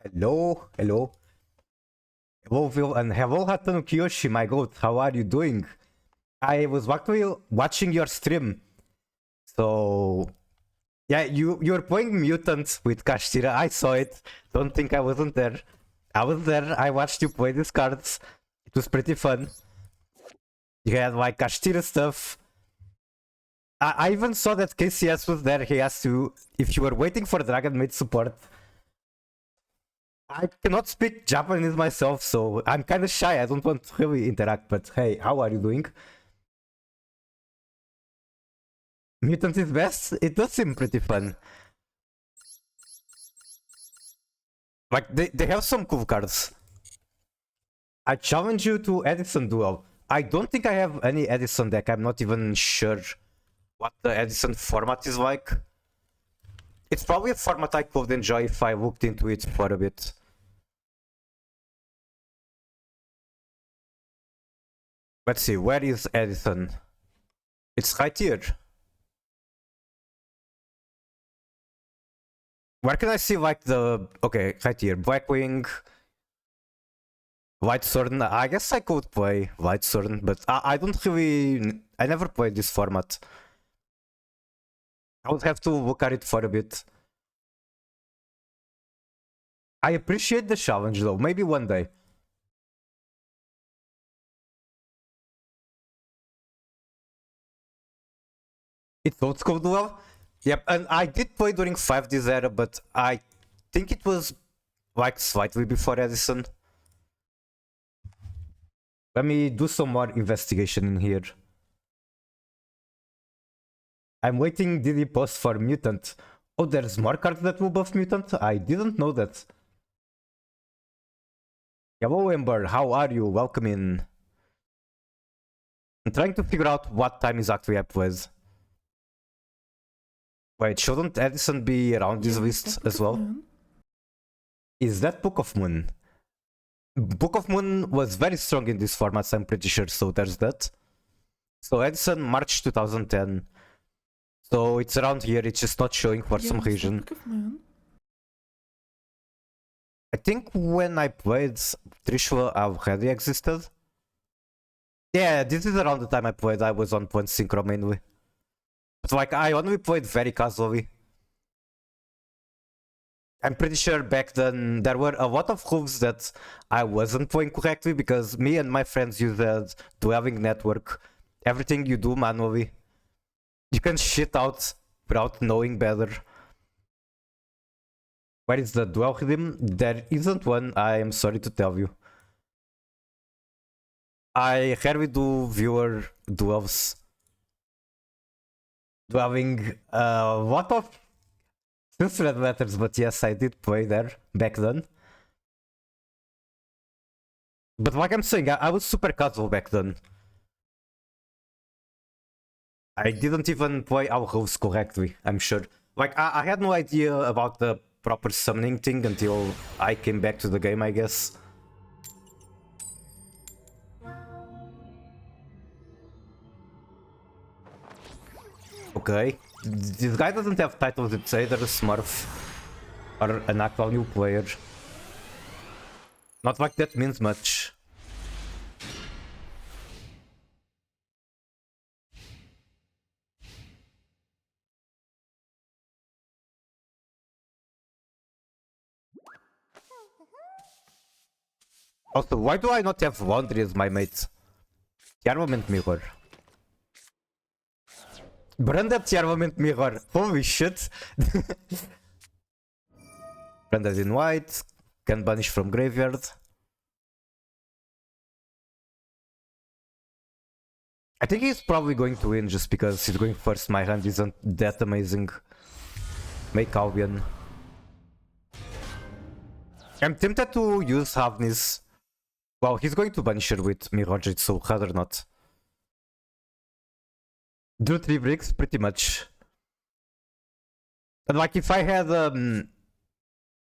Hello, hello. Hello, Phil, and hello, Hatano Kiyoshi, my god, how are you doing? I was actually watching your stream. So, yeah, you were playing Mutant with Kashtira. I saw it. Don't think I wasn't there. I was there. I watched you play these cards. It was pretty fun. You had like Kashtira stuff. I even saw that KCS was there. He asked you if you were waiting for Dragon Maid support. I cannot speak Japanese myself, so I'm kind of shy. I don't want to really interact, but hey, how are you doing? Mutant is best? It does seem pretty fun. Like, they have some cool cards. I challenge you to Edison Duel. I don't think I have any Edison deck. I'm not even sure what the Edison format is like. It's probably a format I could enjoy if I looked into it for a bit. Let's see, where is Edison? It's right here. Where can I see like the... Okay, right here. Blackwing, White Sword. I guess I could play White Sword, but I don't really... I never played this format. I would have to look at it for a bit. I appreciate the challenge though, maybe one day. It's old school duel? Yep, and I did play during 5D's era, but I think it was like slightly before Edison. Let me do some more investigation in here. I'm waiting DD post for Mutant. Oh, there's more cards that will buff Mutant? I didn't know that. Hello Ember, how are you? Welcome in. I'm trying to figure out what time exactly I played. Wait, shouldn't Edison be around this list as well? Is that Book of Moon? Book of Moon was very strong in this format, I'm pretty sure, so there's that. So Edison, March 2010. So it's around here, it's just not showing for some reason. I think when I played Trishula already existed. Yeah, this is around the time I played, I was on Point Synchro mainly. But like, I only played very casually. I'm pretty sure back then there were a lot of moves that I wasn't playing correctly because me and my friends used the Dwelling Network. Everything you do manually, you can shit out without knowing better. Where is the duel rhythm? There isn't one, I am sorry to tell you. I rarely do viewer duels. Dwelling a lot of red letters, but yes, I did play there back then. But like I'm saying, I was super casual back then. I didn't even play our rules correctly, I'm sure. Like, I had no idea about the proper summoning thing until I came back to the game, I guess. Okay. This guy doesn't have titles, it's either a Smurf or an actual new player. Not like that means much. Also, why do I not have Laundry as my mate? Tearlaments Mirror. Branded Tearlaments Mirror. Holy shit. Branded in white. Can banish from graveyard. I think he's probably going to win just because he's going first. My hand isn't that amazing. Make Albion. I'm tempted to use Havnis. Well, he's going to banish her with Mirage, so rather not. Do 3 bricks, pretty much. And like if I had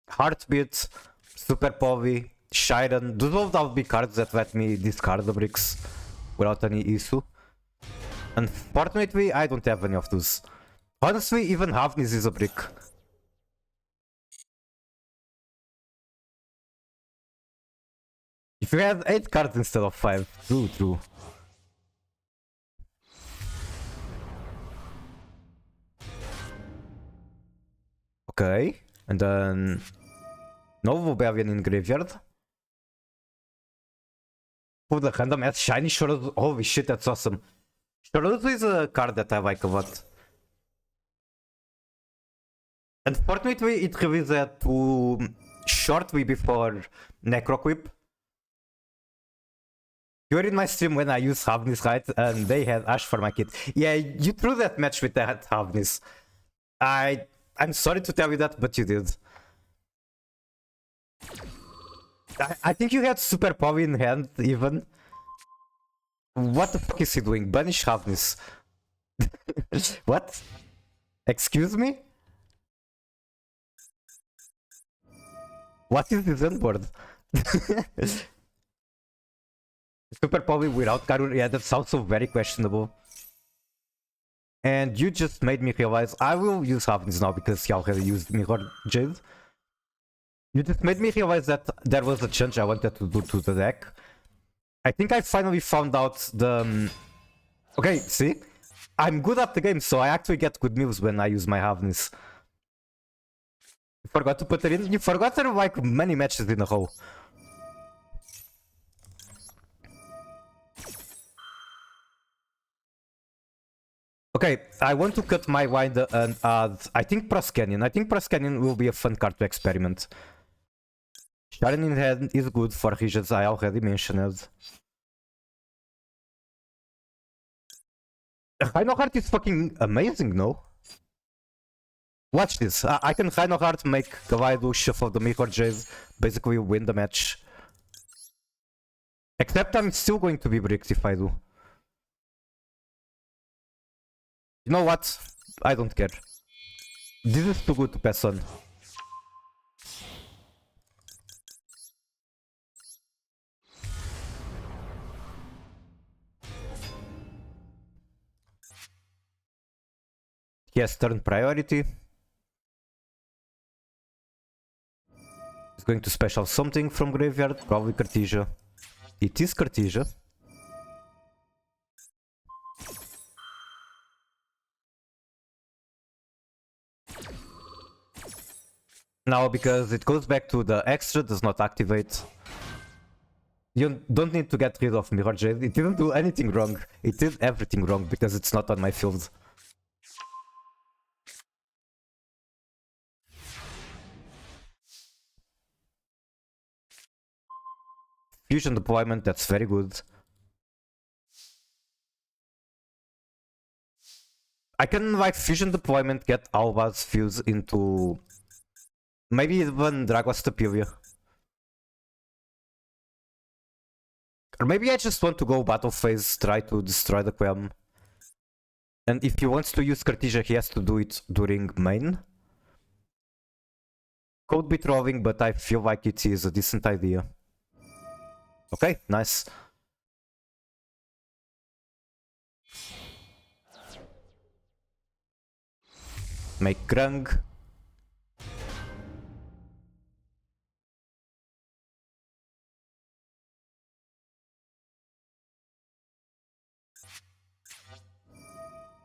Heartbeat, Super Povey, Shiren, those would all be cards that let me discard the bricks without any issue. Unfortunately, I don't have any of those. Honestly, even Havnis is a brick. If you had 8 cards instead of 5. True, true. Okay, and then no Barbarian in graveyard. Oh, the random ass shiny Shorozu. Holy shit, that's awesome. Shorozu is a card that I like a lot. Unfortunately, it revealed to shortly before Necroquip. You were in my stream when I used Havnis, right? And they had Ash for my kid. Yeah, you threw that match with that Havnis. I'm sorry to tell you that, but you did. I think you had Super Power in hand, even. What the fuck is he doing? Banish Havnis. What? Excuse me? What is this endboard? Super Power without Karun? Yeah, that's also very questionable. And you just made me realize I will use Havnis now because he already used Mirror Jade. You just made me realize that there was a change I wanted to do to the deck. I think I finally found out the... Okay, see? I'm good at the game, so I actually get good moves when I use my Havnis. You forgot to put it in? You forgot there were like many matches in a row. Okay, I want to cut my wind and add, I think Proscanyon. I think Proscanyon will be a fun card to experiment. Sharon in hand is good for regions I already mentioned. Rhinoheart is fucking amazing, no? Watch this. I can Rhinoheart make Kawaidu shuffle the Mirror Jade, basically win the match. Except I'm still going to be bricked if I do. You know what? I don't care. This is too good to pass on. He has turn priority. He's going to special something from graveyard, probably Cartesia. It is Cartesia. Now, because it goes back to the extra, does not activate. You don't need to get rid of Mirror Jade. It didn't do anything wrong. It did everything wrong because it's not on my field. Fusion deployment, that's very good. I can like fusion deployment, get Alba's fuse into maybe even Dragos Tapilia. Or maybe I just want to go battle phase, try to destroy the Quem. And if he wants to use Cartesia, he has to do it during main. Could be trolling, but I feel like it is a decent idea. Okay, nice. Make Grung.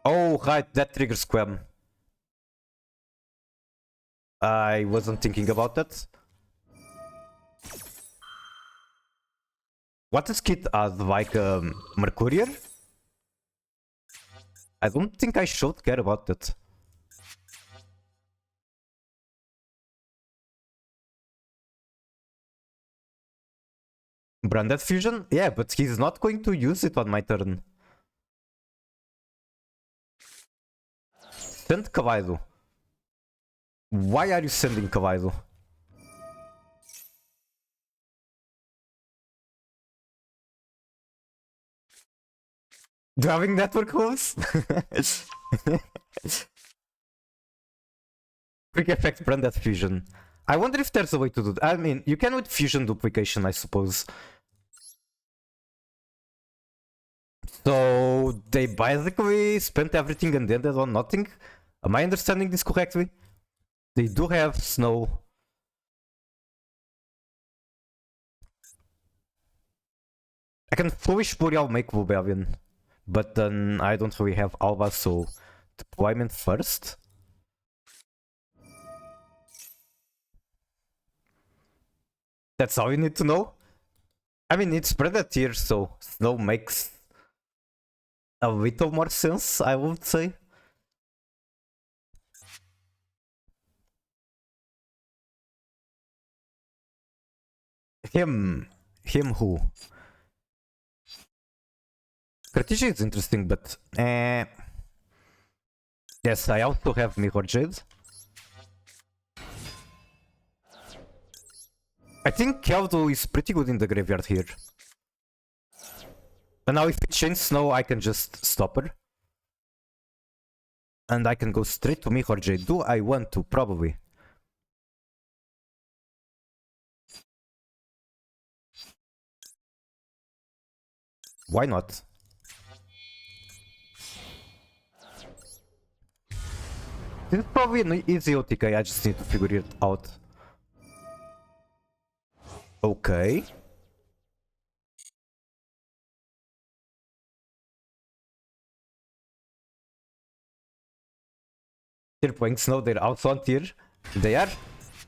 Oh, right, that triggers Quem. I wasn't thinking about that. What does Kit add? Like Mercurier? I don't think I should care about that. Branded Fusion? Yeah, but he's not going to use it on my turn. Send Kawaidu. Why are you sending Kawaidu? Do you having network holes? Quick effect Branded Fusion. I wonder if there's a way to do that. I mean, you can with fusion duplication, I suppose. So they basically spent everything and ended on nothing? Am I understanding this correctly? They do have snow. can Foolish Boreal make Bulbavian, but then I don't really have Alba, so deployment first. That's all you need to know. I mean, it's Predator, so Snow makes a little more sense, I would say. Him who? Strategy is interesting, but yes, I also have Mirror Jade. I think Keldo is pretty good in the graveyard here. And now if it changes Snow, I can just stop her. And I can go straight to Mirror Jade. Do I want to? Probably. Why not? This is probably an easy OTK, I just need to figure it out. Okay. They're playing Snow, they're out on tier. They are.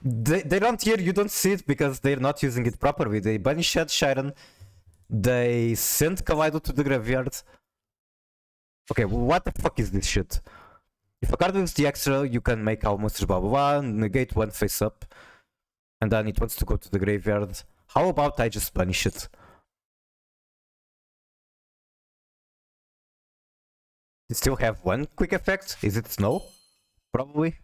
They're on tier, you don't see it because they're not using it properly. They banish Sharon. They send Kaleido to the graveyard. Okay, what the fuck is this shit? If a card wins the extra, you can make all monsters blah blah blah, negate one face up. And then it wants to go to the graveyard. How about I just banish it? It still have one quick effect? Is it Snow? Probably.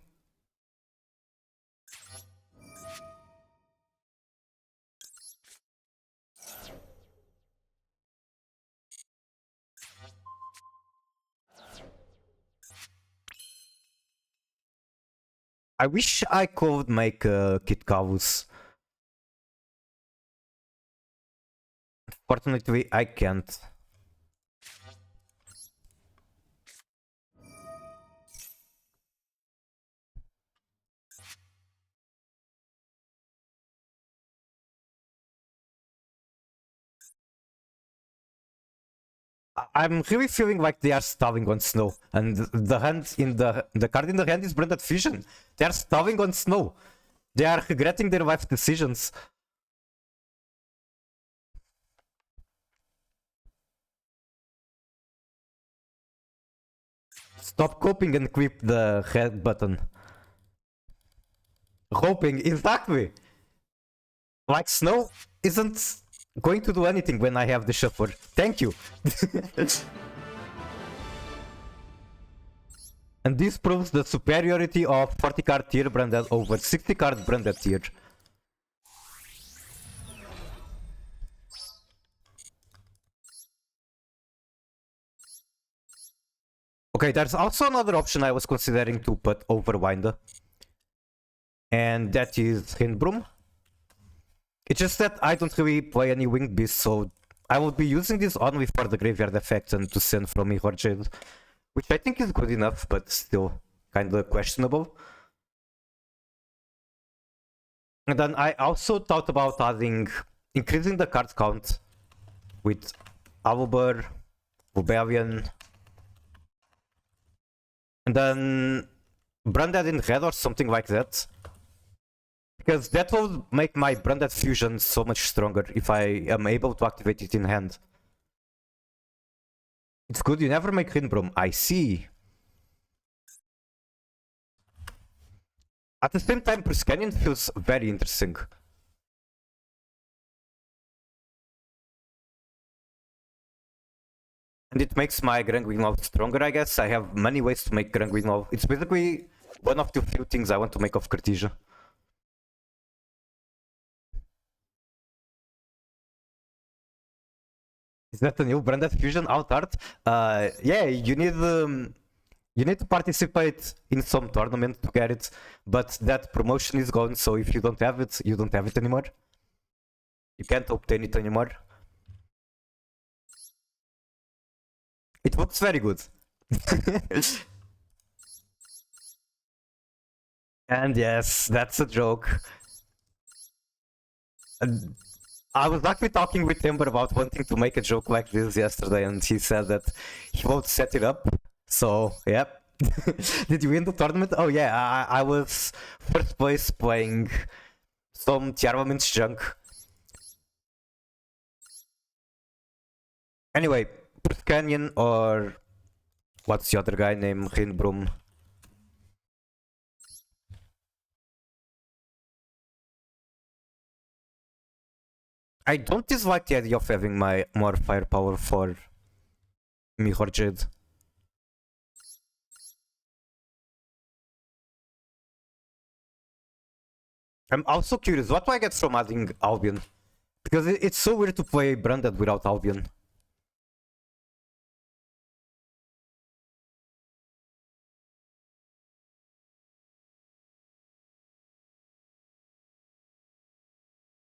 I wish I could make Kit Kavus. Fortunately, I can't. I'm really feeling like they are stalling on Snow, and the hand in the card in the hand is Branded Fusion. They are stalling on Snow. They are regretting their life decisions. Stop coping and clip the head button. Hoping, exactly. Like Snow isn't going to do anything when I have the shuffler. Thank you. And this proves the superiority of 40 card tier branded over 60 card branded tier. Okay, there's also another option I was considering to put over Winder. And that is Hindbroom. It's just that I don't really play any Winged Beast, so I will be using this only for the graveyard effect and to send from Mirror Jade. Which I think is good enough, but still kinda questionable. And then I also thought about increasing the card count with Owlbear, Bulbavian, and then Branded in red or something like that. Because that will make my Branded Fusion so much stronger if I am able to activate it in hand. It's good you never make Hindbroom, I see. At the same time, Priscanion feels very interesting. And it makes my Granguignol stronger, I guess. I have many ways to make Granguignol. It's basically one of the few things I want to make of Cartesia. Is that a new Branded Fusion out art? Yeah, you need to participate in some tournament to get it, but that promotion is gone, so if you don't have it, you don't have it anymore. You can't obtain it anymore. It looks very good. And yes, that's a joke. I was actually talking with Timber about wanting to make a joke like this yesterday, and he said that he won't set it up. So, yep. Did you win the tournament? Oh yeah, I was first place playing some Tearlaments junk. Anyway, Perth Canyon or what's the other guy named Rinbroom? I don't dislike the idea of having my more firepower for Mirror Jade. I'm also curious, what do I get from adding Albion? Because it's so weird to play Branded without Albion.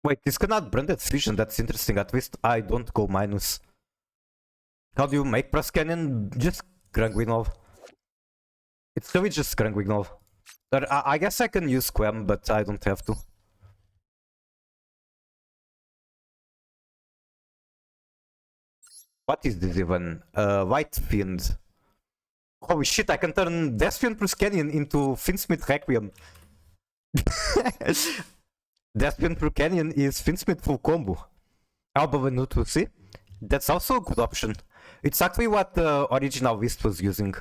Wait, this cannot Branded Fusion, that's interesting. At least I don't go minus. How do you make Press Canyon? Just Grangwinov. It's really just Grangwinov. I guess I can use Quem, but I don't have to. What is this even? White Fiend. Holy shit, I can turn Deathfiend plus Canyon into Finsmith Requiem. Deathfiend plus Canyon is Finsmith full combo. Alba to see? That's also a good option. It's actually what the original list was using.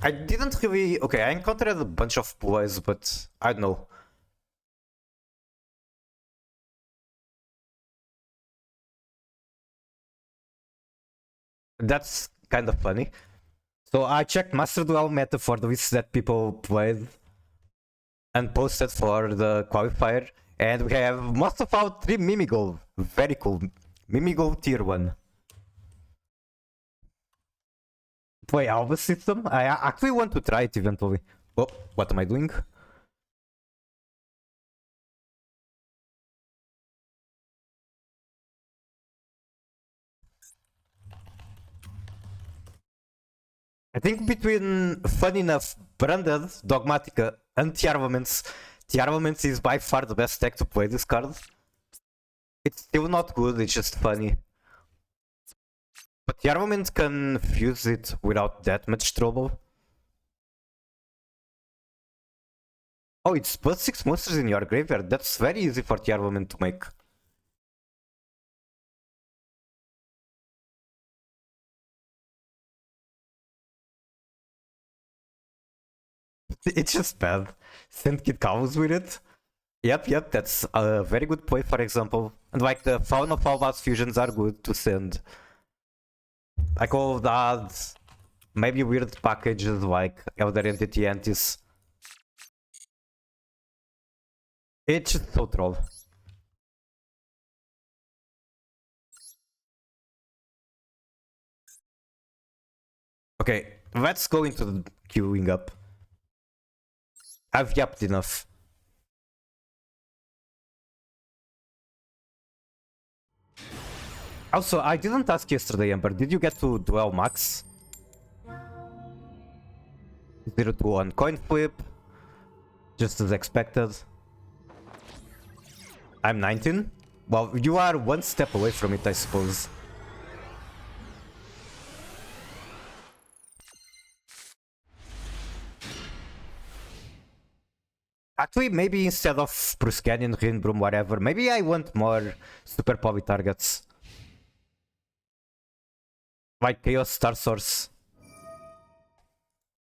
I didn't really... Okay, I encountered a bunch of boys, but I don't know. That's kind of funny. So I checked Master Duel meta for the lists that people played and posted for the qualifier, and we have most of our 3 Mimigol. Very cool. Mimigol tier 1. Play Alba system? I actually want to try it eventually. Oh, what am I doing? I think between fun enough, Branded, Dogmatica, and Tearlaments, Tearlaments is by far the best deck to play this card. It's still not good, it's just funny. But Tearlaments can fuse it without that much trouble. Oh, it's plus 6 monsters in your graveyard. That's very easy for Tearlament to make. It's just bad. Send Kid Cows with it. Yep, that's a very good play, for example. And like the Fauna of Alba's fusions are good to send. I could add maybe weird packages like Elder Entity Antis. It's just so troll. Okay, let's go into the queuing up. I've yapped enough. Also, I didn't ask yesterday, Ember. Did you get to duel max? 0-2 on coin flip. Just as expected. I'm 19. Well, you are one step away from it, I suppose. Actually, maybe instead of Bruce Canyon, Rinbroom, whatever, maybe I want more super poly targets. Like Chaos Star Source.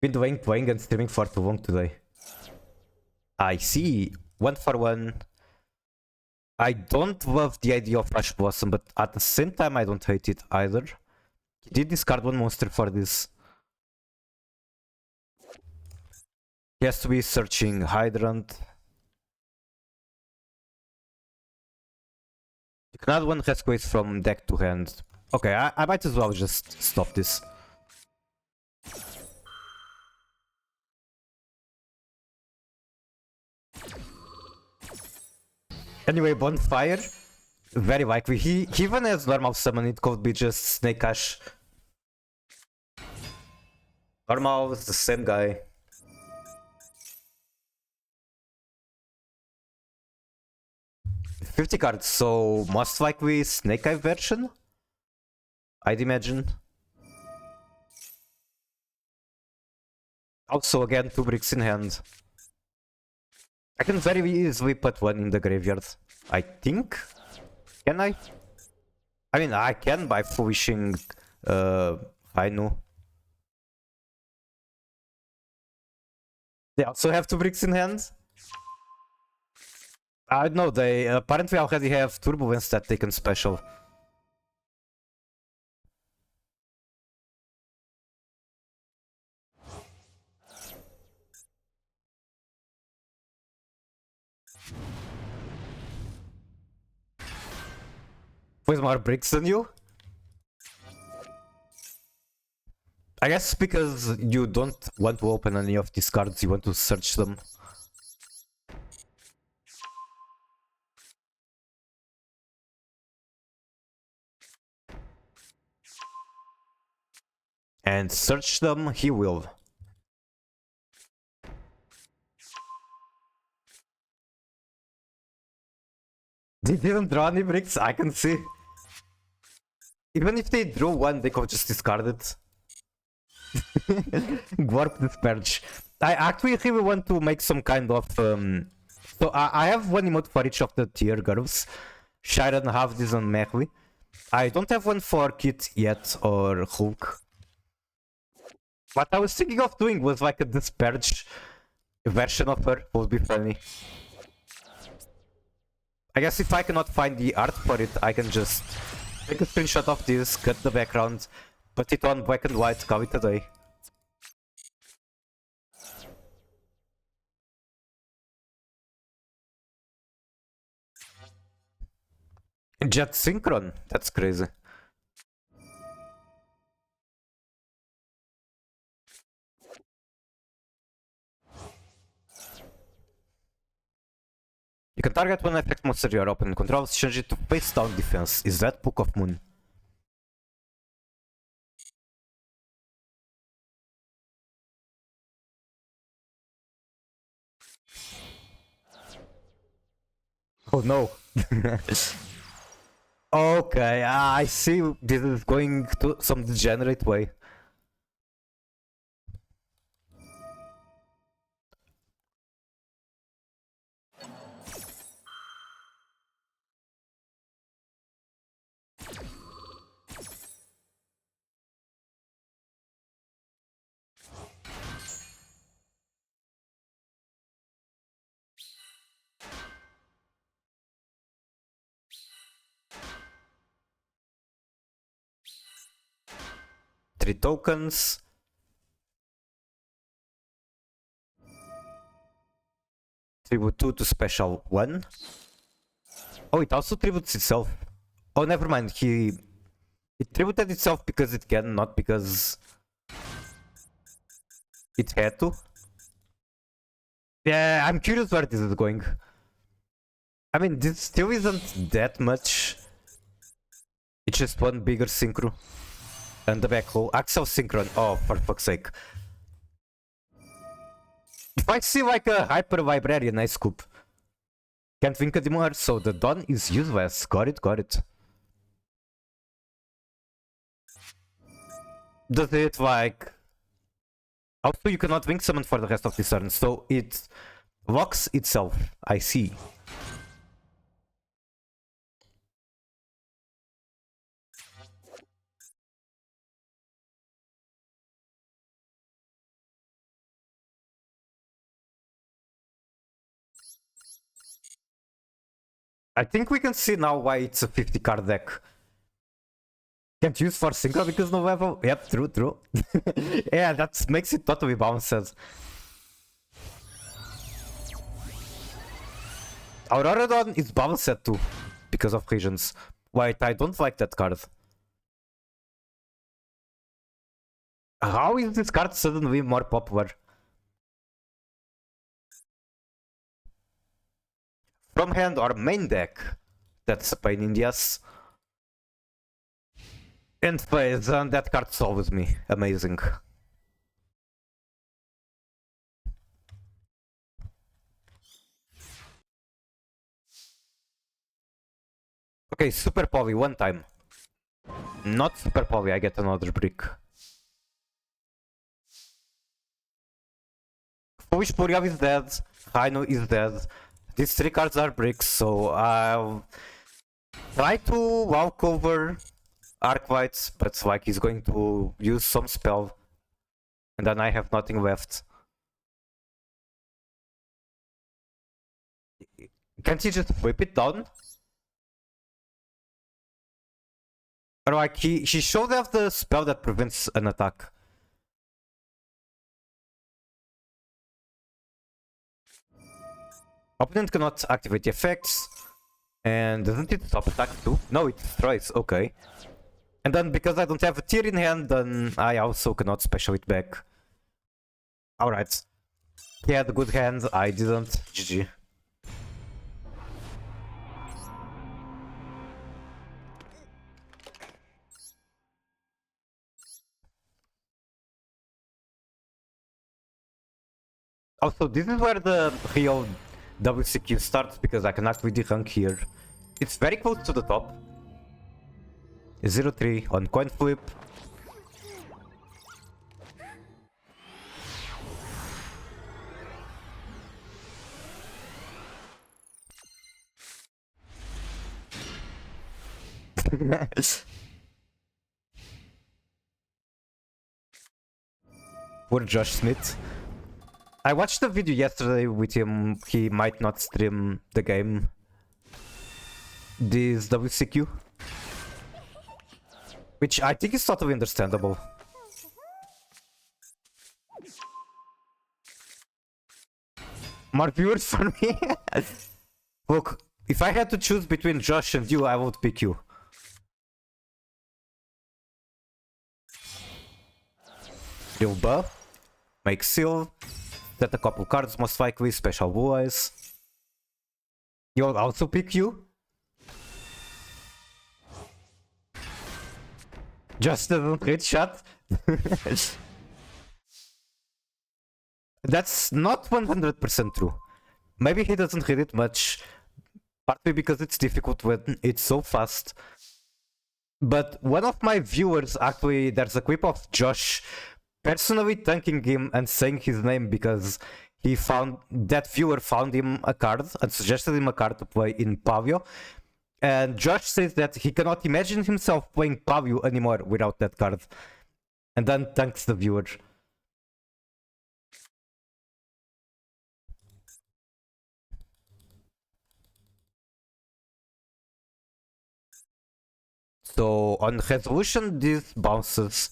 Been playing and streaming for too long today. I see. 1-for-1. I don't love the idea of Rush Blossom, but at the same time I don't hate it either. He did discard one monster for this. He has to be searching Hydrant. You can add one Rescues from deck to hand. Okay, I might as well just stop this. Anyway, Bonfire. Very likely. He even has normal summon, it could be just Snake Ash. Normal is the same guy. $50 cards, so most likely Snake Eye version? I'd imagine. Also, again, 2 bricks in hand. I can very easily put one in the graveyard. I think? Can I? I mean, I can by wishing Hainu. They also have 2 bricks in hand? I don't know, they apparently already have Turbulence that they can special. With more bricks than you? I guess because you don't want to open any of these cards, you want to search them. And search them, he will. They didn't draw any bricks, I can see. Even if they drew one, they could just discard it. Warp Disperge. I actually really want to make some kind of... So I have one emote for each of the tier girls. Sharon, Havdis, and Mehli. I don't have one for Kit yet, or Hulk. What I was thinking of doing was like a Disperge version of her, would be funny. I guess if I cannot find the art for it, I can just take a screenshot of this, cut the background, put it on black and white, call it a day. Jet Synchron? That's crazy. You can target one effect monster your opponent controls, change it to face down defense. Is that Book of Moon? Oh no. Okay, I see this is going to some degenerate way. Three tokens. Tribute 2 to special 1. Oh, it also tributes itself. Oh, never mind. It tributed itself because it can, not because it had to. Yeah, I'm curious where this is going. I mean, this still isn't that much. It's just one bigger synchro. And the back hole. Axel Synchron. Oh, for fuck's sake. If I see like a Hyper Vibrarian, I scoop. Can't think anymore, so the Dawn is useless. Got it. Does it like... Also, you cannot Wing Summon for the rest of this turn, so it locks itself. I see. I think we can see now why it's a 50 card deck. Can't use for synchro because no level. Yep, true. Yeah, that makes it totally balanced. Aurora Dawn is balanced too, because of regions. Wait, I don't like that card. How is this card suddenly more popular? From hand or main deck? That's a pain in the ass. And phase, and that card solves me. Amazing. Okay, super poly one time. Not super poly, I get another brick. Foolish Boreal is dead, Rhino is dead. These 3 cards are bricks, so I'll try to walk over Arclights, but like he's going to use some spell. And then I have nothing left. Can't he just whip it down? Or like he should have the spell that prevents an attack. Opponent cannot activate the effects. And doesn't it stop attack too? No, it destroys, okay. And then because I don't have a tier in hand, then I also cannot special it back. Alright. He had a good hand, I didn't. GG. Also, this is where the real WCQ starts, because I can activate the rank here. It's very close to the top. 0-3 on coin flip. Poor Josh Smith. I watched the video yesterday with him. He might not stream the game. This WCQ. Which I think is totally understandable. More viewers for me? Look, if I had to choose between Josh and you, I would pick you. Real buff. Make seal. Set a couple cards, most likely. Special blue eyes. You'll also pick you? Just doesn't hit shot. That's not 100% true. Maybe he doesn't hit it much, partly because it's difficult when it's so fast. But one of my viewers, actually, there's a clip of Josh personally thanking him and saying his name because he found, that viewer found him a card and suggested him a card to play in Pavio. And Josh says that he cannot imagine himself playing Pavio anymore without that card. And then thanks the viewer. So on resolution this bounces,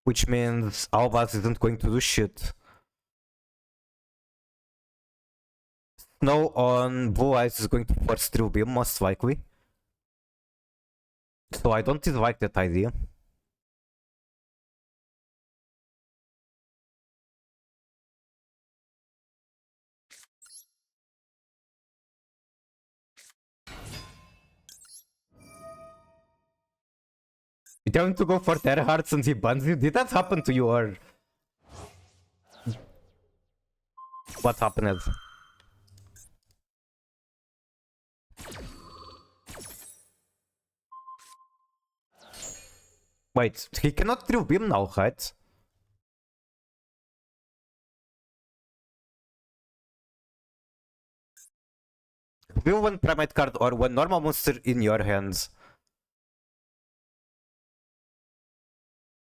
which means Albaz isn't going to do shit. Snow on Blue Eyes is going to force through beam, most likely. So I don't dislike that idea. You tell him to go for Terra Hearts and he bans you? Did that happen to you or... What happened? Wait, he cannot through beam now, right? Reveal one Primate card or one normal monster in your hands.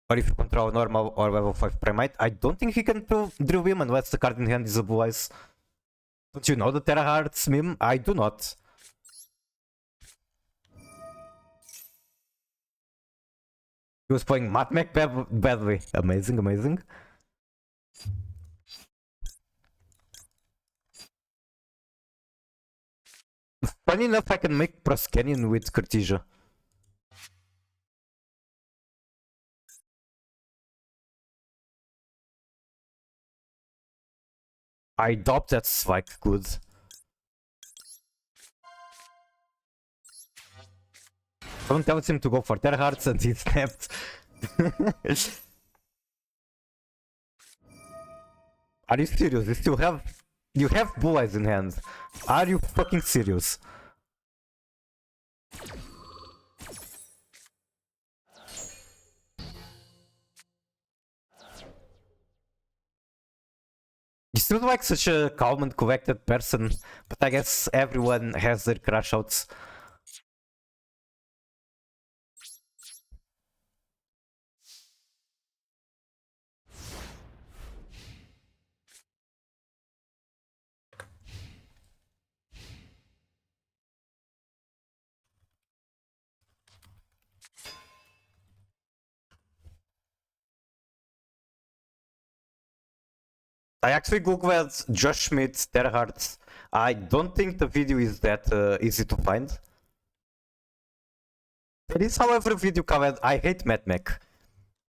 Or if you control normal or level 5 Primate. I don't think he can Drill Beam unless the card in hand is a Blue Eyes. Don't you know the Terra Hearts meme? I do not. He was playing Matmech badly. Amazing, amazing. Funny enough, I can make Proscanion with Cartesia. I doubt that's like good. Someone tells him to go for Terra Hearts and he snapped. Are you serious? You still have... You have Blue Eyes in hand. Are you fucking serious? seems like such a calm and collected person, but I guess everyone has their crash outs. I actually googled Josh Schmidt's Terhearts. I don't think the video is that easy to find. There is, however, a video called I Hate Mad Mac.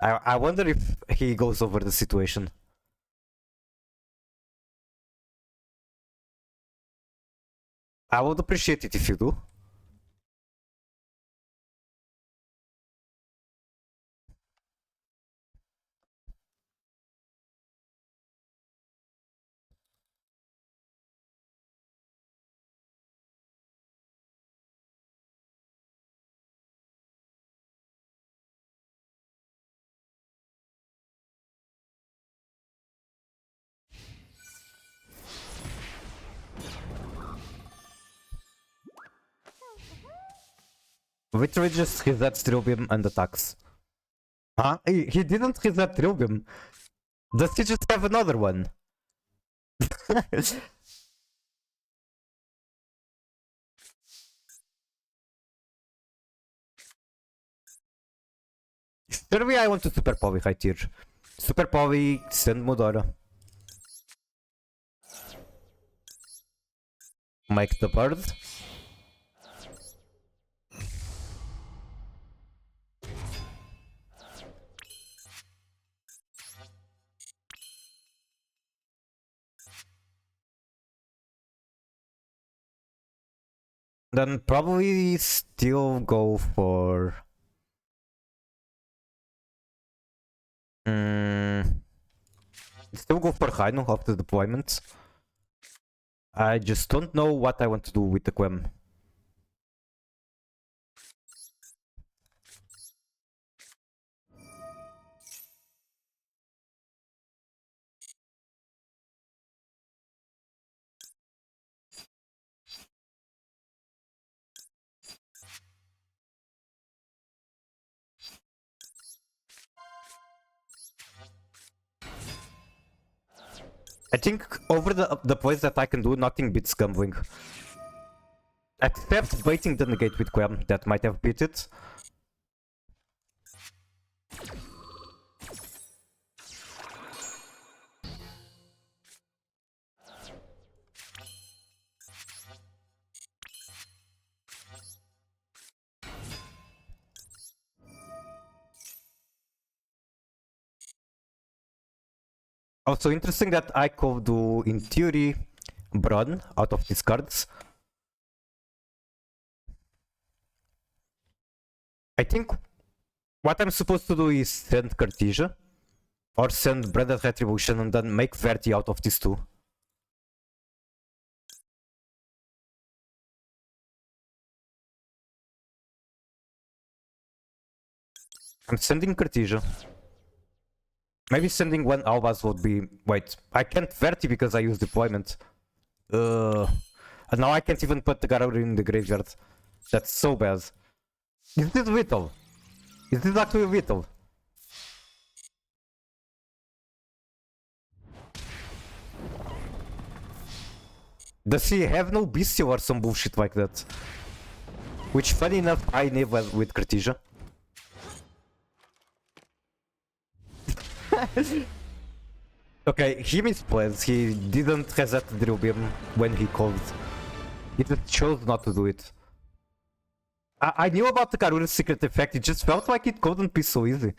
I wonder if he goes over the situation. I would appreciate it if you do. Literally just resets Trilbium and attacks. Huh? He didn't reset Trilbium. Does he just have another one? Surely I want to Super Poly high tier. Super Poly, send Modora. Make the bird. Then probably still go for... Still go for Rhino after deployment. I just don't know what I want to do with the Quem. I think over the plays that I can do, nothing beats gambling. Except baiting the negate with Quem, that might have beat it. Also interesting that I could do, in theory, Braun out of these cards. I think what I'm supposed to do is send Cartesia, or send Branded Retribution and then make Verti out of these two. I'm sending Cartesia. Maybe sending one Albaz would be... Wait, I can't Verti because I use deployment. And now I can't even put the Garou in the graveyard. That's so bad. Is this Whittle? Is this actually Whittle? Does he have no Bestial or some bullshit like that? Which, funny enough, I never with Cartesia. Okay, he misplayed. He didn't reset the Drillbeam when he called. He just chose not to do it. I knew about the Garura's secret effect, it just felt like it couldn't be so easy.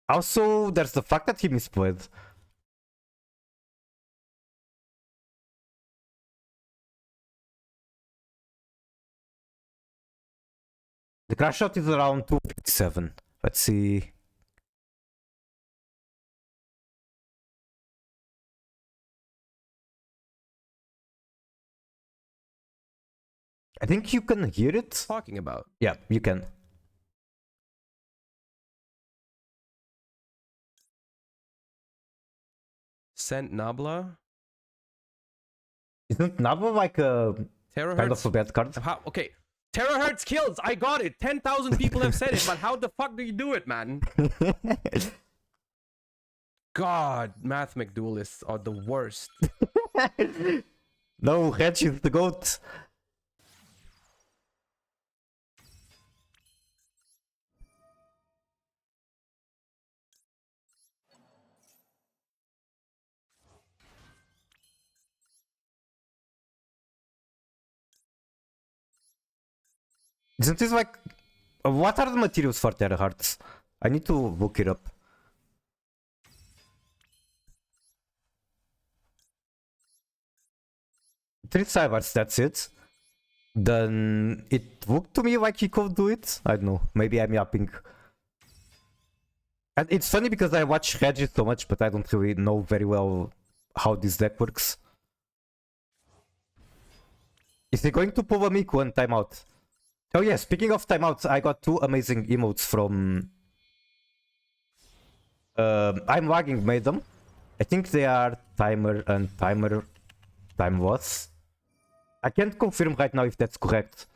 Also, there's the fact that he misplayed. The crash shot is around 257. Let's see. I think you can hear it. Talking about. Yeah, you can. sent Nabla. Isn't Nabla like a kind of a bad card? How, okay, Terahertz kills. I got it. 10,000 people have said it, but how the fuck do you do it, man? God, Math McDuelists are the worst. No, Hedge is the GOAT. Isn't this like... What are the materials for Terahertz? I need to look it up. Three cybers, that's it. Then it looked to me like he could do it. I don't know, maybe I'm yapping. And it's funny because I watch Reggie so much, but I don't really know very well how this deck works. Is he going to pull a Miku and timeout? Oh yeah, speaking of timeouts, I got two amazing emotes from... I'm lagging made them. I think they are Timer and Timer Time Loss. I can't confirm right now if that's correct.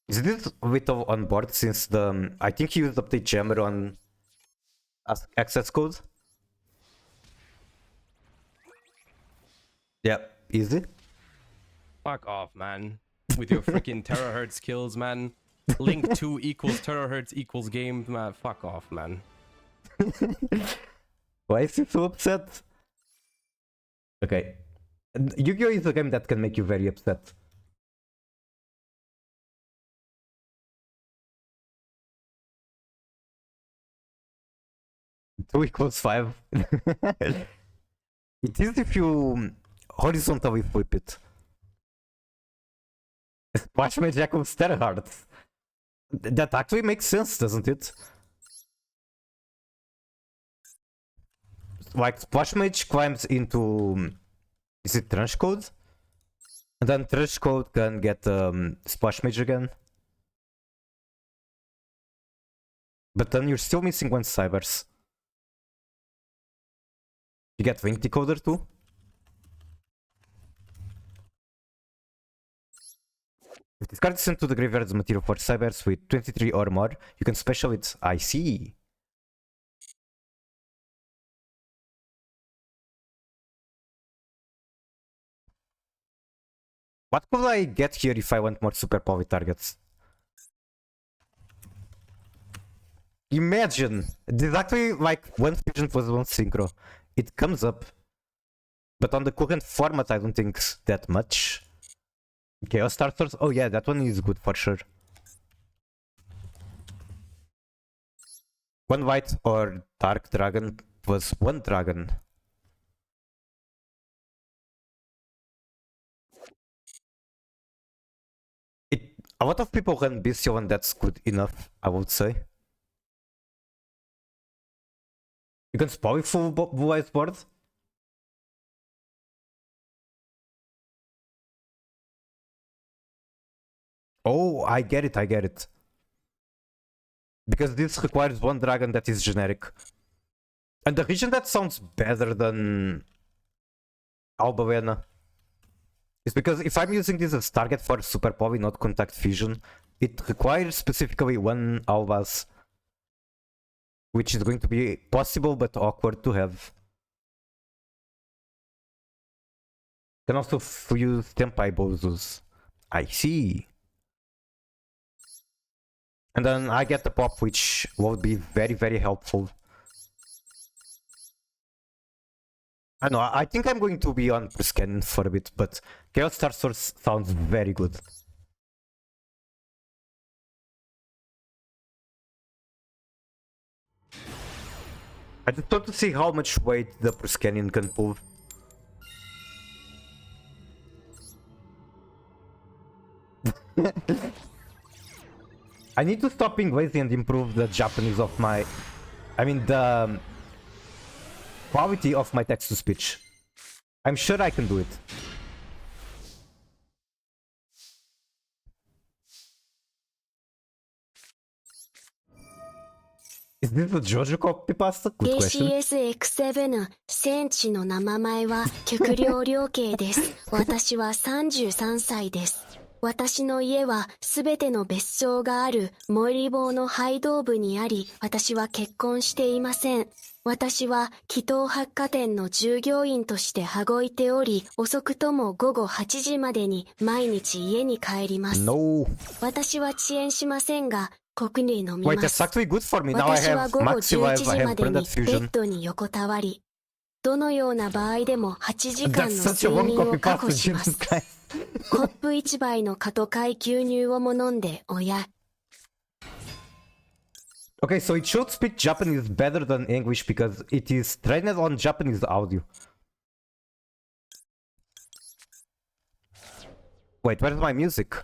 Is this Vito on board since the... I think he used update jammer on access code? Yeah, easy. Fuck off, man. With your freaking terahertz kills, man. Link 2 equals terahertz equals game, man. Fuck off, man. Why is he so upset? Okay. Yu-Gi-Oh! Is a game that can make you very upset. Two equals 5. It is if you horizontally flip it. Splash Mage equals Terahertz. That actually makes sense, doesn't it? Like, Splash Mage climbs into... Is it Trench Code? And then Trench Code can get Splash Mage again. But then you're still missing one Cybers. You get Wing Decoder too? If this card is sent to the graveyard as material for Cybers with 23 or more, you can special it. I see. What could I get here if I want more super poly targets? Imagine! This is actually like one fusion plus one synchro. It comes up. But on the current format I don't think that much. Chaos starters? Oh yeah, that one is good for sure. One white or dark dragon plus one dragon. A lot of people run Bestial and that's good enough, I would say. You can spoil full Blue Eyes board. Oh, I get it, I get it. Because this requires one dragon that is generic. And the reason that sounds better than Albavena is because if I'm using this as target for Super Poly, not Contact Fusion, it requires specifically one Albas, which is going to be possible but awkward to have. Can also use Tempai Bozus. I see. And then I get the pop, which will be very, very helpful. I know, I think I'm going to be on Prescan for a bit, but Chaos Star Source sounds very good. I just want to see how much weight the Prescanian can pull. I need to stop being lazy and improve the Japanese of my I mean, the quality of my text-to-speech. I'm sure I can do it. Is this a JoJo copy pasta? Good question. KCSX7 戦地の名前は極量量刑です。私は33歳です。私の家はすべての別荘がある森坊の廃道部にあり、私は結婚していません。私は祈祷百貨店の従業員として羽子いており、遅くとも午後8時までに毎日家に帰ります。No. 私は遅延しませんが、国に飲み Wait, ま that's す。 actually good for me. Now I 私は have 午後 Maxi 11 Vibe, 時 I ま have でに Branded ベ Fusion. ッドに横たわり、どのような場合でも8時間 That's の such a 睡 long 眠を copy 確保 pasta, しま Jesus す。 Christ. コップ1杯の加糖会牛乳をも飲んで親。Okay, so it should speak Japanese better than English because it is trained on Japanese audio. Wait, where's my music?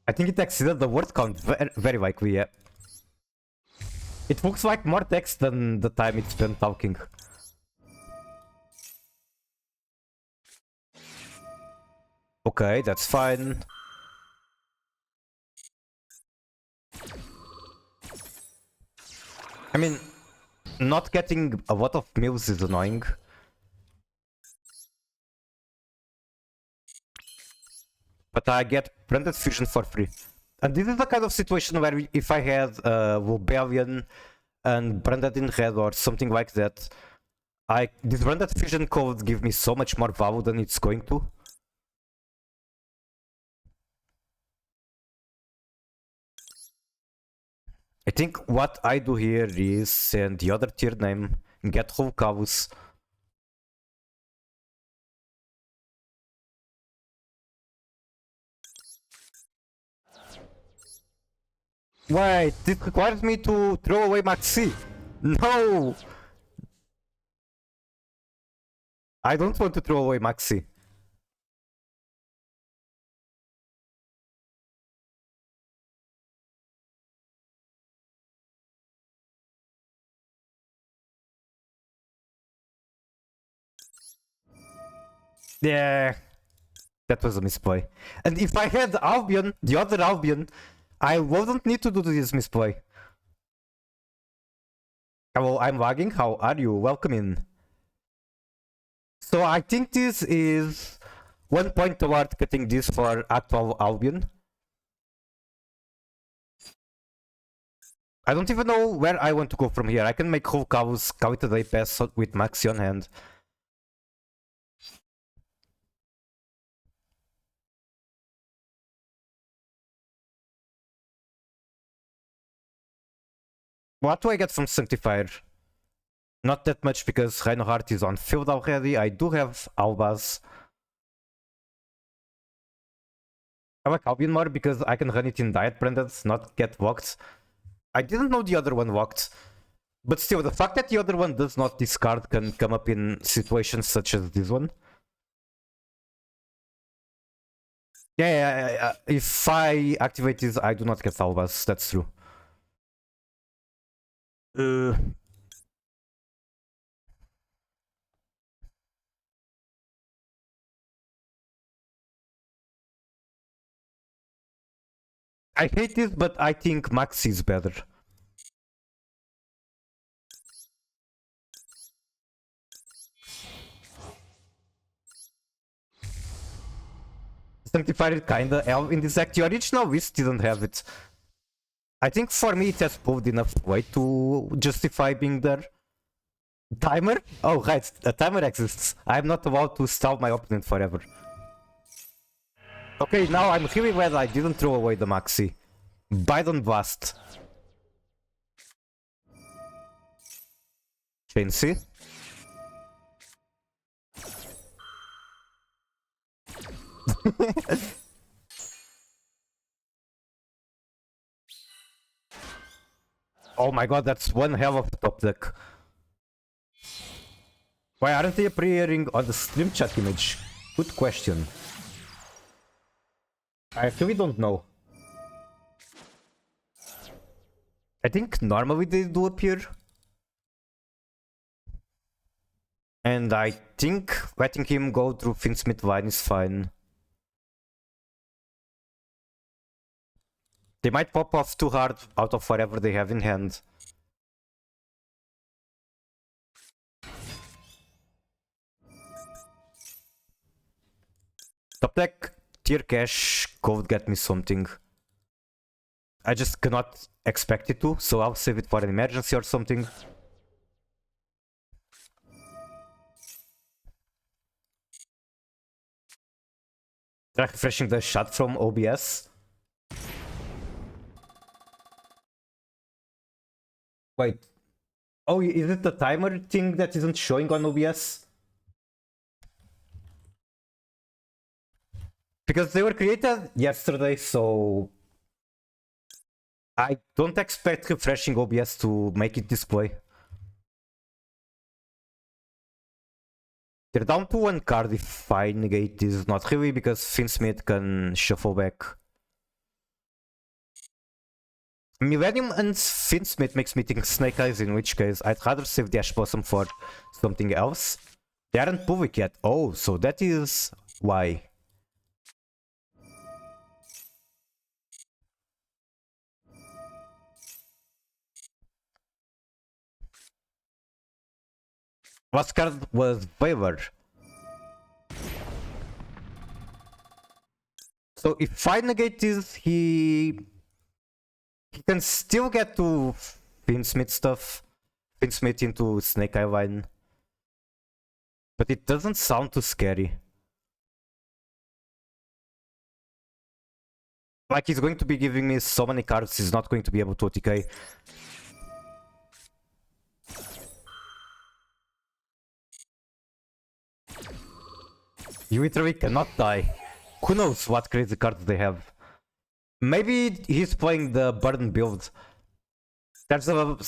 I think it exceeded the word count very likely, yeah. It looks like more text than the time it's spent talking. Okay, that's fine. I mean, not getting a lot of meals is annoying. But I get Branded Fusion for free. And this is the kind of situation where if I had Rebellion and Branded in Red or something like that, this Branded Fusion code give me so much more value than it's going to. I think what I do here is send the other tier name, get whole cows. Wait, this requires me to throw away Maxi. No! I don't want to throw away Maxi. Yeah, that was a misplay. And if I had Albion, the other Albion, I wouldn't need to do this misplay. Hello, I'm lagging. How are you? Welcome in. So I think this is 1 point toward cutting this for actual Albion. I don't even know where I want to go from here. I can make whole cows, cow it today pass with Maxi on hand. What do I get from Sanctifier? Not that much because Reinhardt is on field already. I do have Albaz. I like Albion more because I can run it in Diet Branded, not get walked. I didn't know the other one walked. But still, the fact that the other one does not discard can come up in situations such as this one. Yeah, if I activate this, I do not get Albaz, that's true. I hate this, but I think Maxi is better. Sanctified kinda help in this act. The original Whist didn't have it. I think for me it has proved enough way to justify being there. Timer? Oh right, a timer exists. I'm not allowed to stall my opponent forever. Okay, now I'm really glad I didn't throw away the Maxi. Biden Blast. Chain C. Oh my god, that's one hell of a top deck. Why aren't they appearing on the stream chat image? Good question. I actually don't know. I think normally they do appear. And I think letting him go through Finsmith Vine is fine. They might pop off too hard out of whatever they have in hand. Top deck tier cash could get me something. I just cannot expect it to, so I'll save it for an emergency or something. Try refreshing the shot from OBS. Wait. Oh, is it the timer thing that isn't showing on OBS? Because they were created yesterday, so I don't expect refreshing OBS to make it display. They're down to one card if I negate this. Not really, because Finsmith can shuffle back. Millennium and Finsmith makes me think Snake Eyes, in which case I'd rather save Dash Blossom for something else. They aren't public yet. Oh, so that is why. Last card was Favor. So if I negate this, he can still get to Finsmith stuff. Finsmith into Snake Eye Vine. But it doesn't sound too scary. Like, he's going to be giving me so many cards, he's not going to be able to OTK. You literally cannot die. Who knows what crazy cards they have. Maybe he's playing the Burn build. There's a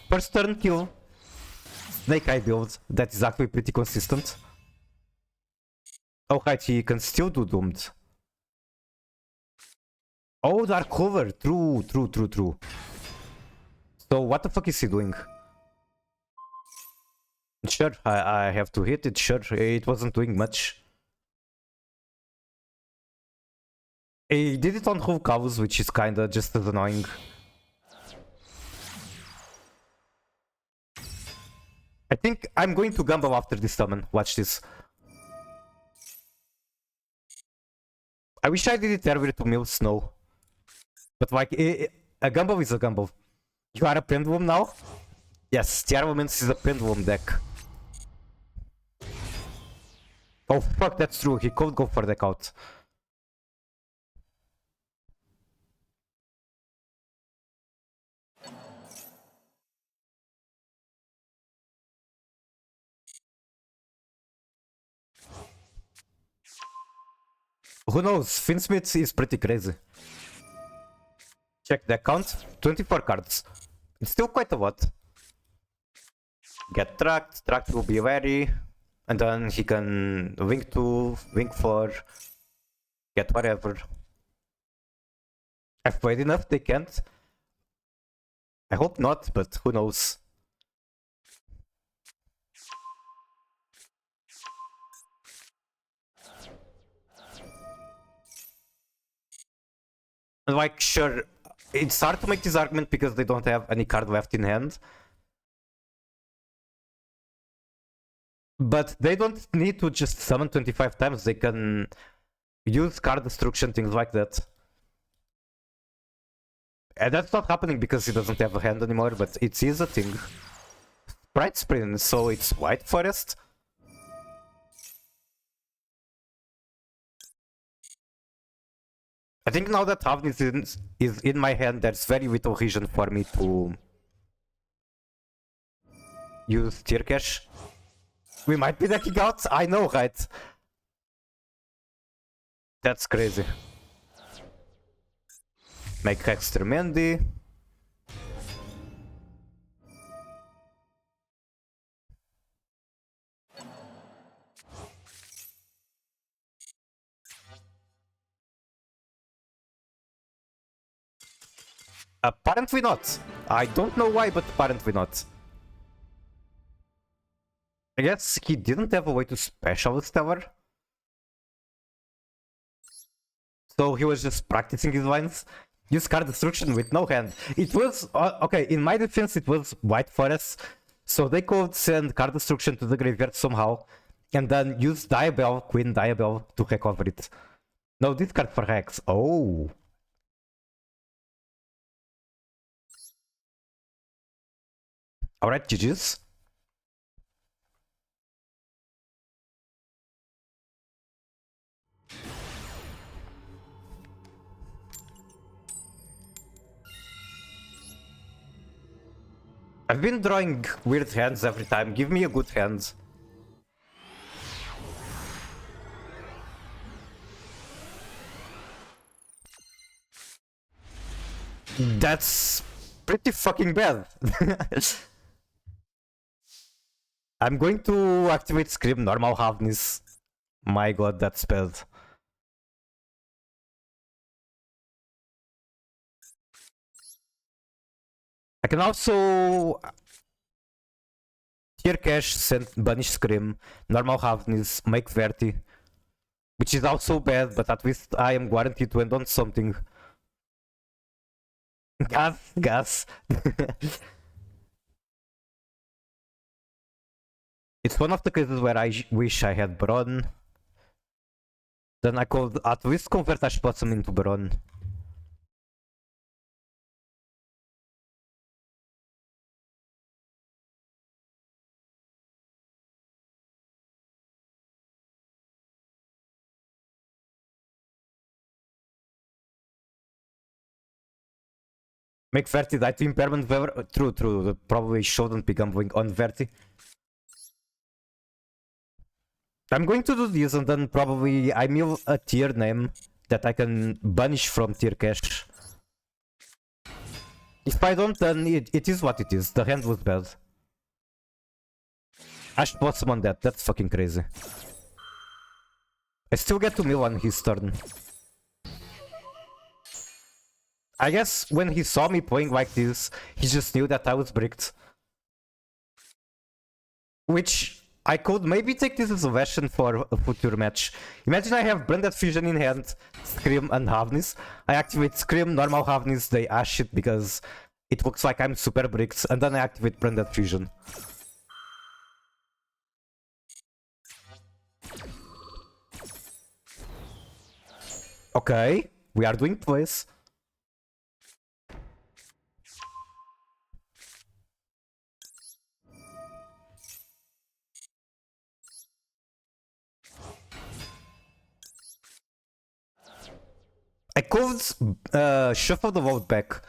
first turn kill Snake Eye build that is actually pretty consistent. Oh right, he can still do Doomed. Oh, Dark Clover. True. So what the fuck is he doing? Sure, I have to hit it, sure. It wasn't doing much. He did it on whole cows, which is kinda just as annoying. I think I'm going to gamble after this summon. Watch this. I wish I did it earlier to mill snow. But like, a gamble is a gamble. You are a pendulum now? Yes, Tearlaments is a pendulum deck. Oh fuck, that's true. He could go for deck out. Who knows? Finsmith is pretty crazy. Check the count. 24 cards. It's still quite a lot. Get tracked. Tracked will be wary. And then he can wing 2, wing 4. Get whatever. I've played enough, they can't. I hope not, but who knows. Like, sure, it's hard to make this argument because they don't have any card left in hand. But they don't need to just summon 25 times, they can use card destruction, things like that. And that's not happening because he doesn't have a hand anymore, but it is a thing. Sprite Sprint, so it's White Forest. I think now that Havn is in my hand, there's very little reason for me to use tier cash. We might be decking out, I know, right? That's crazy. Make Hexter Mendy. Apparently not. I don't know why, but apparently not. I guess he didn't have a way to specialist ever. So he was just practicing his lines. Use card destruction with no hand. It was, okay, in my defense, it was white forest. So they could send card destruction to the graveyard somehow. And then use Diabell, Queen Diabell to recover it. No, this card for Hex. Oh. Alright, GG's. I've been drawing weird hands every time. Give me a good hand. That's pretty fucking bad. I'm going to activate Scream normal hardness. My god, that's bad. I can also Tier Cash, send Banish Scream, normal hardness, make Verti. Which is also bad, but at least I am guaranteed to end on something. Gas. It's one of the cases where I wish I had Bron. Then I could at least convert Ash Blossom into Bron. Make Verti die to impairment whoever. True. Probably shouldn't be gambling on Verti. I'm going to do this and then probably I mill a tier name that I can banish from tier cache. If I don't, then it is what it is. The hand was bad. Ash Blossom on that. That's fucking crazy. I still get to mill on his turn. I guess when he saw me playing like this, he just knew that I was bricked. Which I could maybe take this as a version for a future match. Imagine I have Branded Fusion in hand, Scream and Hardness. I activate Scream, normal Hardness, they ash it because it looks like I'm super bricked, and then I activate Branded Fusion. Okay, we are doing plays. I could shuffle the vote back.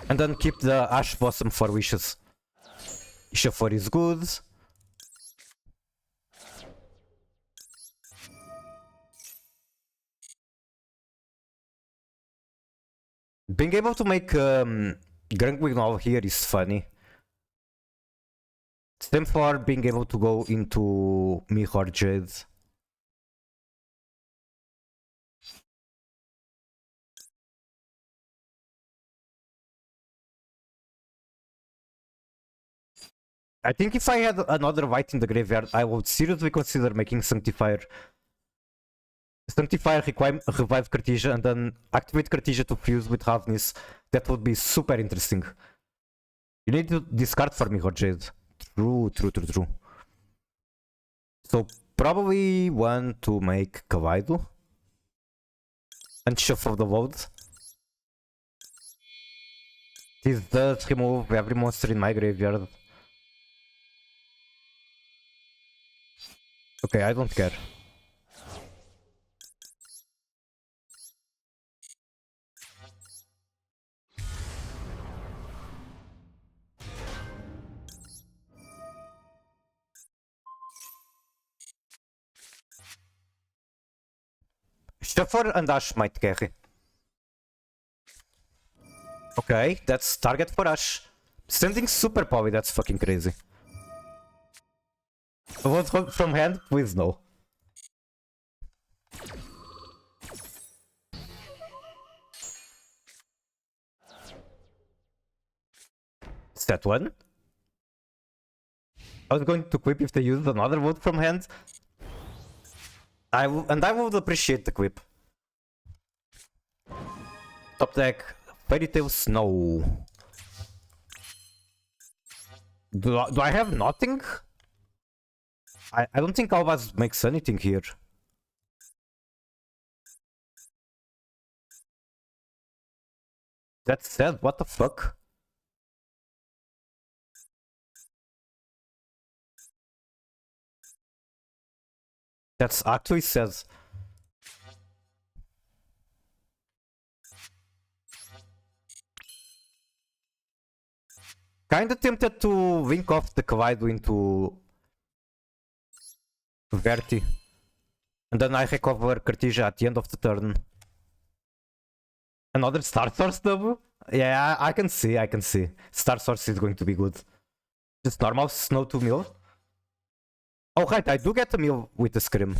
And then keep the Ash Blossom for wishes. Shuffle is good. Being able to make Grunkwing over here is funny. Same for being able to go into Mihor Jade. I think if I had another white in the graveyard, I would seriously consider making Sanctifier. Sanctifier revive Cartesia and then activate Cartesia to fuse with Ravnis. That would be super interesting. You need to discard for Mihor Jade. True. So probably want to make Kawaido and shuffle the vote. This does remove every monster in my graveyard. Okay, I don't care. Shuffle and Ash might carry. Okay, that's target for Ash. Sending super power, that's fucking crazy. Vote from hand? Please no. Set 1. I was going to quip if they used another wood from hand. I would appreciate the quip. Top deck, Fairy Tale Snow. Do I have nothing? I don't think Alvaz makes anything here. That's sad, what the fuck? That's actually sad. Kinda tempted to wink off the Kawaido into Verti. And then I recover Cartesia at the end of the turn. Another Star Source double? Yeah, I can see. Star Source is going to be good. Just normal Snow 2 mill. Oh right, I do get a mill with the Scrim.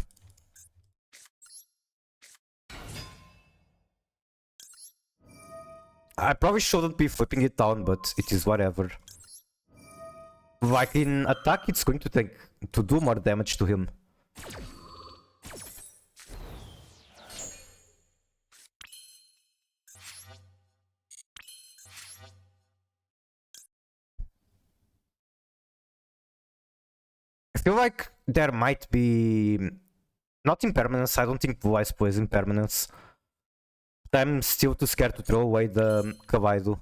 I probably shouldn't be flipping it down, but it is whatever. Like in attack, it's going to do more damage to him. I feel like there might be not impermanence. I don't think Blue Eyes plays impermanence. But I'm still too scared to throw away the Kawaido.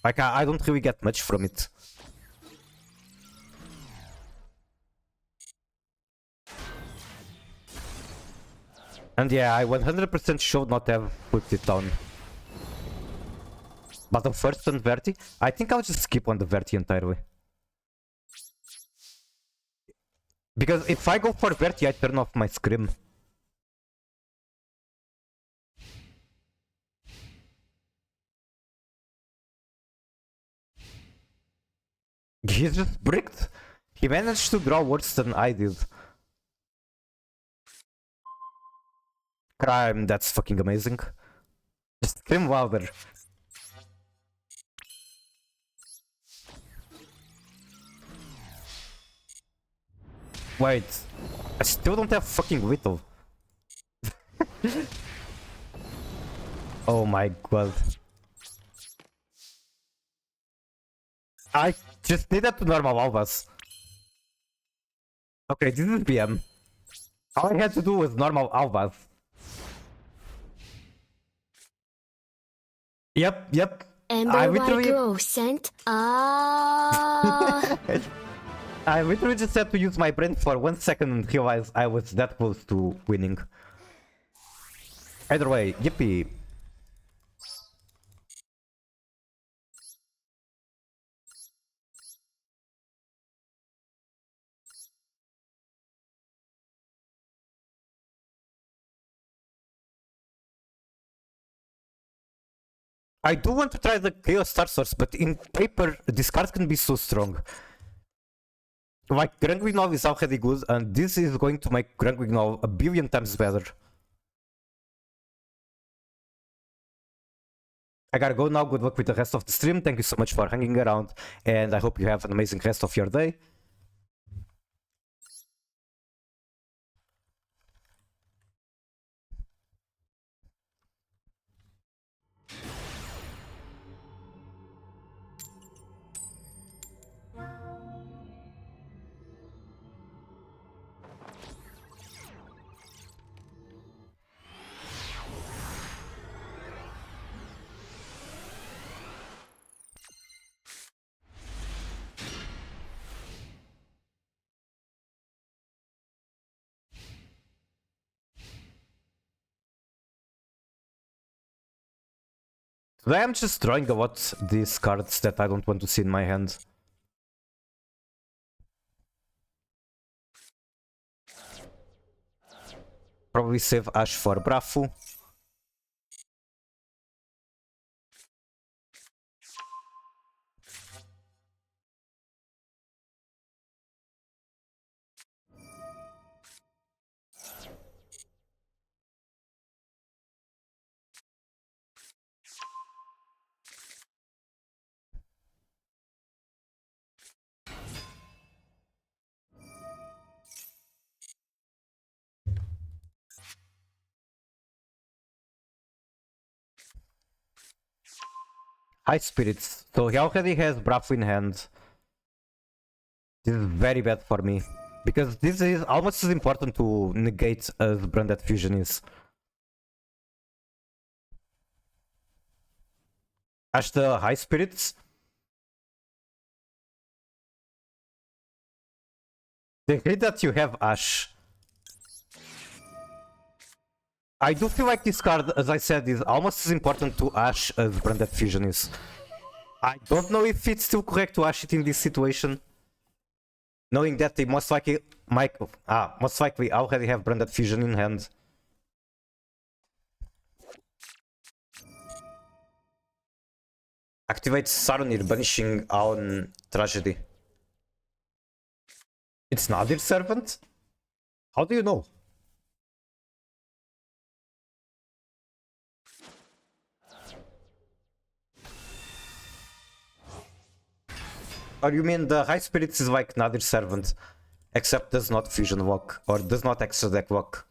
Like I don't really get much from it. And yeah, I 100% should not have put it down. But the first on Verti, I think I'll just skip on the Verti entirely. Because if I go for Verti, I turn off my Scrim. He's just bricked. He managed to draw worse than I did. Crime, that's fucking amazing. Just scream louder. Wait, I still don't have fucking Whittle. Oh my god. I just needed to normal Alvas. Okay, this is PM. All I had to do was normal Alvas. Yep. I literally... I literally just had to use my brain for 1 second and realize I was that close to winning. Either way, yippee. I do want to try the Chaos Star Source, but in paper, this card can be so strong. Like, Grungwignol is already good, and this is going to make Grungwignol a billion times better. I gotta go now. Good luck with the rest of the stream. Thank you so much for hanging around, and I hope you have an amazing rest of your day. Today I'm just drawing a lot these cards that I don't want to see in my hand. Probably save Ash for Brafu. High Spirits. So he already has Bravo in hand. This is very bad for me. Because this is almost as important to negate as Branded Fusion is. Ash the High Spirits. They hate that you have Ash. I do feel like this card, as I said, is almost as important to Ash as Branded Fusion is. I don't know if it's still correct to Ash it in this situation. Knowing that they most likely already have Branded Fusion in hand. Activates Saronir, banishing on Tragedy. It's Nadir Servant? How do you know? Or you mean the High Spirits is like Nadir Servant, except does not Fusion Walk, or does not Extra Deck Walk?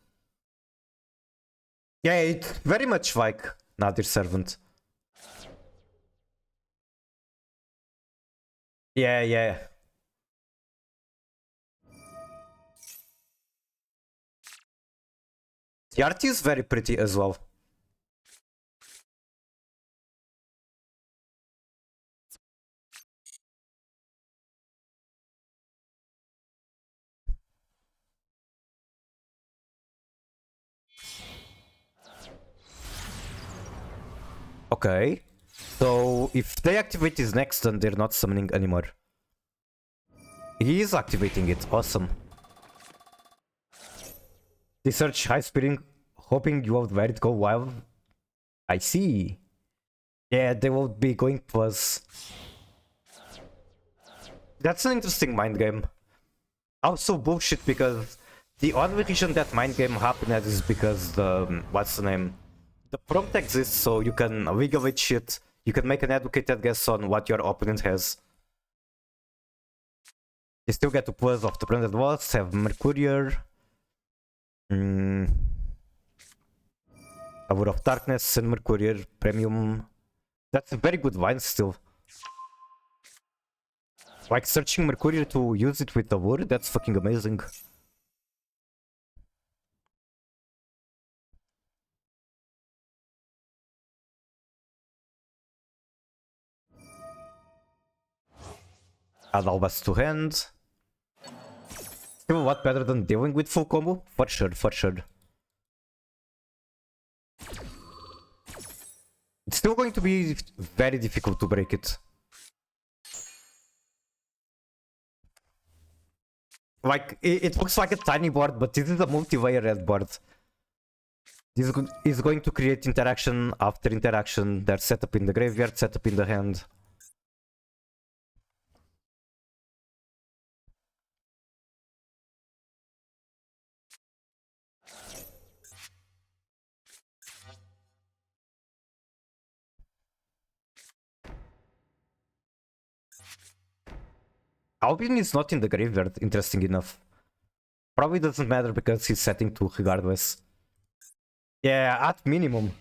Yeah, it's very much like Nadir Servant. Yeah. The art is very pretty as well. Okay. So if they activate his next, then they're not summoning anymore. He is activating it. Awesome. They search High Spirit, hoping you would let it go wild. I see. Yeah, they will be going plus. That's an interesting mind game. Also bullshit because the only reason that mind game happened is because the what's the name? The prompt exists, so you can wiggle it shit. You can make an educated guess on what your opponent has. You still get to plus of the branded walls, have Mercurier. Hour of Darkness and Mercurier Premium. That's a very good wine still. Like searching Mercurier to use it with the wood, that's fucking amazing. Add Albas to hand. Still a lot better than dealing with full combo, for sure. It's still going to be very difficult to break it. Like, it looks like a tiny board, but this is a multi-layer red board. This is going to create interaction after interaction. They're set up in the graveyard, set up in the hand. Albion is not in the graveyard, interesting enough. Probably doesn't matter because he's setting 2 regardless. Yeah, at minimum.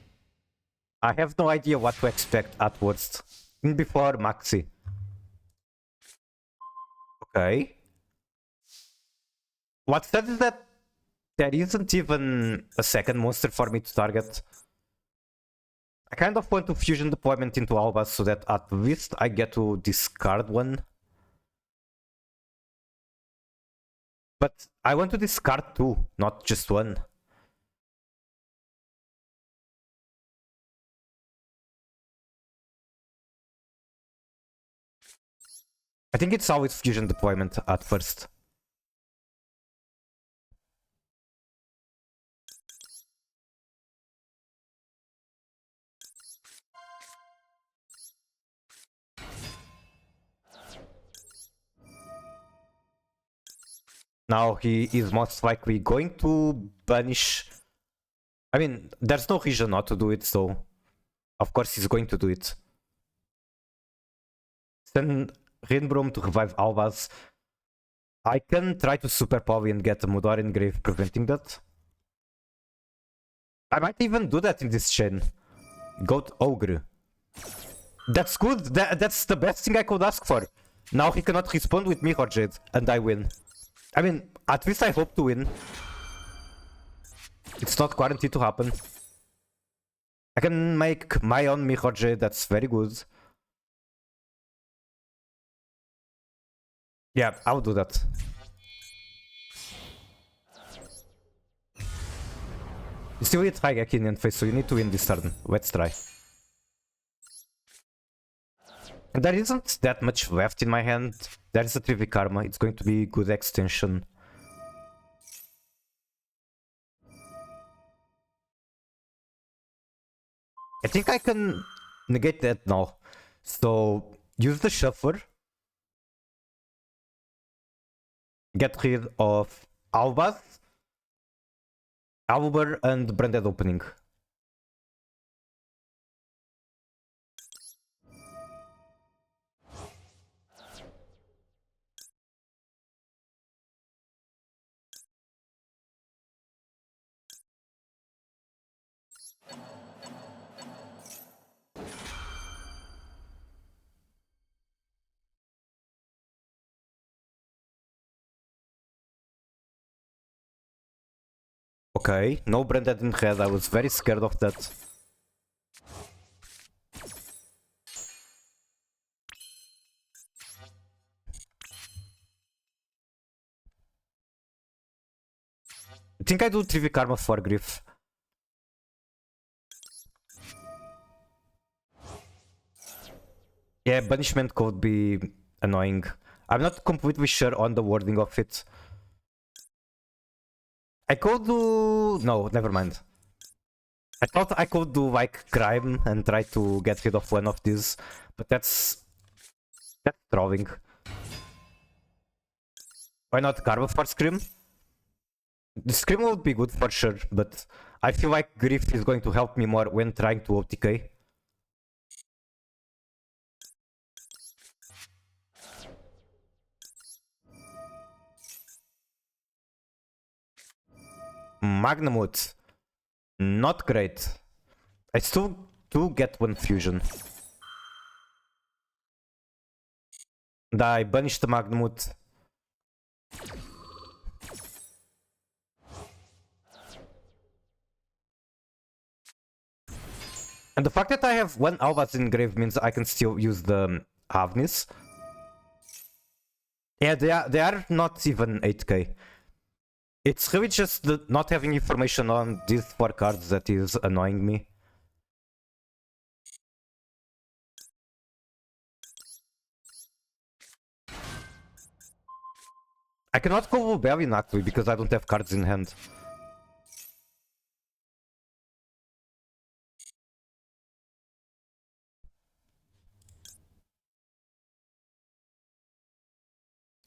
I have no idea what to expect at worst. In before Maxi. Okay. What's sad is that there isn't even a second monster for me to target. I kind of want to fusion deployment into Albas so that at least I get to discard one. But I want to discard 2, not just 1. I think it's always fusion deployment at first. Now he is most likely going to banish. I mean, there's no reason not to do it, so of course he's going to do it. Send Rainbroom to revive Albas. I can try to super poly and get a Mudar in grave preventing that. I might even do that in this chain. Goat Ogre. That's good. That's the best thing I could ask for. Now he cannot respond with Mirror Jade, and I win. I mean, at least I hope to win. It's not guaranteed to happen. I can make my own Mirror Jade, that's very good. Yeah, I'll do that. You still need Raigeki in face, so you need to win this turn. Let's try. And there isn't that much left in my hand. There is a 3v Karma, it's going to be good extension. I think I can negate that now. So, use the Shuffler. Get rid of Albaz, Albur, and Branded Opening. Okay, no Branded in red, I was very scared of that. I think I do 3v Karma for Griff. Yeah, banishment could be annoying. I'm not completely sure on the wording of it. I could do... no, never mind. I thought I could do like crime and try to get rid of one of these, but that's drawing. Why not Karma for Scream? The Scream would be good for sure, but I feel like Griff is going to help me more when trying to OTK. Magnamut. Not great. I still do get one fusion. And I banish the Magnamut. And the fact that I have one Albaz in grave means I can still use the Avnis. Yeah, they are not even 8k. It's really just the not having information on these 4 cards that is annoying me. I cannot go Rebellion actually because I don't have cards in hand.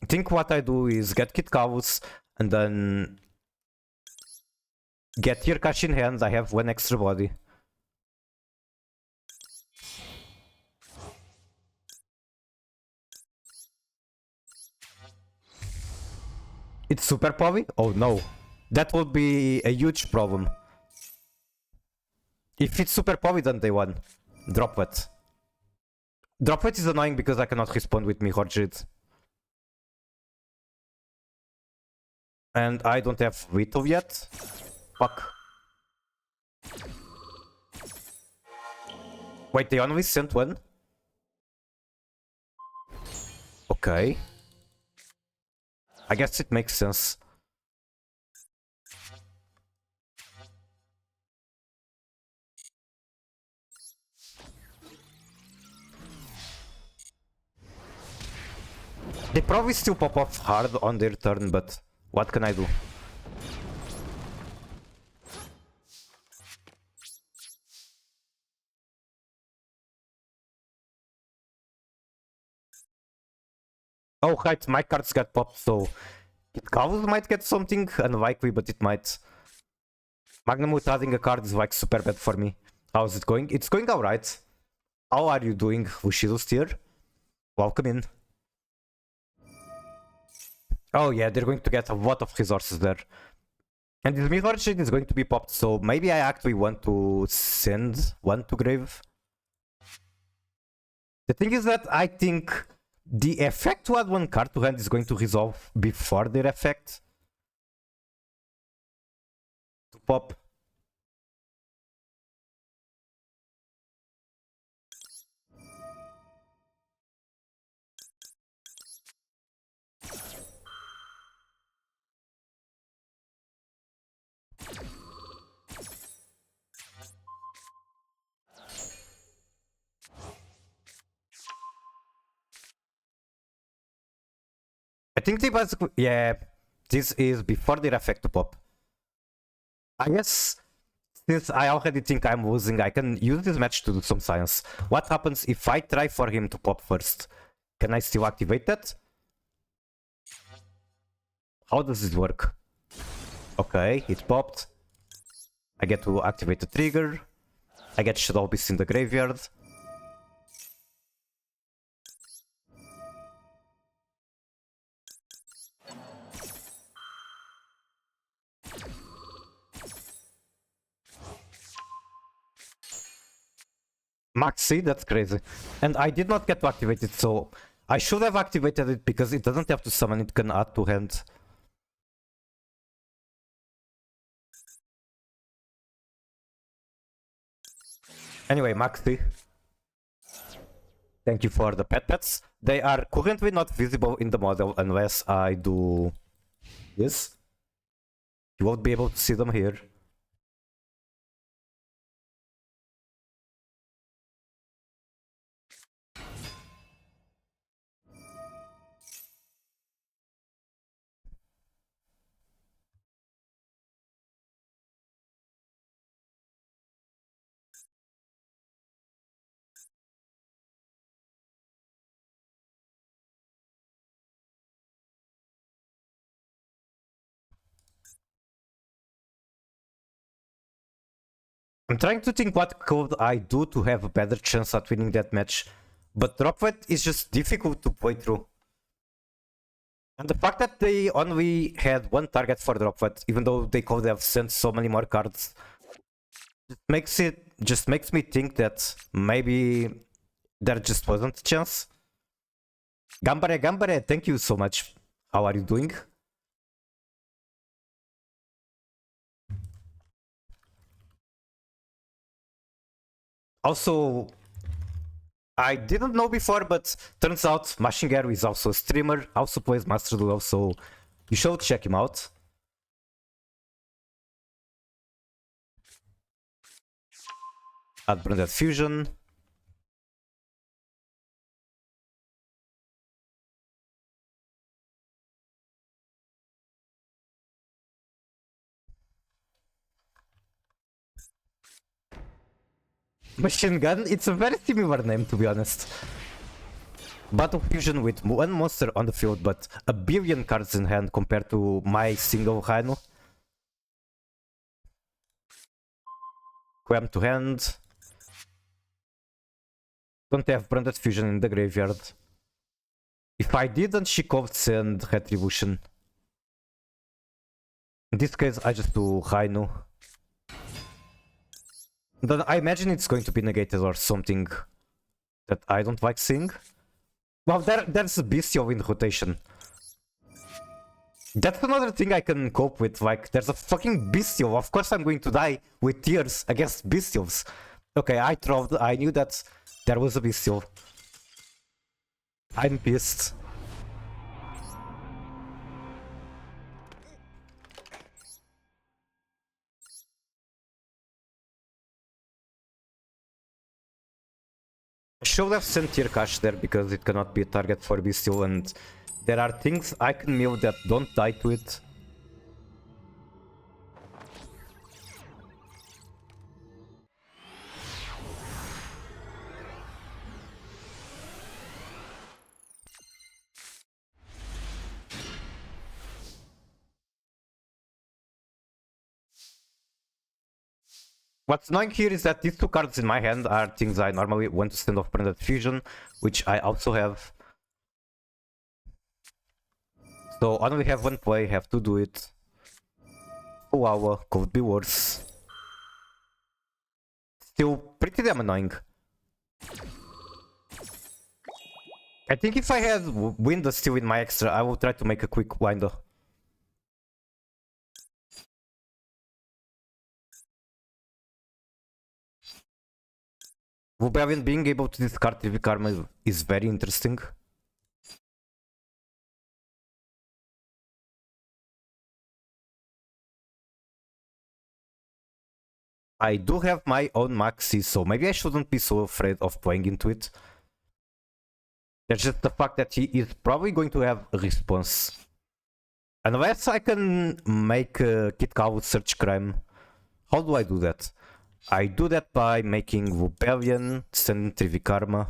I think what I do is get Kit Kavus and then get your cash in hand. I have one extra body. It's super poly? Oh no. That would be a huge problem. If it's super poly, then they won. Drop Wet. Drop Wet is annoying because I cannot respond with Mirror Jade. And I don't have Veto yet. Fuck. Wait, they only sent one? Okay. I guess it makes sense. They probably still pop off hard on their turn, but what can I do? Oh, right, my cards got popped, so it might get something unlikely, but it might. Magnamut adding a card is like super bad for me. How's it going? It's going alright. How are you doing, Bushido's tier? Welcome in. Oh yeah, they're going to get a lot of resources there. And this Mirror Jade is going to be popped, so maybe I actually want to send one to grave. The thing is that I think the effect to add one card to hand is going to resolve before their effect to pop. I think they basically, yeah, this is before their effect to pop. I guess since I already think I'm losing, I can use this match to do some science. What happens if I try for him to pop first? Can I still activate that? How does this work? Okay, it popped. I get to activate the trigger. I get Shadow Beast in the graveyard. Maxi, that's crazy. And I did not get to activate it, so I should have activated it because it doesn't have to summon, it can add to hand. Anyway, Maxi, thank you for the pets. They are currently not visible in the model unless I do this. You won't be able to see them here. I'm trying to think what could I do to have a better chance at winning that match, but Droplet is just difficult to play through. And the fact that they only had one target for Droplet, even though they could have sent so many more cards, just makes me think that maybe there just wasn't a chance. Gambare, thank you so much. How are you doing? Also, I didn't know before, but turns out Machine Garo is also a streamer, also plays Master Duel, so you should check him out. Add Branded Fusion. Machine Gun, it's a very similar name to be honest. Battle Fusion with one monster on the field but a billion cards in hand compared to my single Rhino. Cram to hand. Don't have Branded Fusion in the graveyard. If I didn't, she could send Retribution. In this case, I just do Rhino. Then I imagine it's going to be negated or something that I don't like seeing. Well, there's a Bestial in rotation. That's another thing I can cope with, like, there's a fucking Bestial. Of course I'm going to die with tears against Bestials. Okay, I trolled, I knew that there was a Bestial. I'm pissed. I should have sent Tier Cash there because it cannot be a target for Bestial and there are things I can mill that don't die to it. What's annoying here is that these two cards in my hand are things I normally want to send off Branded Fusion, which I also have. So only have one play, have to do it. Oh wow, could be worse. Still pretty damn annoying. I think if I had windows still in my extra, I will try to make a quick window. Wubellian being able to discard TV Karma is very interesting. I do have my own maxi, so maybe I shouldn't be so afraid of playing into it. There's just the fact that he is probably going to have a response. Unless I can make Kit Cow search crime. How do I do that? I do that by making Wubellian send Trivi Karma.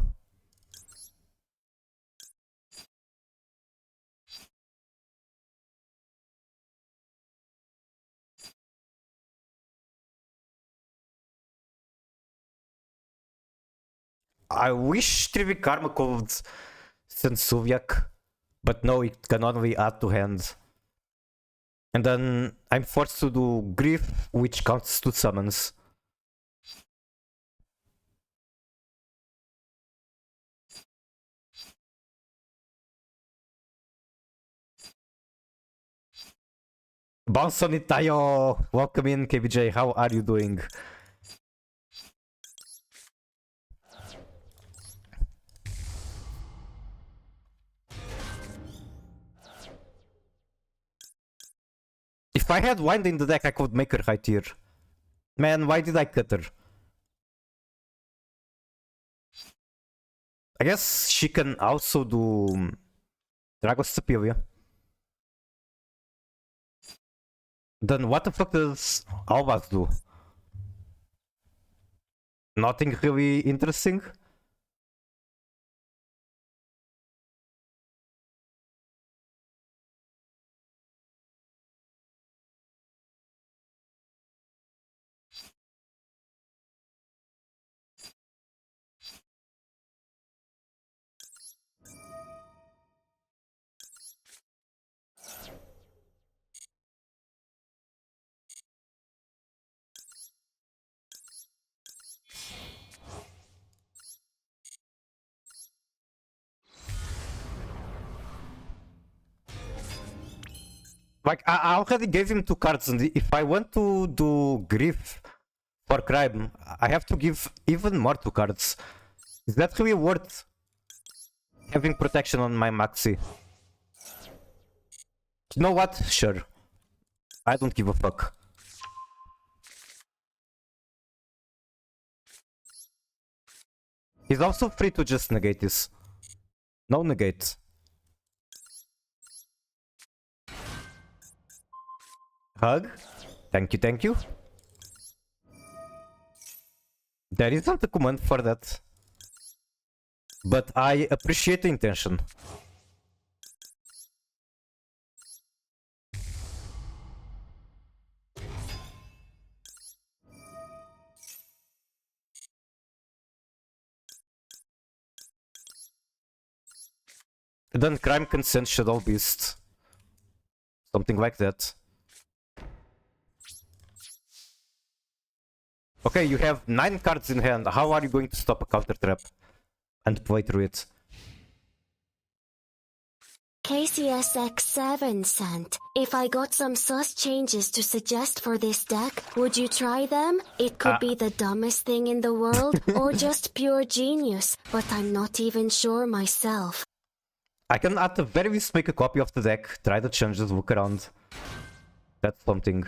I wish Trivi Karma could send Suvyak, but no, it can only add to hand. And then I'm forced to do Grief, which counts to summons. Bounce on it, Tayo! Welcome in, KBJ. How are you doing? If I had Wind in the deck, I could make her high tier. Man, why did I cut her? I guess she can also do Dragos Superior. Then what the fuck does Albaz do? Nothing really interesting? Like, I already gave him 2 cards, and if I want to do Grief for crime, I have to give even more 2 cards. Is that really worth having protection on my maxi? You know what? Sure. I don't give a fuck. He's also free to just negate this. No negate. Hug. Thank you, thank you. There isn't a command for that. But I appreciate the intention. Then crime can send Shadow Beast. Something like that. Okay, you have 9 cards in hand. How are you going to stop a counter trap and play through it? KCSX7 sent, if I got some sus changes to suggest for this deck, would you try them? It could be the dumbest thing in the world, or just pure genius, but I'm not even sure myself. I can at the very least make a copy of the deck, try the changes, look around. That's something.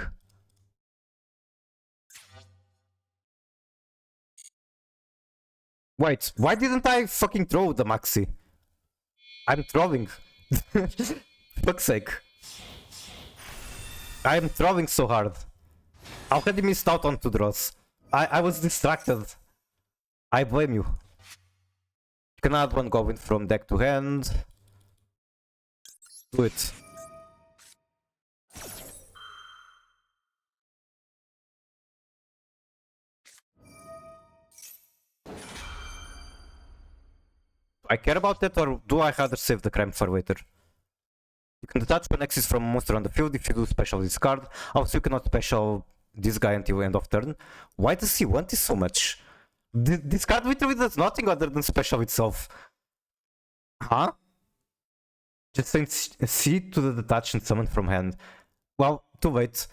Wait, why didn't I fucking throw the maxi? I'm throwing. Fuck's sake. I am throwing so hard. I already missed out on 2 draws. I was distracted. I blame you. You can add 1 goblin from deck to hand. Do it. I care about that, or do I rather save the crime for later? You can detach one axis from a monster on the field if you do special discard. Also, you cannot special this guy until end of turn. Why does he want this so much? This card literally does nothing other than special itself. Huh? Just saying C to the detach and summon from hand. Well, too late.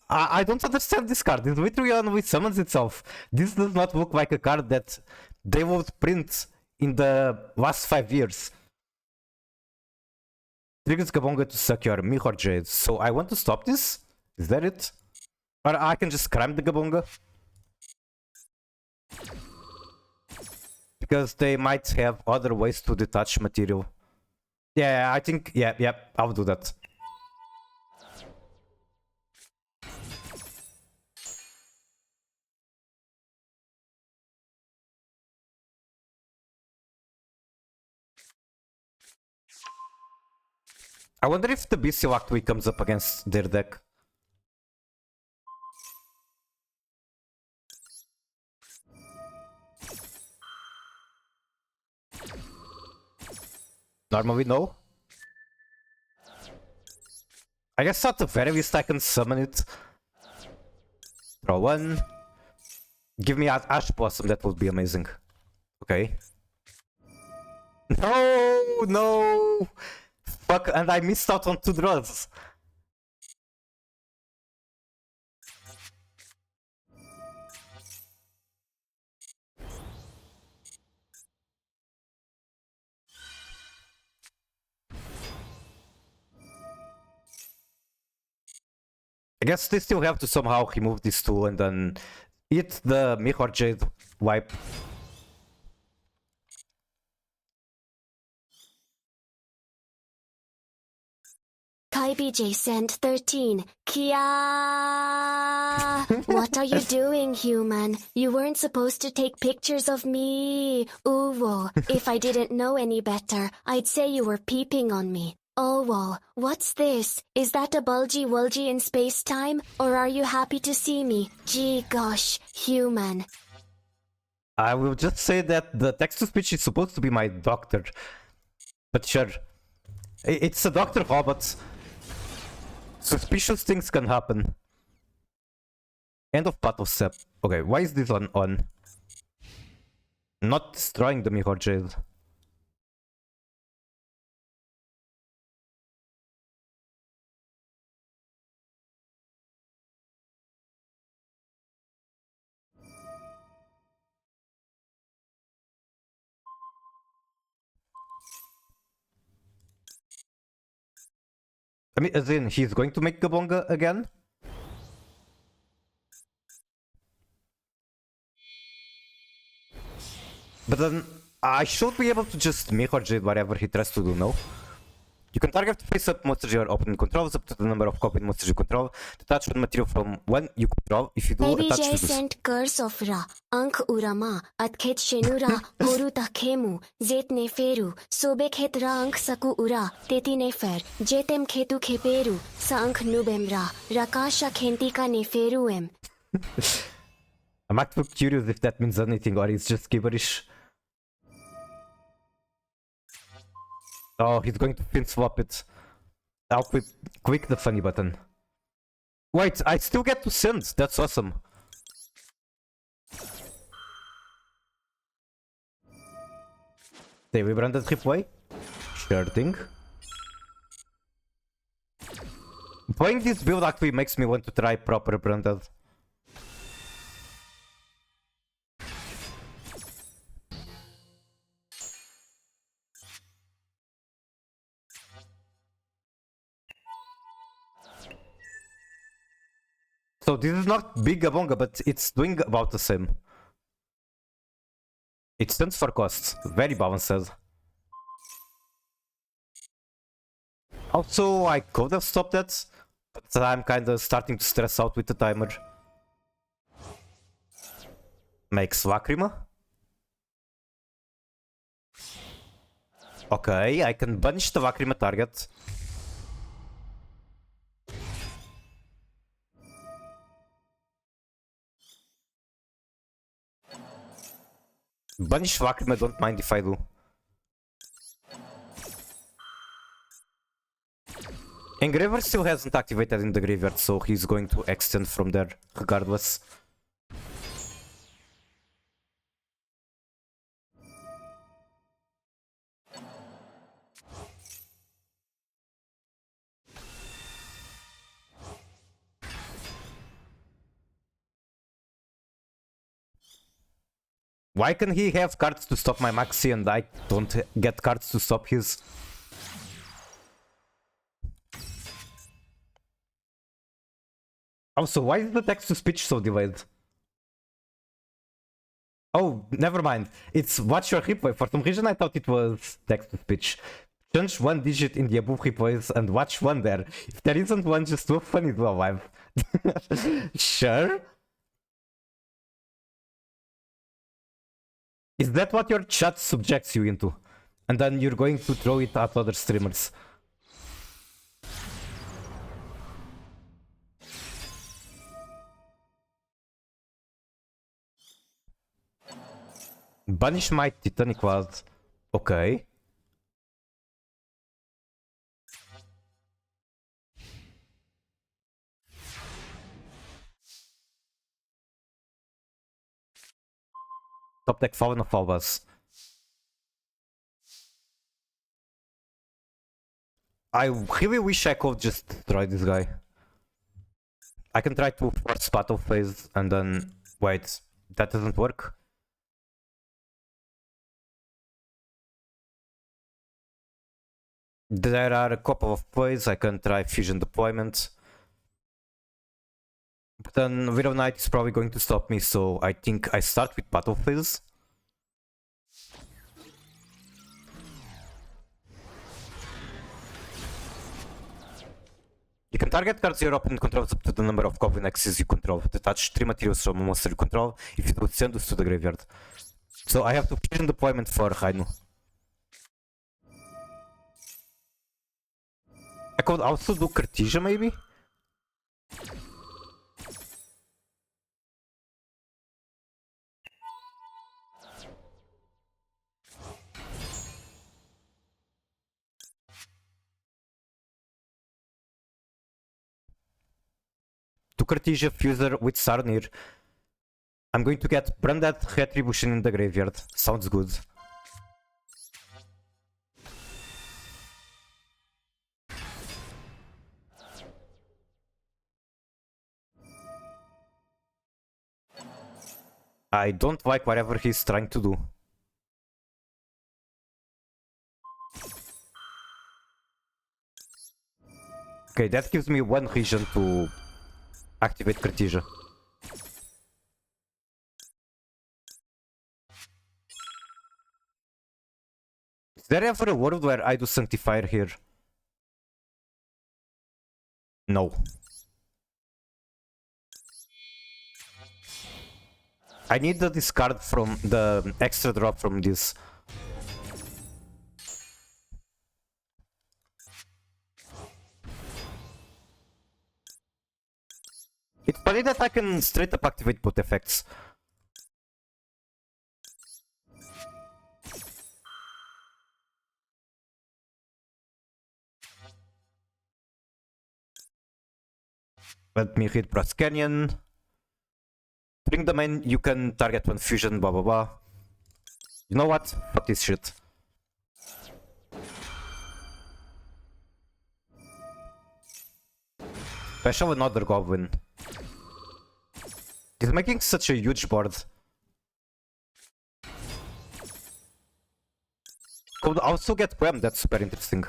I don't understand this card. It's literally on with summons itself. This does not look like a card that they would print in the last 5 years. Triggers Gabonga to suck your Mirror Jade. So I want to stop this? Is that it? Or I can just cram the Gabonga? Because they might have other ways to detach material. Yeah, I think, yeah, I'll do that. I wonder if the BCL actually comes up against their deck. Normally, no. I guess at the very least I can summon it. Draw one. Give me Ash Blossom, that would be amazing. Okay. No! Fuck, and I missed out on 2 draws. I guess they still have to somehow remove this tool and then eat the Mirror Jade wipe. Kai BJ sent 13. Kia! What are you doing, human? You weren't supposed to take pictures of me. Ooh, if I didn't know any better, I'd say you were peeping on me. Oh, whoa, what's this? Is that a bulgy wulgy in space-time? Or are you happy to see me? Gee gosh, human. I will just say that the text-to-speech is supposed to be my doctor. But sure. It's a Dr. Robot. Suspicious things can happen. End of battle step. Okay, why is this on? Not destroying the Mirror Jade. I mean, as in, he's going to make Gabonga again? But then, I should be able to just Mirror Jade whatever he tries to do, no? You can target face-up monsters your opponent controls up to the number of copied monsters you control. Detach one material from one you control. If you do, Baby attach J to this. sent Kursofra, Ank Urama, Atket Shenura, Horuta Kemu, Zet Neferu, Sobek Hetra Ank Saku Ura, Teti Nefer, Jetem Ketu Keperu, Sank Nubemra, Rakasha Kentika Neferuem. I'm actually curious if that means anything or it's just gibberish. Oh, he's going to fin swap it. I'll click the funny button. Wait, I still get to send. That's awesome. Daily branded replay? Sure thing. Playing this build actually makes me want to try proper branded. So this is not big Gabonga, but it's doing about the same. It stands for costs. Very balanced. Also, I could have stopped that, but I'm kinda starting to stress out with the timer. Makes Lacrima. Okay, I can banish the Lacrima target. Banish Lacrima, don't mind if I do. Engraver still hasn't activated in the graveyard, so he's going to extend from there, regardless. Why can he have cards to stop my Maxi and I don't get cards to stop his? Also, why is the text-to-speech so delayed? Oh, never mind. It's watch your replay. For some reason I thought it was text-to-speech. Change one digit in the above replays and watch one there. If there isn't one, just do a funny do live. Sure. Is that what your chat subjects you into? And then you're going to throw it at other streamers? Banish my Titanic was okay. Top deck Fallen of Alvas. I really wish I could just destroy this guy. I can try to force battle phase and then wait, that doesn't work. There are a couple of plays. I can try fusion deployment. But then Widow Knight is probably going to stop me, so I think I start with battle phase. You can target cards your opponent controls up to the number of Goblin X's you control. Detach 3 materials from a monster you control. If you do, send those to the graveyard. So I have to fusion deployment for Rainu. I could also do Cartesia maybe? To Cartesia Fuser with Sarnir. I'm going to get Branded Retribution in the graveyard. Sounds good. I don't like whatever he's trying to do. Okay, that gives me one reason to activate Cartesia. Is there ever a world where I do Sanctifier here? No. I need the discard from the extra drop from this. It's funny that I can straight up activate both effects. Let me hit Brass Canyon. Bring them in, you can target one fusion, blah blah blah. You know what? Fuck this shit. Special another goblin. He's making such a huge board. Could also get Quem, that's super interesting.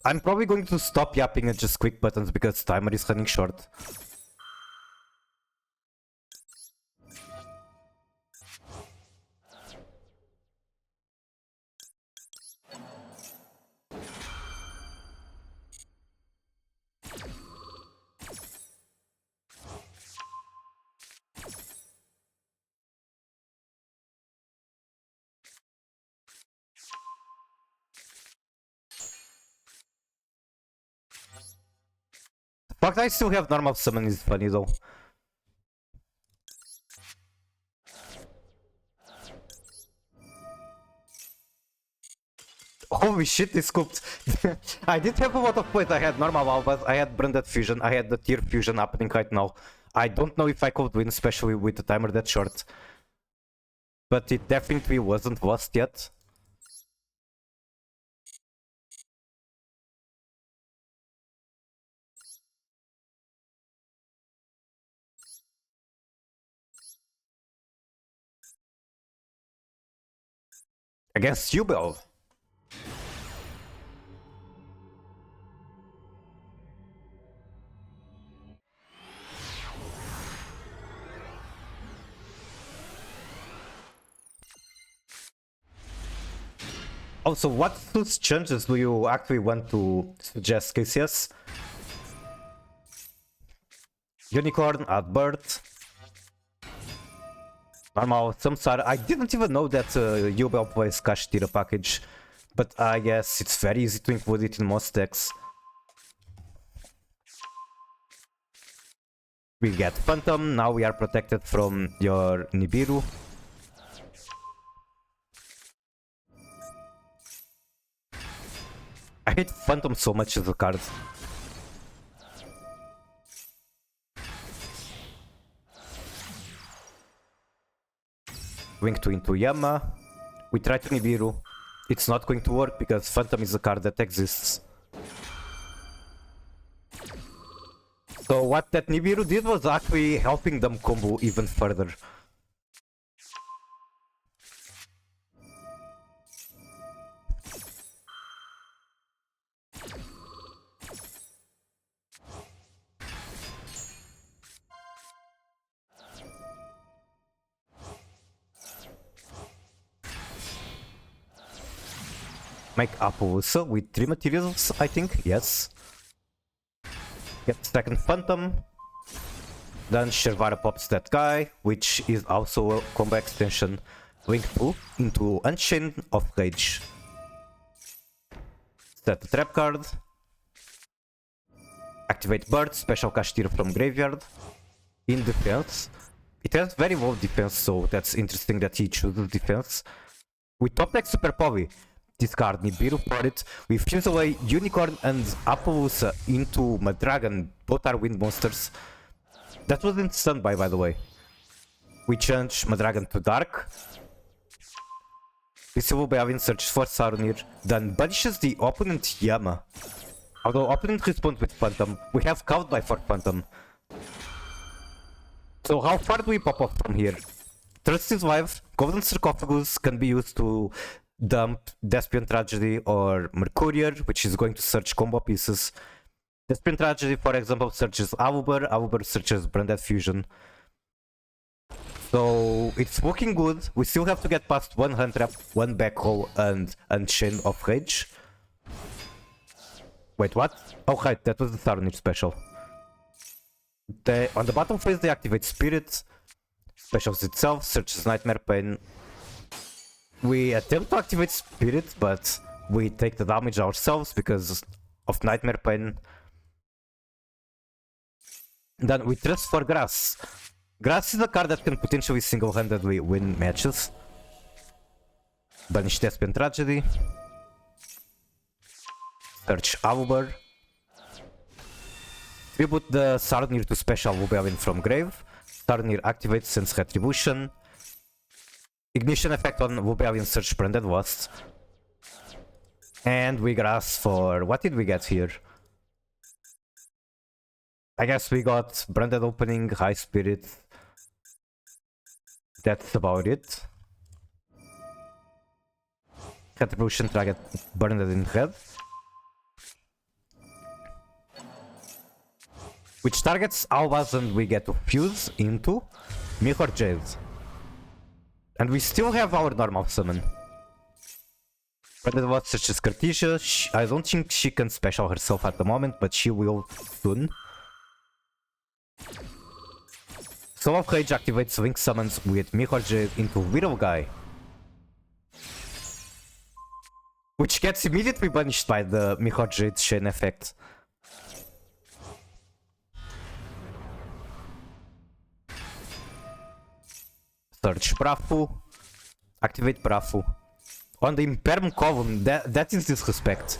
I'm probably going to stop yapping and just quick buttons because timer is running short. The fact I still have normal summon is funny though. Holy shit, this scooped. I did have a lot of plays. I had normal Albas, I had Branded Fusion, I had the Tier Fusion happening right now. I don't know if I could win, especially with the timer that short. But it definitely wasn't lost yet. Against Yubel. Also, what changes do you actually want to suggest, KCS? Unicorn at birth. Normal, Samsara. I didn't even know that Yubel plays Kashtira package, but I guess it's very easy to include it in most decks. We get Phantom, now we are protected from your Nibiru. I hate Phantom so much as a card. Wing to into Yama. We try to Nibiru. It's not going to work because Phantom is a card that exists. So what that Nibiru did was actually helping them combo even further. Make Appaloosa with 3 materials, I think, yes. Get second Phantom. Then Shervara pops that guy, which is also a combo extension. Link 2 into Unchained of Rage. Set the trap card. Activate Bird, special Kashtira from graveyard. In defense. It has very low defense, so that's interesting that he chooses defense. We top deck Super Poly. Discard Nibiru for it. We fuse away Unicorn and Appaloosa into Madragon. Both are wind monsters. That wasn't standby, by the way. We change Madragon to Dark. Visible Beavin searches for Sarunir. Then banishes the opponent Yama. Although opponent responds with Phantom, we have Cowdby for Phantom. So how far do we pop off from here? Trust is live. Golden Sarcophagus can be used to dump Despian Tragedy or Mercurier, which is going to search combo pieces. Despian Tragedy, for example, searches Aluber, Aluber searches Branded Fusion. So it's looking good. We still have to get past one hand trap, one backroll, and Unchain of Rage. Wait, what? Oh, right, that was the Sarunir special. On the bottom phase, they activate Spirit, specials itself, searches Nightmare Pain. We attempt to activate Spirit, but we take the damage ourselves because of Nightmare Pain. Then we trust for Grass. Grass is a card that can potentially single-handedly win matches. Banish Despian Tragedy. Search Aluber. Tribute the Sarunir to special Lubelin from grave. Sarunir activates, sends Retribution. Ignition effect on Lubelin search Branded Lust. And we grass for... what did we get here? I guess we got Branded Opening, High Spirit. That's about it. Retribution, target Branded in red. Which targets Albaz and we get to fuse into Mirror Jade. And we still have our normal summon. Branded Lust searches Cartesia. I don't think she can special herself at the moment, but she will soon. Soul of Rage activates Link summons with Mirror Jade into Little Guy. Which gets immediately banished by the Mirror Jade chain effect. Search Brafu. Activate Brafu. On the Imperm column, that is disrespect.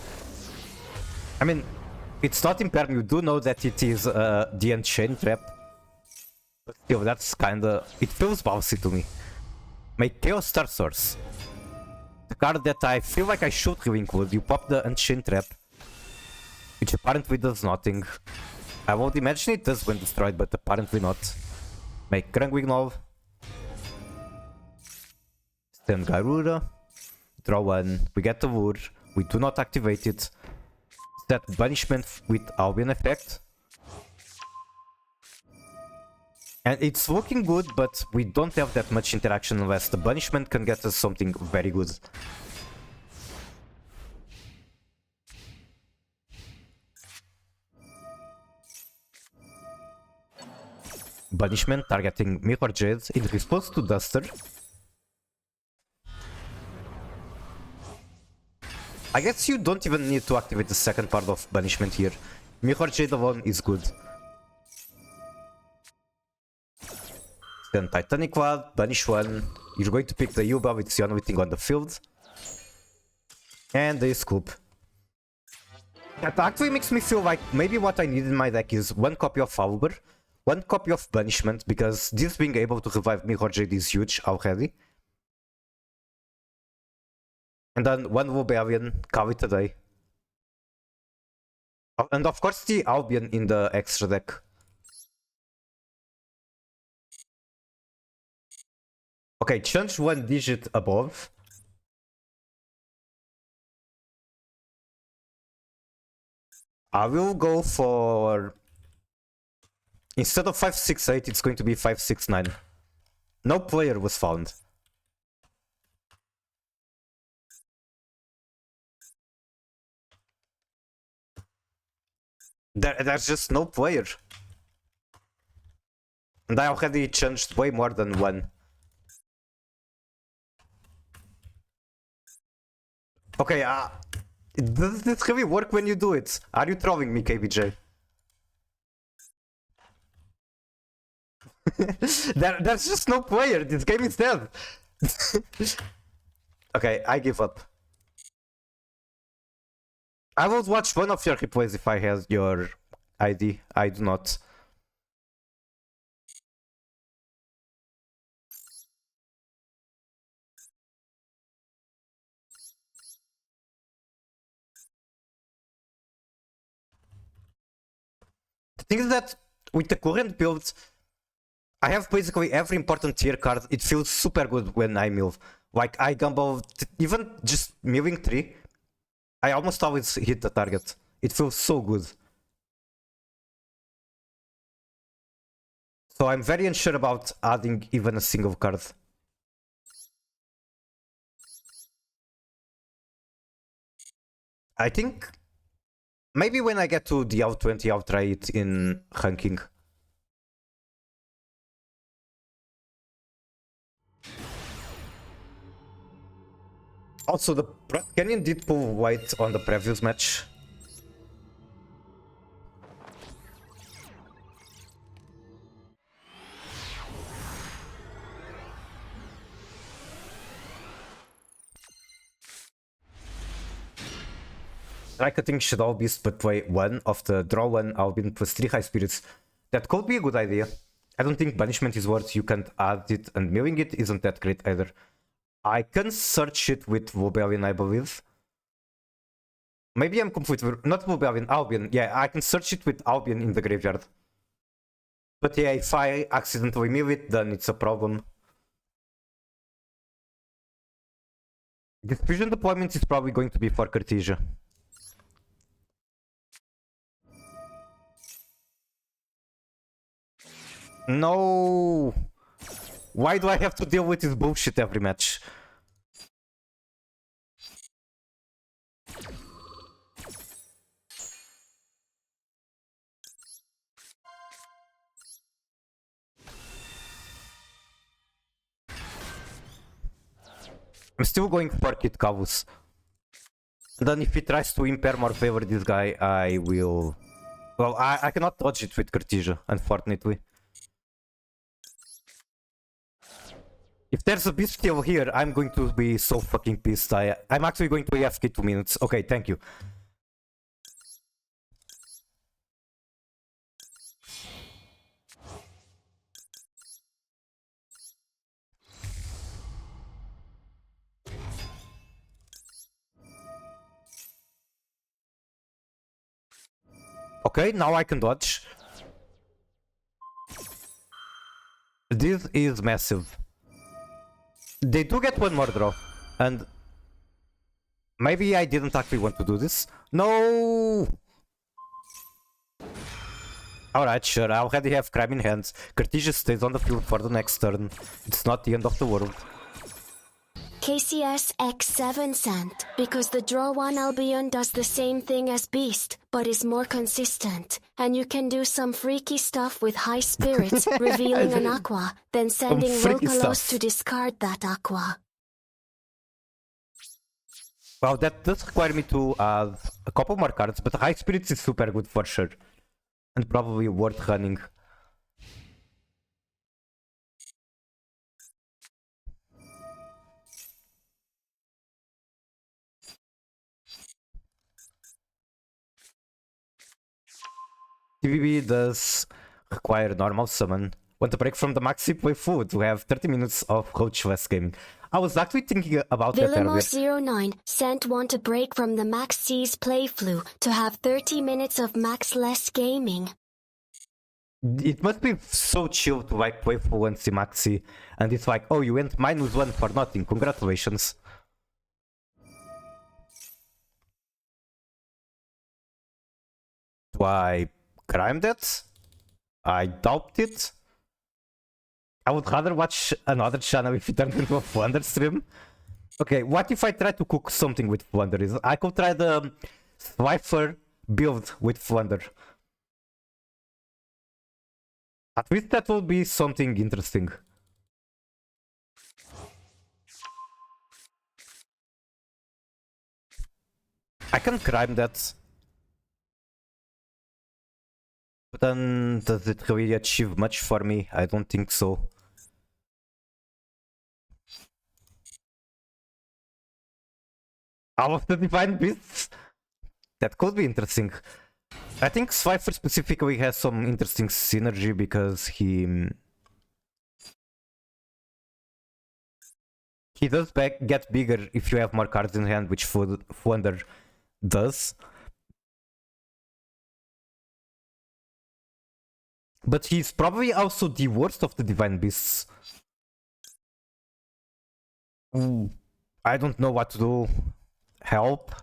I mean, it's not Imperm, you do know that it is the Unchained trap. But still, that's kinda... it feels bouncy to me. Make Chaos Star Source. The card that I feel like I should really include. You pop the Unchained trap. Which apparently does nothing. I would imagine it does when destroyed, but apparently not. Make Krangwignov. Stand Garura. draw one, we get the wood, we do not activate it. Set banishment with Albion effect. And it's looking good, but we don't have that much interaction unless the banishment can get us something very good. Banishment targeting Mirror Jade in response to Duster. I guess you don't even need to activate the second part of banishment here. Mirror Jade alone is good. Then Titanic Quad, banish one. You're going to pick the Yuba, it's the only thing on the field. And the Scoop. That actually makes me feel like maybe what I need in my deck is one copy of Augur, one copy of Banishment, because this being able to revive Mirror Jade is huge already. And then one Rebellion, call it a day. And of course the Albion in the extra deck. Okay, change one digit above. I will go for... Instead of 568, it's going to be 569. No player was found. There's just no player. And I already changed way more than one. Okay, does this really work when you do it? Are you trolling me, KBJ? There's just no player, this game is dead. Okay, I give up. I would watch one of your replays if I had your ID. I do not. The thing is that with the current build, I have basically every important tier card. It feels super good when I mill. Like I gamble, even just milling 3, I almost always hit the target. It feels so good. So I'm very unsure about adding even a single card. I think maybe when I get to the L20, I'll try it in ranking. Also, the Canyon did pull white on the previous match. Tricutting Shadow Beast but play one of the draw one Albion plus 3 high spirits. That could be a good idea. I don't think banishment is worth, you can't add it, and milling it isn't that great either. I can search it with Rebellion, I believe. Maybe I'm completely... not Rebellion, Albion. Yeah, I can search it with Albion in the graveyard. But yeah, if I accidentally mill it, then it's a problem. This fusion deployment is probably going to be for Cartesia. No! Why do I have to deal with this bullshit every match? I'm still going for Kit Kavus. Then if he tries to impair more favor this guy, I will... Well, I cannot dodge it with Cartesia, unfortunately. If there's a beast kill here, I'm going to be so fucking pissed. I'm actually going to AFK 2 minutes. Okay, thank you. Okay, now I can dodge. This is massive. They do get one more draw, and Maybe I didn't actually want to do this. No! Alright, sure, I already have crab in hands. Cartesia stays on the field for the next turn. It's not the end of the world. KCS X7 sent, because the draw 1 Albion does the same thing as Beast, but is more consistent, and you can do some freaky stuff with high spirits, revealing an aqua, then sending freaky Localos stuff. to discard that aqua. Well, that does require me to add a couple more cards, but high spirits is super good for sure. And probably worth running. TVB does require normal summon. Want to break from the maxi play food to have 30 minutes of coachless gaming. I was actually thinking about that earlier. Villamor09 sent want to break from the Max C's play flu to have 30 minutes of max less gaming. It must be so chill to like play full and see maxi, and it's like, oh, you went -1 for nothing, congratulations. Do I crime that? I doubt it. I would rather watch another channel if it turned into a Flunder stream. Okay, what if I try to cook something with Flunder? I could try the Slifer build with Flunder. At least that will be something interesting. I can crime that. But then, does it really achieve much for me? I don't think so. All of the Divine Beasts? That could be interesting. I think Slifer specifically has some interesting synergy because he does get bigger if you have more cards in hand, which Flunder does. But he's probably also the worst of the Divine Beasts. Ooh, I don't know what to do. Help.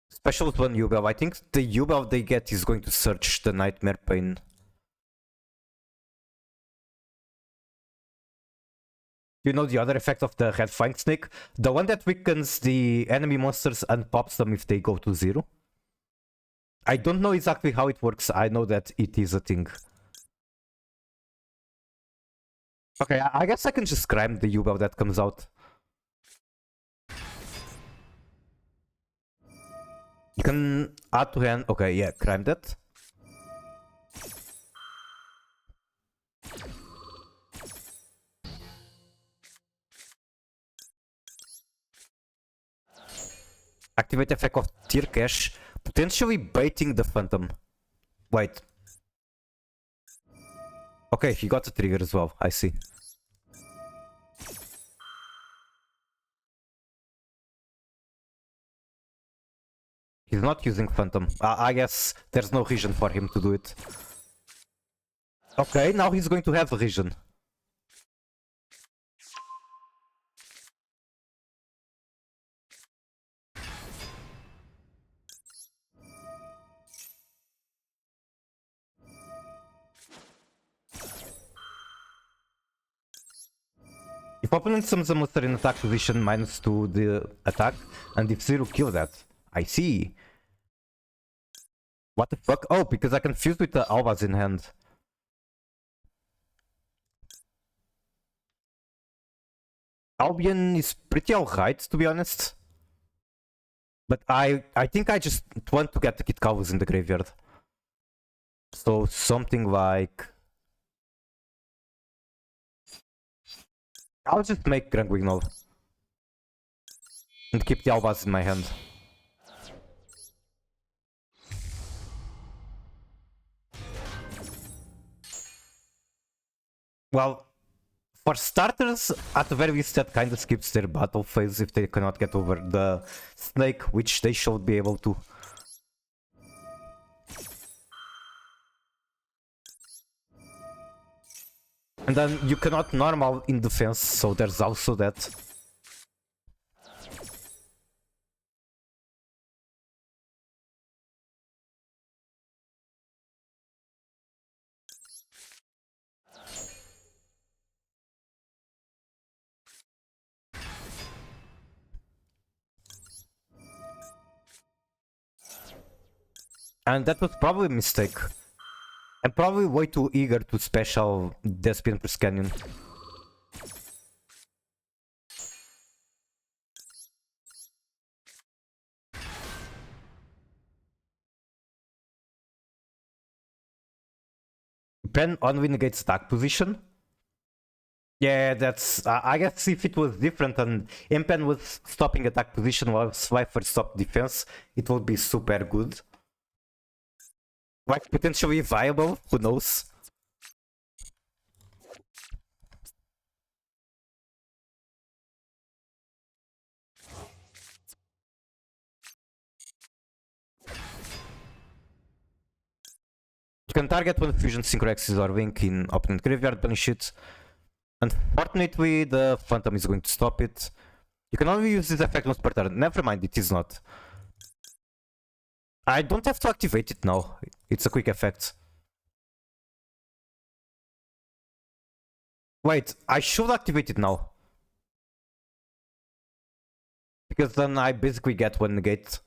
Special one Yubel. I think the Yubel they get is going to search the Nightmare Pain. You know the other effect of the Red Flying Snake? The one that weakens the enemy monsters and pops them if they go to 0? I don't know exactly how it works. I know that it is a thing. Okay, I guess I can just crime the Yubel that comes out. You can add to hand. Okay, yeah, crime that. Activate effect of Tear Cache, potentially baiting the Phantom. Wait. Okay, he got the trigger as well, I see. He's not using Phantom. I guess there's no reason for him to do it. Okay, now he's going to have a reason. If opponent summons a monster in attack position, -2 the attack, and if 0 kill that. I see. What the fuck? Oh, because I confused with the Albas in hand. Albion is pretty alright, to be honest. But I think I just want to get the Kid Calvus in the graveyard. So something like... I'll just make Grangwignol. And keep the Albas in my hand. Well, For starters, at the very least, that kind of skips their battle phase if they cannot get over the snake, which they should be able to. And then you cannot normal in defense, so there's also that. And that was probably a mistake. I'm probably way too eager to special Despian plus Canyon. Pen only negates attack position. Yeah, that's... I guess if it was different and Impen was stopping attack position while Swiper stopped defense, it would be super good. Like, potentially viable, who knows? You can target one Fusion Synchroaxis or Wink in opponent graveyard, punish it. Unfortunately, the Phantom is going to stop it. You can only use this effect once per turn. Never mind, it is not. I don't have to activate it now. It's a quick effect. Wait, I should activate it now. Because then I basically get one negate.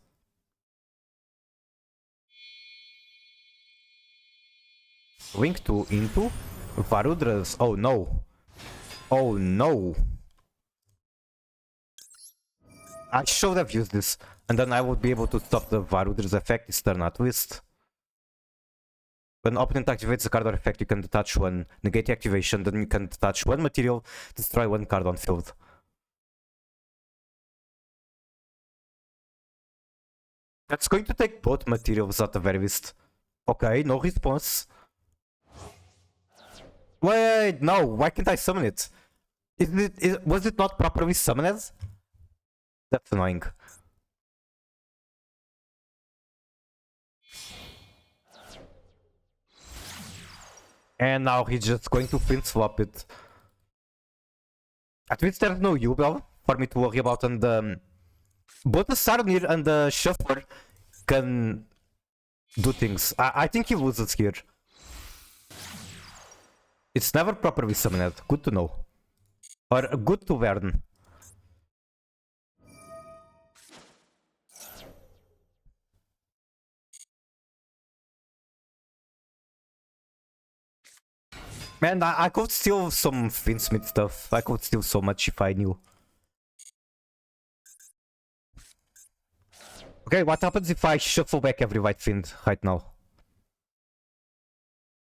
Link to into Varudras. Oh no. Oh no. I should have used this. And then I would be able to stop the Varudras effect this turn at least. When opponent activates a card or effect, you can detach one. Negate the activation, then you can detach one material, destroy one card on field. That's going to take both materials at the very least. Okay, no response. Wait, no, why can't I summon it? Was it not properly summoned? That's annoying. And now he's just going to flint swap it. At least there's no Yubel for me to worry about, and both the Sarnir and the Shuffler can do things. I think he loses here. It's never properly summoned. Good to know. Or good to learn. Man, I could steal some Finsmith stuff. I could steal so much if I knew. Okay, what happens if I shuffle back every white Fiend right now?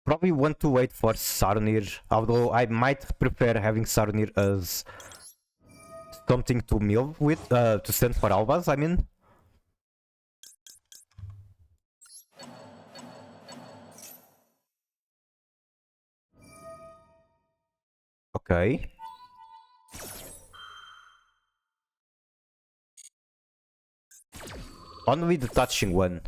Probably want to wait for Sarnir, although I might prefer having Sarnir as something to mill with, to send for Albas, I mean. Okay. Only the touching one.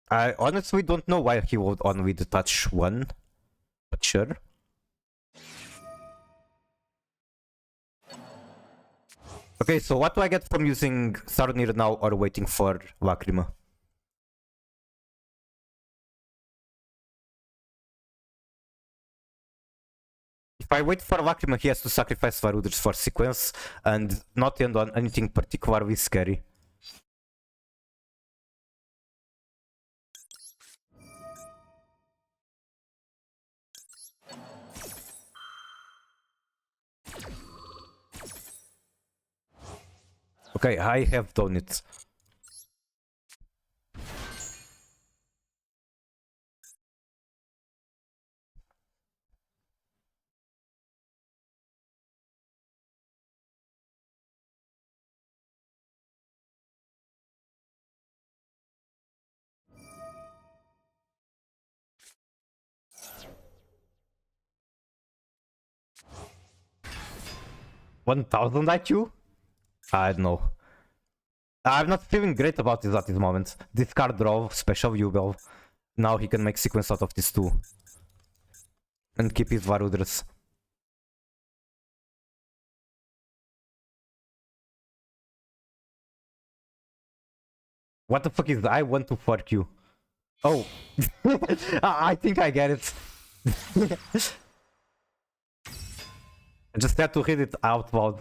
I honestly don't know why he would only the touch one, but sure. Okay, so what do I get from using Sarnir now or waiting for Lacrima? If I wait for Lacrima, he has to sacrifice Varuders for sequence and not end on anything particularly scary. Okay, I have done it. 1000 IQ? I don't know. I'm not feeling great about this at this moment. Discard draw, special U-Bell. Now he can make sequence out of these two. And keep his Varudras. What the fuck is that? I want to fork you. Oh. I think I get it. I just had to read it out loud.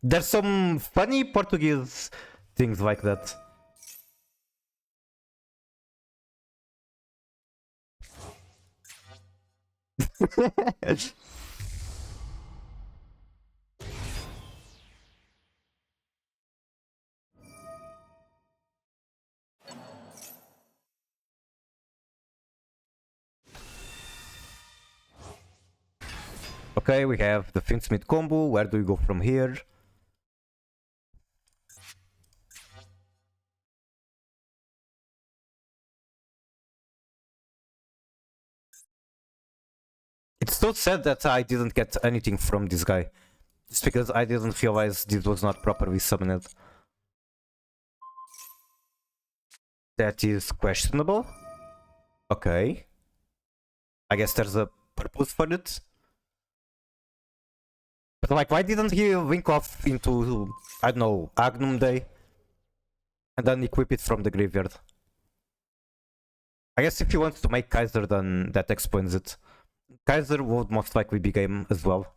There's some funny Portuguese things like that. Okay, we have the Finsmith combo. Where do we go from here? It's so sad that I didn't get anything from this guy. Just because I didn't realize this was not properly summoned. That is questionable. Okay. I guess there's a purpose for it. But like, why didn't he link off into, I don't know, Agnum Day? And then equip it from the graveyard? I guess if he wants to make Kaiser, then that explains it. Kaiser would most likely be game as well.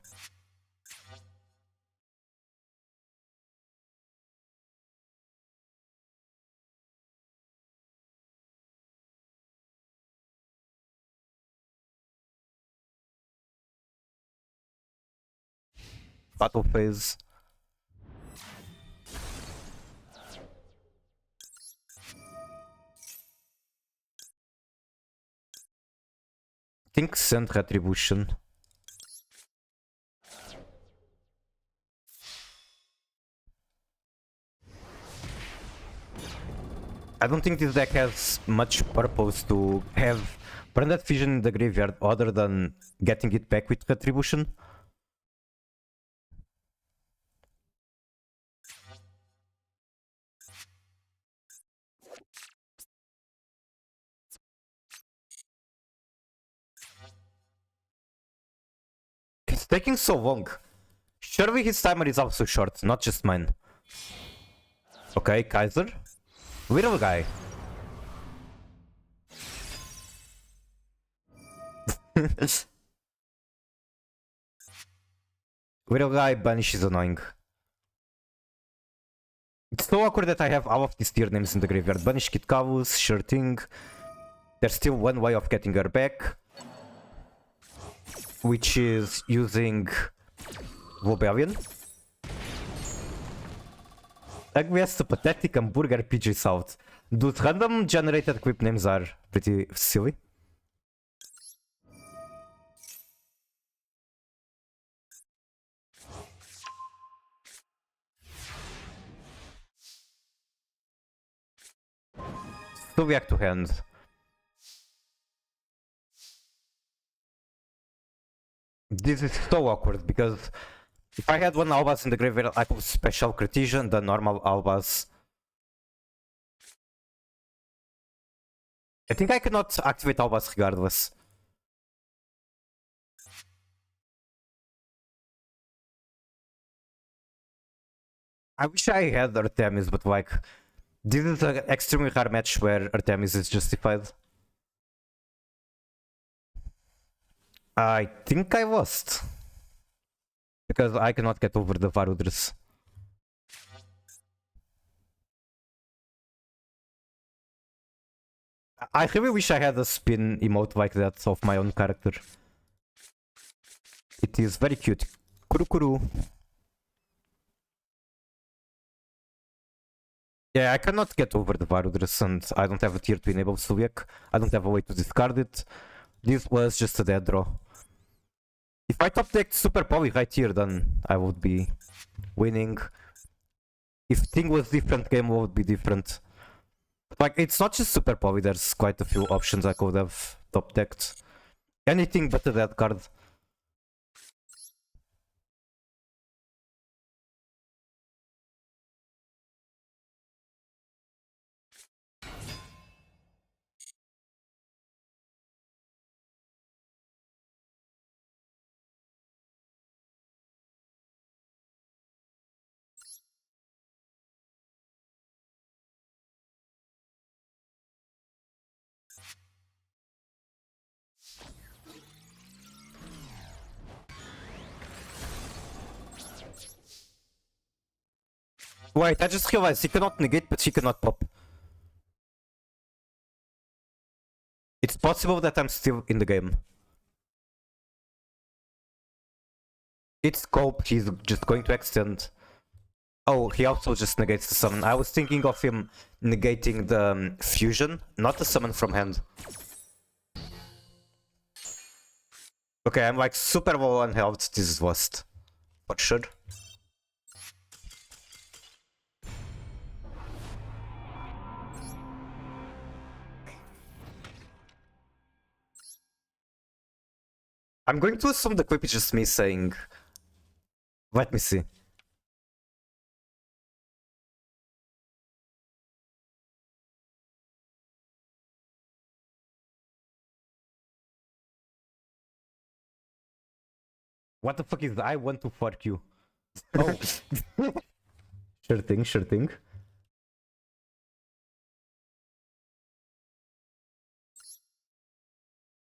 Battle phase. I think send retribution. I don't think this deck has much purpose to have Branded Vision in the graveyard other than getting it back with retribution. It's taking so long. Surely his timer is also short, not just mine. Okay, Kaiser. Little guy. Little guy banish is annoying. It's so awkward that I have all of these tier names in the graveyard. Banish Kitkavus, sure thing. There's still one way of getting her back, which is using Wobelian. Against the pathetic hamburger PG South. Dude, random generated equip names are pretty silly. Still react to hand. This is so awkward because if I had one Albaz in the graveyard, I could special Cretision, the normal Albaz. I think I cannot activate Albaz regardless. I wish I had Artemis, but like, this is an extremely hard match where Artemis is justified. I think I lost. Because I cannot get over the Varudras. I really wish I had a spin emote like that of my own character. It is very cute. Kuru. Yeah, I cannot get over the Varudras and I don't have a tier to enable Suliak. I don't have a way to discard it. This was just a dead draw. If I top decked Super Poly right here, then I would be winning. If thing was different, game would be different. Like, it's not just Super Poly, there's quite a few options I could have top decked. Anything but a dead card. Wait, I just realized he cannot negate, but he cannot pop. It's possible that I'm still in the game. It's scope, he's just going to extend. Oh, he also just negates the summon. I was thinking of him negating the fusion, not the summon from hand. Okay, I'm like super low on health, this is worst. For sure. I'm going to assume the clip is just me saying... Let me see. What the fuck is I want to fuck you? Oh. Sure thing, sure thing.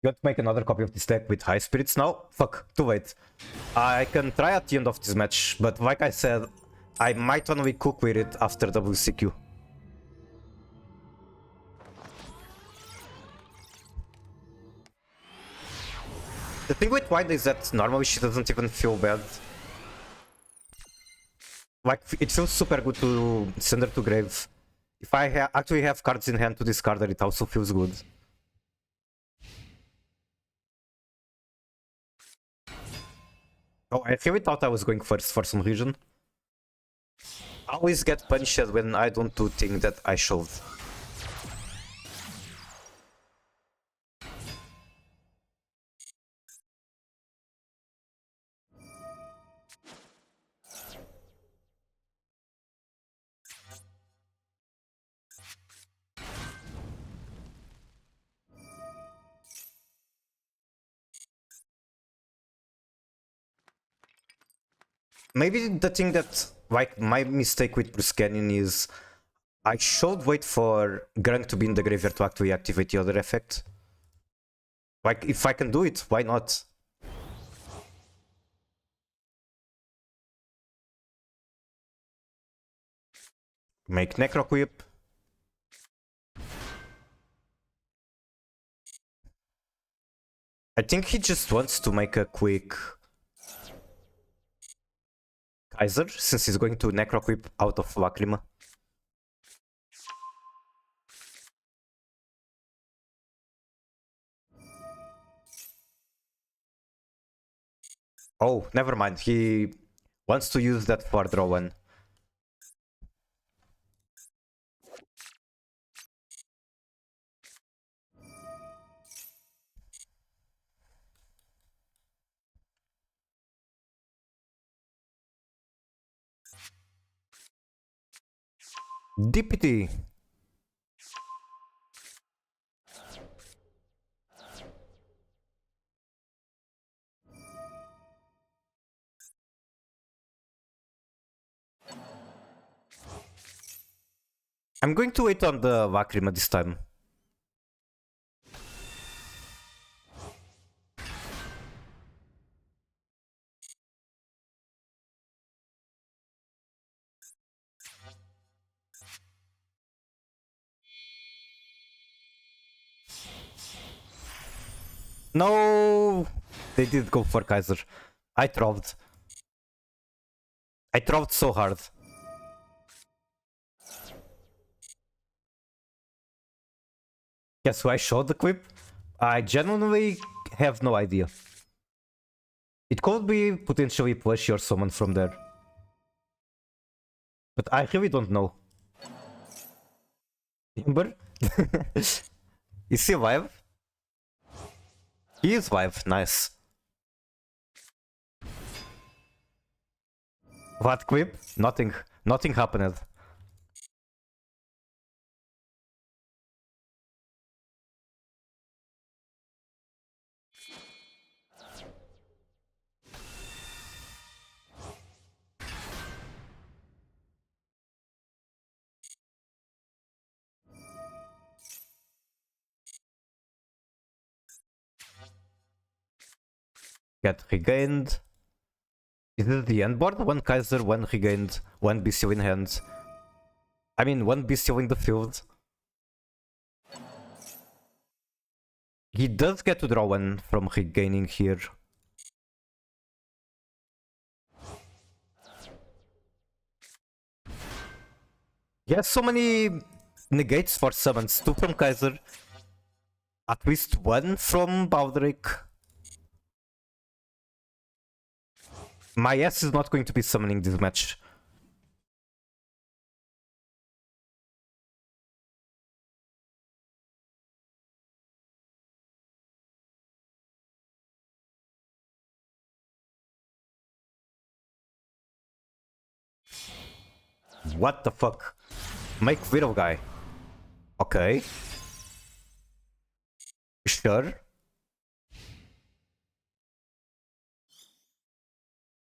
You want to make another copy of this deck with high spirits now? Fuck, too late. I can try at the end of this match, but like I said, I might only cook with it after WCQ. The thing with Wine is that normally she doesn't even feel bad. Like, it feels super good to send her to grave. If I actually have cards in hand to discard her, it also feels good. Oh, I really thought I was going first for some reason. I always get punished when I don't do things that I should. Maybe the thing that, like, my mistake with Bruce Canyon is I should wait for Grung to be in the graveyard to actually activate the other effect. Like, if I can do it, why not? Make Necro Whip. I think he just wants to make a quick Kaiser, since he's going to Necro Whip out of Lacrima. Oh, never mind. He wants to use that for draw one. DPT. I'm going to wait on the Lacrima this time. No! They did go for Kaiser. I trolled. I trolled so hard. Guess who I showed the clip? I genuinely have no idea. It could be potentially Plushie or someone from there. But I really don't know. Timber? Is he alive? He is alive, nice. What clip? Nothing. Nothing happened. Get regained. Is it the end board? One Kaiser, one regained, one bestial in hand. I mean, one bestial in the field. He does get to draw one from regaining here. He has so many negates for summons. 2 from Kaiser. At least 1 from Baldric. My ass is not going to be summoning this match. What the fuck? Make Widow guy. Okay. Sure.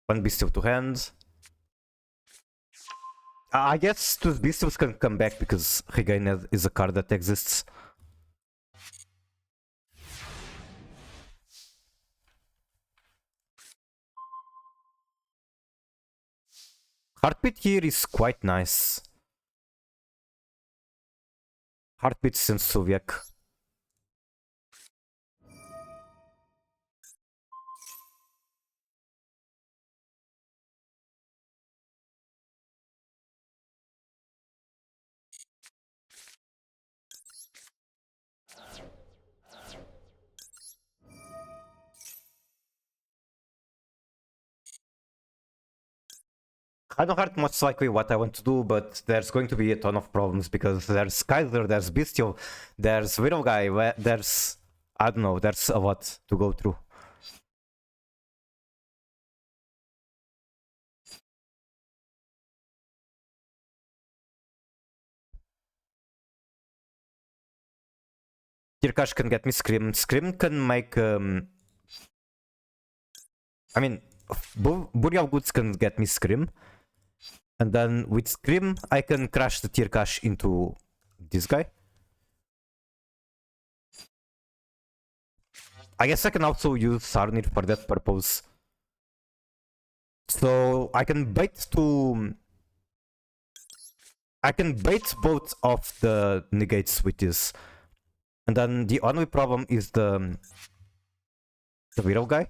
One Bestial to hand. I guess two Bestials can come back because Regain is a card that exists. Heartbeat here is quite nice. Heartbeat since Soviet. I don't heart most likely what I want to do, but there's going to be a ton of problems because there's Kaiser, there's Bestial, there's Widow guy, there's... I don't know, there's a lot to go through. Tirkash can get me Scream. Scream can make... I mean, Burial Goods can get me Scream. And then with Scream, I can crash the Tirkash into this guy. I guess I can also use Sarnir for that purpose. So I can bait to... I can bait both of the negates with this. And then the only problem is the Widow guy.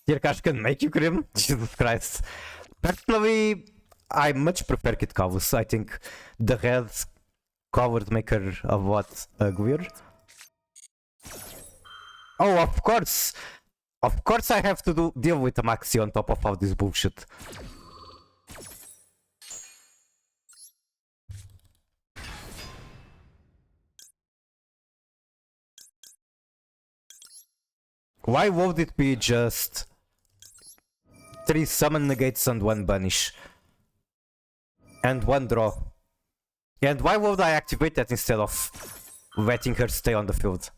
Tirkash can make you Grim? Jesus Christ. Personally, I much prefer Kit Kavus. I think the red covered make her a lot uglier. Oh, of course! Of course I have to deal with a Maxi on top of all this bullshit. Why would it be just 3 summon negates and 1 banish? And 1 draw. And why would I activate that instead of letting her stay on the field?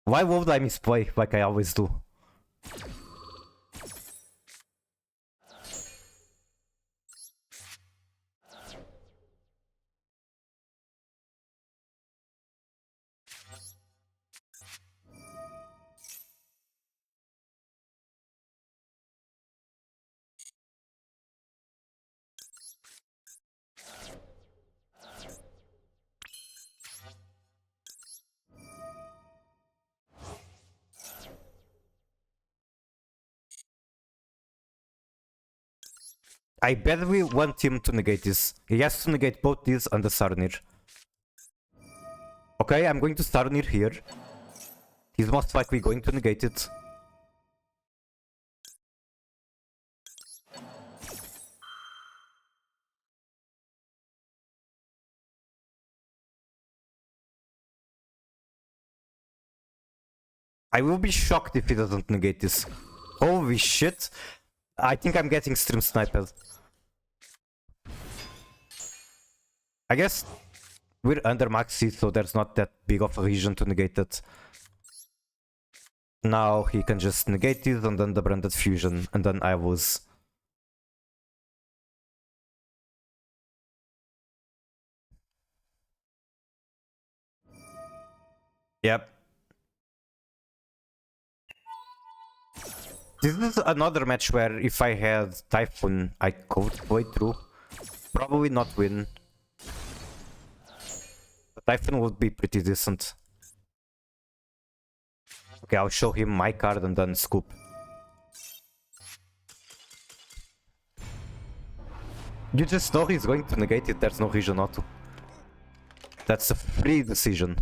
Why would I misplay like I always do? I badly want him to negate this. He has to negate both this and the Sarnir. Okay, I'm going to Sarnir here. He's most likely going to negate it. I will be shocked if he doesn't negate this. Holy shit. I think I'm getting stream sniped. I guess we're under maxi, so there's not that big of a reason to negate it. Now he can just negate it and then the branded fusion, and then I lose. Yep. This is another match where if I had Typhoon, I could go through. Probably not win. But Typhoon would be pretty decent. Okay, I'll show him my card and then scoop. You just know he's going to negate it, there's no reason not to. That's a free decision.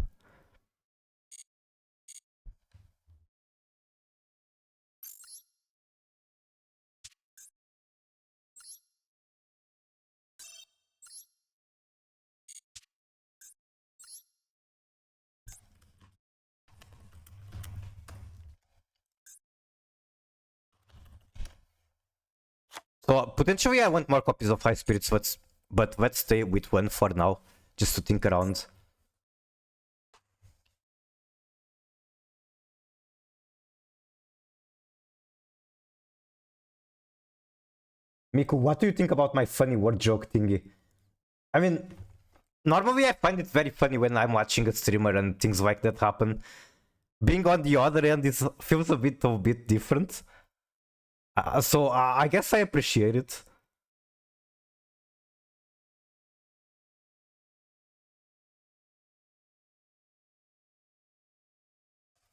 So potentially I want more copies of High Spirits, but let's stay with one for now, just to think around. Miku, what do you think about my funny word joke thingy? I mean, normally I find it very funny when I'm watching a streamer and things like that happen. Being on the other end feels a bit different. So I guess I appreciate it.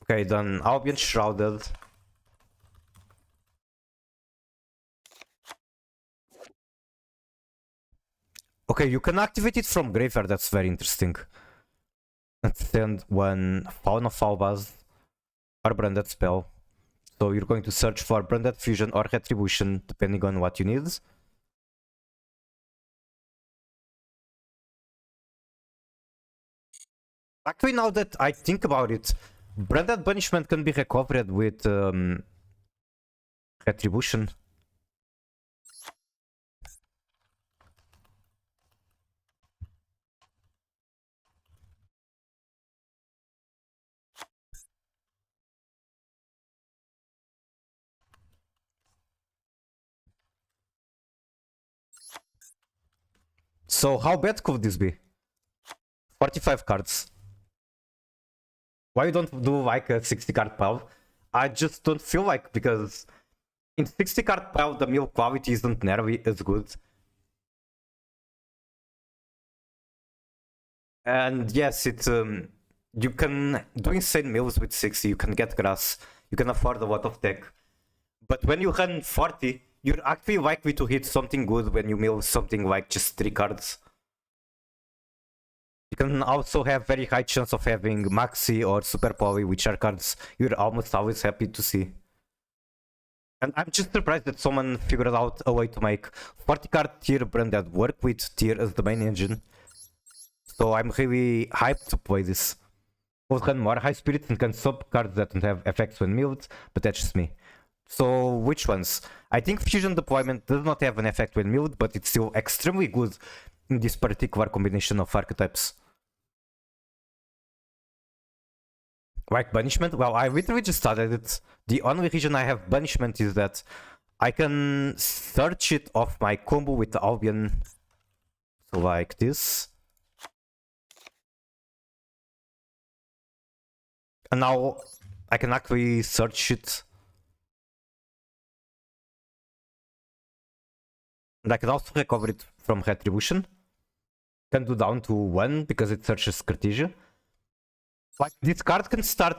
Okay, then Albion Shrouded. Okay, you can activate it from Graveyard, that's very interesting. And send one Fauna Falbaz or Branded Spell. So you're going to search for Branded Fusion or Retribution, depending on what you need. Actually, now that I think about it, Branded Banishment can be recovered with Retribution. So how bad could this be? 45 cards. Why you don't do like a 60 card pile? I just don't feel like, because in 60 card pile the mill quality isn't nearly as good. And yes, it's you can do insane mills with 60, you can get grass, you can afford a lot of tech. But when you run 40, you're actually likely to hit something good when you mill something like just 3 cards. You can also have very high chance of having Maxi or Super Poly, which are cards you're almost always happy to see. And I'm just surprised that someone figured out a way to make 40 card tier Branded work with tier as the main engine. So I'm really hyped to play this. Both run more high spirits and can sub cards that don't have effects when milled, but that's just me. So which ones? I think Fusion Deployment does not have an effect when milled, but it's still extremely good in this particular combination of archetypes. Like Banishment? Well, I literally just started it. The only reason I have Banishment is that I can search it off my combo with the Albion. So like this. And now I can actually search it. And I can also recover it from Retribution. Can do down to 1 because it searches Cartesia. Like, this card can start...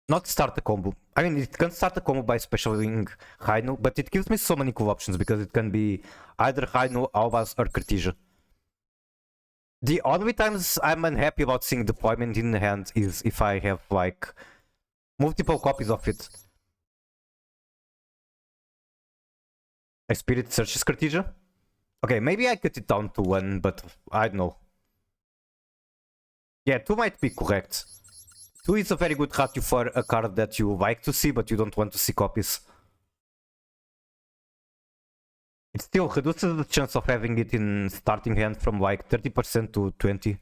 not start a combo. I mean, it can start a combo by specialing Hainu, but it gives me so many cool options because it can be either Hainu, Albaz, or Cartesia. The only times I'm unhappy about seeing Deployment in the hand is if I have, like, multiple copies of it. A Spirit searches Cartesia? Okay, maybe I cut it down to 1, but I don't know. Yeah, 2 might be correct. 2 is a very good ratio for a card that you like to see, but you don't want to see copies. It still reduces the chance of having it in starting hand from like 30% to 20%,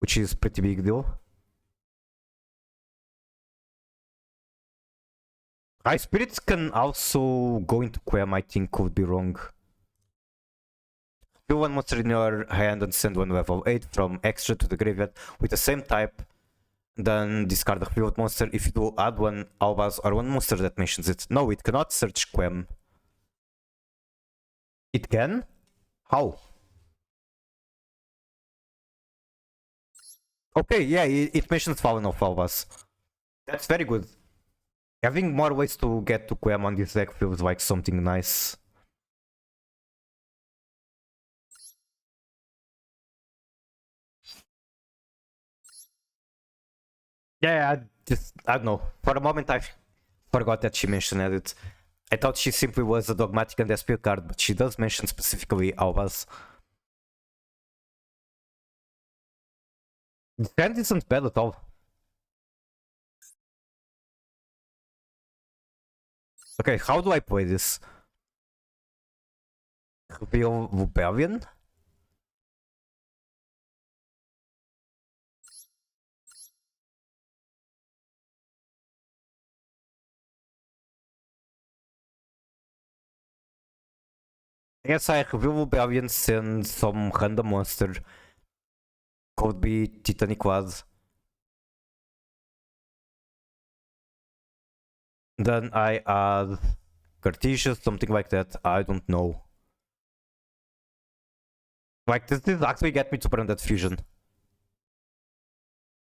which is pretty big deal. High Spirits can also go into Quem, I think, could be wrong. Do 1 monster in your hand and send 1 level 8 from extra to the graveyard with the same type. Then discard the field monster. If you do, add one Albaz or one monster that mentions it. No, it cannot search Quem. It can? How? Okay, yeah, it mentions Fallen of Albaz. That's very good. Having more ways to get to Quem on this deck feels like something nice. Yeah, I don't know. For a moment, I forgot that she mentioned it. I thought she simply was a dogmatic and SP card, but she does mention specifically Albaz. This hand isn't bad at all. Okay, how do I play this? Reveal Rebellion? I guess I reveal Rebellion, send some random monster. Could be Titanic Quad. Then I add Cartesius, something like that. I don't know. Like, does this actually get me to burn that fusion?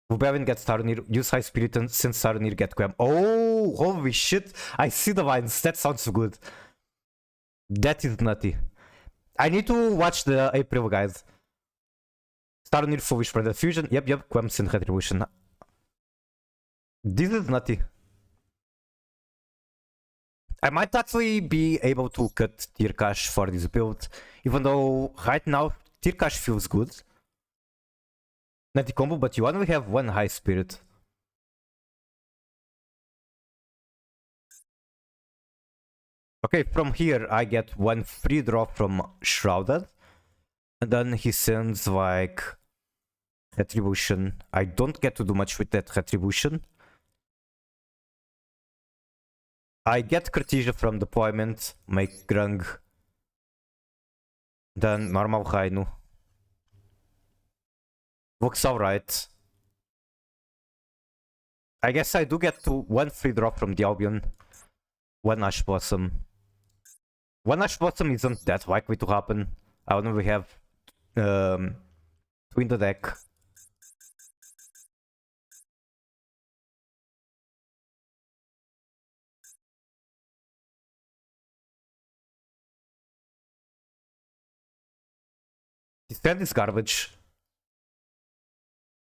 Rebellion gets Saronir, use High Spirit and since Saronir get Quem. Oh, holy shit! I see the lines. That sounds good. That is nutty. I need to watch the April guys. Saronir Foolish for the fusion. Yep, Quem Sin Retribution. This is nutty. I might actually be able to cut Tier Cash for this build, even though right now Tier Cash feels good. Nutty combo, but you only have one High Spirit. Okay, from here I get one free draw from Shrouded, and then he sends like Retribution. I don't get to do much with that Retribution. I get Cartesia from deployment, make Grung, then normal Rainu. Looks alright. I guess I do get to one free drop from the Albion. One Ash Blossom. One Ash Blossom isn't that likely to happen. I only have two in the deck. This hand is garbage.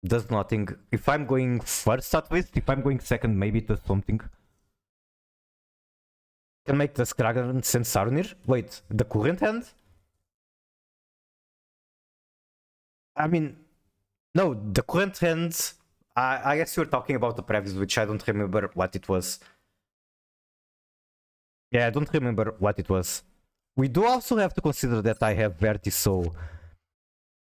Does nothing. If I'm going first at least, if I'm going second, maybe it does something. Can make the Dragon send Saronir? Wait, the current hand? I mean, no, the current hand. I guess you're talking about the previous, which I don't remember what it was. Yeah, I don't remember what it was. We do also have to consider that I have Verti, so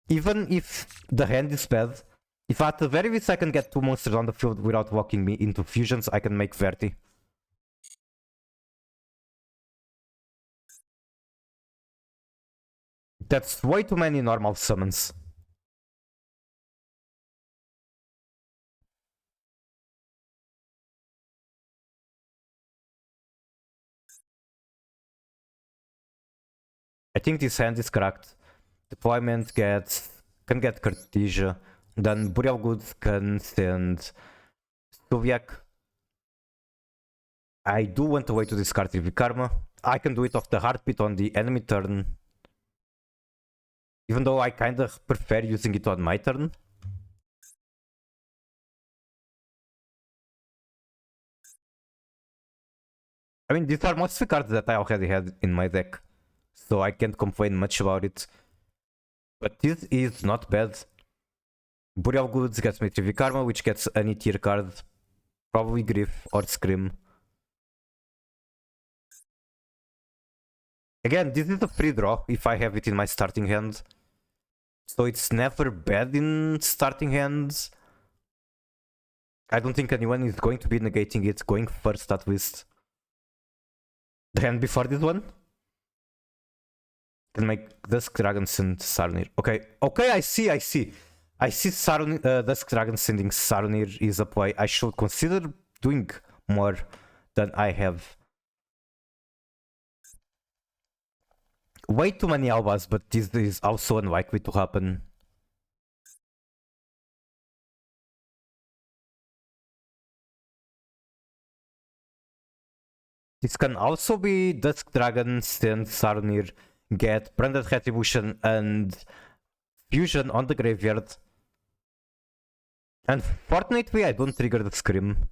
even if the hand is bad, if at the very least I can get two monsters on the field without walking me into fusions, I can make Verti. That's way too many normal summons. I think this hand is cracked. Deployment can get Cartesia. Then Burial Goods can send Soviak. I do want a way to discard Rivi Karma. I can do it off the heartbeat on the enemy turn. Even though I kinda prefer using it on my turn. I mean, these are mostly cards that I already had in my deck, so I can't complain much about it. But this is not bad. Burial Goods gets me Rivi Karma, which gets any tier card. Probably Griff or Scream. Again, this is a free draw if I have it in my starting hand. So it's never bad in starting hands. I don't think anyone is going to be negating it, going first at least. The hand before this one? Can make Dusk Dragons and Sarnir. Okay, I see. I see Dusk Dragon sending Sarunir is a play I should consider doing more than I have. Way too many Albas, but this is also unlikely to happen. This can also be Dusk Dragon, send Sarunir, get Branded Retribution and Fusion on the graveyard. Unfortunately, I don't trigger the Scream.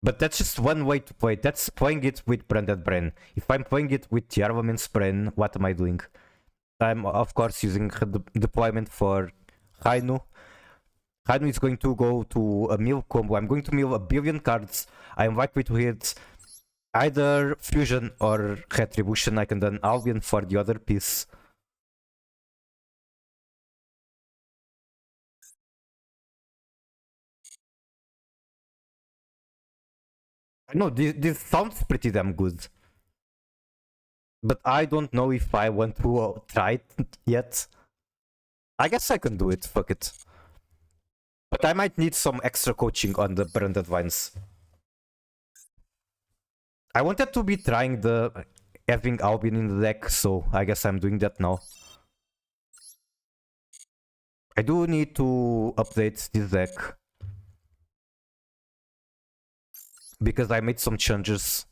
But that's just one way to play it. That's playing it with Branded Brain. If I'm playing it with Tearlaments Brain, what am I doing? I'm, of course, using deployment for Hainu. Hainu is going to go to a mill combo. I'm going to mill a billion cards. I'm likely to hit either Fusion or Retribution. I can then Albion for the other piece. No, this sounds pretty damn good. But I don't know if I want to try it yet. I guess I can do it, fuck it. But I might need some extra coaching on the Branded Vines. I wanted to be trying the having Albion in the deck, so I guess I'm doing that now. I do need to update this deck. Because I made some changes.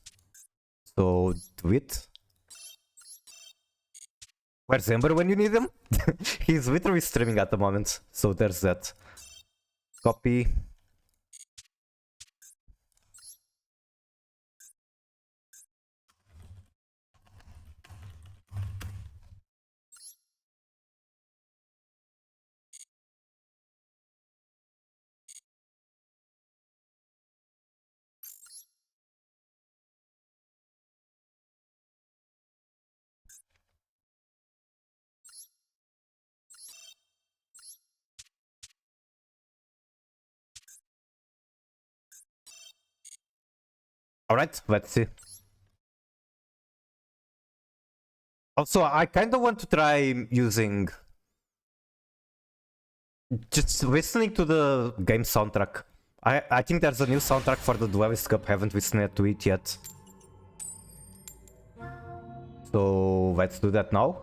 So do it. Where's Ember when you need him? He's literally streaming at the moment. So there's that. Copy. Alright, let's see. Also, I kind of want to try using... just listening to the game soundtrack. I think there's a new soundtrack for the Duelist Cup, haven't listened to it yet. So let's do that now.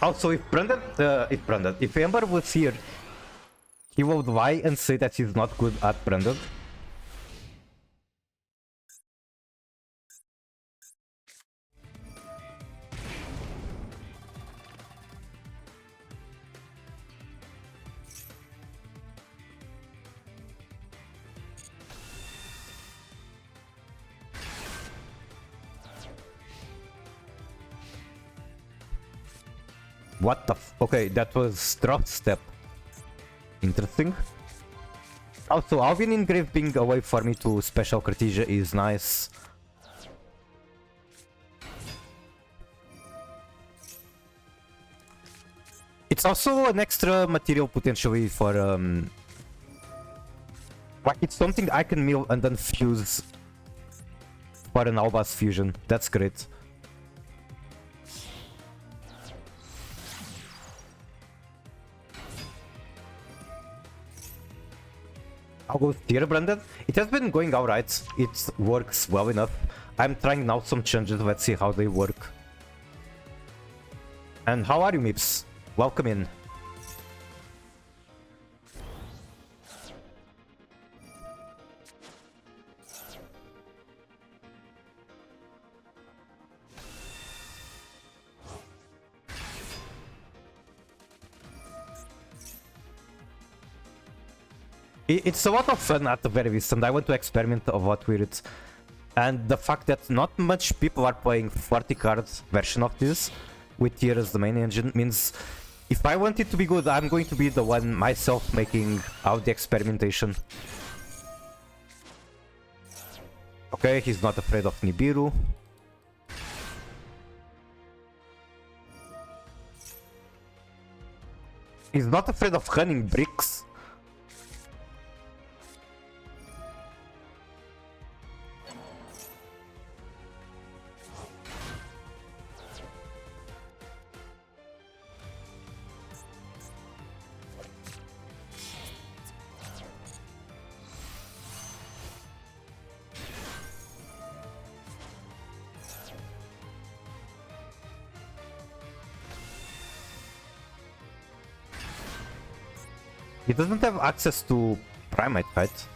Also, if Ember was here, he would lie and say that he's not good at Branded. What the okay, that was drop step. Interesting. Also, Albion Engrave being away for me to special Cartesia is nice. It's also an extra material potentially for like it's something I can mill and then fuse for an Albas fusion. That's great. I'll go tier branded. It has been going alright. It works well enough. I'm trying now some changes. Let's see how they work. And how are you, Mips? Welcome in. It's a lot of fun at the very least, and I want to experiment a lot with it. And the fact that not much people are playing 40 cards version of this, with tier as the main engine, means if I want it to be good, I'm going to be the one myself making out the experimentation. Okay, he's not afraid of Nibiru. He's not afraid of running bricks. He doesn't have access to Primate, right?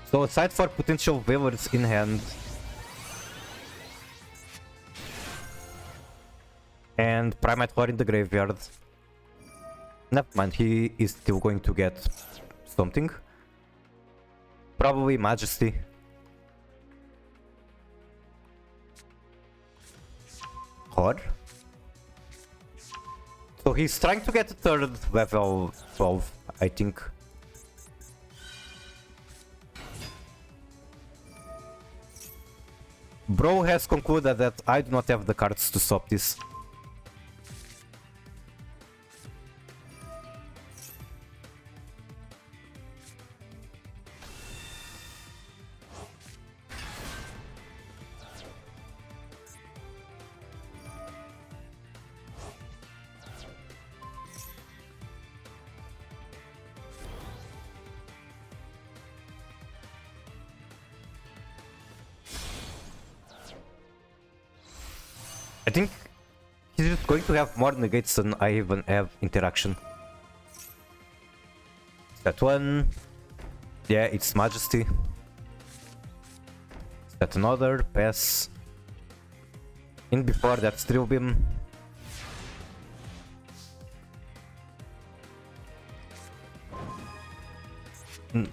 So aside for potential waivers in hand and Primate Core in the graveyard, never mind, he is still going to get something. Probably Majesty. Core. So he's trying to get a third level 12, I think. Bro has concluded that I do not have the cards to stop this. I think he's just going to have more negates than I even have interaction. That one. Yeah, it's Majesty. That another. Pass. In before, that's Drill Beam.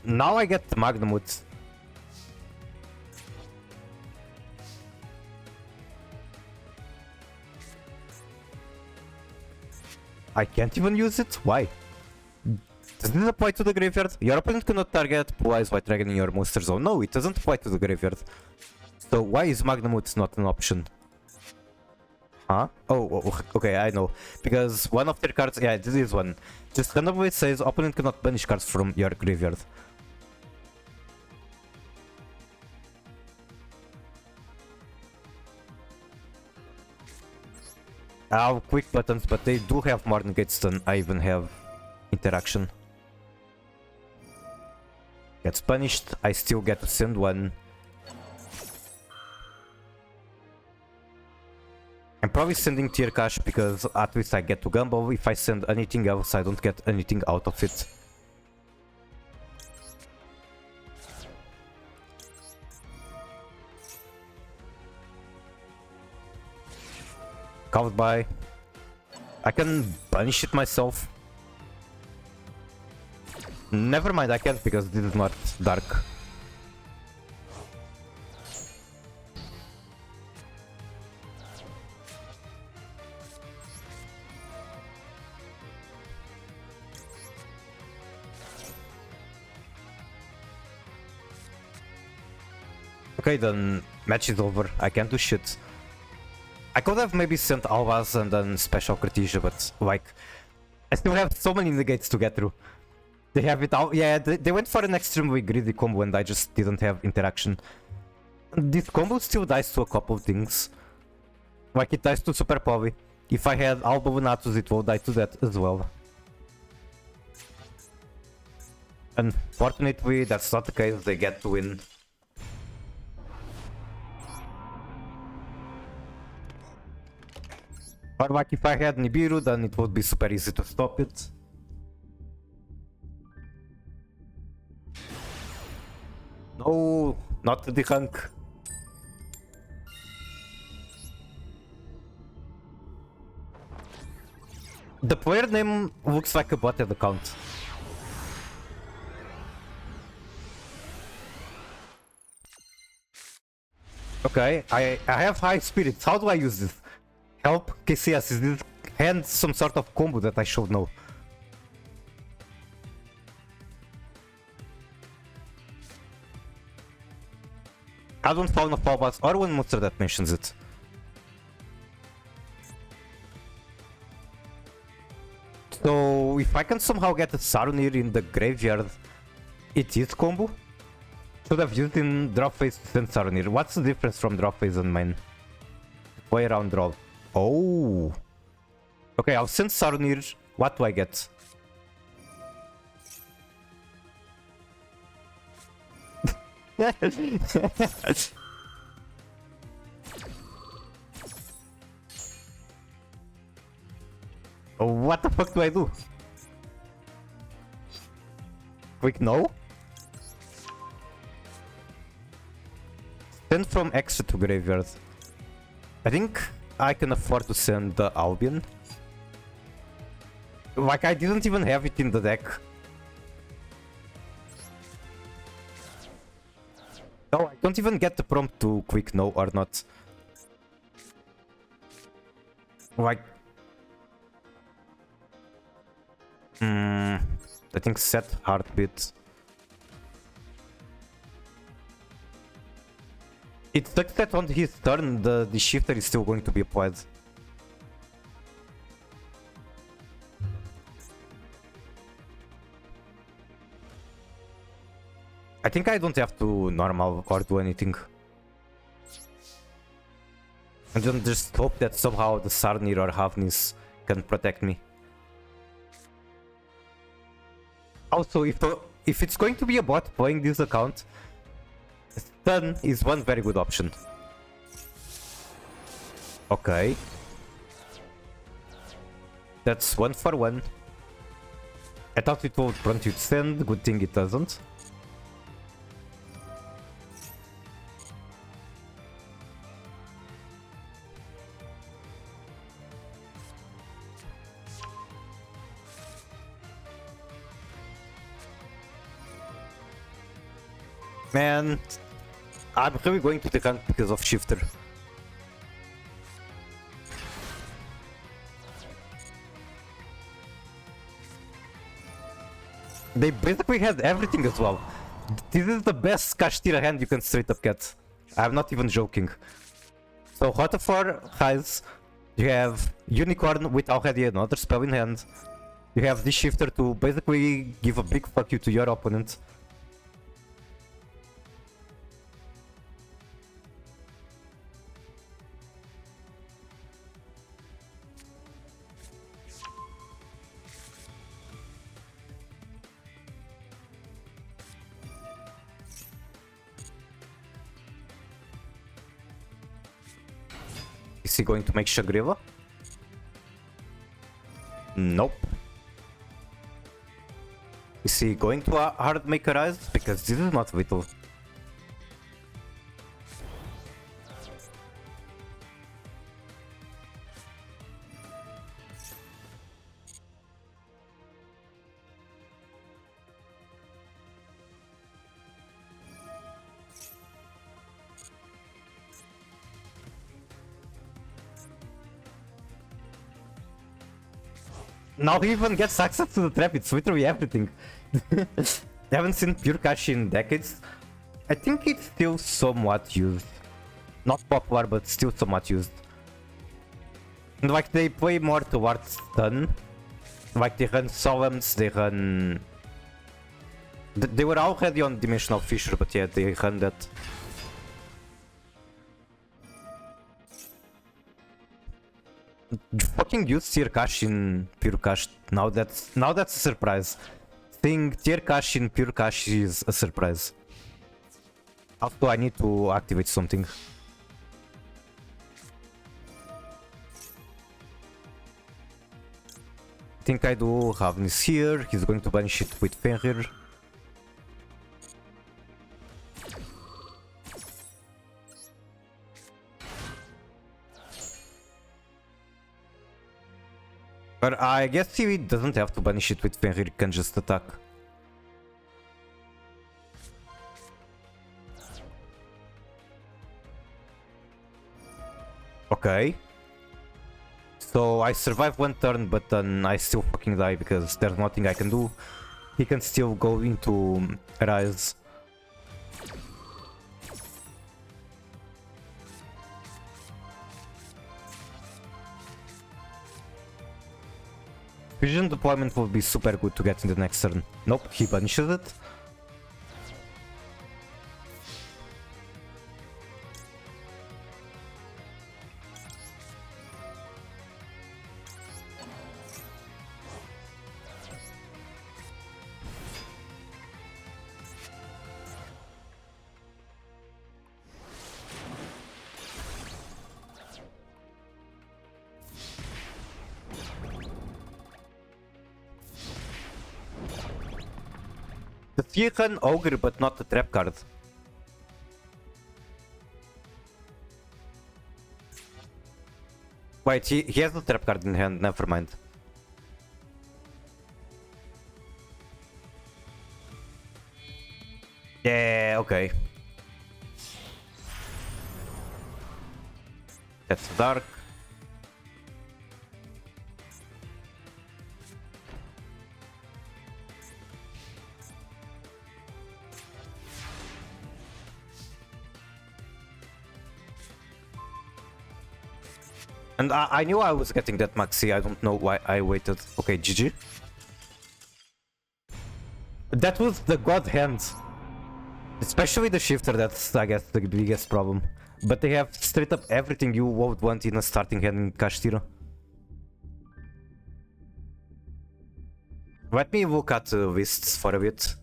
Now I get Magnamut. I can't even use it? Why? Does this apply to the graveyard? Your opponent cannot target Blue Eyes White Dragon in your monster zone. No, it doesn't apply to the graveyard. So why is Magnamut not an option? Huh? Oh, okay, I know. Because one of their cards... Yeah, this is one. Just randomly says opponent cannot banish cards from your graveyard. I have quick buttons, but they do have more negates than I even have interaction. Gets punished, I still get to send one. I'm probably sending Tier Cash because at least I get to gamble. If I send anything else, I don't get anything out of it. Covered by. I can banish it myself. Never mind, I can't because this is not dark. Okay, then match is over. I can't do shit. I could have maybe sent Alvaz and then Special Cortesia, but like, I still have so many negates to get through. They have it out. Yeah, they went for an extremely greedy combo and I just didn't have interaction. This combo still dies to a couple of things. Like it dies to Super Poly. If I had Alba Venatus, it will die to that as well. Unfortunately, that's not the case. They get to win. Or like if I had Nibiru, then it would be super easy to stop it. No, not the hunk. The player name looks like a botted account. Okay, I have high spirits. How do I use this? Help, KCS, is this hand some sort of combo that I should know? I don't follow Fallbacks or one monster that mentions it. So if I can somehow get a Sarunir in the graveyard, it is combo? Should have used in draw phase to send Sarunir. What's the difference from draw phase and main? Play around draw. Oh. Okay, I'll send Sarunir. What do I get? What the fuck do I do? Quick no? Send from extra to graveyard. I think I can afford to send the Albion. Like, I didn't even have it in the deck. No, I don't even get the prompt to quick no or not. Like... I think set heartbeat. It sucks that on his turn the shifter is still going to be applied. I think I don't have to normal or do anything. And then just hope that somehow the Sarnir or Havnis can protect me. Also, if it's going to be a bot playing this account, stun is one very good option. Okay. That's 1 for 1. I thought it would prompt you to send, good thing it doesn't. Man, I'm really going to the hunt because of Shifter. They basically had everything as well. This is the best Kashtira hand you can straight up get. I'm not even joking. So Hotafor has... You have Unicorn with already another spell in hand. You have this Shifter to basically give a big fuck you to your opponent. Is he going to make Shagriva? Nope. Is he going to hard make a rise? Because this is not vital. Now he even gets access to the trap, it's literally everything. I haven't seen Pure Cash in decades. I think it's still somewhat used. Not popular, but still somewhat used. And like they play more towards stun. Like they run Solemns, they run... They were already on Dimensional Fissure, but yeah, they run that. You fucking use Tier Cash in Pure Cash. Now that's a surprise. Seeing Tier Cash in Pure Cash is a surprise. Also, I need to activate something. I think I do Havnis here. He's going to banish it with Fenrir. But I guess he doesn't have to banish it with Fenrir, he can just attack. Okay. So I survive one turn, but then I still fucking die because there's nothing I can do. He can still go into Rise. Vision deployment will be super good to get in the next turn. Nope, he banishes it. he can Ogre, but not the trap card. Wait, he has the trap card in hand, never mind. Yeah, okay. That's dark. And I knew I was getting that maxi, I don't know why I waited. Okay, GG. That was the god hand. Especially the shifter, that's I guess the biggest problem. But they have straight up everything you would want in a starting hand in Kashtira. Let me look at lists for a bit,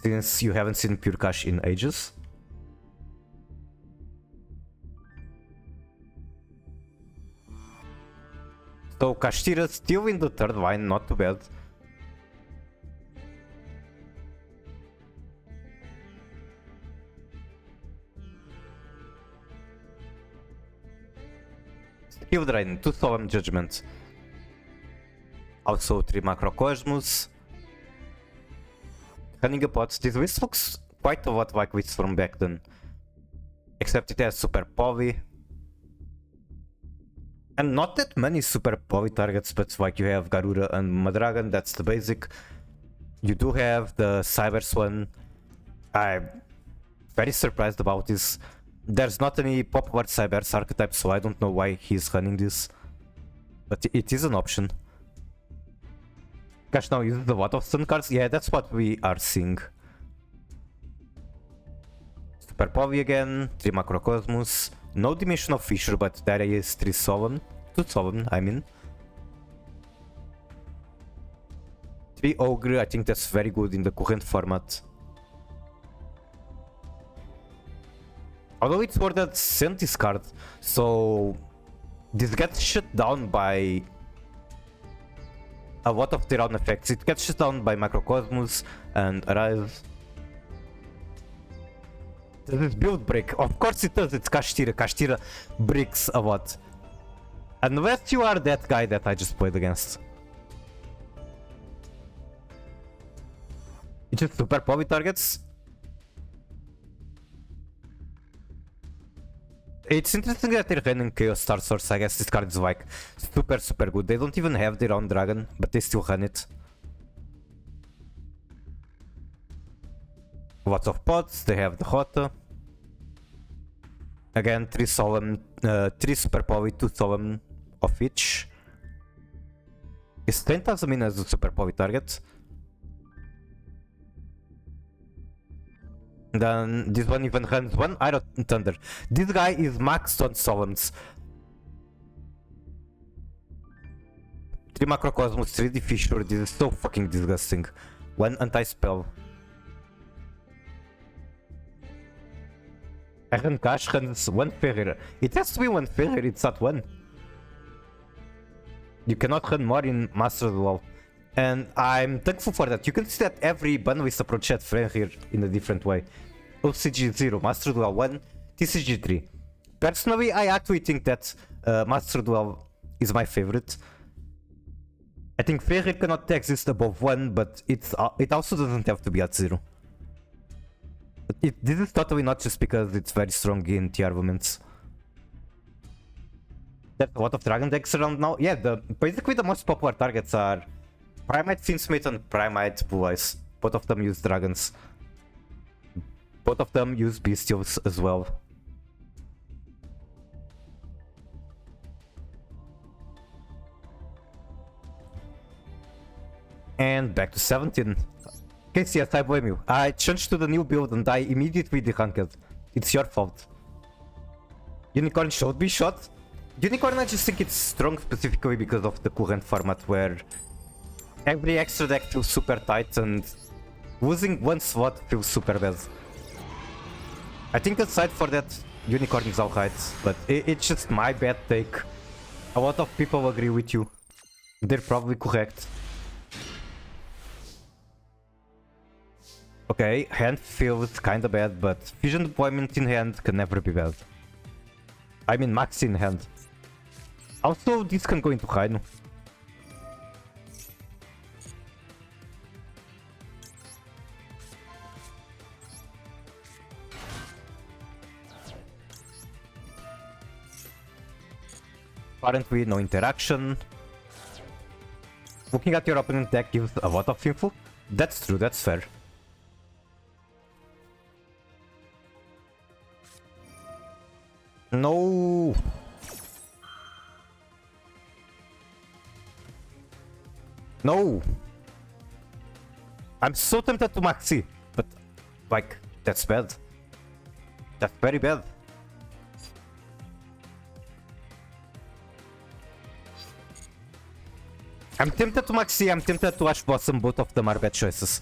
since you haven't seen Pure Cash in ages. So Kashtira still in the third line, not too bad. Skill Drain, 2 Solemn Judgment. Also 3 Macrocosmos. Cunning Pots. This list looks quite a lot like lists from back then. Except it has Super Poly. And not that many Super Poly targets, but like you have Garura and Madragon, that's the basic. You do have the Cybers one. I'm very surprised about this. There's not any popular Cybers archetype, so I don't know why he's running this. But it is an option. Gosh, now uses a lot of stun cards? Yeah, that's what we are seeing. Super Poly again, 3 Macrocosmos. No Dimension of Fissure, but there is 3 Solemn. 2 Solemn, I mean. 3 Ogre, I think that's very good in the current format. Although it's for that Sentis card, so this gets shut down by a lot of their own effects. It gets shut down by Macrocosmos and Arise. Does this build break? Of course it does, it's Kashtira. Kashtira breaks a lot. Unless you are that guy that I just played against. It's just Super Poly targets. It's interesting that they're running Chaos Star Source. I guess this card is like super good. They don't even have their own dragon, but they still run it. Lots of pots, they have the Hota. Again, 3 Solemn, 3 Super Poly, 2 Solemn of each. Is 10,000 min as a Super Poly target? Then this one even runs 1 Iron Thunder. This guy is maxed on Solemns. 3 Macrocosmos, 3 Fissure. This is so fucking disgusting. 1 Anti-Spell. Iron Cash runs 1 Ferrer. It has to be 1 Ferrer, it's not 1. You cannot run more in Master of the Wall. And I'm thankful for that. You can see that every banlist approach had Ferrer in a different way. OCG 0, Master Duel 1, TCG 3. Personally, I actually think that Master Duel is my favorite. I think Ferrer cannot exist above 1, but it also doesn't have to be at 0. This is totally not just because it's very strong in Tearlaments. There's a lot of Dragon decks around now. Yeah, basically the most popular targets are Primite Finsmith and Primite Blue Eyes. Both of them use dragons. Both of them use bestials as well. And back to 17. Case, yes, I blame you. I changed to the new build and I immediately dehunked. It's your fault. Unicorn should be shot. Unicorn, I just think it's strong specifically because of the current format where every extra deck feels super tight and losing 1 slot feels super bad. I think aside for that, Unicorn is alright, but it's just my bad take. A lot of people agree with you. They're probably correct. Okay, hand feels kinda bad, but fusion deployment in hand can never be bad. I mean max in hand. Also, this can go into Rhino. Apparently no interaction. Looking at your opponent deck gives a lot of info. That's true, that's fair. No. No. I'm so tempted to maxi, but like that's bad. That's very bad. I'm tempted to maxi, I'm tempted to Ash Blossom, both of them are bad choices.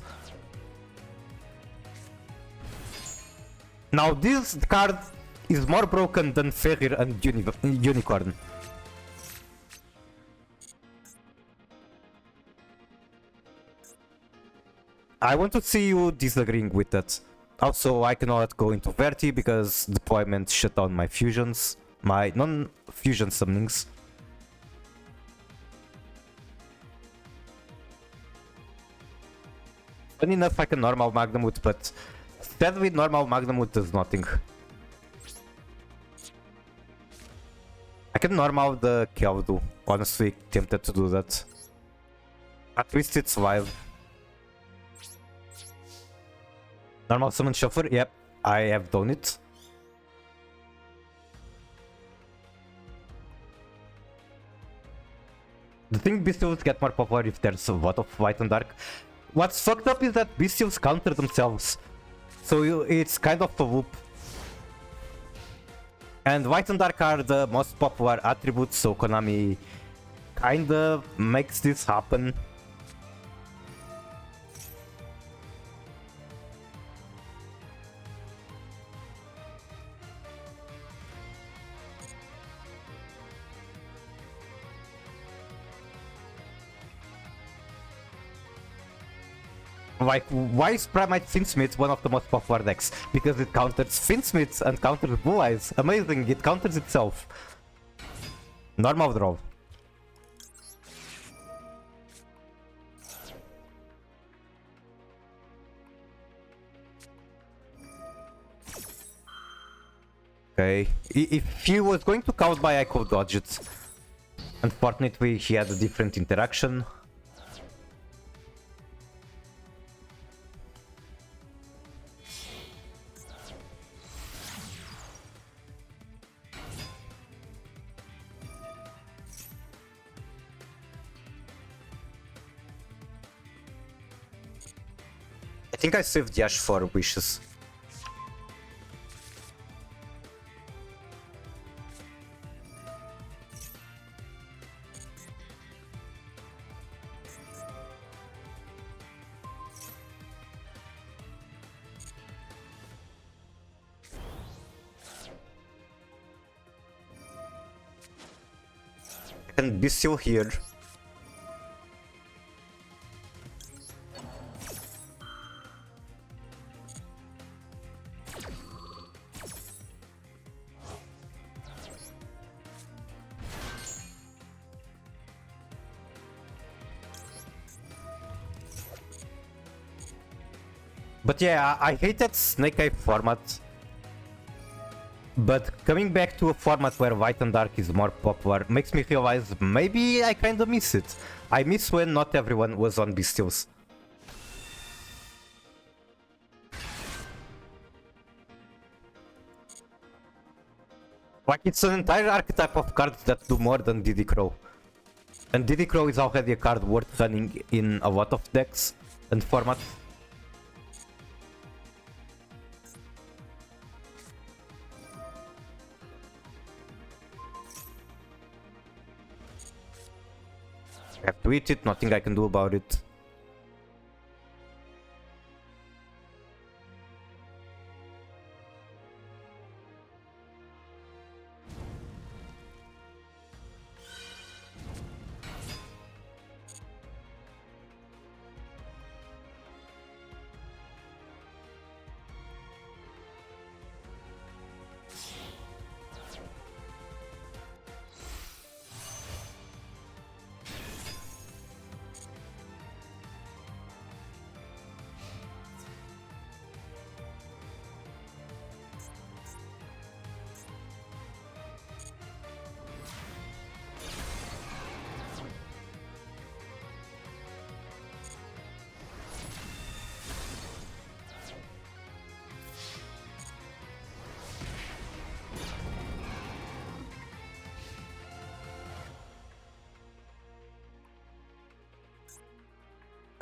Now this card is more broken than Fairy and Unicorn. I want to see you disagreeing with that. Also, I cannot go into Verti because deployment shut down my fusions, my non-fusion summonings. Funny enough, I can normal Magnamut, but sadly normal Magnamut does nothing. I can normal the Keldoo. Honestly, tempted to do that. At least it's live. Normal summon shuffler, yep, I have done it. The thing Bestials get more popular if there's a lot of white and dark. What's fucked up is that Bestials counter themselves. So it's kind of a loop. And white and dark are the most popular attributes, so Konami kinda makes this happen. Like, why is Primate Finsmith one of the most popular decks? Because it counters Finsmiths and counters Blue Eyes. Amazing, it counters itself. Normal draw. Okay, if he was going to count by, I could dodge it. Unfortunately, he had a different interaction. I think I saved Yash for wishes. I can be still here. But yeah, I hate that Snake Eye format. But coming back to a format where White and Dark is more popular makes me realize maybe I kinda miss it. I miss when not everyone was on Bestials. Like, it's an entire archetype of cards that do more than Diddy Crow. And Diddy Crow is already a card worth running in a lot of decks and formats. I have to eat it, nothing I can do about it.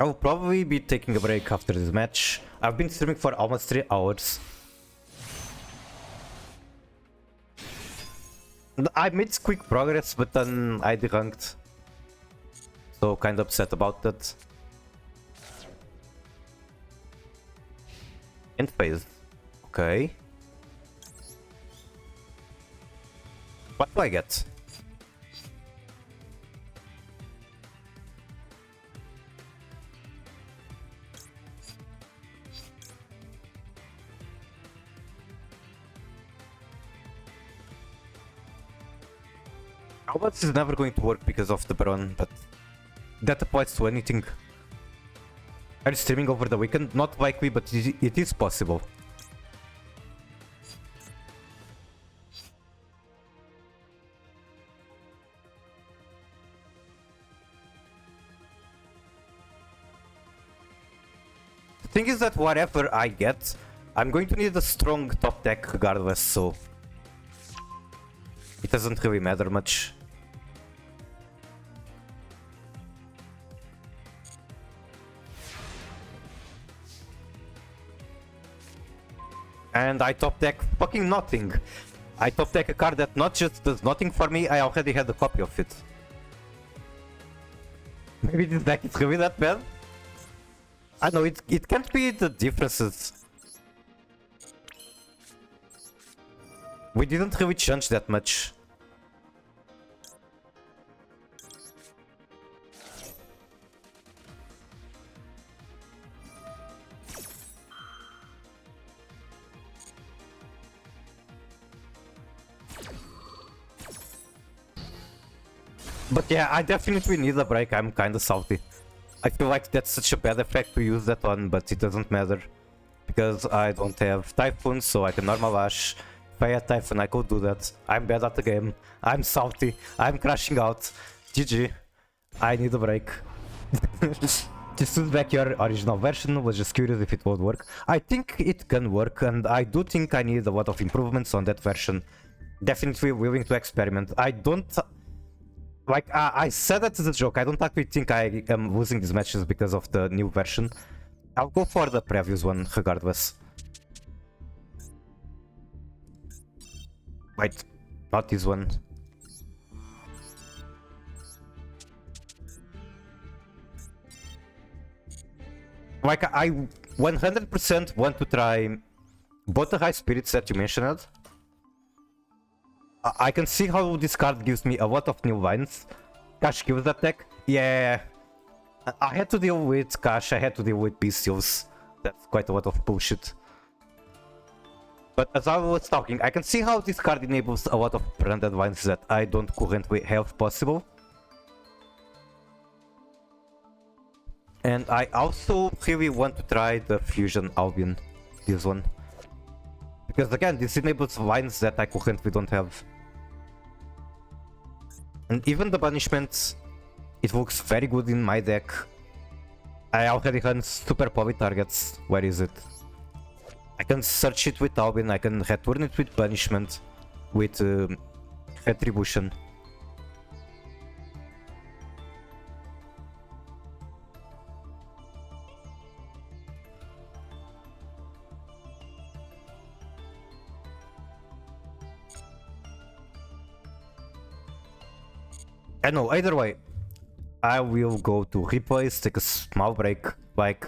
I'll probably be taking a break after this match. I've been streaming for almost 3 hours. I made quick progress, but then I debunked. So kind of upset about that. End phase. Okay. What do I get? Robots is never going to work because of the Baron, but that applies to anything. Are you streaming over the weekend? Not likely, but it is possible. The thing is that whatever I get, I'm going to need a strong top deck regardless, so it doesn't really matter much. And I top deck fucking nothing. I top deck a card that not just does nothing for me, I already had a copy of it. Maybe this deck is really that bad? I know, it can't be the differences. We didn't really change that much. But yeah, I definitely need a break. I'm kinda salty. I feel like that's such a bad effect to use that on, but it doesn't matter. Because I don't have Typhoon, so I can normal Ash. If I had Typhoon, I could do that. I'm bad at the game. I'm salty. I'm crashing out. GG. I need a break. Just to back your original version, was just curious if it would work. I think it can work, and I do think I need a lot of improvements on that version. Definitely willing to experiment. I don't... Like, I said that as a joke. I don't actually think I am losing these matches because of the new version. I'll go for the previous one, regardless. Wait, not this one. Like, I 100% want to try both the high spirits that you mentioned. I can see how this card gives me a lot of new lines. Cash kills that deck. Yeah. I had to deal with Cash, I had to deal with Bestials. That's quite a lot of bullshit. But as I was talking, I can see how this card enables a lot of branded lines that I don't currently have possible. And I also really want to try the Fusion Albion, this one. Because again, this enables lines that I currently don't have. And even the banishment, it looks very good in my deck. I already run super poly targets. Where is it? I can search it with Albion, I can return it with banishment, with retribution. I know, either way, I will go to replays, take a small break, like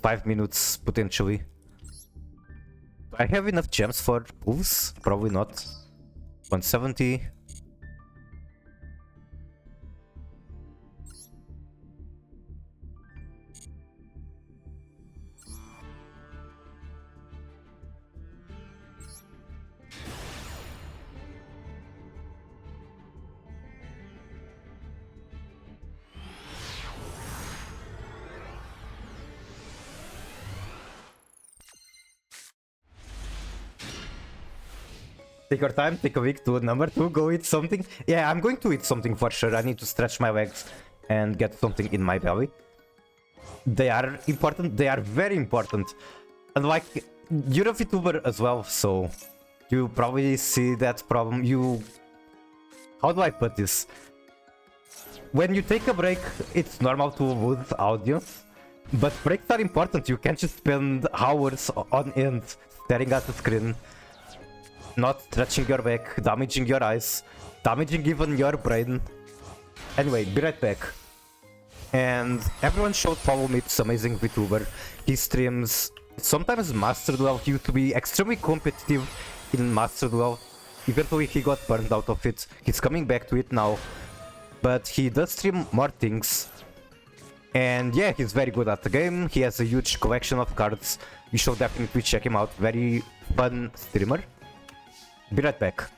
5 minutes potentially. Do I have enough gems for pulls? Probably not. 170. Take your time, take a week to number 2, go eat something. Yeah, I'm going to eat something for sure. I need to stretch my legs and get something in my belly. They are important, they are very important. And like, you're a VTuber as well, so you probably see that problem. How do I put this? When you take a break, it's normal to lose audience. But breaks are important. You can't just spend hours on end staring at the screen, not stretching your back, damaging your eyes, damaging even your brain. Anyway, be right back. And everyone should follow me, it's amazing VTuber. He streams sometimes Master Duel. He used to be extremely competitive in Master Duel. Eventually he got burned out of it. He's coming back to it now. But he does stream more things. And yeah, he's very good at the game. He has a huge collection of cards. You should definitely check him out. Very fun streamer. Be right back.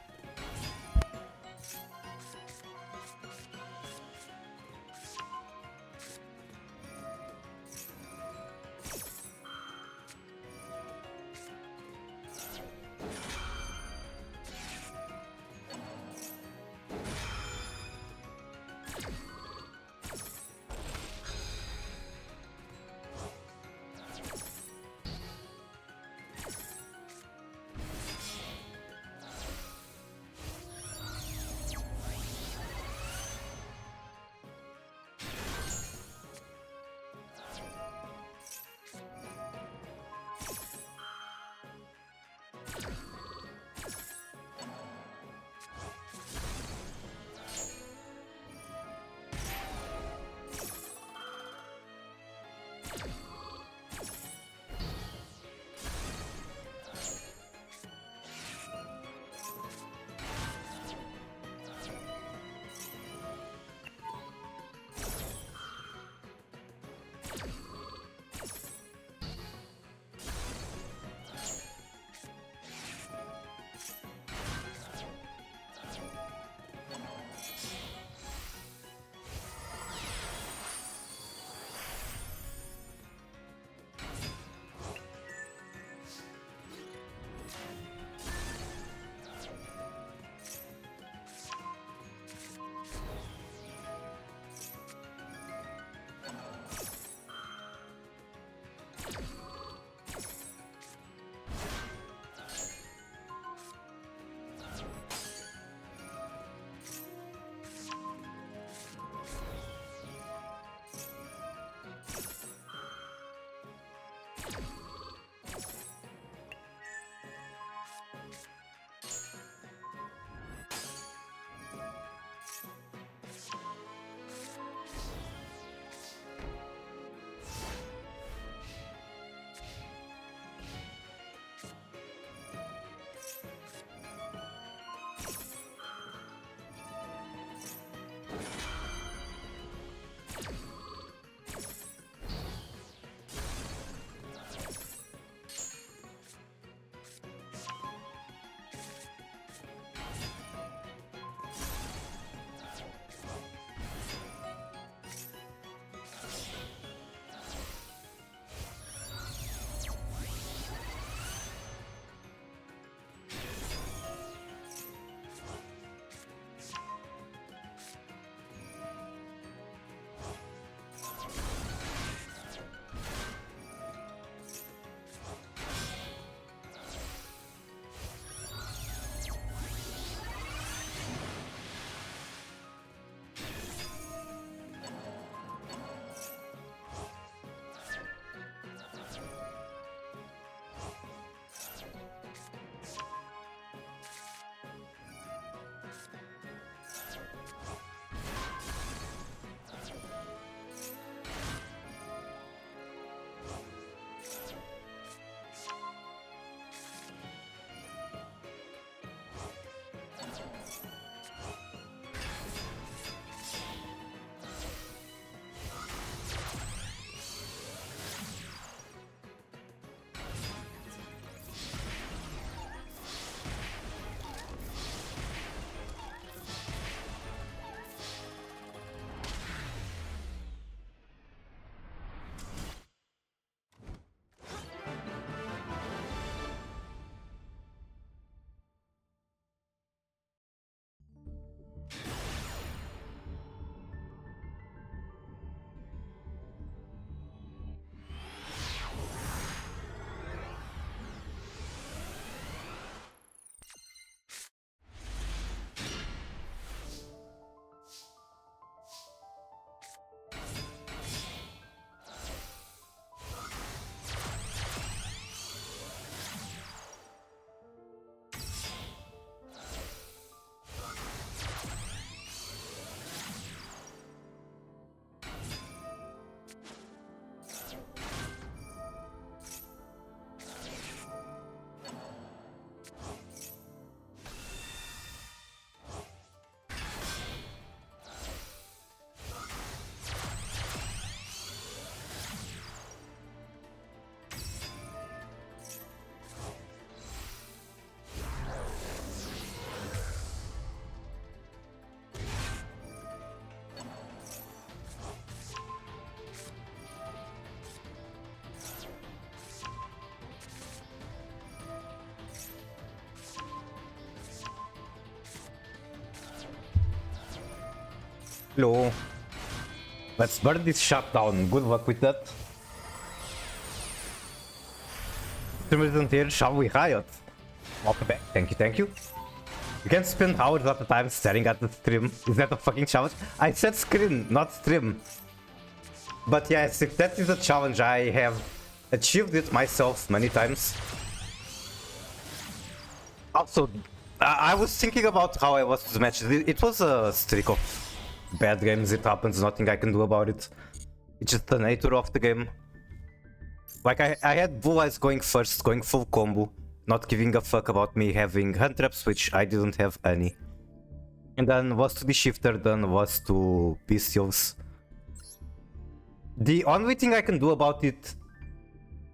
Hello. Let's burn this shot down. Good luck with that. Stream isn't here. Shall we riot? Welcome back. Thank you, thank you. You can spend hours at a time staring at the stream. Is that a fucking challenge? I said screen, not stream. But yes, if that is a challenge, I have achieved it myself many times. Also, I was thinking about how I lost the match. It was a streak of bad games. It happens, nothing I can do about it. It's just the nature of the game. Like, I had Blue Eyes going first, going full combo, not giving a fuck about me having hand traps, which I didn't have any. And then was to the shifter, then was to bestials. The only thing I can do about it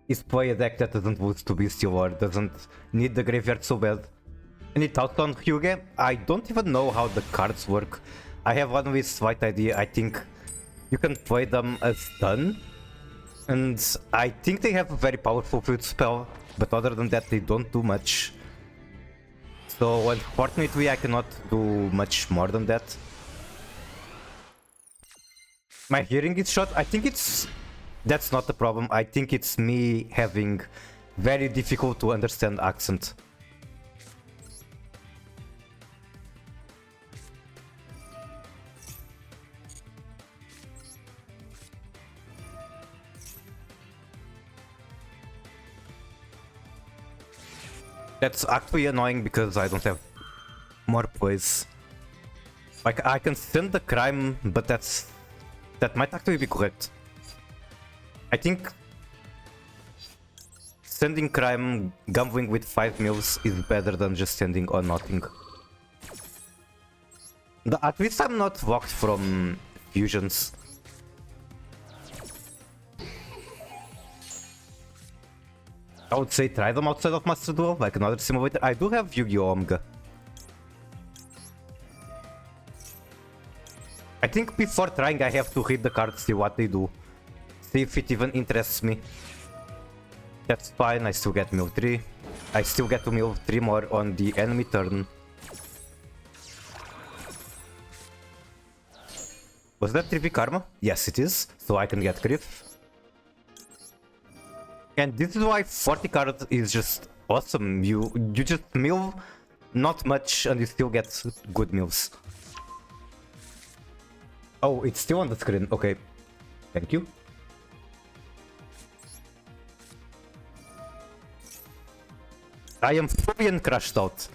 is play a deck that doesn't lose to bestial or doesn't need the graveyard so bad. And it out on Hyuga. I don't even know how the cards work. I have one with slight idea. I think you can play them as done. And I think they have a very powerful field spell, but other than that they don't do much. So unfortunately I cannot do much more than that. My hearing is shot. I think that's not the problem. I think it's me having very difficult to understand accent. That's actually annoying because I don't have more plays. Like, I can send the crime, but that might actually be correct. I think sending crime, gambling with 5 mils is better than just sending or nothing. At least I'm not blocked from fusions. I would say try them outside of Master Duel, like another simulator. I do have Yu-Gi-Oh! Omega. I think before trying I have to read the cards, see what they do. See if it even interests me. That's fine, I still get mill 3. I still get to mill 3 more on the enemy turn. Was that 3v Karma? Yes it is, so I can get Griff. And this is why 40 cards is just awesome. You just mill not much and you still get good mills. Oh, it's still on the screen. Okay. Thank you. I am fully and crashed out.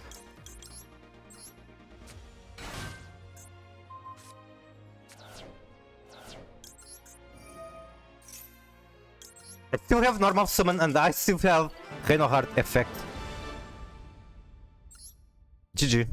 I still have normal summon and I still have Reinhardt effect. GG.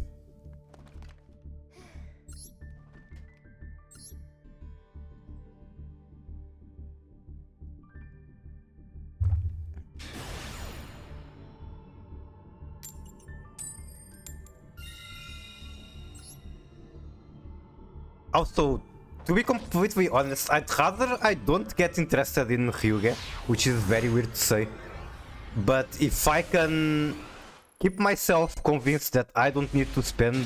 Also, to be completely honest, I'd rather I don't get interested in Hyuga, which is very weird to say. But if I can keep myself convinced that I don't need to spend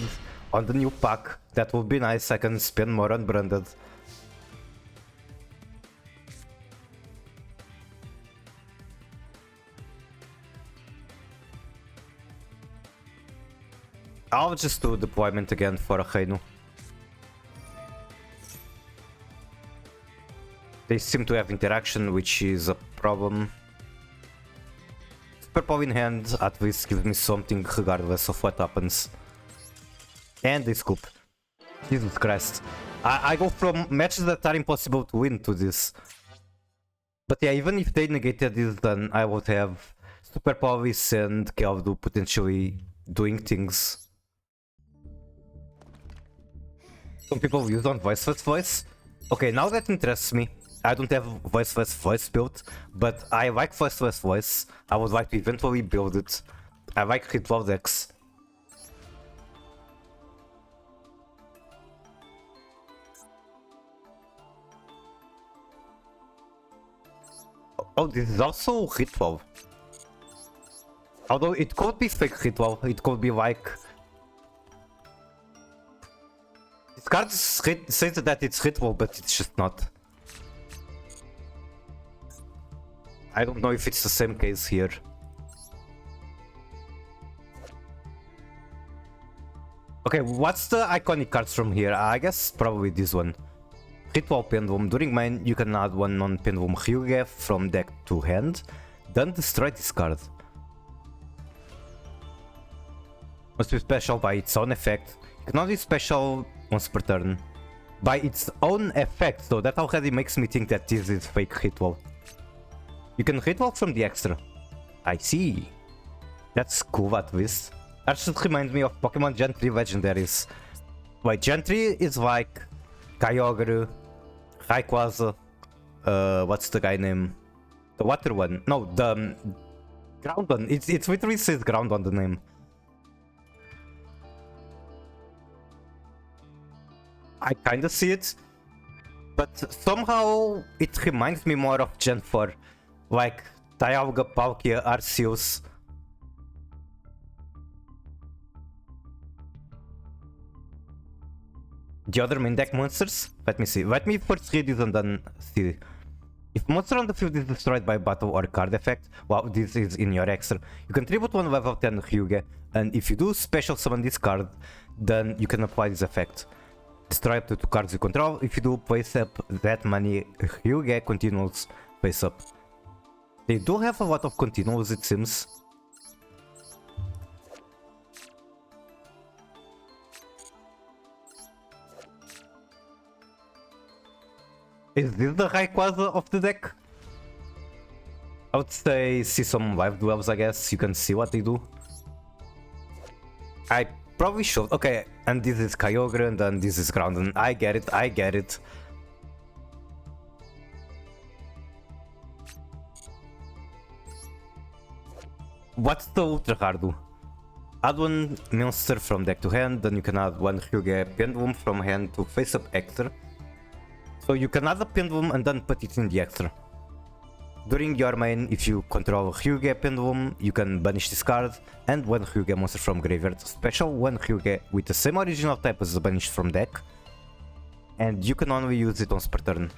on the new pack, that would be nice. I can spend more on branded. I'll just do deployment again for a Heinu. They seem to have interaction, which is a problem. Super Power in hand at least gives me something regardless of what happens. And they scoop. Jesus Christ. I go from matches that are impossible to win to this. But yeah, even if they negated this, then I would have Super Powers and Kelvdu potentially doing things. Some people use on voice first voice. Okay, now that interests me. I don't have voice first voice built, but I like voice first voice. I would like to eventually build it. I like ritual decks. Oh, this is also ritual. Although it could be fake ritual, it could be like... This card says that it's hitable, but it's just not. I don't know if it's the same case here. Okay, what's the iconic cards from here? I guess probably this one. Ritual Pendulum. During main, you can add one non-Pendulum Hyuga from deck to hand. Then destroy this card. Must be special by its own effect. You can only special once per turn. By its own effect, so that already makes me think that this is fake Ritual. You can Ritual from the extra. I see. That's cool at least. That just reminds me of Pokemon Gen 3 legendaries. Wait, Gen 3 is like Kyogre, Rayquaza, what's the guy name? The water one. No, the ground one. It literally says ground on the name. I kinda see it, but somehow it reminds me more of Gen 4. Like Dialga, Palkia, Arceus. The other main deck monsters? Let me see. Let me first read this and then see. If monster on the field is destroyed by battle or card effect, well, this is in your extra, you can tribute one level 10 Hyuga, and if you do special summon this card, then you can apply this effect. Destroy up to 2 cards you control. If you do place up that many Hyuga continuals face up. They do have a lot of continuals, it seems. Is this the Rayquaza of the deck? I would say see some live duels, I guess. You can see what they do. I probably should. Okay, and this is Kyogre and then this is Groundon. I get it, I get it. What's the Ultra Card do? Add one monster from deck to hand, then you can add one Hyuga Pendulum from hand to face up extra. So you can add a Pendulum and then put it in the extra. During your main, if you control Hyuga Pendulum, you can banish this card and one Hyuga monster from graveyard. Special one Hyuga with the same original type as the banished from deck. And you can only use it once per turn.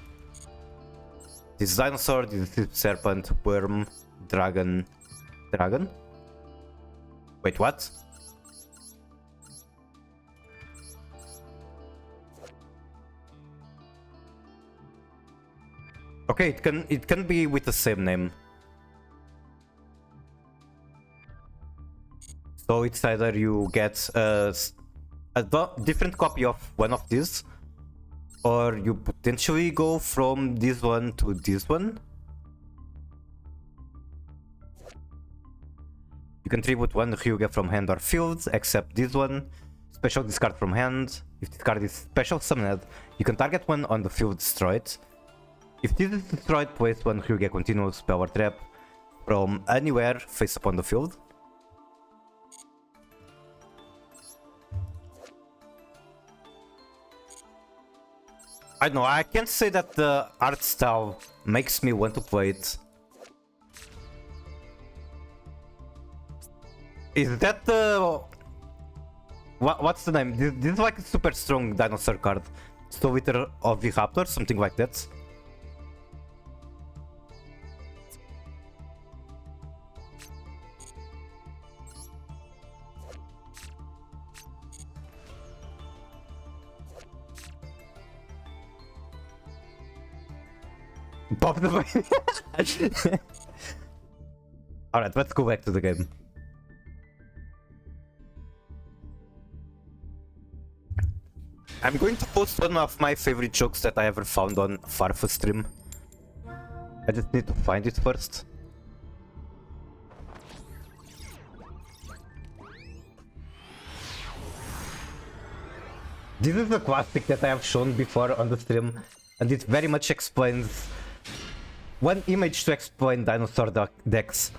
This is Dinosaur, this is Serpent, Worm, Dragon... Dragon? Wait, what? Okay, it can be with the same name. So it's either you get a different copy of one of these, or you potentially go from this one to this one. You can tribute one Hyuga from hand or field, except this one. Special discard from hand. If this card is special summoned, you can target one on the field, destroy it. If this is destroyed, place one Hyuga continuous power trap from anywhere face up on the field. I don't know, I can't say that the art style makes me want to play it. Is that the... What's the name? This is like a super strong dinosaur card. Stoveater of the Raptor, something like that. Pop the way. Alright, let's go back to the game. I'm going to post one of my favorite jokes that I ever found on Farfa stream. I just need to find it first. This is a classic that I have shown before on the stream, and it very much explains one image to explain dinosaur decks.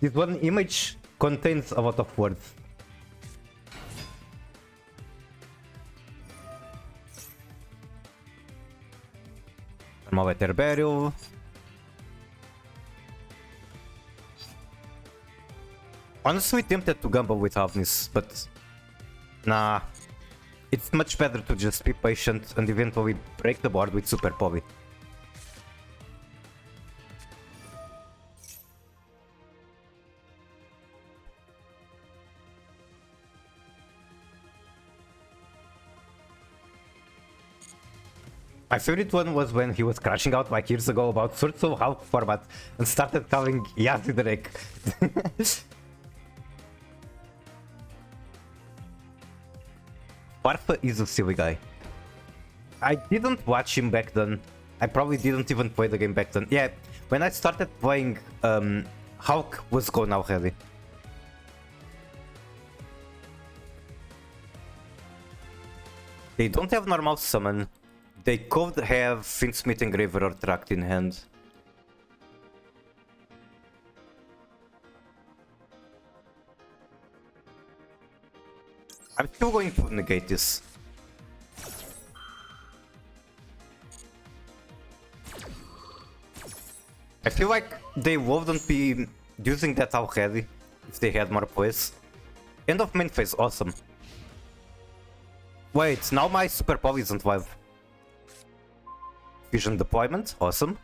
This one image contains a lot of words. Thermometer Burial. Honestly tempted to gamble with Avnis, but nah. It's much better to just be patient and eventually break the board with Super Povi. My favorite one was when he was crashing out like years ago about Swords of Hulk format and started calling Yazi Drake. Farfa is a silly guy. I didn't watch him back then. I probably didn't even play the game back then. Yeah, when I started playing, Hulk was gone already. They don't have normal summon. They could have Finsmith Engraver or Tract in hand. I'm still going to negate this. I feel like they wouldn't be using that already if they had more plays. End of main phase, awesome. Wait, now my Super Povi isn't live. Vision deployment, awesome.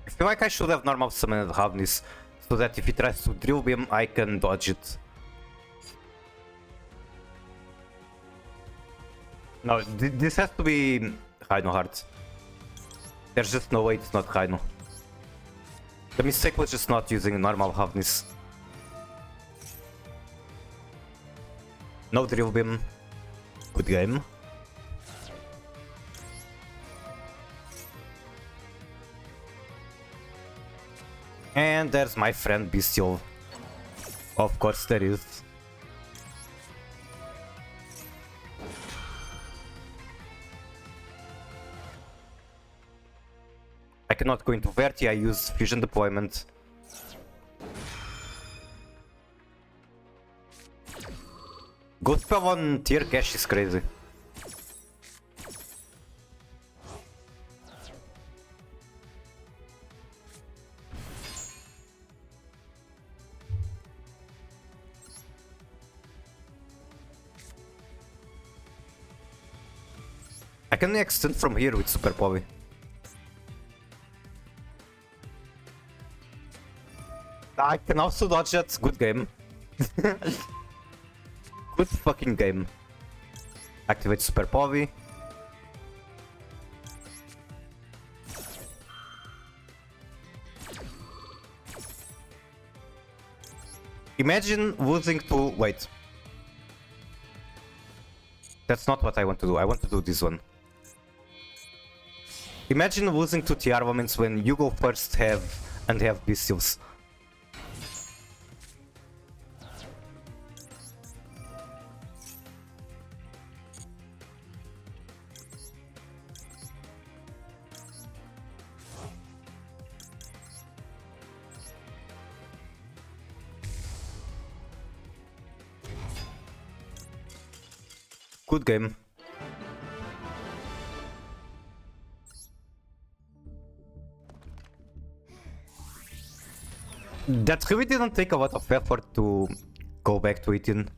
I feel like I should have normal summoned Havnis, so that if he tries to drill beam, I can dodge it. No, this has to be Rhino Heart. There's just no way it's not Rhino. The mistake was just not using normal Havnis. No drill beam. Good game. And there's my friend Bestial. Of course there is. I cannot go into Verti, I use Fusion Deployment. Ghost spell on tier cash is crazy. I can extend from here with Super Povi. I can also dodge that. Good game. Good fucking game. Activate Super Povi. Imagine losing to... Wait. That's not what I want to do. I want to do this one. Imagine losing to Tearlaments when you go first have Bestials. Good game. That really didn't take a lot of effort to go back to it in.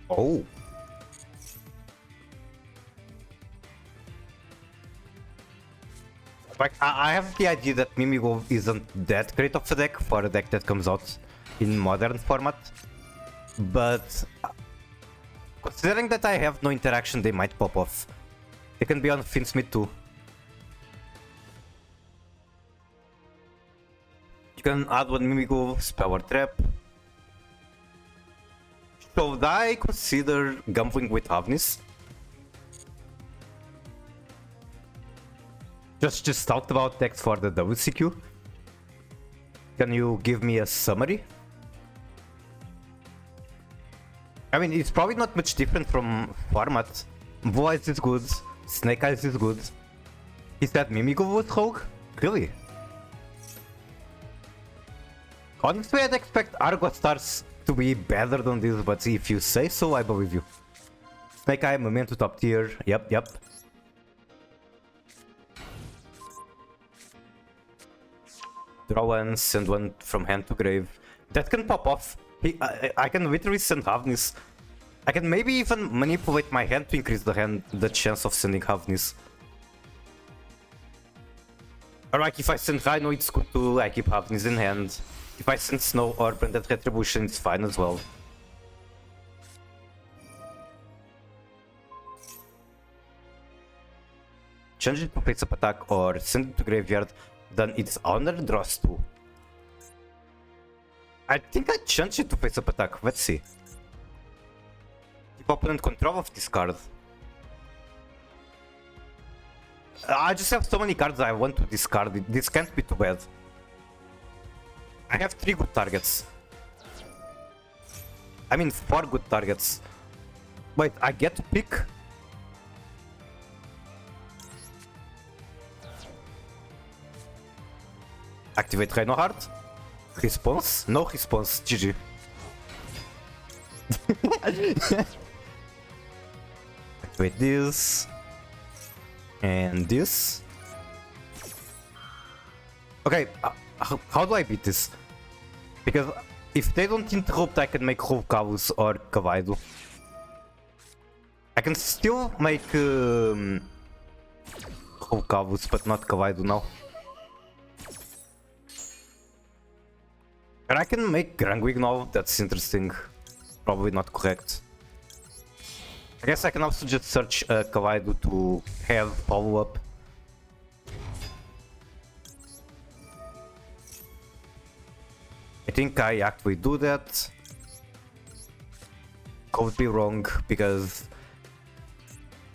Oh. Like, I have the idea that Mimigo isn't that great of a deck for a deck that comes out in modern format. But considering that I have no interaction, they might pop off. They can be on Finsmith too. can add one Mimigo, Power Trap. Should I consider gambling with Avnis? Just talked about decks for the WCQ. Can you give me a summary? I mean, it's probably not much different from format. Blue Eyes is good, Snake Eyes is good. Is that Mimigo with Rogue? Really? Honestly, I'd expect Argo Stars to be better than this, but if you say so, I believe you. Snake Eye, Memento top tier, yep. Draw one, send one from hand to grave. That can pop off. I can literally send Havnis. I can maybe even manipulate my hand to increase the chance of sending Havnis. Or like if I send Rhino, it's good to I keep Havnis in hand. If I send Snow or Branded Retribution, it's fine as well. Change it to face up attack or send it to graveyard. Then its owner draws 2. I think I changed it to face up attack. Let's see. Keep opponent control of this card. I just have so many cards I want to discard. This can't be too bad. I have 3 good targets. I mean 4 good targets. Wait, I get to pick? Activate Rhino Heart. Response? No response. GG. Activate this. And this. Okay, how do I beat this? Because if they don't interrupt, I can make Rovkavus or Kavaido. I can still make Rovkavus, but not Kavaido now. And I can make Grangwig now, that's interesting. Probably not correct. I guess I can also just search Kavaido to have follow-up. I think I actually do that. Could be wrong, because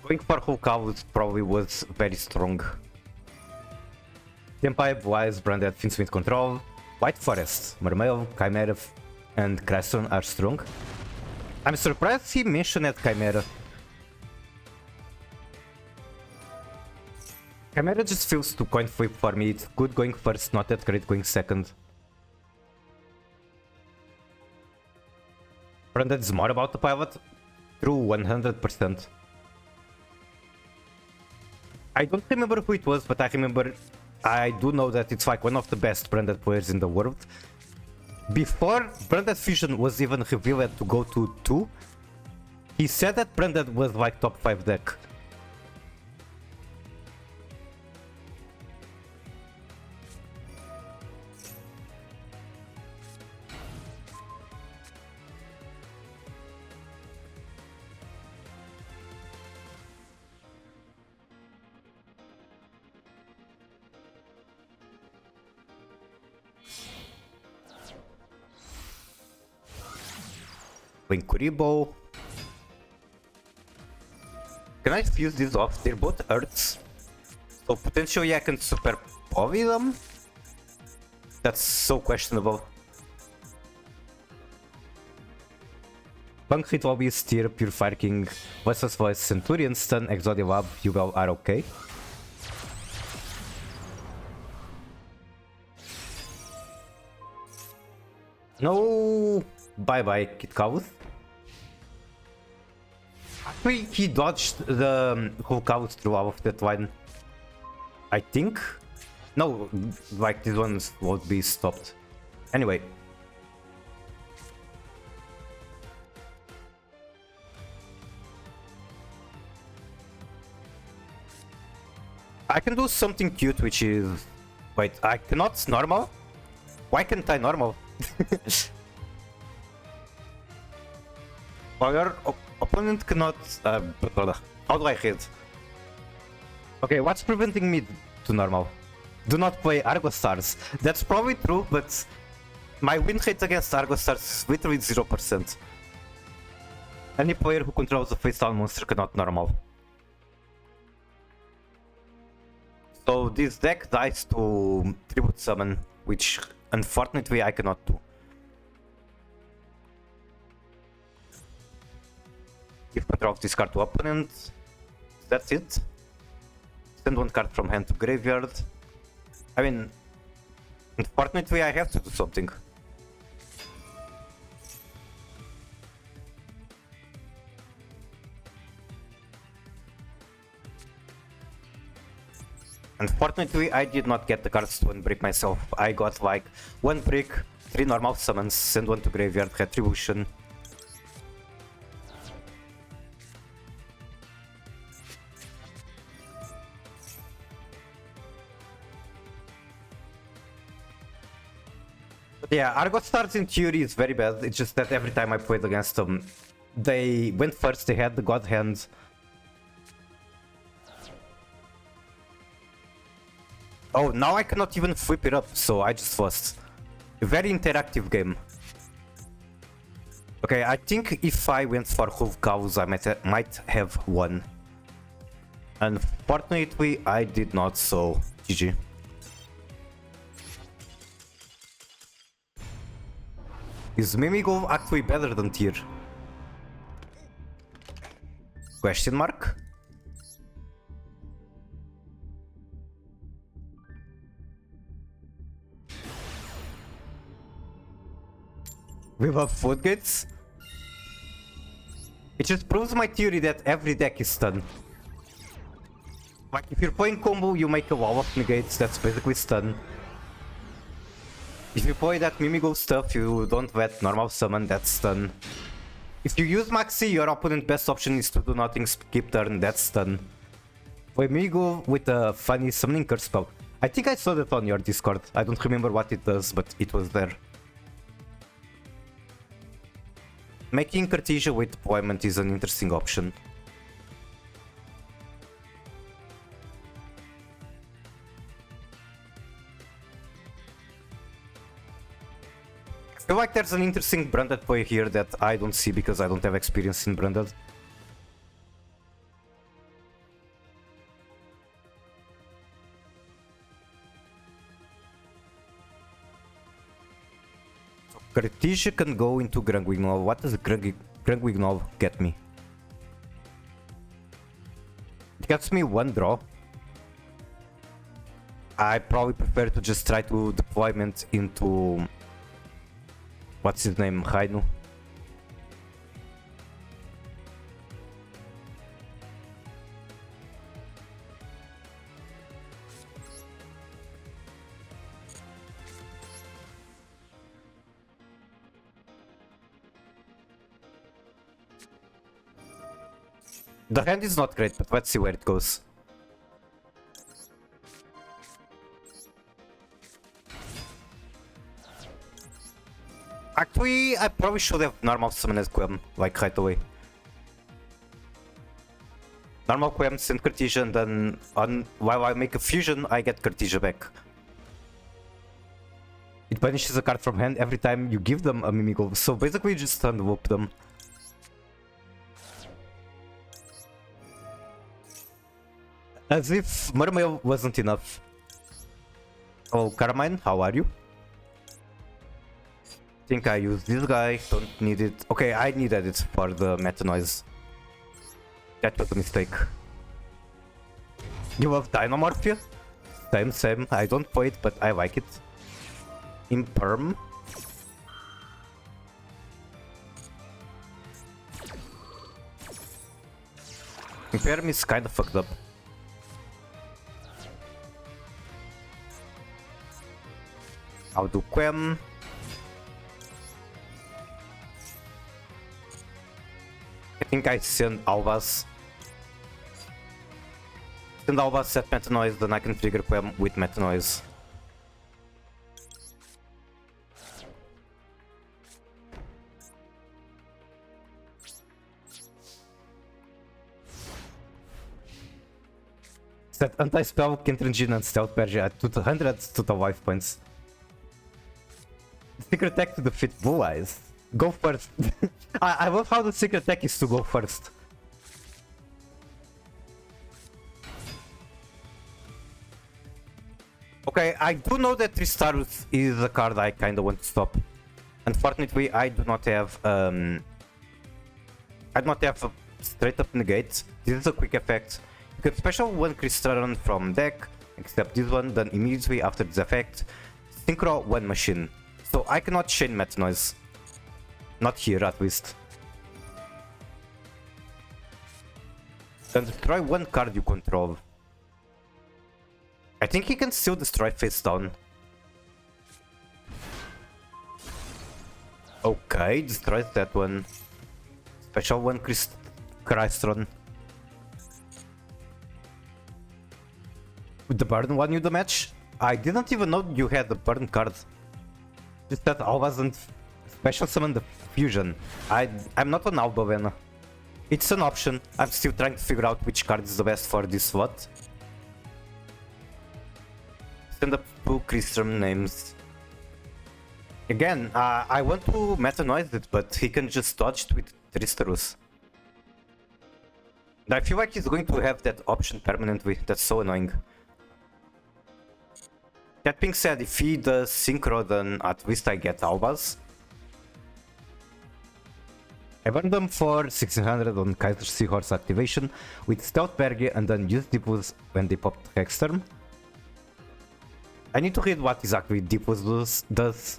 going for Hulkavus probably was very strong. Tempipe, Wise, Branded, Finsmith Control. White Forest, Mermail, Chimera, and Creston are strong. I'm surprised he mentioned Chimera. Chimera just feels too coin flip for me. It's good going first, not that great going second. Branded is more about the pilot? True, 100%. I don't remember who it was, but I do know that it's like one of the best Branded players in the world. Before Branded Fusion was even revealed to go to 2, he said that Branded was like top 5 deck. Kuribo. Can I fuse these off? They're both Earths. So potentially I can super poly them? That's so questionable. Punk Hit Lobby, Steer, Purifier King, Vessel's Voice, Centurion, Stun, Exodia Lab, Yugal are okay. No! Bye bye, Kit Kavus. Actually, he dodged the Hulkavus through all of that line. I think? No, like these ones won't be stopped. Anyway. I can do something cute, which is... Wait, I cannot normal? Why can't I normal? Your opponent cannot... how do I hit? Okay, what's preventing me to normal? do not play Argo Stars. That's probably true, but my win rate against Argo Stars is literally 0%. Any player who controls a face-down monster cannot normal. So this deck dies to Tribute Summon, which unfortunately I cannot do. Give control of this card to opponent. That's it. Send one card from hand to graveyard. I mean, unfortunately I have to do something. Unfortunately, I did not get the cards to unbreak myself. I got like 1 break, 3 normal summons, send one to graveyard, retribution. But yeah, Argo Stars in theory is very bad. It's just that every time I played against them, they went first, they had the God Hand. Oh, now I cannot even flip it up, so I just lost. A very interactive game. Okay, I think if I went for Hoof Cows, I might have won. Unfortunately, I did not, so GG. Is Mimigo actually better than Tear? Question mark? We love floodgates. It just proves my theory that every deck is stun. Like if you're playing combo, you make a wall of negates, that's basically stun. If you play that Mimigo stuff, you don't let normal summon, that's stun. If you use Maxi, your opponent's best option is to do nothing, skip turn, that's stun. Play Mimigo with a funny summoning curse spell. I think I saw that on your Discord. I don't remember what it does, but it was there. Making Cartesia with deployment is an interesting option. I feel like there's an interesting branded play here that I don't see because I don't have experience in branded. Cartesia can go into Grungwignol. What does Grungwignol get me? It gets me 1 draw. I probably prefer to just try to deployment into... What's his name? Rainu. The hand is not great, but let's see where it goes. Actually, I probably should have normal summoned Quem, like right away. Normal Quem, send Cartesia, and then while I make a fusion, I get Cartesia back. It banishes a card from hand every time you give them a Mimigo, so basically just unloop them. As if Mermail wasn't enough. Oh, Carmine, how are you? Think I use this guy, don't need it. Okay, I needed it for the meta noise. That was a mistake. You love Dynamorphia? Same, I don't play it, but I like it. Imperm. Imperm is kinda fucked up. I'll do Quem. I think I send Alvas. Send Alvas, set Meta Noise, then I can trigger Quem with Meta Noise. Set anti-spell, Kentrin and Stealth Persia at 200 total life points. Secret attack to defeat Blue Eyes. Go first. I love how the secret attack is to go first. Okay, I do know that Tristarus is a card I kinda want to stop. Unfortunately, I do not have a straight up negate. This is a quick effect. You can special one Crystalline from deck, except this one, then immediately after this effect, synchro one machine. So I cannot chain Meta Noise. Not here at least. Then destroy one card you control. I think he can still destroy face down. Okay, destroys that one. Special one Crystron. With the burn won you the match? I didn't even know you had the burn card. Just that I wasn't special summon the fusion. I'm not on Albavena. It's an option. I'm still trying to figure out which card is the best for this slot. Send up two Crystron names. Again, I want to Meta Noise it, but he can just dodge it with Tristarus. I feel like he's going to have that option permanently. That's so annoying. That being said, if he does Synchro, then at least I get Albaz. I burned them for 1600 on Kaiser Seahorse activation with Stealth Berge and then use Deepwood when they popped Hexterm. I need to read what exactly Deepwood does.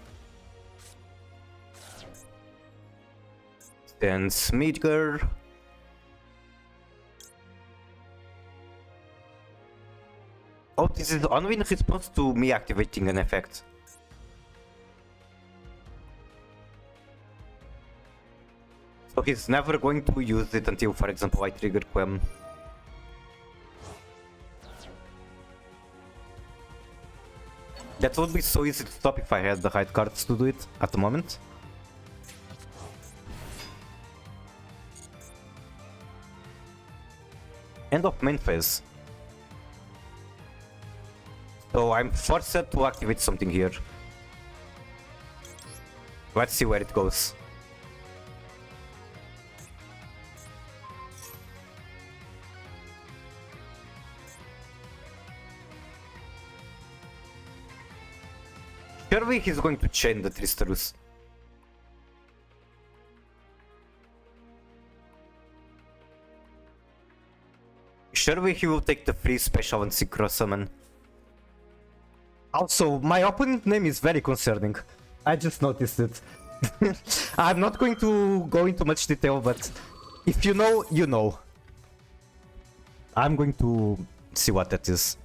Then Smidger. Oh, this is only in response to me activating an effect. So he's never going to use it until, for example, I trigger Quem. That would be so easy to stop if I had the right cards to do it at the moment. End of main phase. So I'm forced to activate something here. Let's see where it goes. Surely he's going to chain the Tristarus. Surely he will take the free special and synchro summon. Also, my opponent name is very concerning. I just noticed it. I'm not going to go into much detail, but if you know, you know. I'm going to see what that is.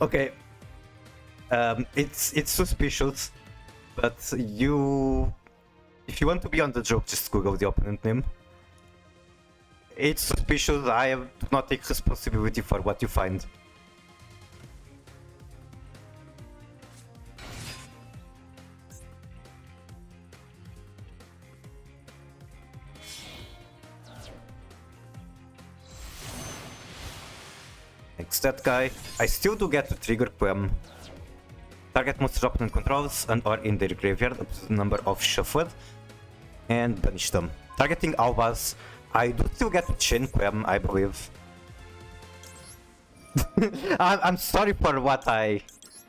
Okay, it's suspicious, but if you want to be on the joke, just Google the opponent name. It's suspicious. I do not take responsibility for what you find. That guy. I still do get to trigger Quem. Target monster opponent controls and or in their graveyard up to the number of shuffled and banish them. Targeting Albaz, I do still get to chain Quem, I believe. I'm sorry for what I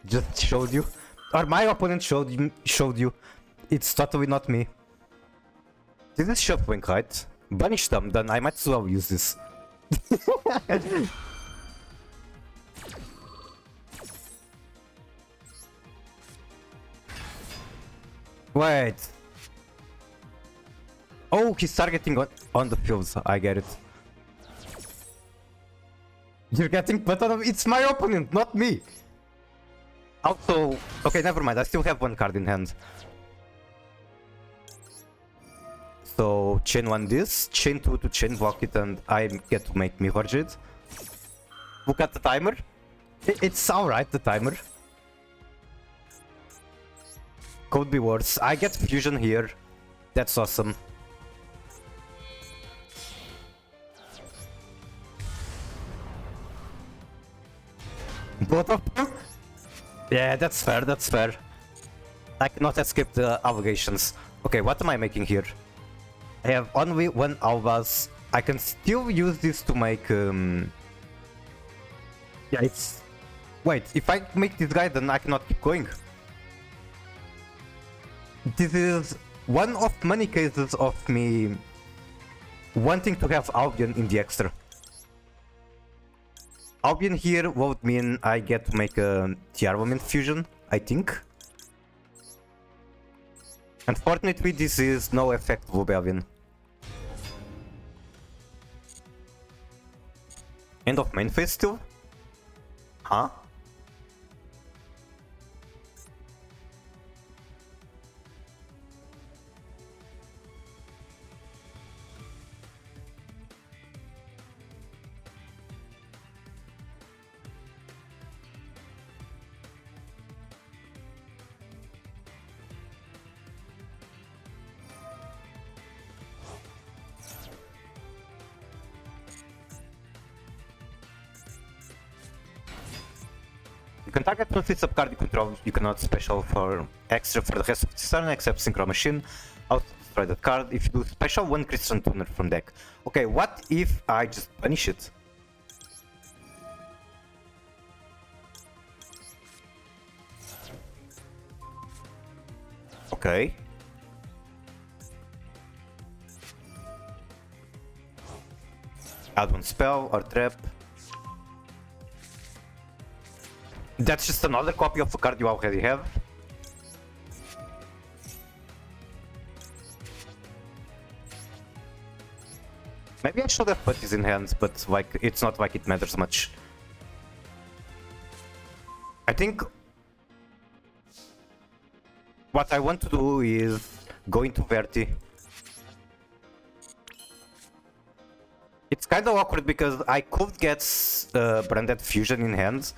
just showed you. Or my opponent showed you. It's totally not me. This is shuffling, right? Banish them, then I might as well use this. Wait. Oh, he's targeting on the fields. I get it. You're getting better. It's my opponent, not me. Also, okay, never mind. I still have one card in hand. So chain 1 this, chain 2 to chain block it, and I get to make me Horgid. Look at the timer. It's alright, the timer. Could be worse. I get fusion here. That's awesome. Both of them? Yeah, that's fair, that's fair. I cannot escape the allegations. Okay, what am I making here? I have only one Albaz. I can still use this to make... Yeah, it's... Wait, if I make this guy, then I cannot keep going. This is one of many cases of me wanting to have Albion in the extra. Albion here would mean I get to make a Tearlaments fusion, I think. Unfortunately, this is no effect of Albion. End of main phase still? Huh? You can target one fit sub card you control. You cannot special for extra for the rest of the turn except Synchro Machine. Also destroy that card. If you do special, one Christian Tuner from deck. Okay, what if I just punish it? Okay. Add one spell or trap. That's just another copy of a card you already have. Maybe I should have put this in hand, but like it's not like it matters much. I think what I want to do is go into Verti. It's kind of awkward because I could get Branded Fusion in hand,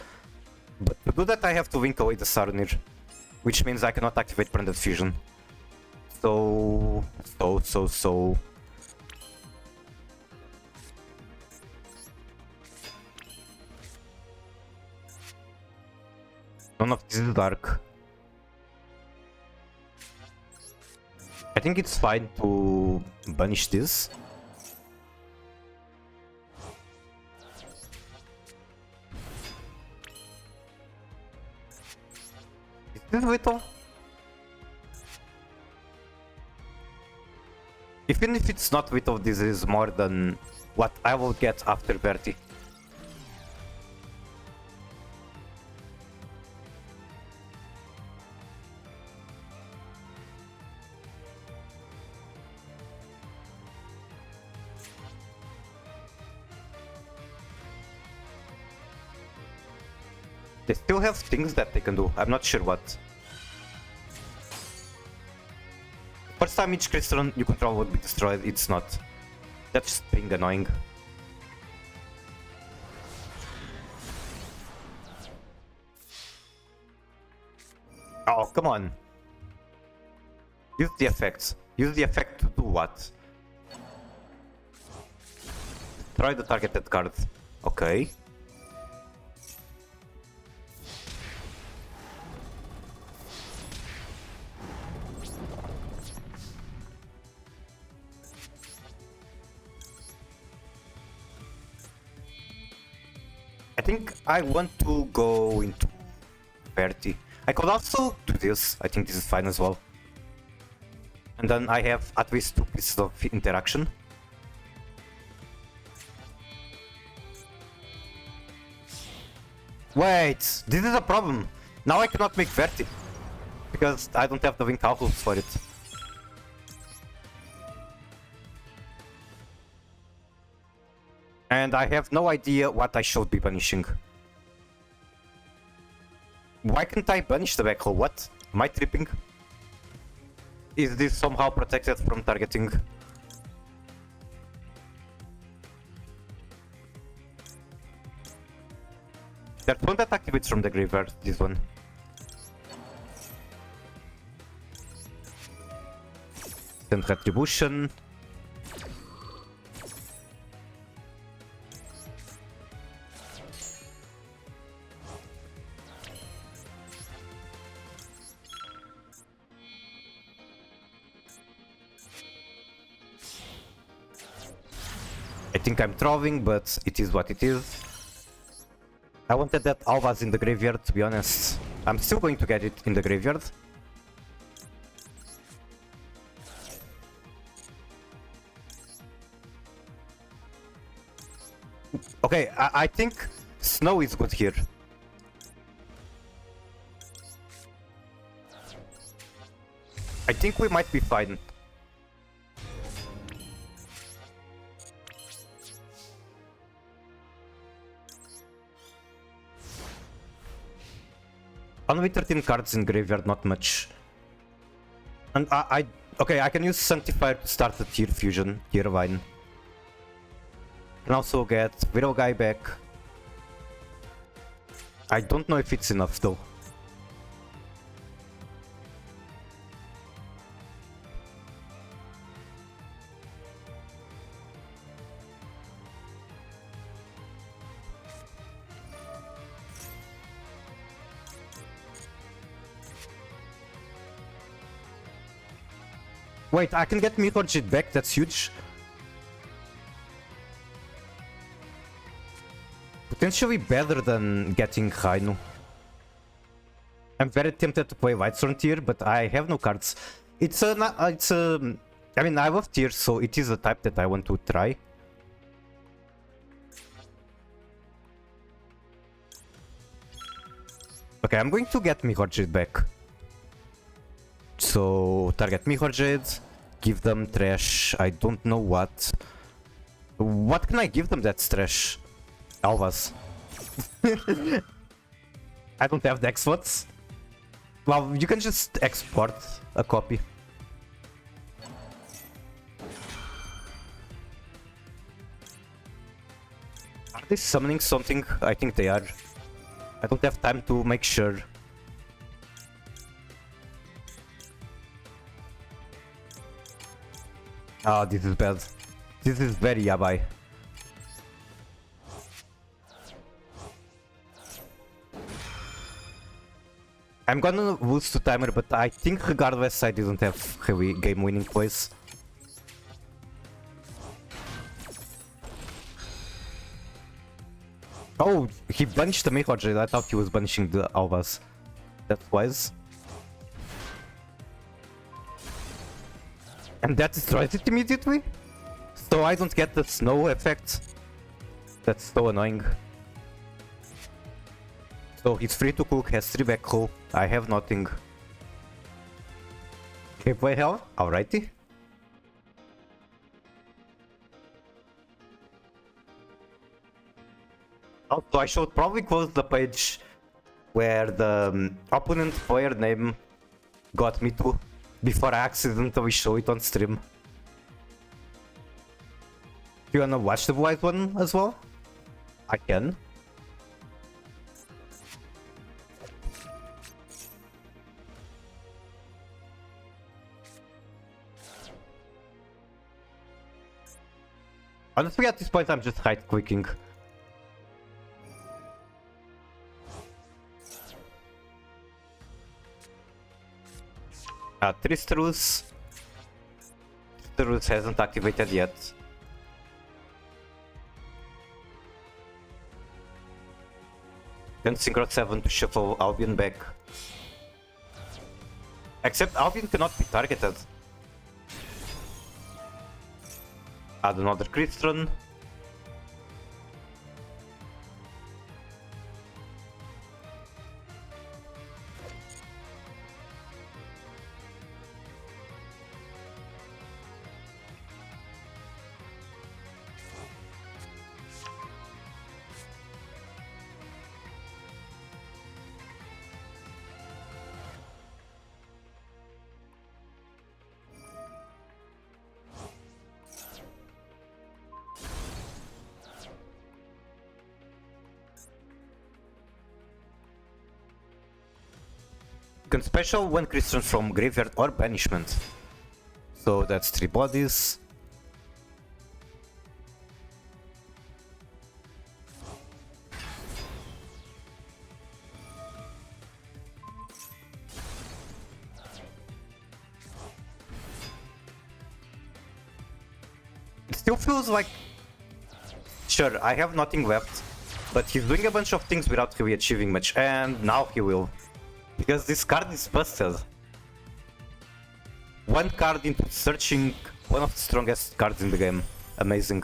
but to do that I have to link away the Sarunir, which means I cannot activate Branded Fusion. So... None of this is dark. I think it's fine to banish this. Is this vital? Even if it's not vital, this is more than what I will get after Verti. They still have things that they can do. I'm not sure what. First time each crystal you control would be destroyed, it's not. That's just being annoying. Oh, come on. Use the effects. Use the effect to do what? Try the targeted card. Okay. I think I want to go into Verti. I could also do this. I think this is fine as well. And then I have at least 2 pieces of interaction. Wait, this is a problem. Now I cannot make Verti. Because I don't have the Winged Outlaws for it. And I have no idea what I should be punishing. Why can't I banish the backhoe? What? Am I tripping? Is this somehow protected from targeting? There's one that activates from the graveyard, this one. Send Retribution. I think I'm throwing, but it is what it is. I wanted that Alvas in the graveyard, to be honest. I'm still going to get it in the graveyard. Okay, I think Snow is good here. I think we might be fine. Only 13 cards in graveyard, not much. And okay, I can use Sanctifier to start the tier fusion, tier Vine. Can also get Viral Guy back. I don't know if it's enough though. Wait, I can get Mirrorjit back, that's huge. Potentially better than getting Rainu. I'm very tempted to play Whitestone tier, but I have no cards. I mean, I love tier, so it is a type that I want to try. Okay, I'm going to get Mirrorjit back. So, target Mirrorjit, give them trash, I don't know what. What can I give them that's trash? Alvas. I don't have the X-Slots. Well, you can just export a copy. Are they summoning something? I think they are. I don't have time to make sure. Ah, this is bad. This is very yabai. I'm gonna lose to timer, but I think regardless I didn't have heavy game-winning plays. Oh, he banished the Mirrorjit. I thought he was banishing the Alvas. That's wise. And that destroys it immediately? So I don't get the snow effect? That's so annoying. So he's free to cook, has 3 backhoe. I have nothing. Okay, play hell? Alrighty. Also, I should probably close the page where the opponent player name got me to before I accidentally show it on stream. Do you wanna watch the white one as well? I can. Honestly, at this point, I'm just right-clicking. Tristerus. Tristerus hasn't activated yet. Then Synchro 7 to shuffle Albion back. Except Albion cannot be targeted. Add another Crystron. can special when Christians from graveyard or banishment. So that's 3 bodies. It still feels like... Sure, I have nothing left, but he's doing a bunch of things without really achieving much, and now he will. Because this card is busted. One card into searching one of the strongest cards in the game. Amazing.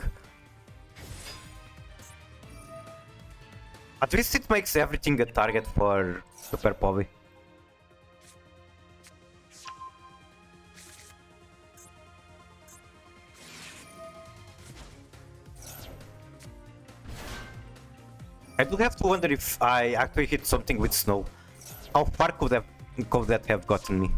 At least it makes everything a target for Super Povi. I do have to wonder if I actually hit something with snow. How far could that have gotten me?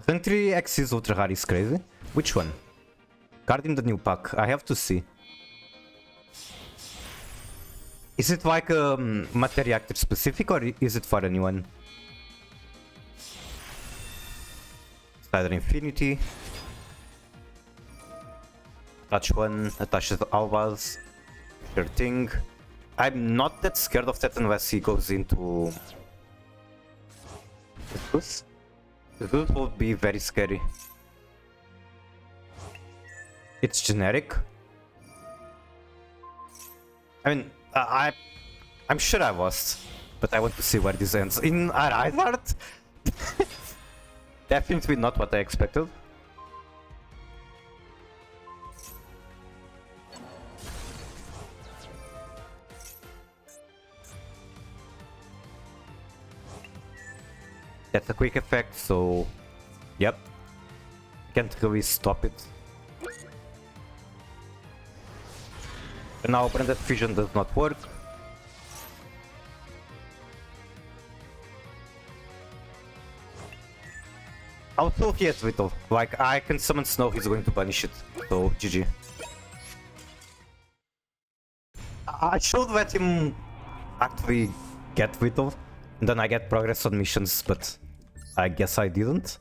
Country X is ultra rare is crazy. Which one? Card in the new pack. I have to see. Is it like a Matter Reactor specific or is it for anyone? Spider Infinity. Attach one, attaches the Albaz. Sure thing. I'm not that scared of that unless he goes into... This would be very scary. It's generic. I mean, I'm sure I lost, but I want to see where this ends. In our art? Definitely not what I expected. That's a quick effect, so yep. Can't really stop it. And now Branded Fusion does not work. Also he has Whittle. Like I can summon Snow, he's going to punish it. So GG. I should let him actually get Whittle. And then I get progress on missions, but I guess I didn't.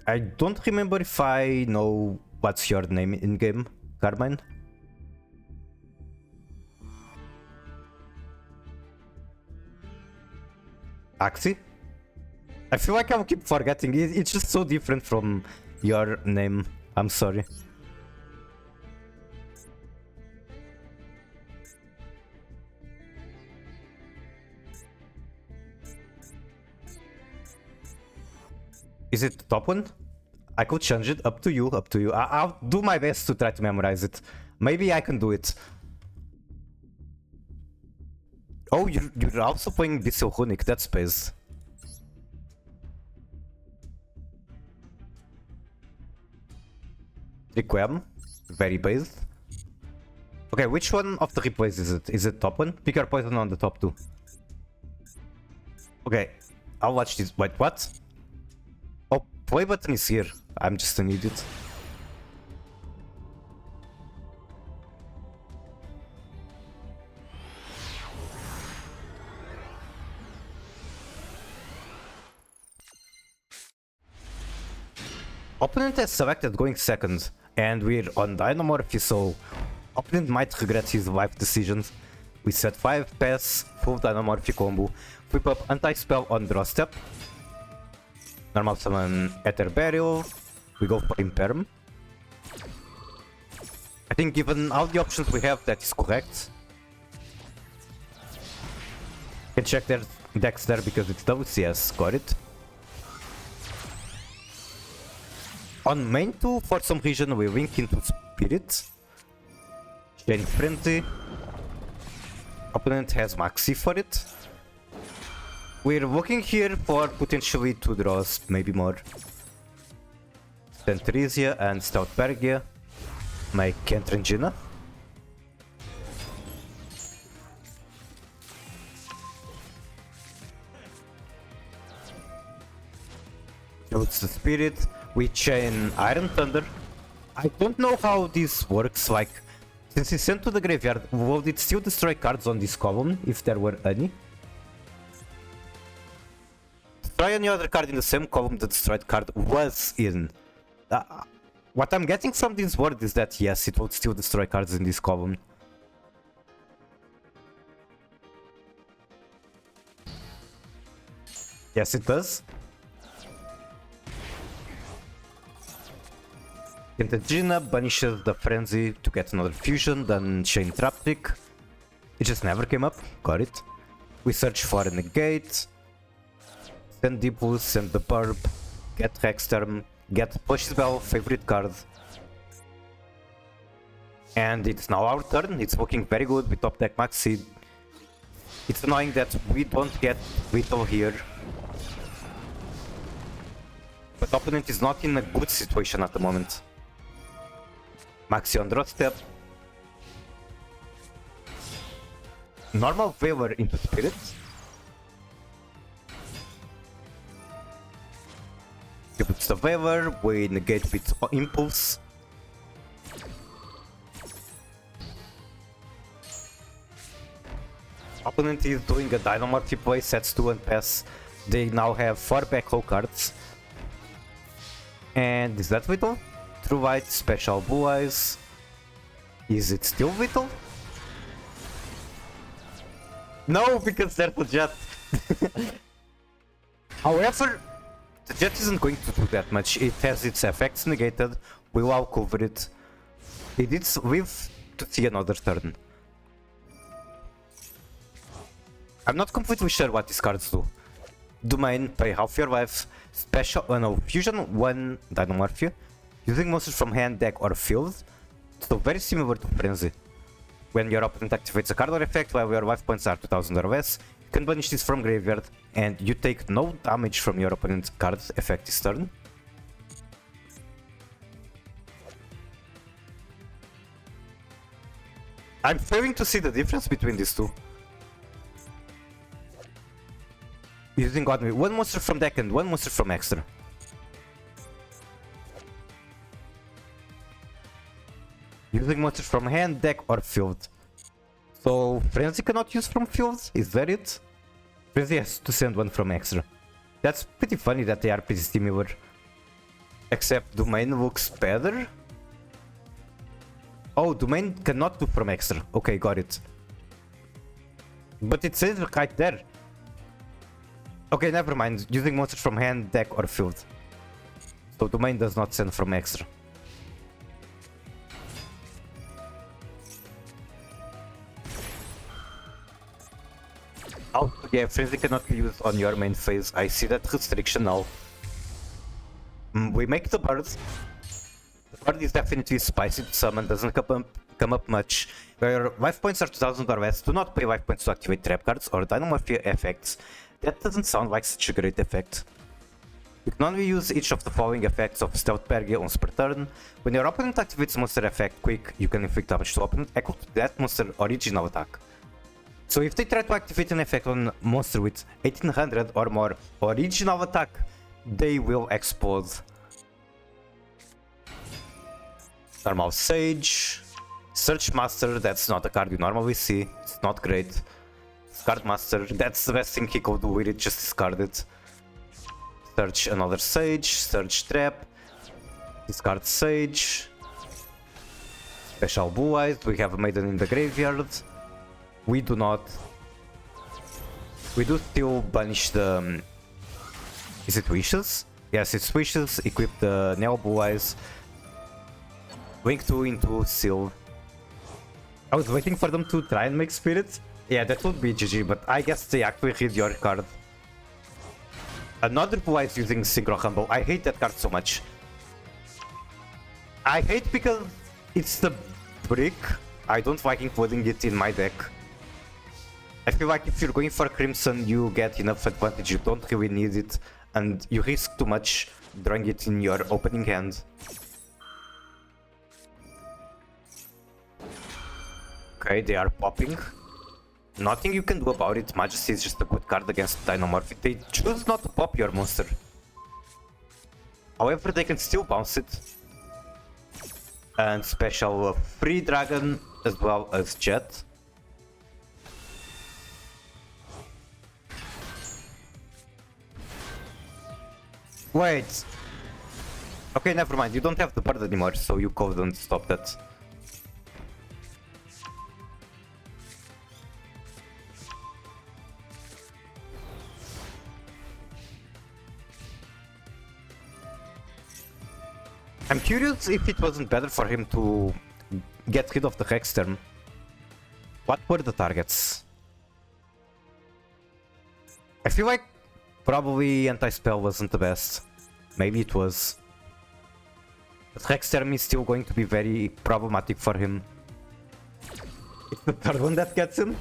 I don't remember if I know what's your name in game, Carmine. Axie? I feel like I'll keep forgetting. It's just so different from your name. I'm sorry. Is it the top one? I could change it. Up to you, up to you. I'll do my best to try to memorize it. Maybe I can do it. Oh, you're also playing Bissell Runic. That's space. Requiem. Very based. Okay, which one of the replays is it? Is it top one? Pick your poison on the top two. Okay, I'll watch this. Wait, what? Oh, play button is here. I'm just an idiot. Opponent has selected going second, and we're on Dynamorphy, so opponent might regret his life decisions. We set 5 pass, full Dynamorphy combo, flip up anti-spell on draw step, normal summon Ether Burial, we go for Imperm. I think given all the options we have, that is correct. Can check their decks there because it's WCS, got it. On main 2, for some reason we link into Spirit. Chain Frenzy. Opponent has Maxi for it. We're looking here for potentially 2 draws, maybe more. Centrisia and Stoutbergia. My Kentrangina. It's the Spirit. We chain Iron Thunder. I don't know how this works, like, since it's sent to the graveyard, would it still destroy cards on this column, if there were any? Destroy any other card in the same column the destroyed card was in. What I'm getting from this word is that yes, it would still destroy cards in this column. Yes, it does. Gina banishes the Frenzy to get another fusion, then Chain Traptic. It just never came up, got it. We search for a negate. Send Deepwood, send the Burb, get Hexterm, get Push Spell, favorite card. And it's now our turn, it's working very good with top deck Maxi. It's annoying that we don't get Lethal here. But opponent is not in a good situation at the moment. Maxi on draw step. Normal favor into Spirit. He puts the favor, we negate with Impulse. Opponent is doing a Dynamorph play, sets 2 and pass. They now have 4 back row cards. And is that Vital? True White, Special Blue Eyes. Is it still Vital? No, because there's a Jet. However, the Jet isn't going to do that much. It has its effects negated. We will cover it. It needs live to see another turn. I'm not completely sure what these cards do. Domain, pay half your life. Special, no, fusion 1 Dynamorph. Using monsters from hand, deck, or field. So very similar to Frenzy. When your opponent activates a card or effect while your life points are 2000 or less, you can banish this from graveyard and you take no damage from your opponent's card effect this turn. I'm failing to see the difference between these two. Using Godwin, 1 monster from deck and 1 monster from extra. Using monsters from hand, deck, or field. So Frenzy cannot use from field, is that it? Frenzy has to send 1 from extra. That's pretty funny that they are pretty similar. Except Domain looks better. Oh, Domain cannot do from extra. Okay, got it. But it says right there. Okay, never mind. Using monsters from hand, deck, or field. So Domain does not send from extra. Oh, yeah, Frenzy cannot be used on your main phase. I see that restriction now. We make the bird. The bird is definitely spicy to summon, doesn't come up much. Where life points are 2000 or less, do not pay life points to activate trap cards or Dynamorph effects. That doesn't sound like such a great effect. You can only use each of the following effects of Stealth Pergia once per turn. When your opponent activates monster effect quick, you can inflict damage to opponent equal to that monster original attack. So if they try to activate an effect on a monster with 1800 or more original attack, they will explode. Normal Sage. Search Master, that's not a card you normally see. It's not great. Discard Master, that's the best thing he could do with it, just discard it. Search another Sage, search Trap. Discard Sage. Special Blue Eyes, we have a Maiden in the graveyard. We do not. We do still banish the... Is it Wishes? Yes, it's Wishes. Equip the Neo Blue Eyes. Link 2 into Seal. I was waiting for them to try and make Spirit. Yeah, that would be GG, but I guess they actually read your card. Another Blue Eyes using Synchro Humble. I hate that card so much. I hate because it's the brick. I don't like including it in my deck. I feel like if you're going for Crimson, you get enough advantage, you don't really need it, and you risk too much drawing it in your opening hand. Okay, they are popping. Nothing you can do about it. Majesty is just a good card against Dynamorph. They choose not to pop your monster. However, they can still bounce it. And special free dragon as well as jet. Wait. Okay, never mind. You don't have the bird anymore, so you couldn't stop that. I'm curious if it wasn't better for him to get rid of the Hexterm. What were the targets? I feel like probably Anti-Spell wasn't the best. Maybe it was. But Hexterm is still going to be very problematic for him. It's the third one that gets him.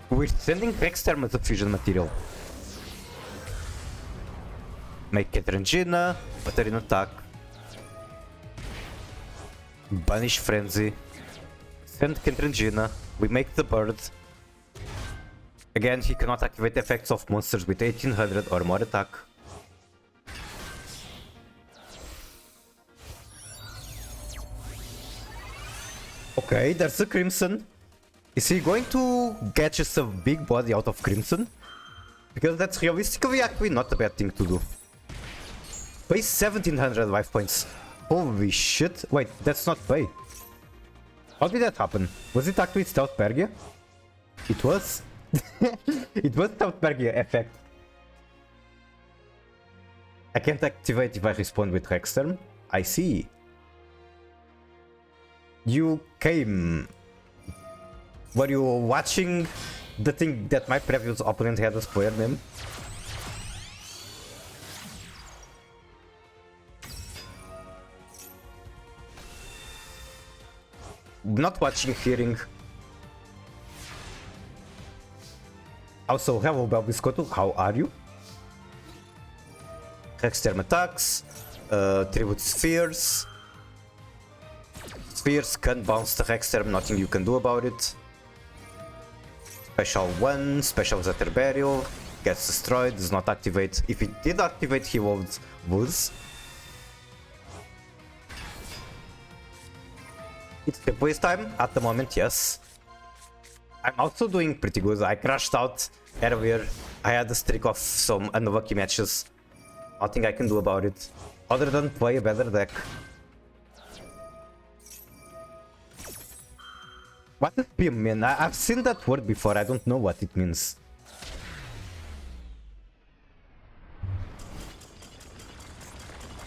We're sending Hexterm as a fusion material. Make Ketrangina, butter in attack. Banish Frenzy. Send Ketrangina. We make the bird. Again, he cannot activate effects of monsters with 1800 or more attack. Okay, there's a Crimson. Is he going to get just a big body out of Crimson? Because that's realistically actually not a bad thing to do. Pay 1700 life points. Holy shit. Wait, that's not pay. How did that happen? Was it actually Stealth Pergia? It was? It was Stealth Pergia effect. I can't activate if I respond with Hexterm. I see. You came... Were you watching the thing that my previous opponent had as player name? Not watching, hearing. Also, hello Belbiscotto, how are you? Hexterm attacks, Tribute Spheres. Spheres can bounce the Hexterm, nothing you can do about it. Special 1, Special Zetter Burial, gets destroyed, does not activate. If it did activate, he would lose. It's the waste time at the moment, yes. I'm also doing pretty good. I crashed out earlier. I had a streak of some unlucky matches. Nothing I can do about it, other than play a better deck. What does PM mean? I've seen that word before, I don't know what it means.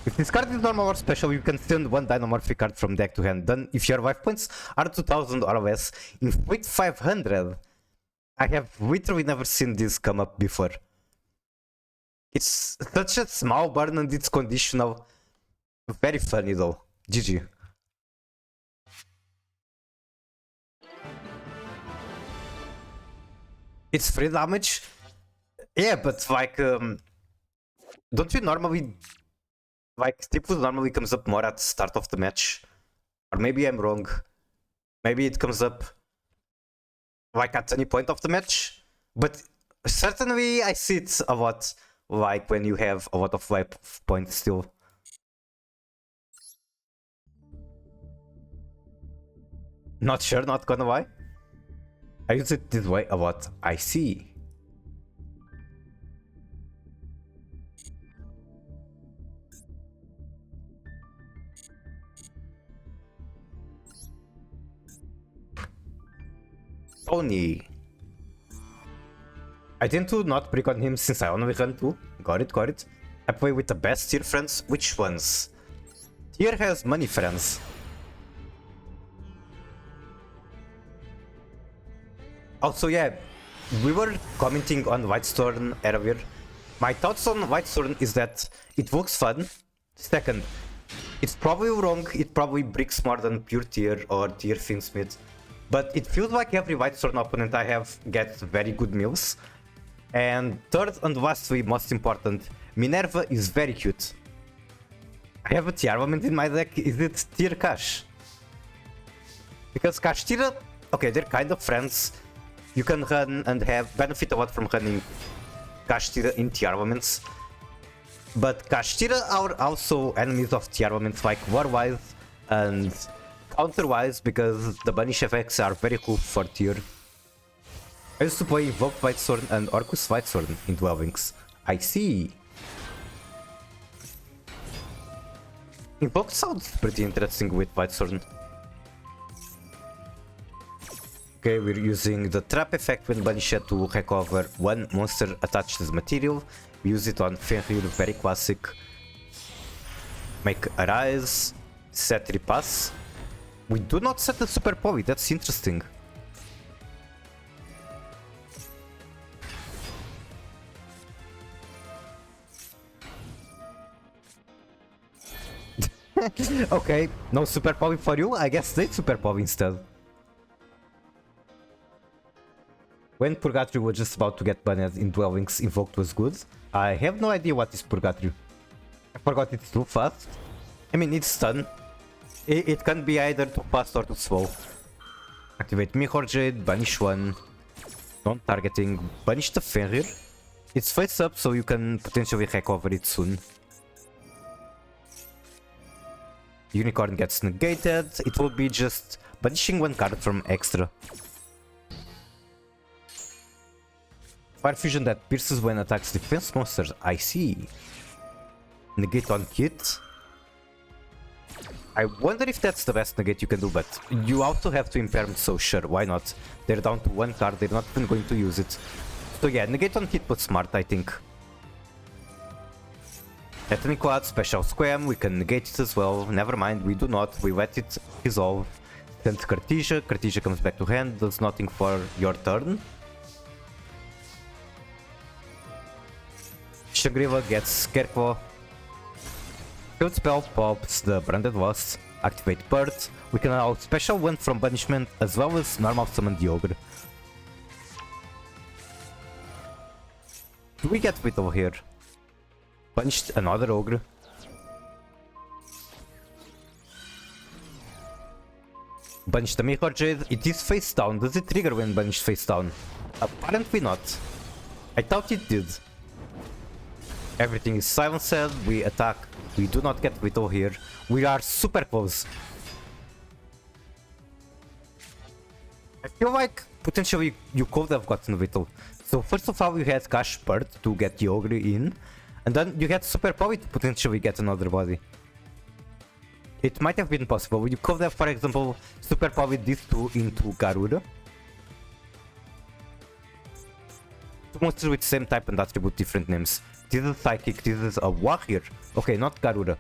If this card is normal or special, you can send one Dynamorphic card from deck to hand. Then, if your life points are 2000 or less, inflict 500. I have literally never seen this come up before. It's such a small burn and it's conditional. Very funny though. GG. It's free damage? Yeah, but like, don't you normally, like, Tipus normally comes up more at the start of the match? Or maybe I'm wrong. Maybe it comes up, like, at any point of the match? But certainly I see it a lot, like, when you have a lot of life points still. Not sure, not gonna lie. I use it this way a lot. I see. Tony. I tend to not pick on him since I only run 2. Got it, got it. I play with the best tier friends. Which ones? Tier has money friends. Also, yeah, we were commenting on Whitestone earlier. My thoughts on Whitestone is that it looks fun, Second, it's probably wrong, it probably bricks more than pure tier or tier Finsmith, but it feels like every Whitestone opponent I have gets very good mills. And third and lastly, most important, Minerva is very cute. I have a Tearlament in my deck, is it tier Cash? Because Cash tier, okay, they're kind of friends. You can run and have benefit a lot from running Cash tier in Tearlaments. But Cash tier are also enemies of Tearlaments, like war-wise and counter-wise, because the banish effects are very cool for tier. I used to play Invoked Whitestorm and Orcus Whitestorm in Duel Links. I see. Invoked sounds pretty interesting with Whitestorm. Okay, we're using the trap effect when banished to recover one monster attached to the material. We use it on Fenrir, very classic. Make Arise, set Repass. We do not set the Super Poly, that's interesting. Okay, no Super Poly for you, I guess they Super Poly instead. When Purgatory was just about to get banned in Duel Links, Invoked was good. I have no idea what is Purgatory. I forgot it's too fast. I mean, it's stun. It can be either too fast or too slow. Activate Mirror Jade, banish one. Non-targeting, banish the Fenrir. It's face up, so you can potentially recover it soon. Unicorn gets negated. It will be just banishing one card from extra. Fire Fusion that pierces when attacks defense monsters. I see. Negate on Kit. I wonder if that's the best negate you can do, but you also have to impairment, so sure, why not? They're down to one card, they're not even going to use it. So yeah, negate on Kit was smart, I think. Ethnic Quad, special Squam, we can negate it as well. Never mind, we do not, we let it resolve. Send Cartesia, Cartesia comes back to hand, does nothing for your turn. Shangri-La gets Scarecrow. Field Spell pops the Branded Lost. Activate Bird. We can allow special one from Banishment as well as normal summon the Ogre. Do we get rid over here? Banished another Ogre. Banish the Mirror Jade. It is face down. Does it trigger when banished face down? Apparently not. I thought it did. Everything is silenced, we attack, we do not get Whittle here. We are super close. I feel like potentially you could have gotten Whittle. So first of all you had Cash Bird to get the Ogre in, and then you had Super Poly to potentially get another body. It might have been possible. You could have, for example, Super Poly these two into Garuda. Two monsters with same type and attribute, different names. This is Psychic, this is a Warrior. Okay, not Garuda.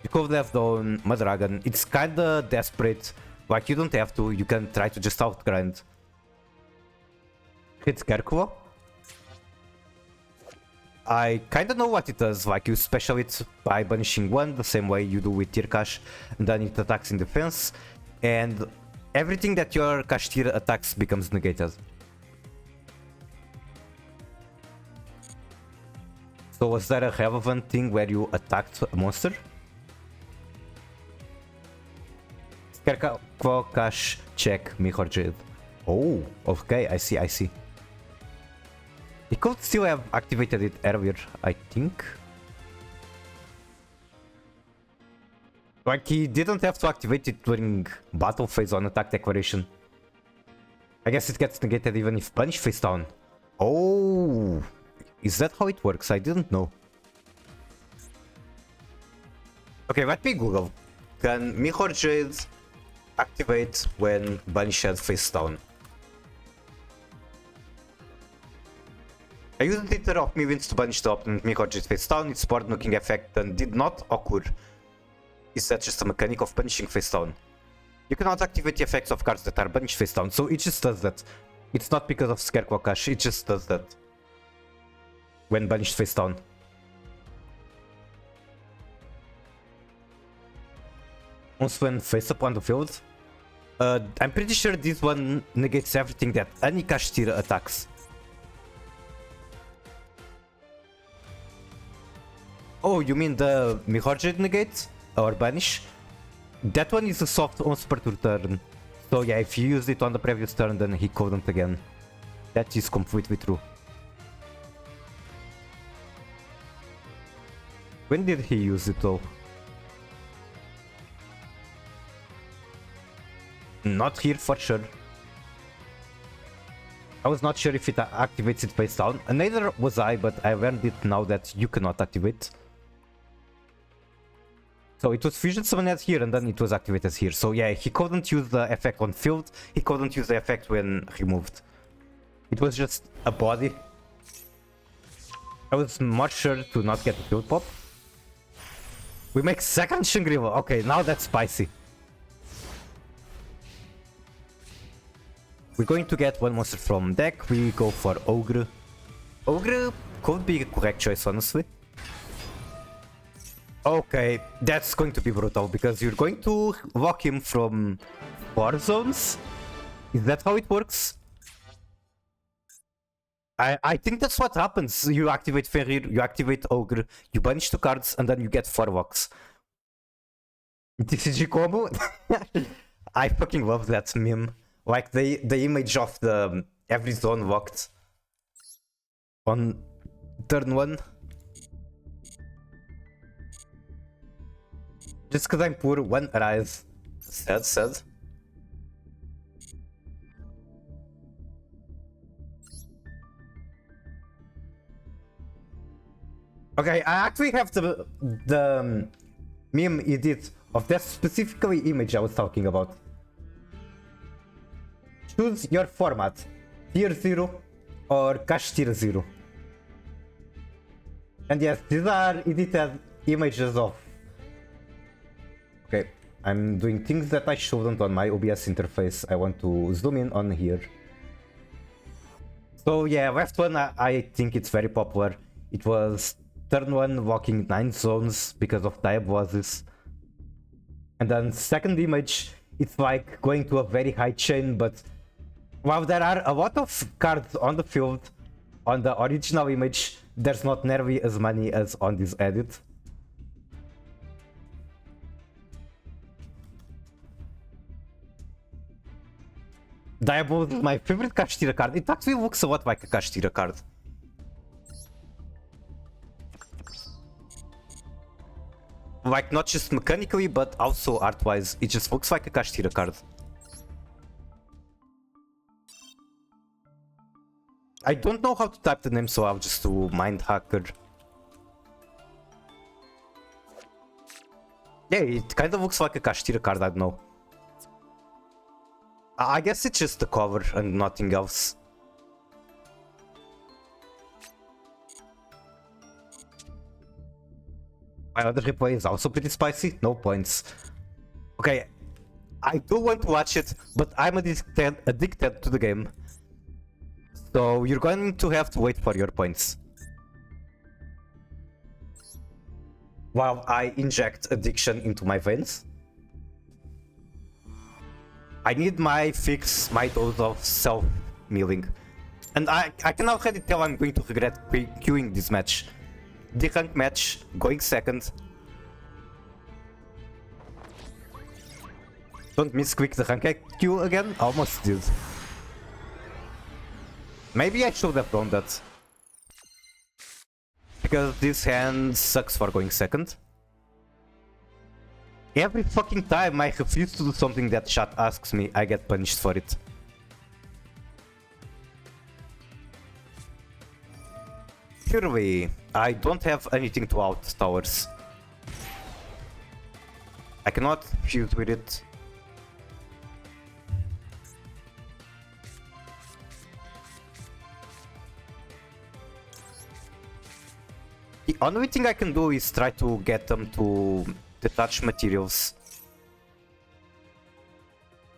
You could have done Madragon. It's kinda desperate. Like, you don't have to, you can try to just outgrind. Hit Scarecrow. I kinda know what it does. Like, you special it by banishing one, the same way you do with Tier Cash, and then it attacks in defense. And everything that your Cash tier attacks becomes negated. So was that a relevant thing where you attacked a monster? Scarecrow, Cash, check, Mirror Jade. Oh, okay, I see, I see. He could still have activated it earlier, I think. Like, he didn't have to activate it during battle phase on attack declaration. I guess it gets negated even if punish face down. Oh! Is that how it works? I didn't know. Okay, let me Google. Can Mirror Jade activate when banished face down? I used the Titter of Minions to banish the opponent Mirror Jade face down. Its board knocking effect and did not occur. Is that just a mechanic of banishing face down? You cannot activate the effects of cards that are banished face down, so it just does that. It's not because of Scarecrow Cash, it just does that. When banished face down. once when face up on the field. I'm pretty sure this one negates everything that any Kashtira attacks. Oh, you mean the Mihorjed negate? Or banish? That one is a soft once per turn. So yeah, if you used it on the previous turn, then he couldn't again. That is completely true. When did he use it though? Not here for sure. I was not sure if it activates it face down. And neither was I, but I learned it now that you cannot activate. So it was fusion summoned here and then it was activated here. So yeah, he couldn't use the effect on field. He couldn't use the effect when removed. It was just a body. I was much sure to not get the field pop. We make second Shangri-La. Okay, now that's spicy. We're going to get one monster from deck. We go for Ogre. Ogre could be a correct choice, honestly. Okay, that's going to be brutal because you're going to lock him from 4 zones. Is that how it works? I think that's what happens. You activate Fenrir, you activate Ogre, you banish 2 cards, and then you get 4 locks. TCG combo? I fucking love that meme. Like the image of the every zone locked on turn 1. Just cause I'm poor, 1 arise. Sad. Okay, I actually have the meme edit of that specifically image I was talking about. Choose your format, tier 0 or cash tier 0. And yes, these are edited images of... Okay, I'm doing things that I shouldn't on my OBS interface. I want to zoom in on here. So yeah, left one, I think it's very popular. It was turn 1 walking 9 zones because of Diablosis. And then second image, it's like going to a very high chain, but while there are a lot of cards on the field, on the original image, there's not nearly as many as on this edit. Diablo is my favorite Kashtira card. It actually looks a lot like a Kashtira card. Like, not just mechanically, but also art-wise. It just looks like a Kashtira card. I don't know how to type the name, so I'll just do Mind Hacker. Yeah, it kind of looks like a Kashtira card, I don't know. I guess it's just the cover and nothing else. My other replay is also pretty spicy, no points. Okay, I do want to watch it, but I'm addicted to the game. So you're going to have to wait for your points. While I inject addiction into my veins. I need my fix, my dose of self-milling. And I can already tell I'm going to regret queuing this match. The rank match, going second. Don't misclick the rank queue again, almost did. Maybe I should have done that. Because this hand sucks for going second. Every fucking time I refuse to do something that chat asks me, I get punished for it. Surely, I don't have anything to out towers. I cannot fuse with it. The only thing I can do is try to get them to detach materials.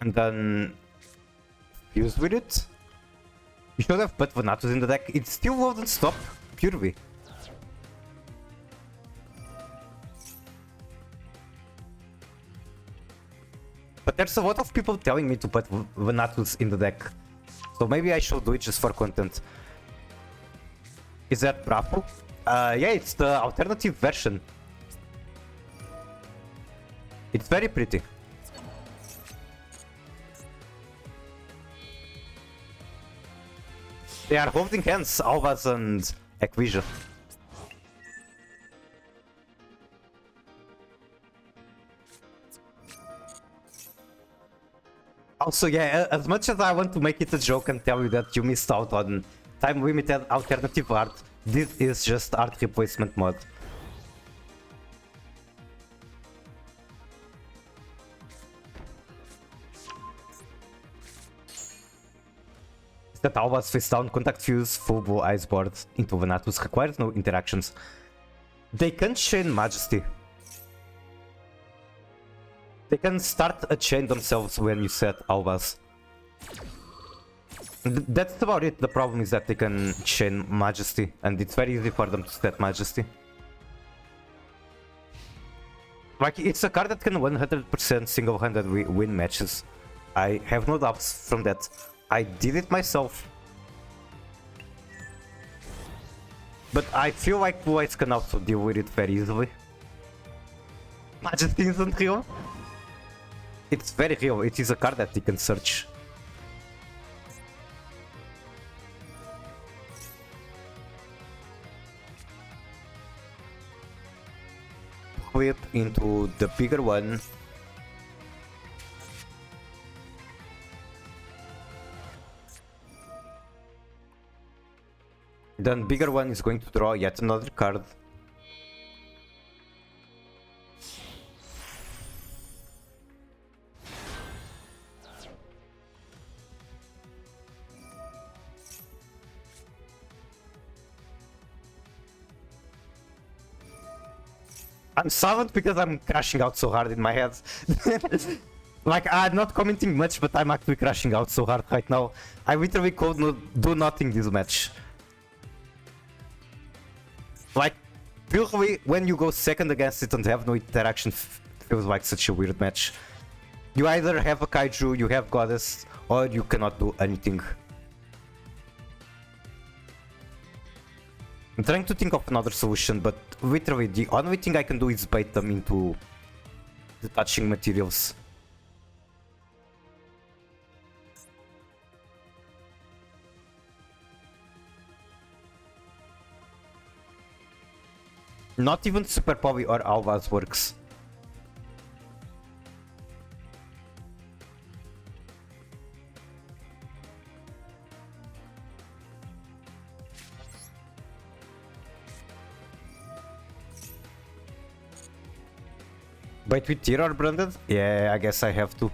And then fuse with it. You should have put Vanatus in the deck. It still wouldn't stop purely. there's a lot of people telling me to put Venatus in the deck. So maybe I should do it just for content. Is that Bravo? Yeah, it's the alternative version. It's very pretty. They are holding hands, Alvas and Equisia. Also, yeah, as much as I want to make it a joke and tell you that you missed out on time-limited alternative art, this is just art replacement mod. That Alvas face down, contact fuse, full bow, ice board into Venatus requires no interactions. They can chain Majesty. They can start a chain themselves when you set Alvas. That's about it. The problem is that they can chain Majesty, and it's very easy for them to set Majesty. Like, it's a card that can 100% single-handedly win matches. I have no doubts from that. I did it myself. But I feel like Whites can also deal with it very easily. Majesty isn't real. It's very real. It is a card that you can search. Whip into the bigger one. Then bigger one is going to draw yet another card. I'm silent because I'm crashing out so hard in my head. Like, I'm not commenting much, but I'm actually crashing out so hard right now. I literally could do nothing this match. Like, usually when you go second against it and have no interaction, feels like such a weird match. You either have a Kaiju, you have Goddess, or you cannot do anything. I'm trying to think of another solution, but literally the only thing I can do is bait them into the touching materials. Not even Super Poly or Alvas works. But with Terror branded? Yeah, I guess I have to.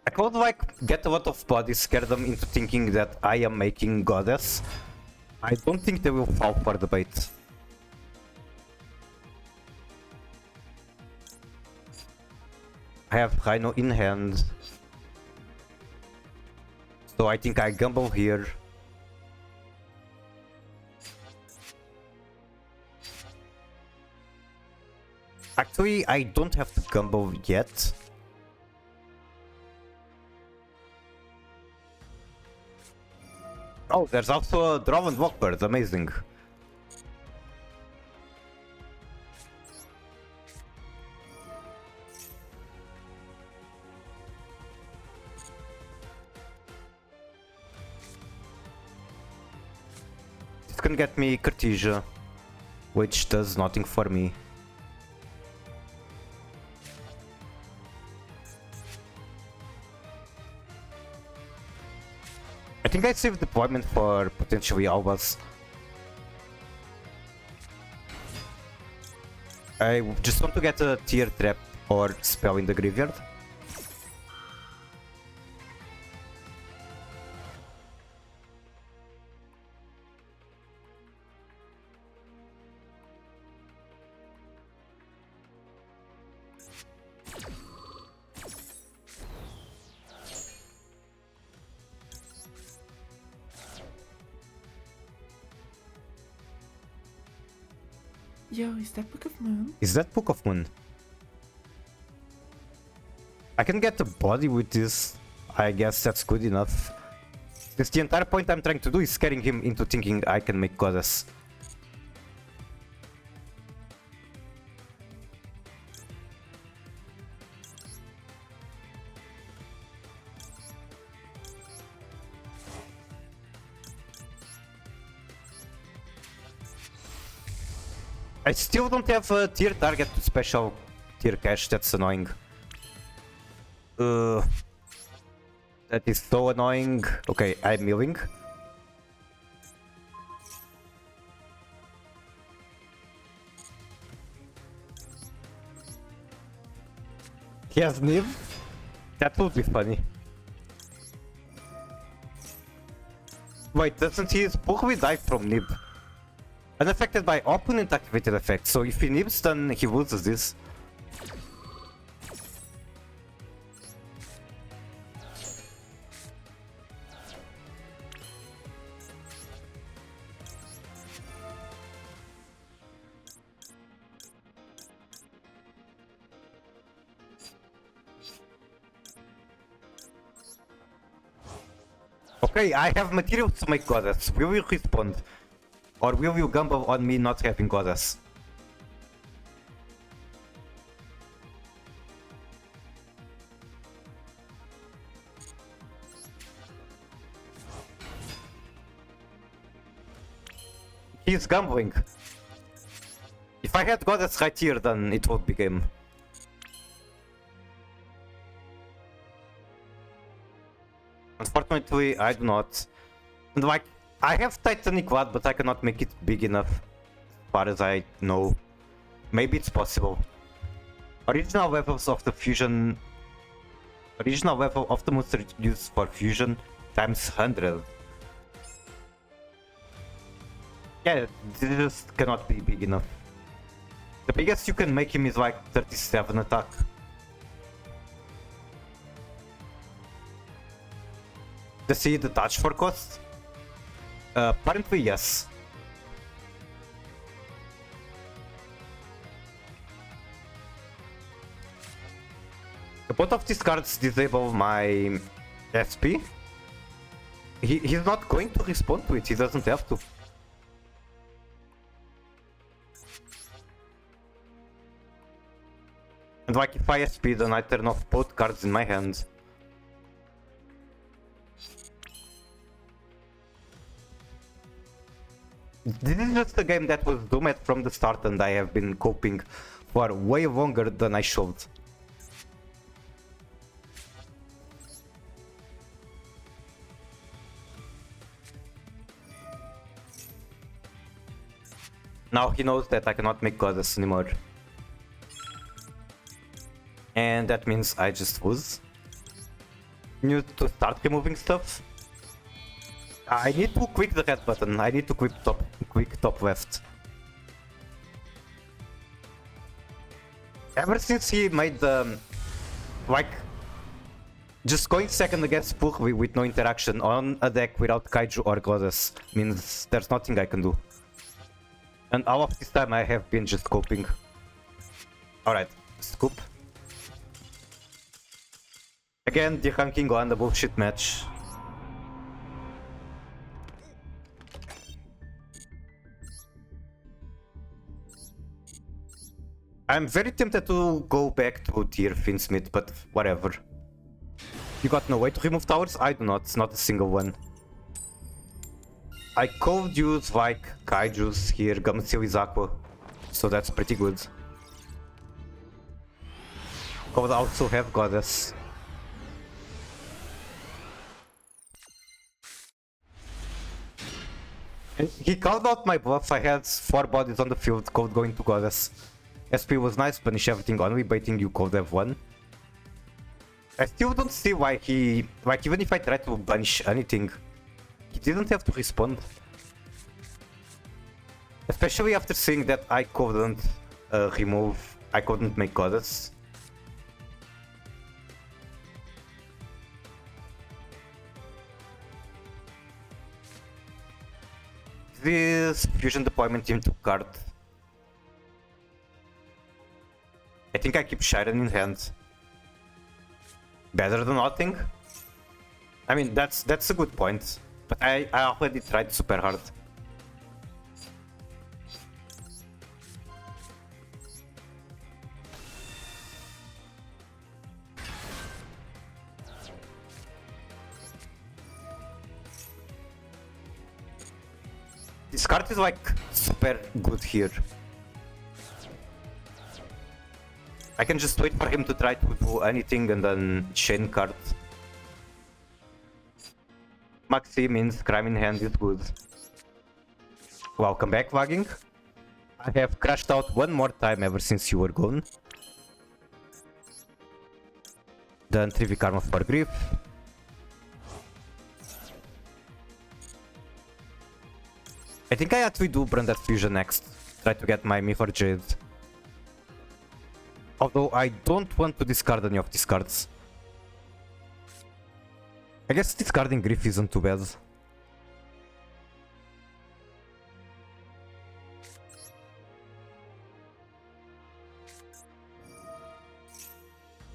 I could like get a lot of bodies, scare them into thinking that I am making Goddess. I don't think they will fall for the bait. I have Rhino in hand. So I think I gamble here. Actually, I don't have to gamble yet. Oh, there's also a Draven Walkbird, amazing. This can get me Cartesia, which does nothing for me. I think I saved deployment for potentially Albas. I just want to get a tier trap or spell in the graveyard. Yo, is that Book of Moon? Is that Book of Moon? I can get the body with this. I guess that's good enough. Because the entire point I'm trying to do is scaring him into thinking I can make goddess. I still don't have a tier target to special tier cash, that's annoying. That is so annoying. Okay, I'm milling. He has Nib? That would be funny. Wait, doesn't his Purwi die from Nib? Unaffected by opponent activated effects, so if he nibs then he loses this. Okay, I have materials to make goddess. Will you respond? Or will you gamble on me not having goddess? He's gambling. If I had goddess right here, then it would be game. Unfortunately, I do not. And like, I have Titanic Quad, but I cannot make it big enough, as far as I know. Maybe it's possible. Original levels of the fusion... Original level of the monster used for fusion times 100. Yeah, this just cannot be big enough. The biggest you can make him is like 37 attack. Does he detach for cost? Apparently yes. Both of these cards disable my SP. He's not going to respond to it, he doesn't have to. And like if I SP then I turn off both cards in my hand. This is just a game that was doomed from the start and I have been coping for way longer than I should. Now he knows that I cannot make goddess anymore. And that means I just lose. Need to start removing stuff. I need to click the red button. I need to click top left. Ever since he made the... like... just going second against Purwi with no interaction on a deck without Kaiju or Goddess means there's nothing I can do. And all of this time I have been just coping. Alright, scoop. Again, the ranking on the bullshit match. I'm very tempted to go back to tier Finsmith, but whatever. You got no way to remove towers? I do not, not a single one. I could use like Kaijus here, Gamsil is Aqua, so that's pretty good. Could also have Goddess. And he called out my bluff, I had 4 bodies on the field, code going to Goddess. SP was nice, punish everything only, baiting you could have won. I still don't see why he... like even if I try to banish anything, he didn't have to respond. Especially after seeing that I couldn't I couldn't make Goddess. This fusion deployment into card. think I keep Sharon in hand. Better than nothing. I mean, that's a good point. But I already tried super hard. This card is like super good here. I can just wait for him to try to do anything and then chain card. Maxi means crime in hand is good. Welcome back, Wagging. I have crashed out one more time ever since you were gone. Then 3v Karma for Grief. I think I actually do Branded Fusion next. Try to get my Mithor Jade. Although I don't want to discard any of these cards. I guess discarding Grief isn't too bad.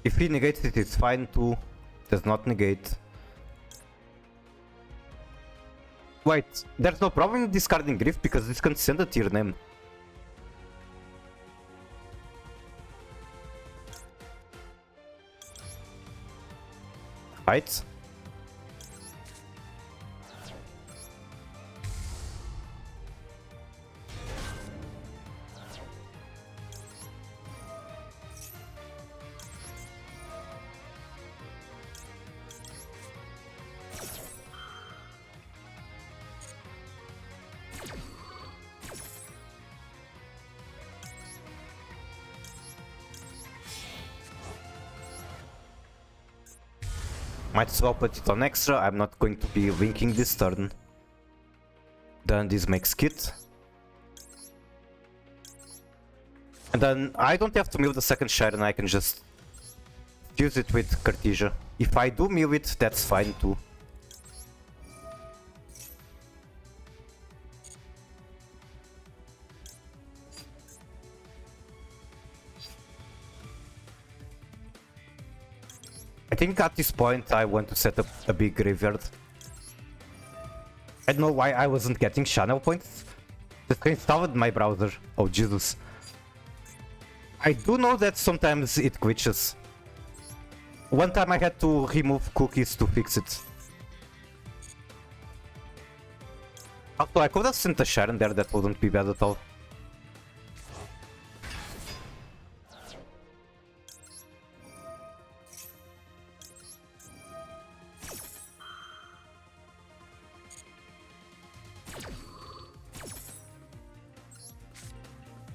If he negates it, it's fine too. Does not negate. Wait, there's no problem in discarding Grief because this can send a tier name. Right? Might as well put it on extra. I'm not going to be linking this turn. Then this makes Kit. And then I don't have to mill the second Sharon, I can just use it with Cartesia. If I do mill it, that's fine too. I think at this point I want to set up a big graveyard. I don't know why I wasn't getting channel points. Just installed my browser. Oh Jesus. I do know that sometimes it glitches. One time I had to remove cookies to fix it. Also, I could have sent a Sharon there, that wouldn't be bad at all.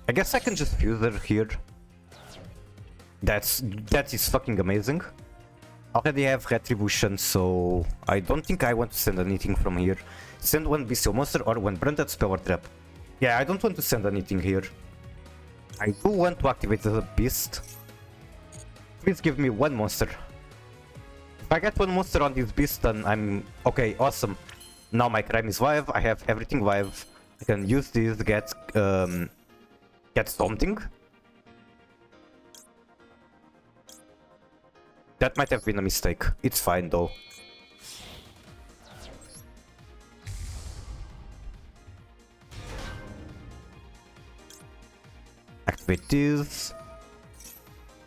I guess I can just fuse her here. That is fucking amazing. I already have Retribution, so I don't think I want to send anything from here. Send one Bestial Monster or one Branded Spell or Trap. Yeah, I don't want to send anything here. I do want to activate the Beast. Please give me one monster. If I get one monster on this Beast, then I'm... Okay, awesome. Now my crime is live, I have everything live. I can use this, get something. That might have been a mistake. It's fine though. Activate this.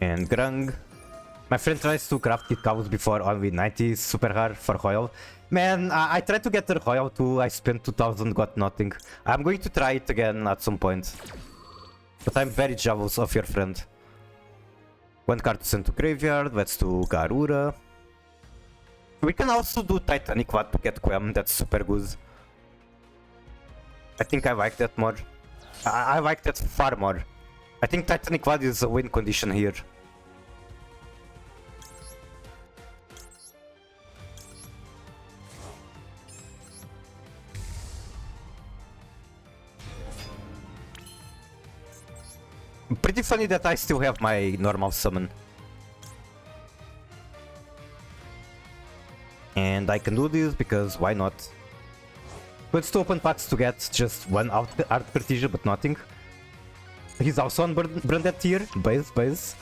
And Grung. My friend tries to craft Kit Cows before only 90 super hard for Royal. Man, I tried to get the Royal too. I spent 2000, got nothing. I'm going to try it again at some point. But I'm very jealous of your friend. One card to send to graveyard, let's do Garura. We can also do Titanic Watt to get Quem, that's super good. I think I like that more. I like that far more. I think Titanic Watt is a win condition here. Pretty funny that I still have my normal summon. And I can do this because why not? Let's do open packs to get just one Art Cartesia, but nothing. He's also on Branded tier, base.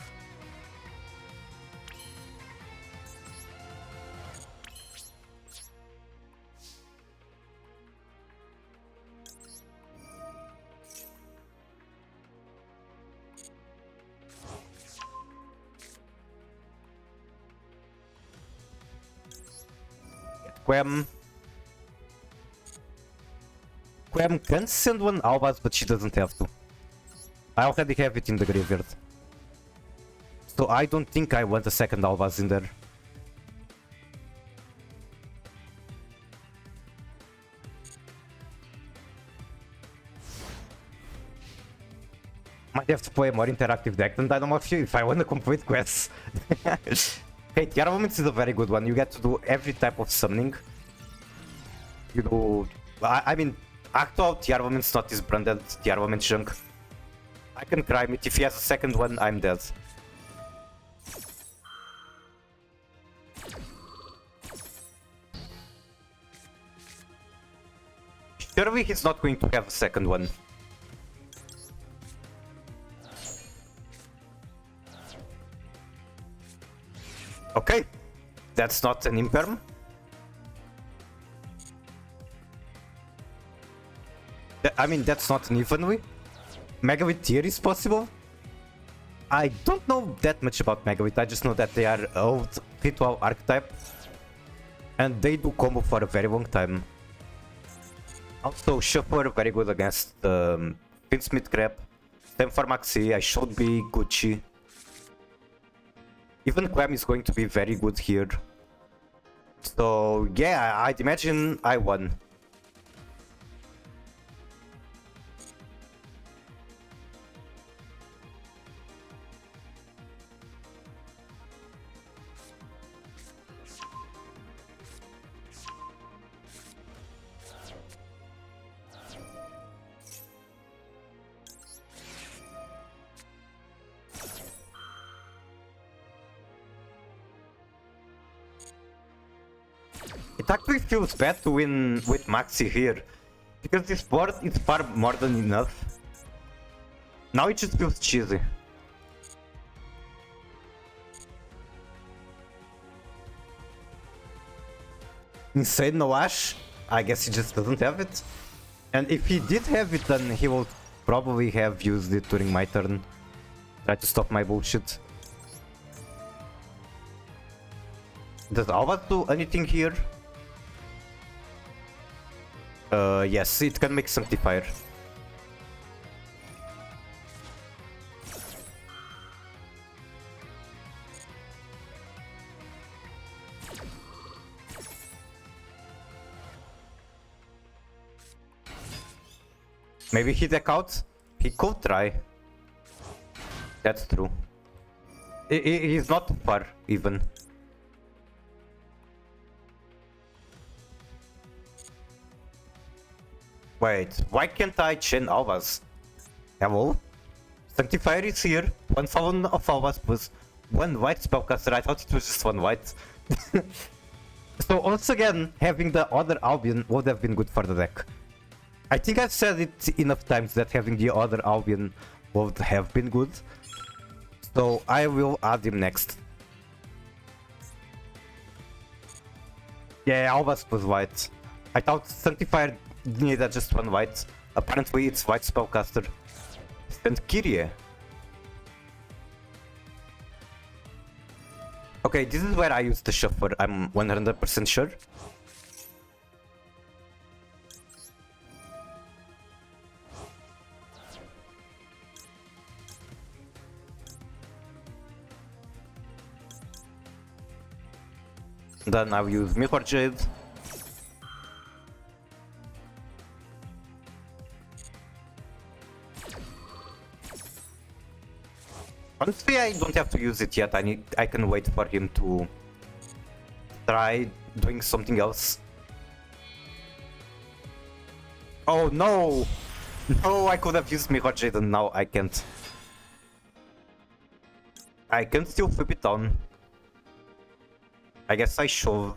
Quem can send one Albaz, but she doesn't have to. I already have it in the graveyard. So I don't think I want a second Albaz in there. Might have to play a more interactive deck than Dynamorph if I want to complete quests. Hey, Tearlaments is a very good one. You get to do every type of summoning. You do... I mean, actual Tearlaments, not this branded Tearlaments junk. I can crime it. If he has a second one, I'm dead. Surely he's not going to have a second one. Okay, that's not an imperm. I mean, that's not an evenly. Mega with tier is possible. I don't know that much about Mega with, I just know that they are old ritual archetype. And they do combo for a very long time. Also, Shuffler very good against Finsmith Crab. Stem for Maxi, I should be Gucci. Even Quam is going to be very good here. So yeah, I'd imagine I won. It actually feels bad to win with Maxi here, because this board is far more than enough. Now it just feels cheesy. Insane no Ash? I guess he just doesn't have it. And if he did have it, then he will probably have used it during my turn. Try to stop my bullshit. Does Alva do anything here? Yes, it can make Sanctifier. Maybe he deck out? He could try. That's true. He's not too far, even. Wait, why can't I chain Alvas? Hello? Sanctifier is here. One Fallen of Alvas plus one white spellcaster. I thought it was just one white. So once again, having the other Albion would have been good for the deck. I think I've said it enough times that having the other Albion would have been good. So I will add him next. Yeah, Alvas plus white. I thought Sanctifier needed just one white. Apparently it's white spellcaster. And Kyrie. Okay, this is where I use the Shuffler, I'm 100% sure. Then I'll use Mirror Jade. Honestly, I don't have to use it yet. I can wait for him to try doing something else. Oh no! No, I could have used Mirror Jade and now I can't. I can still flip it down. I guess I shove.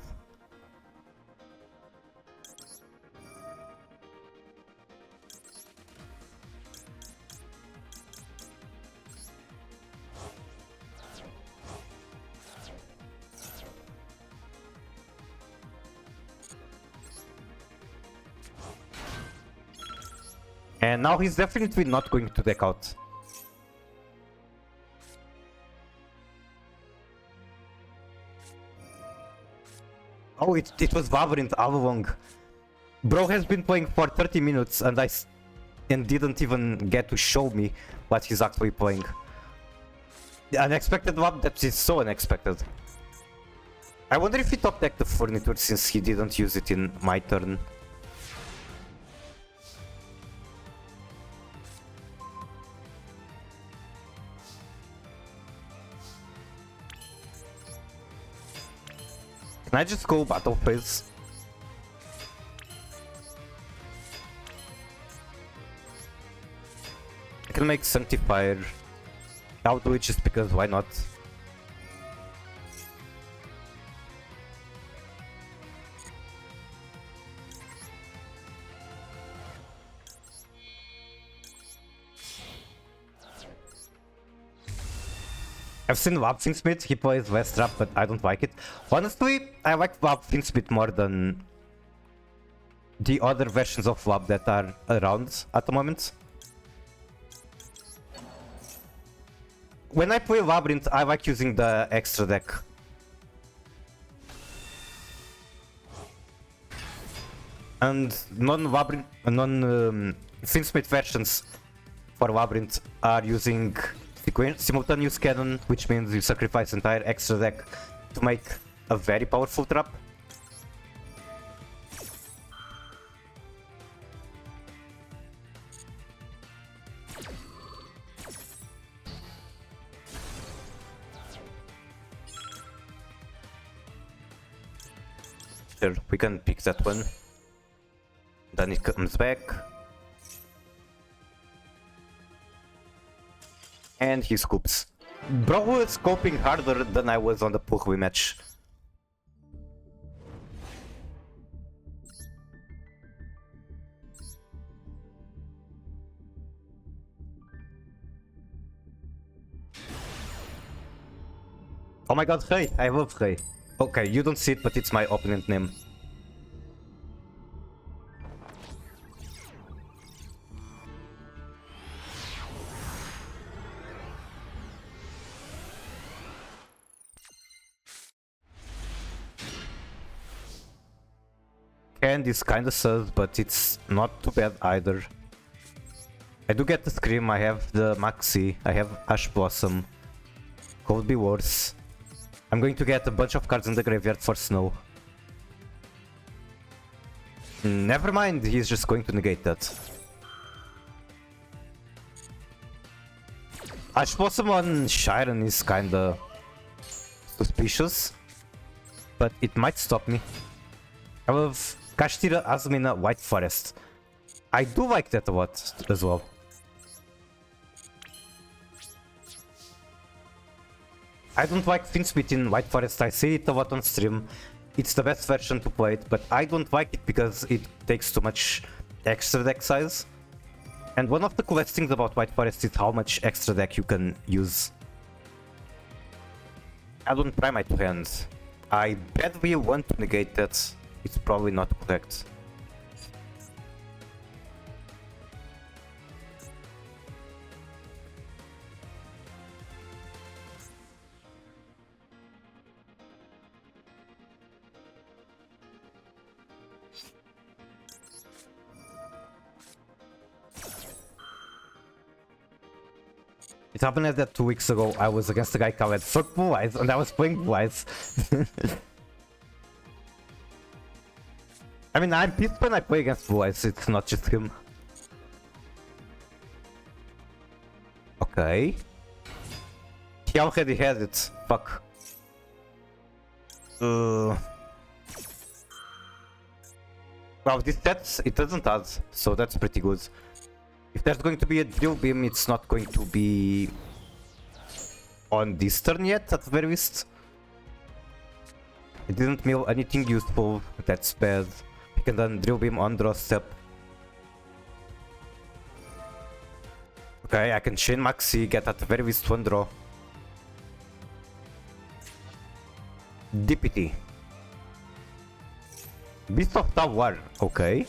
And now he's definitely not going to deck out. Oh, it was Labyrinth all along. Bro has been playing for 30 minutes and and didn't even get to show me what he's actually playing. The unexpected lab depth is so unexpected. I wonder if he top decked the furniture since he didn't use it in my turn. Can I just go battle phase? I can make Sanctifier. I'll do it just because why not? I've seen Wab Finsmith, he plays West Trap, but I don't like it. Honestly, I like Wab Finsmith more than the other versions of Wab that are around at the moment. When I play Labyrinth, I like using the extra deck. And Finsmith versions for Labyrinth are using simultaneous cannon, which means you sacrifice entire extra deck to make a very powerful trap. Sure, we can pick that one. Then it comes back. And he scoops. Bro was scoping harder than I was on the Puhui match. Oh my god, Rei! I love Rei. Okay, you don't see it, but it's my opponent name. And it's kinda sus, but it's not too bad either. I do get the Scream, I have the Maxi, I have Ash Blossom. Could be worse. I'm going to get a bunch of cards in the graveyard for Snow. Never mind, he's just going to negate that. Ash Blossom on Shiren is kinda suspicious, but it might stop me. I love Kashtira Azumina White Forest. I do like that a lot as well. I don't like Finsmith in White Forest, I say it a lot on stream. It's the best version to play it, but I don't like it because it takes too much extra deck size. And one of the coolest things about White Forest is how much extra deck you can use. I don't try my two hands. I badly want to negate that. It's probably not correct. It happened that 2 weeks ago I was against a guy called Fuck Blue Eyes and I was playing Blue Eyes. I mean, I'm pissed when I play against Blue Eyes, it's not just him. Okay. He already had it. Fuck. Well, this sets, it doesn't add, so that's pretty good. If there's going to be a drill beam, it's not going to be on this turn yet, at the very least. It didn't mill anything useful, that's bad. I can then drill beam on draw step. Okay, I can chain Maxi, get at the very least one draw. DPT. Beast of Tawar, okay.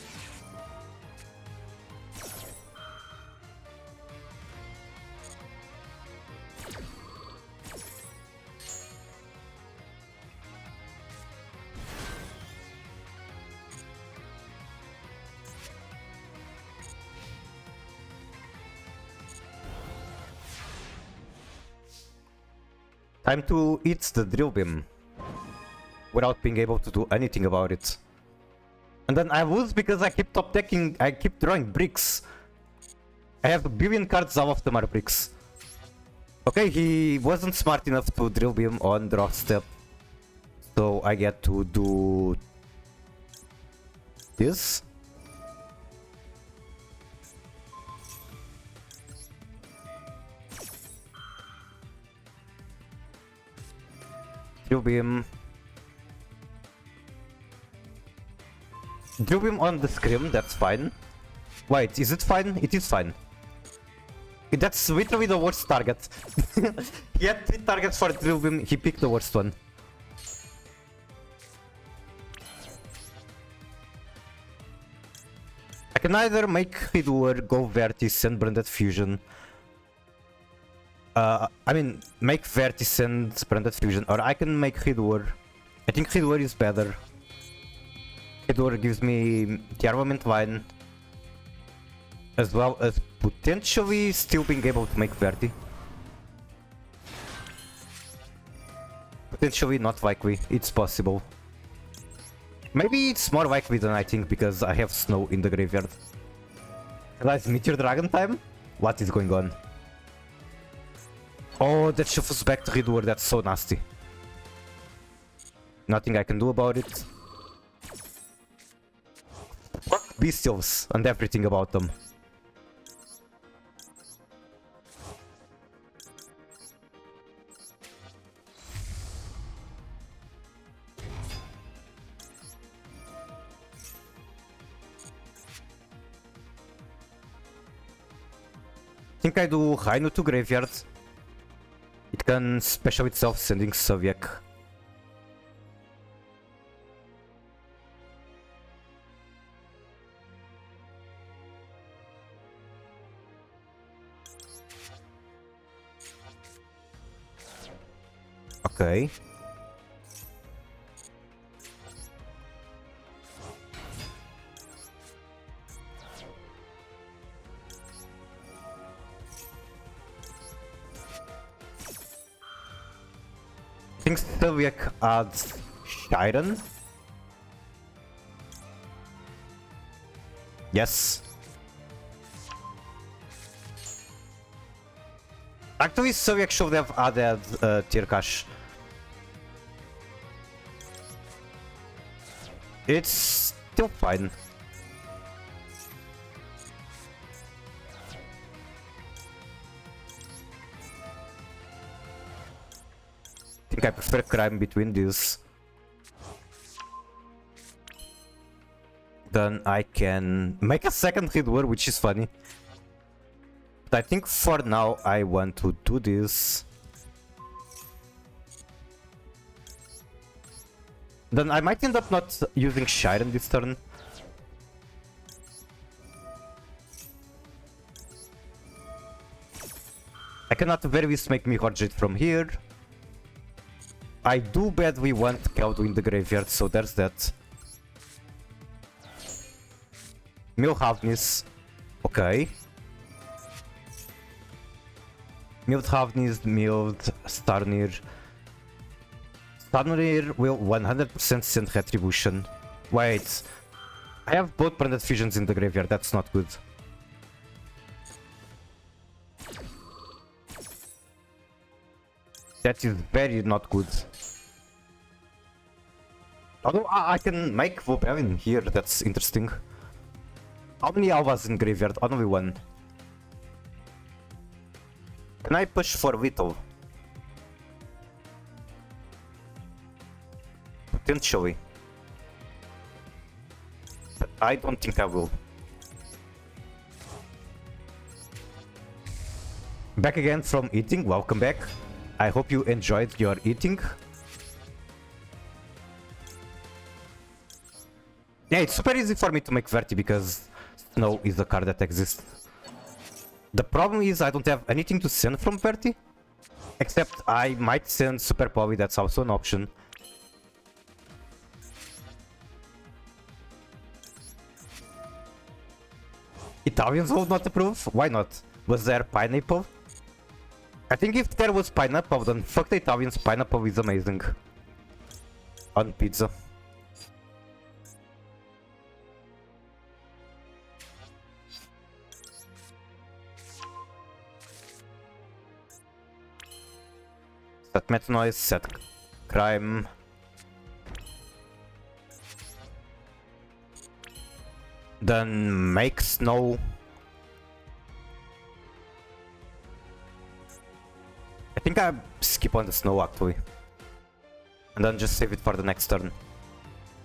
Time to eat the drill beam without being able to do anything about it. And then I lose because I keep top decking, I keep drawing bricks. I have a billion cards, all of them are bricks. Okay, he wasn't smart enough to drill beam on draw step. So I get to do this. Drill beam. Drill beam on the scrim, that's fine. Wait, is it fine? It is fine. That's literally the worst target. He had 3 targets for drill beam, he picked the worst one. I can either make Hidwar, go Vertis and Branded Fusion. I mean, make Vertis and Branded Fusion, or I can make Hidwar. I think Hidwar is better. Hidwar gives me Tearlaments Vine, as well as potentially still being able to make Verti. Potentially not likely, it's possible. Maybe it's more likely than I think because I have snow in the graveyard. Guys, Meteor Dragon time? What is going on? Oh, that shuffles back to Hidwar, that's so nasty. Nothing I can do about it. Fuck Bestials and everything about them. I think I do Rainu to graveyard. It can special itself sending Soviek. Okay. I think Soviek adds Shiren. Yes. Actually, Soviek should have added Tirkash. It's still fine. I think I prefer crime between these. Then I can make a second Hidwar, which is funny. But I think for now I want to do this. Then I might end up not using Shiren this turn. I can at the very least make me Horjit from here. I do badly want Keldu in the graveyard, so there's that. Mill Havnis. Okay. Milled Havnis, milled Starnir. Starnir will 100% send Retribution. Wait. I have both Branded Fusions in the graveyard, that's not good. That is very not good. Although I can make Vobelin here, that's interesting. How many Alvas in graveyard? Only one. Can I push for Little? Potentially. But I don't think I will. Back again from eating, welcome back. I hope you enjoyed your eating. Yeah, it's super easy for me to make Verti because Snow is a card that exists. The problem is I don't have anything to send from Verti. Except I might send Super Poly, that's also an option. Italians will not approve? Why not? Was there pineapple? I think if there was pineapple, then fuck the Italians, pineapple is amazing. On pizza. Set met noise, set crime. Then make snow. I think I skip on the snow actually. And then just save it for the next turn.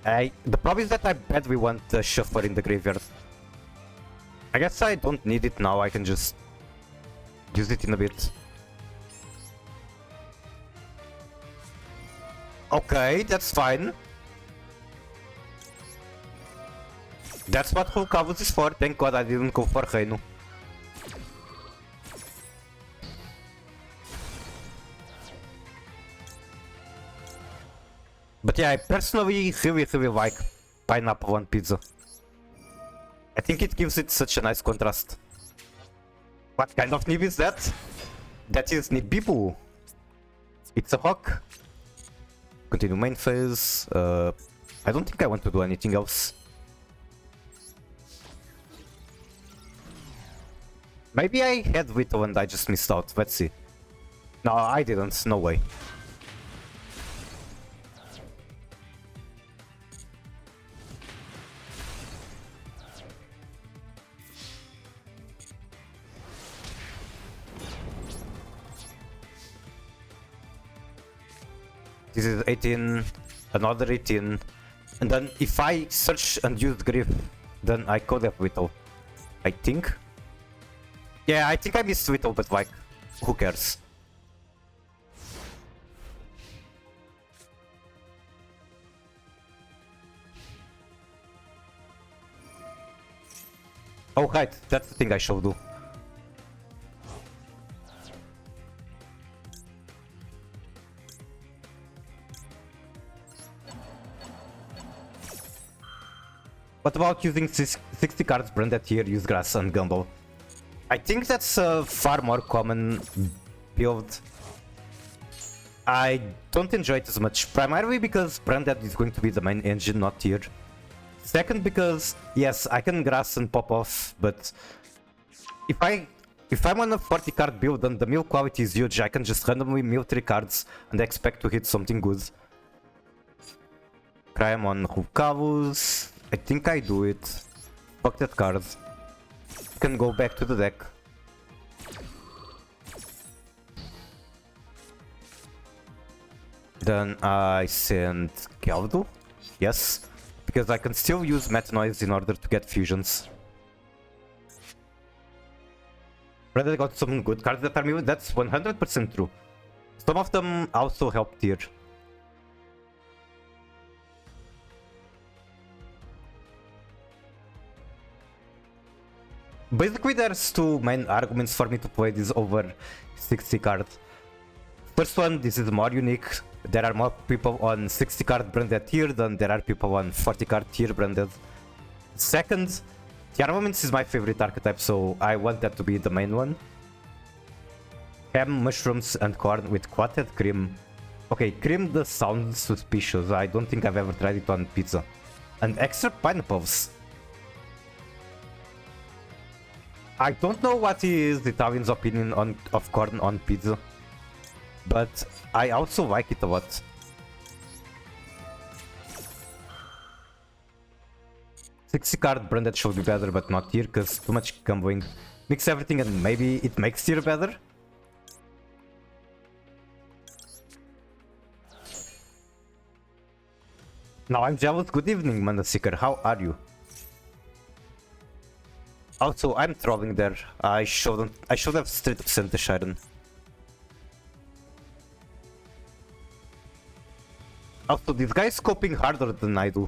The problem is that I bet we want the shuffler in the graveyard. I guess I don't need it now, I can just use it in a bit. Okay, that's fine. That's what Full Cavus is for. Thank God I didn't go for Reino. But yeah, I personally really like pineapple on pizza. I think it gives it such a nice contrast. What kind of nib is that? That is Nibibu. It's a hawk. Continue main phase. I don't think I want to do anything else. Maybe I had Vito and I just missed out. Let's see. No, I didn't. No way. This is 18, another 18, and then if I search and use Griff, then I could have Whittle, I think. Yeah, I think I missed Whittle, but like, who cares? Oh right, that's the thing I should do. What about using 60 cards branded here, use grass and Gumball? I think that's a far more common build. I don't enjoy it as much, primarily because branded is going to be the main engine, not tier. Second, because yes, I can grass and pop off, but if I'm on a 40 card build and the mill quality is huge, I can just randomly mill 3 cards and expect to hit something good. Crime on Hukavus. I think I do it. Fuck that card. Can go back to the deck. Then I send Galdo. Yes. Because I can still use Met Noise in order to get fusions. Brother got some good cards that are new. That's 100% true. Some of them also help tier. Basically, there's two main arguments for me to play this over 60 card. First one, this is more unique. There are more people on 60 card branded tier than there are people on 40 card tier branded. Second, Tearlaments is my favorite archetype, so I want that to be the main one. Ham, mushrooms, and corn with clotted cream. Okay, cream does sound suspicious. I don't think I've ever tried it on pizza. And extra pineapples. I don't know what is Italian's opinion of corn on pizza, but I also like it a lot. Sixty card branded should be better, but not tier, cause too much gambling. Mix everything and maybe it makes tier better. Now I'm jealous. Good evening, Mana Seeker. How are you? Also, I'm trolling there. I should have straight up sent the Sharon. Also, this guy is scoping harder than I do.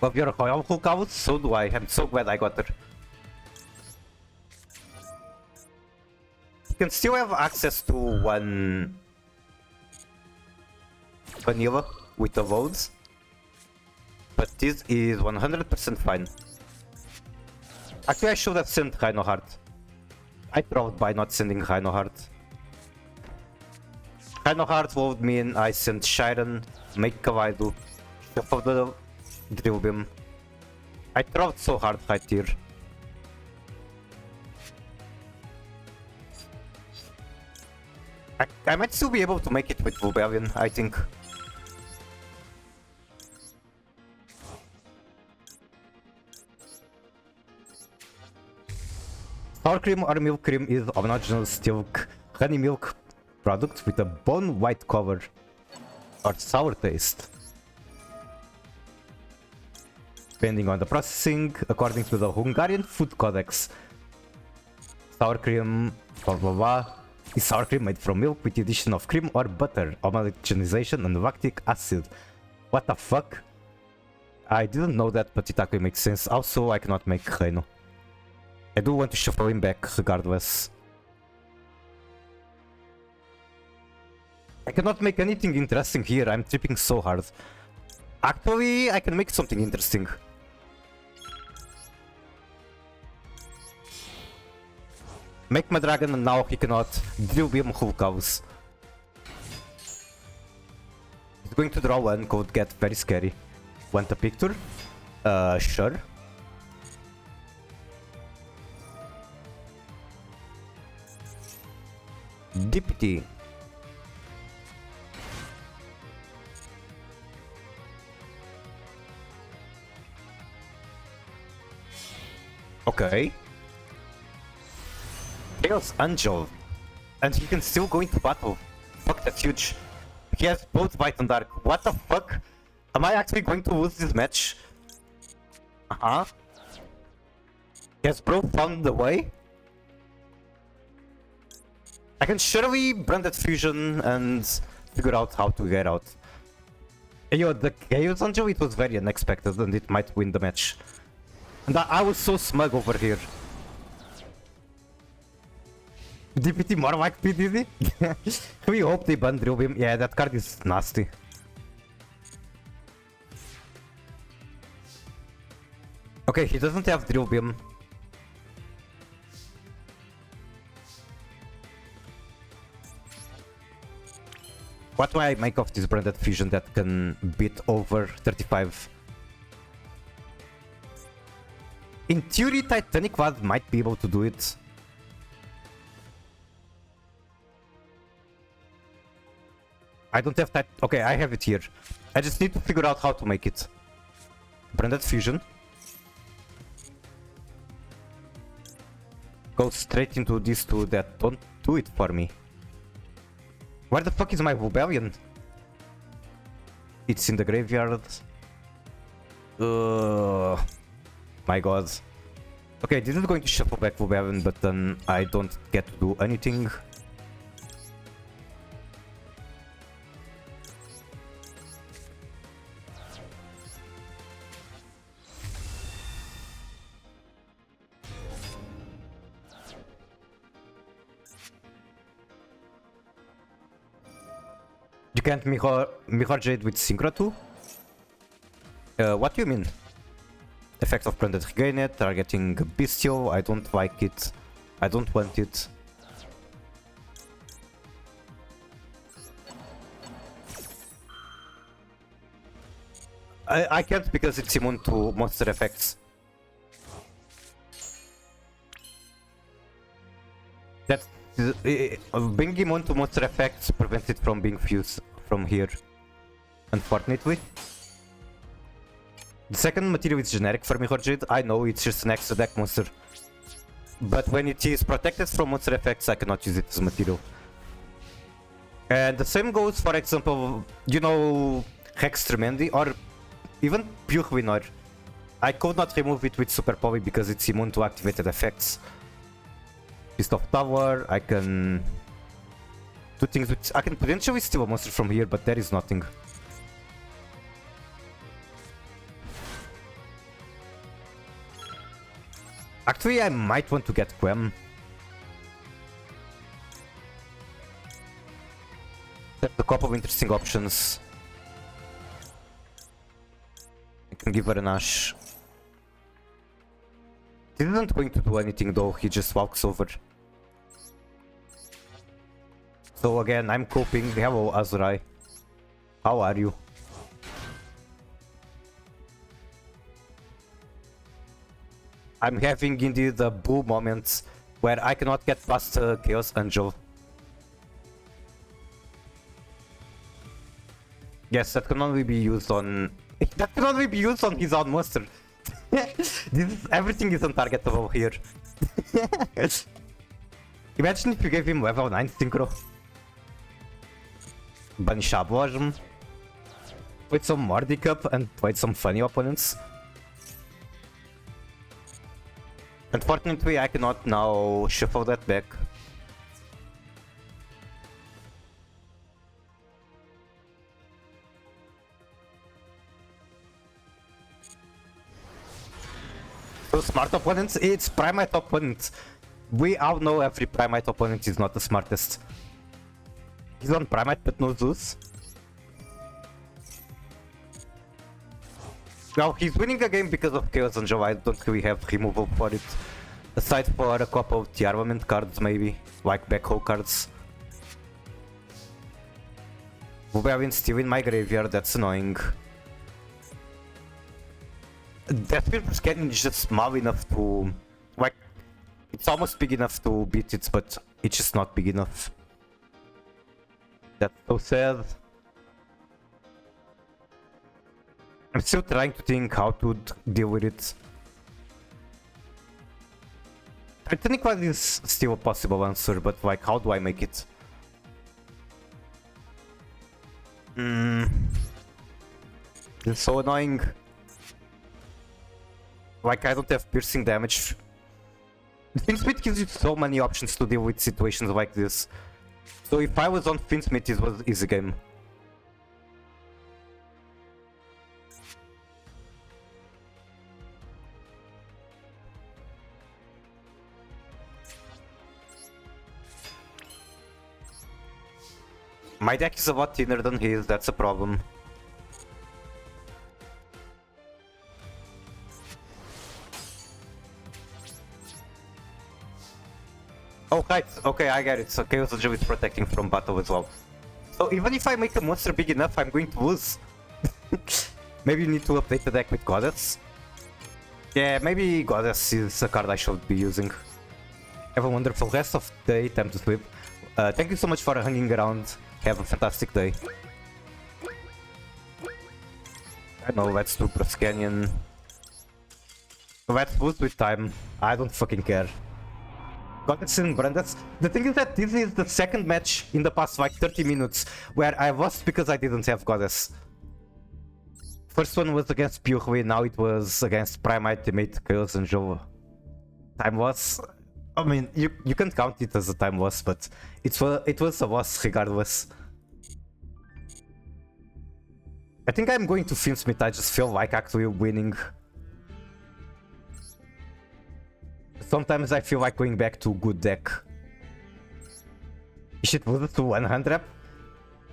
Love your Hoyamku cows? So do I. I'm so glad I got her. You can still have access to one vanilla with the votes, but this is 100% fine. Actually, I should have sent Rhinoheart. I trolled by not sending Rhinoheart. Rhinoheart would mean I sent Shiren, make Kawaidu, shuffle the Drill Beam. I trolled so hard right here. I might still be able to make it with Bulbavian, I think. Sour cream or milk cream is an original silk honey milk product with a bone white cover or sour taste. Depending on the processing, according to the Hungarian Food Codex. Sour cream, blah blah blah, is sour cream made from milk with the addition of cream or butter, homogenization and lactic acid. What the fuck? I didn't know that, but it actually makes sense. Also, I cannot make Reino. I do want to shuffle him back regardless. I cannot make anything interesting here, I'm tripping so hard. Actually, I can make something interesting. Make my dragon and now he cannot Drill Beam Whole Cows. He's going to draw one, could get very scary. Want a picture? Sure. DPT. Okay. Chaos Angel. And he can still go into battle. Fuck, that's huge. He has both White and Dark. What the fuck? Am I actually going to lose this match? Uh-huh. He has both found the way? I can surely Branded Fusion and figure out how to get out. Yo, the Chaos Angel, it was very unexpected and it might win the match. And I was so smug over here. DPT more like PDD? We hope they ban Drill Beam. Yeah, that card is nasty. Okay, he doesn't have Drill Beam. What do I make of this Branded Fusion that can beat over 35? In theory, Titanic Quad might be able to do it. I don't have that. Okay, I have it here. I just need to figure out how to make it. Branded Fusion. Go straight into these two that don't do it for me. Where the fuck is my Bulbavian? It's in the graveyard. My god. Okay, this is going to shuffle back Bulbavian, but then I don't get to do anything. You can't Mirror Jade with Synchro 2? What do you mean? Effect of Branded Regain it, targeting Bestial, I don't like it. I don't want it. I can't because it's immune to monster effects. That's being immune to monster effects prevents it from being fused from here, unfortunately. The second material is generic for Mirror Jade. I know it's just an extra deck monster, but when it is protected from monster effects, I cannot use it as material. And the same goes, for example, you know, Hex Tremendi or even Pure Winor. I could not remove it with Super Poly because it's immune to activated effects. Fist of Tower, I can do things with... I can potentially steal a monster from here, but there is nothing. Actually, I might want to get Quem. There's a couple of interesting options. I can give her an Ash. He isn't going to do anything though, he just walks over. So again, I'm coping. Hello, Azurai. How are you? I'm having indeed a boo moment where I cannot get past the Chaos Angel. Yes, that can only be used on... That can only be used on his own monster. Everything is untargetable here. Imagine if you gave him level 9 Synchro. Banish Abloism. Played some Mordi Cup and played some funny opponents. Unfortunately, I cannot now shuffle that back. So smart opponents, it's Primate opponents. We all know every Primate opponent is not the smartest. He's on Primate but no Zeus. Well, he's winning a game because of Chaos Angel. I don't really have removal for it. Aside for a couple of Tearlaments cards maybe, like backhoe cards. Wolverine's still in my graveyard, that's annoying. That Wilbur's Canyon is just small enough to... like, it's almost big enough to beat it, but it's just not big enough. That's so sad. I'm still trying to think how to deal with it. Technically is still a possible answer, but like, how do I make it? It's so annoying. Like, I don't have piercing damage. Finsmith gives you so many options to deal with situations like this. So if I was on Finsmith, it was easy game. My deck is a lot thinner than his, that's a problem. Oh, right, okay, I get it. So Chaos Angel is protecting from battle as well. So even if I make a monster big enough, I'm going to lose. Maybe you need to update the deck with Goddess. Yeah, maybe Goddess is a card I should be using. Have a wonderful rest of the day, time to sleep. Thank you so much for hanging around. Have a fantastic day. I know, let's do Bruce Canyon. Let's lose with time. I don't fucking care. Goddess and Brandas. The thing is that this is the second match in the past like 30 minutes where I lost because I didn't have Goddess. First one was against Pyuhui, now it was against Prime Ultimate Chaos Angel. Time loss. I mean, you can't count it as a time loss, but it was a loss regardless. I think I'm going to Finsmith, I just feel like actually winning. Sometimes I feel like going back to good deck. Shit, was it to 100?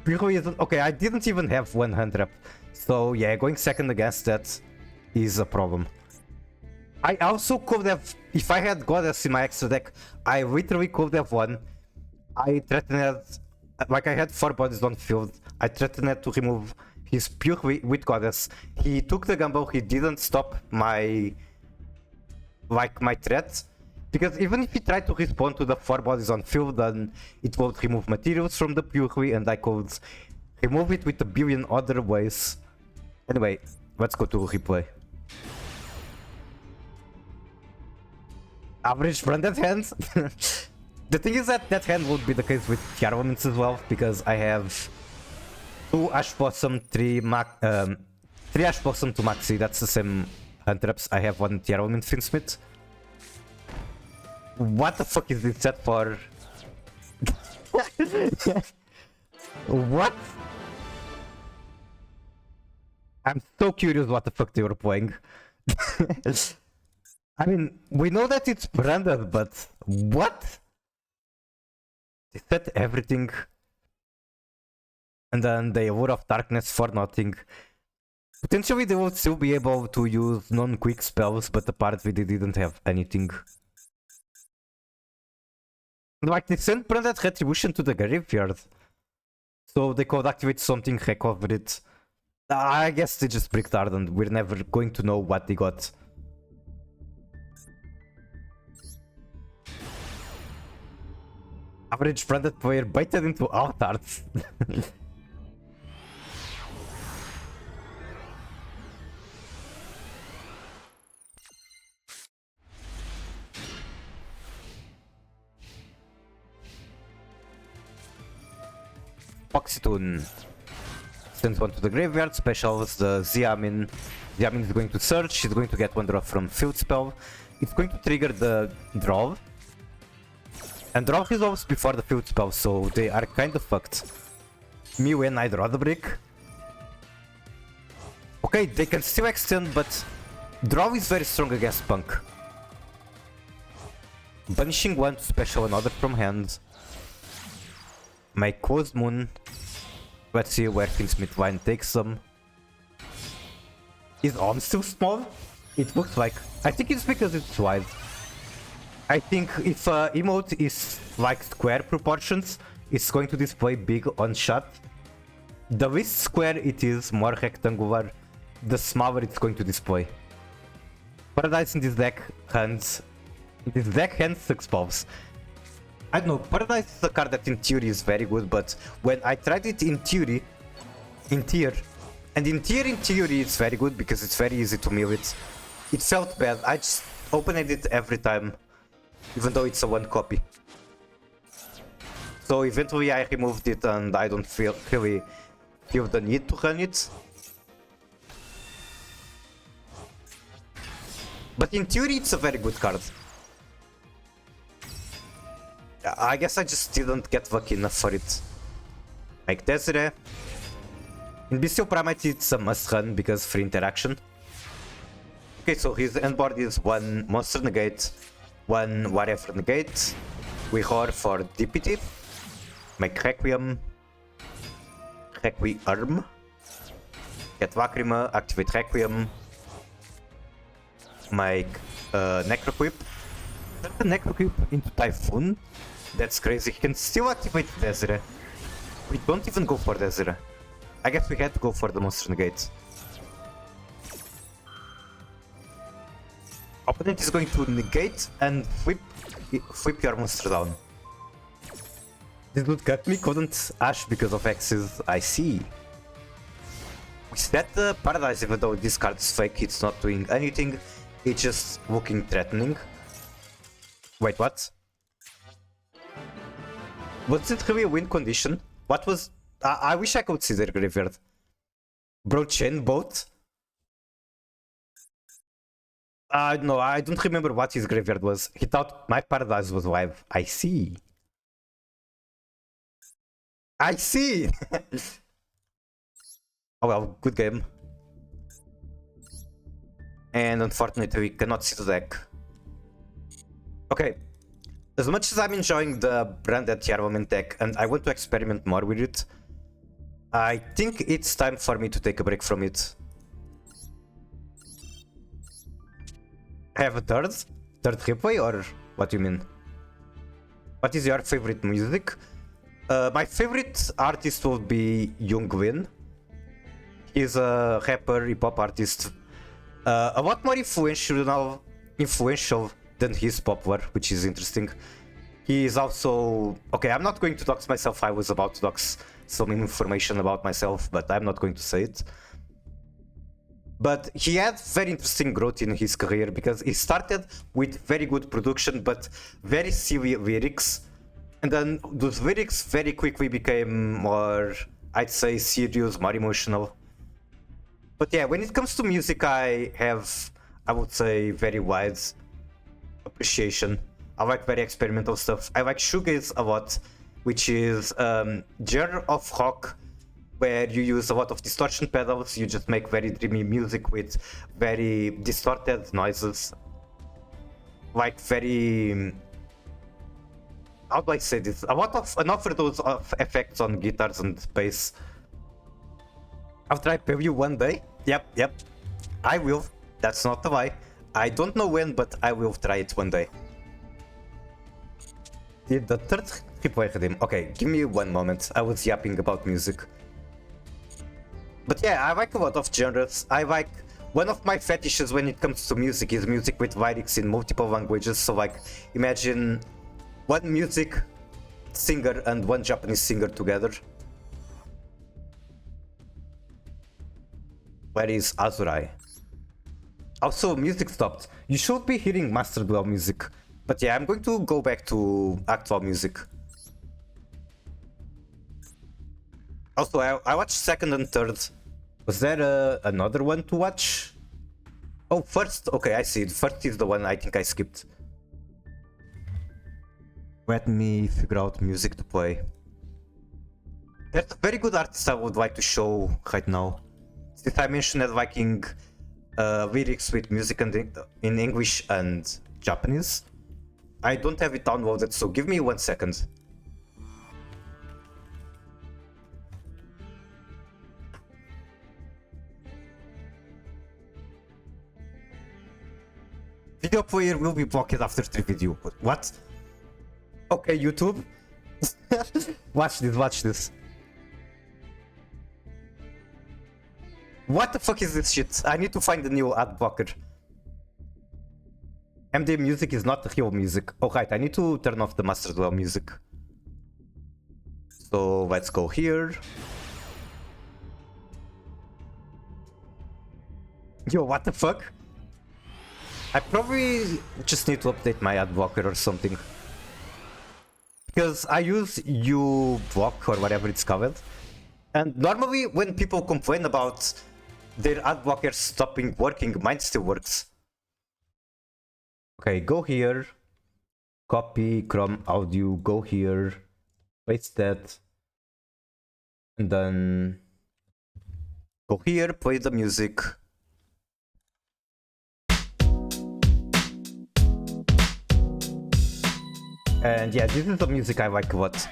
Pyuhui isn't... Okay, I didn't even have 100. So yeah, going second against that is a problem. I also could have, if I had Goddess in my extra deck, I literally could have won. I threatened, like I had 4 bodies on field, I threatened to remove his Pyuhui with Goddess. He took the gamble, he didn't stop my, like, my threat. Because even if he tried to respond to the 4 bodies on field, then it would remove materials from the Pyuhui and I could remove it with a billion other ways. Anyway, let's go to replay. Average Branded hands. The thing is that that hand would be the case with Tearlaments as well, because I have 2 Ash Blossom, 3 Ash Blossom, 2 Maxi, that's the same hand traps. I have 1 Tearlament Finsmith. What the fuck is this set for? What? I'm so curious what the fuck they were playing. I mean, we know that it's branded, but what? They said everything. And then they War of Darkness for nothing. Potentially they will still be able to use non-quick spells, but apparently they didn't have anything. Like, they sent branded Retribution to the graveyard. So they could activate something, hack over it. I guess they just bricked Ardent. We're never going to know what they got. Average branded player baited into out arts. Oxytune sends one to the graveyard, specials the Xiamin. Xiamin is going to search, she's going to get one draw from field spell. It's going to trigger the draw. And draw resolves before the field spell, so they are kind of fucked. Me when I draw the brick. Okay, they can still extend, but draw is very strong against Punk. Banishing one to special another from hand. My Closed Moon. Let's see where Finsmith Vine takes them. Is arm still small? It looks like. I think it's because it's wide. I think if emote is like square proportions, it's going to display big on shot. The less square it is, more rectangular, the smaller it's going to display. Paradise in this deck hands 6 balls. I don't know, Paradise is a card that in theory is very good, but when I tried it in theory, in tier in theory it's very good because it's very easy to mill it. It felt bad, I just opened it every time, even though it's a 1 copy. So eventually I removed it and I don't really feel the need to run it. But in theory it's a very good card. I guess I just didn't get lucky enough for it. Like Desiree. In Bestial Primate it's a must run because free interaction. Okay, so his end board is 1 Monster Negate, 1 Whatever Negate. We roar for DPT. Make Requiem. Requiem. Get Lacrima, activate Requiem. Make Necroquip. Turn the Necroquip into Typhoon. That's crazy. He can still activate Desiree. We don't even go for Desiree. I guess we had to go for the Monster Negate. Opponent is going to negate and flip your monster down. This dude cut me, couldn't Ash because of X's. I see. We set the Paradise, even though this card is fake, it's not doing anything. It's just looking threatening. Wait, what? Was it really a win condition? What was... I wish I could see their graveyard. Bro, chain both? No, I don't remember what his graveyard was. He thought my Paradise was live. I see. I see! Oh well, good game. And unfortunately we cannot see the deck. Okay. As much as I'm enjoying the branded Tearlaments deck and I want to experiment more with it, I think it's time for me to take a break from it. Have a third replay, or what do you mean? What is your favorite music? My favorite artist would be Youngwin. He's a rapper, hip-hop artist. A lot more influential than he's popular, which is interesting. He is also... Okay, I'm not going to dox myself. I was about to dox some information about myself, but I'm not going to say it. But he had very interesting growth in his career because he started with very good production, but very silly lyrics. And then those lyrics very quickly became more, I'd say, serious, more emotional. But yeah, when it comes to music, I have, I would say, very wide appreciation. I like very experimental stuff. I like shoegaze a lot, which is genre of rock where you use a lot of distortion pedals. You just make very dreamy music with very distorted noises. like very, how do I say this? A lot of an overdose of effects on guitars and bass. I'll try preview one day. Yep. I will. That's not a lie. I don't know when, but I will try it one day. Did the third replay redeem? Okay, give me one moment. I was yapping about music. But yeah, I like a lot of genres. I like, one of my fetishes when it comes to music is music with lyrics in multiple languages. So like, imagine one music singer and one Japanese singer together. Where is Azurai? Also, music stopped. You should be hearing Master Duel music. But yeah, I'm going to go back to actual music. Also, I watched second and third. Was there another one to watch? Oh, first. Okay, I see. First is the one I think I skipped. Let me figure out music to play. There's a very good artist I would like to show right now. Since I mentioned liking lyrics with music in English and Japanese. I don't have it downloaded, so give me 1 second. Video player will be blocked after 3 video. What? Okay, YouTube. Watch this. What the fuck is this shit? I need to find a new ad blocker. MD music is not real music. Oh right, I need to turn off the Master Duel music. So let's go here. Yo, what the fuck? I probably just need to update my ad blocker or something. Because I use uBlock or whatever it's called. And normally when people complain about their ad blocker stopping working, mine still works. Okay, go here. Copy Chrome audio, go here. Paste that. And then go here, play the music. And yeah, this is the music I like a lot.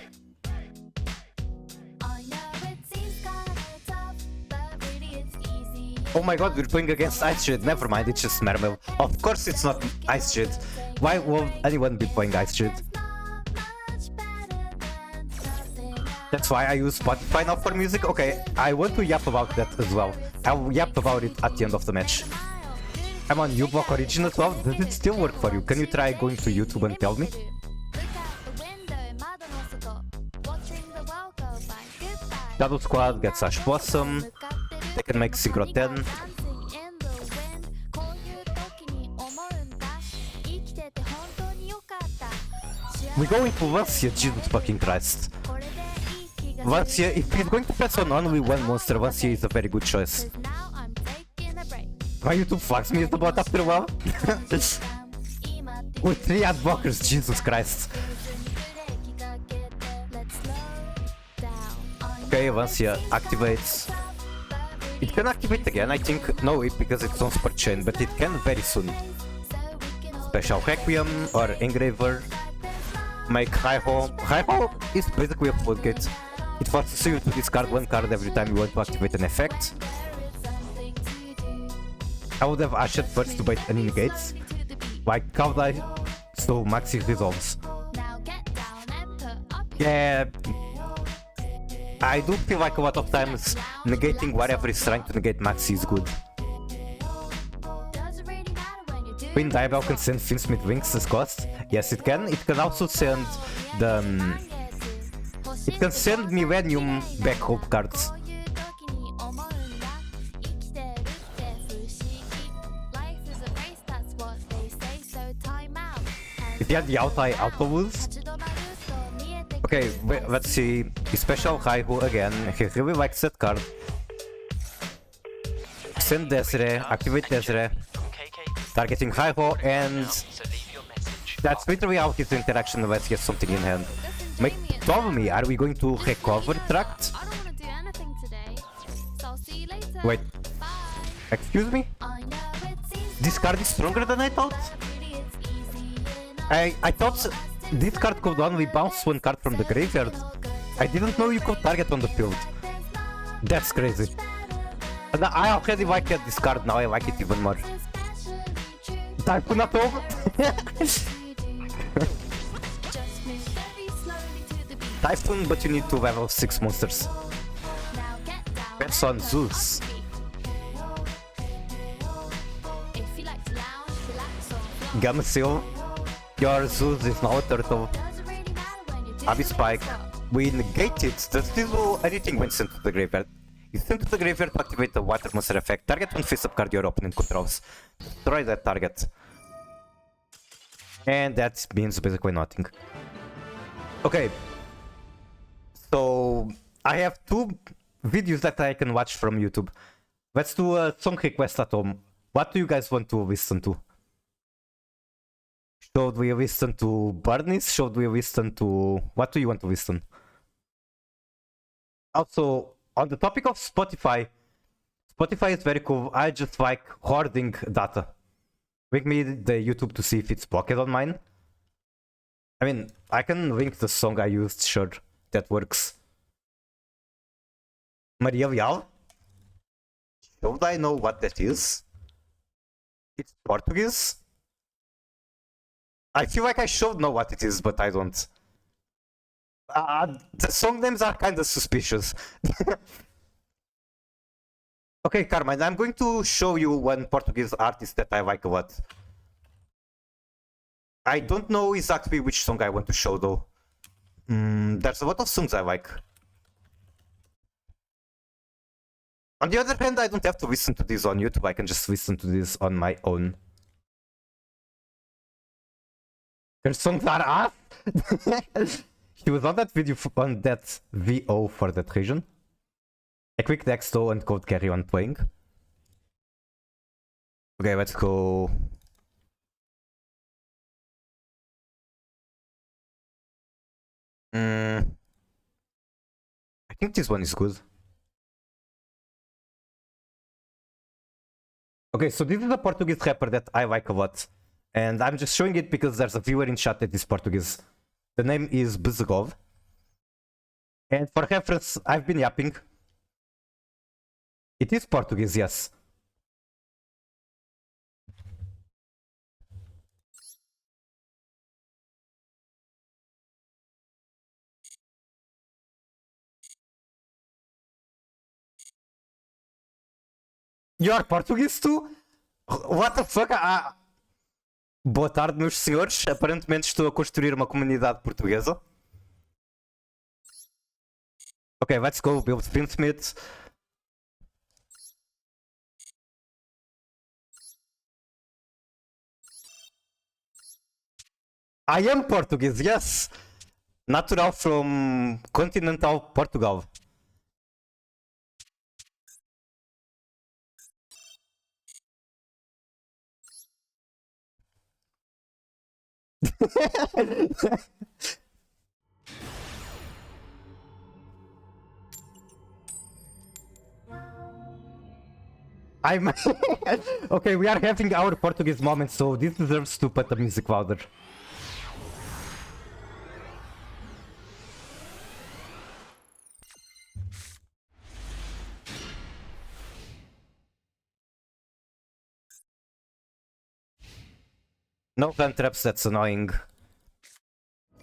Oh my god, we're playing against Ice Shade. Never mind, it's just Mermail. Of course it's not Ice Shade. Why would anyone be playing Ice Shade? That's why I use Spotify now for music. Okay, I want to yap about that as well. I'll yap about it at the end of the match. I'm on uBlock Origin as well. Does it still work for you? Can you try going to YouTube and tell me? Shadow Squad gets Ash Blossom. They can make Synchro 10. We go into Vancia, Jesus fucking Christ. Vancia, if he's going to press on only one monster, Vancia is a very good choice. My YouTube flags me as the bot after a while. With 3 ad blockers, Jesus Christ. Okay, Vancia activates. It can activate again, I think. No, because it's on Super Chain, but it can very soon. Special Requiem or Engraver. Make Raiho. Raiho is basically a floodgate. It forces you to discard 1 card every time you want to activate an effect. I would have Ashed first to bait any negates, like Cowdie, so Maxi resolves. Yeah, I do feel like a lot of times negating whatever is trying to negate Maxi is good. Queen Diabell can send Finsmith Wings as cost? Yes, it can. It can also send the... it can send Millennium back hope cards. If you have the outside auto lose. Okay, wait, let's see. Special Raihu again. He really likes that card. Send Desiree, activate Desiree. Targeting Raihu, and that's literally how his interaction unless he has something in hand. Tell me, are we going to recover Tract? Wait. Excuse me? This card is stronger than I thought? I thought this card could only bounce one card from the graveyard. I didn't know you could target on the field. That's crazy. And I already like this card, now I like it even more. Typhoon at all? Typhoon, but you need to level 6 monsters. That's on Zeus. Gamsil, your Zeus is now a turtle. Abyss Spike. We negate it. Does this do anything when sent to the graveyard? You send to the graveyard to activate the water monster effect. Target one face-up card your opponent controls. Destroy that target. And that means basically nothing. Okay. So I have 2 videos that I can watch from YouTube. Let's do a song request at home. What do you guys want to listen to? Should we listen to Barney's? Should we listen to... What do you want to listen? Also, on the topic of Spotify, Spotify is very cool. I just like hoarding data. Link me the YouTube to see if it's blocked on mine. I mean, I can link the song I used, sure. That works. Maria Leal? Should I know what that is? It's Portuguese? I feel like I should know what it is, but I don't. The song names are kinda suspicious. Okay, Carmine, I'm going to show you one Portuguese artist that I like a lot. I don't know exactly which song I want to show though. There's a lot of songs I like. On the other hand, I don't have to listen to this on YouTube, I can just listen to this on my own. Their songs are ass! He was on that video, on that VO for that region. A quick dex though and code carry on playing. Okay, let's go. I think this one is good. Okay, so this is a Portuguese rapper that I like a lot. And I'm just showing it because there's a viewer in chat that is Portuguese. The name is Bezegov. And for reference, I've been yapping. It is Portuguese, yes. You are Portuguese too? What the fuck? Boa tarde, meus senhores. Aparentemente estou a construir uma comunidade portuguesa. Okay, let's go build Finsmith. I am Portuguese, yes. Natural from continental Portugal. I'm okay, we are having our Portuguese moment, so this deserves to put the music louder. No plant traps, that's annoying.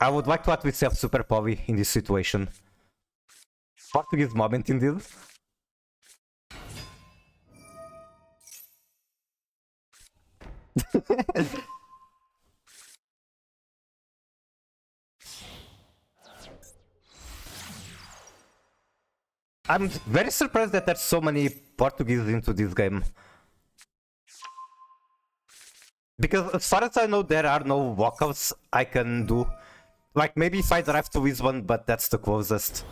I would like to at least have Super Poly in this situation. Portuguese moment indeed. I'm very surprised that there's so many Portuguese into this game. Because as far as I know, there are no walkouts I can do. Like, maybe if I drive to Lisbon, but that's the closest.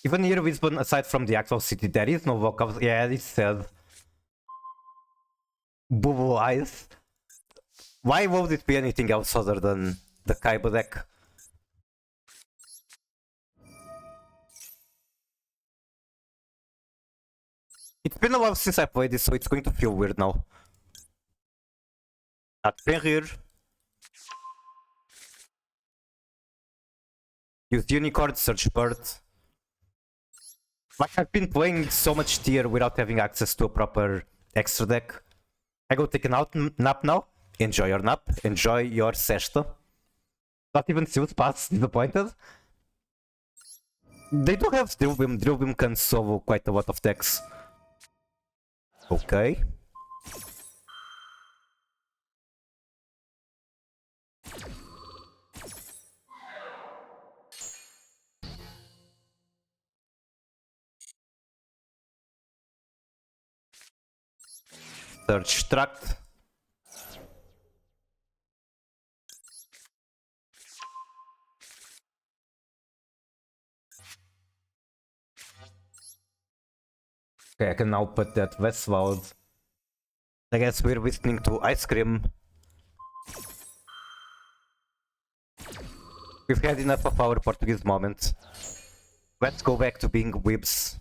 Even here, Wisbon, aside from the actual city, there is no vocals. Yeah, it's sad. Boo Boo Eyes. Why would it be anything else other than the Kaiba deck? It's been a while since I played this, so it's going to feel weird now. At here. Use Unicorn, search Bird. Like, I've been playing so much tier without having access to a proper extra deck. I go take a nap now. Enjoy your nap. Enjoy your sesta. Not even Seals Pass, disappointed. They do have Drill Beam. Drill Beam can solve quite a lot of decks. Okay. Search Tract. Okay, I can now put that Westwald. I guess we're listening to Ice Cream. We've had enough of our Portuguese moment. Let's go back to being whips.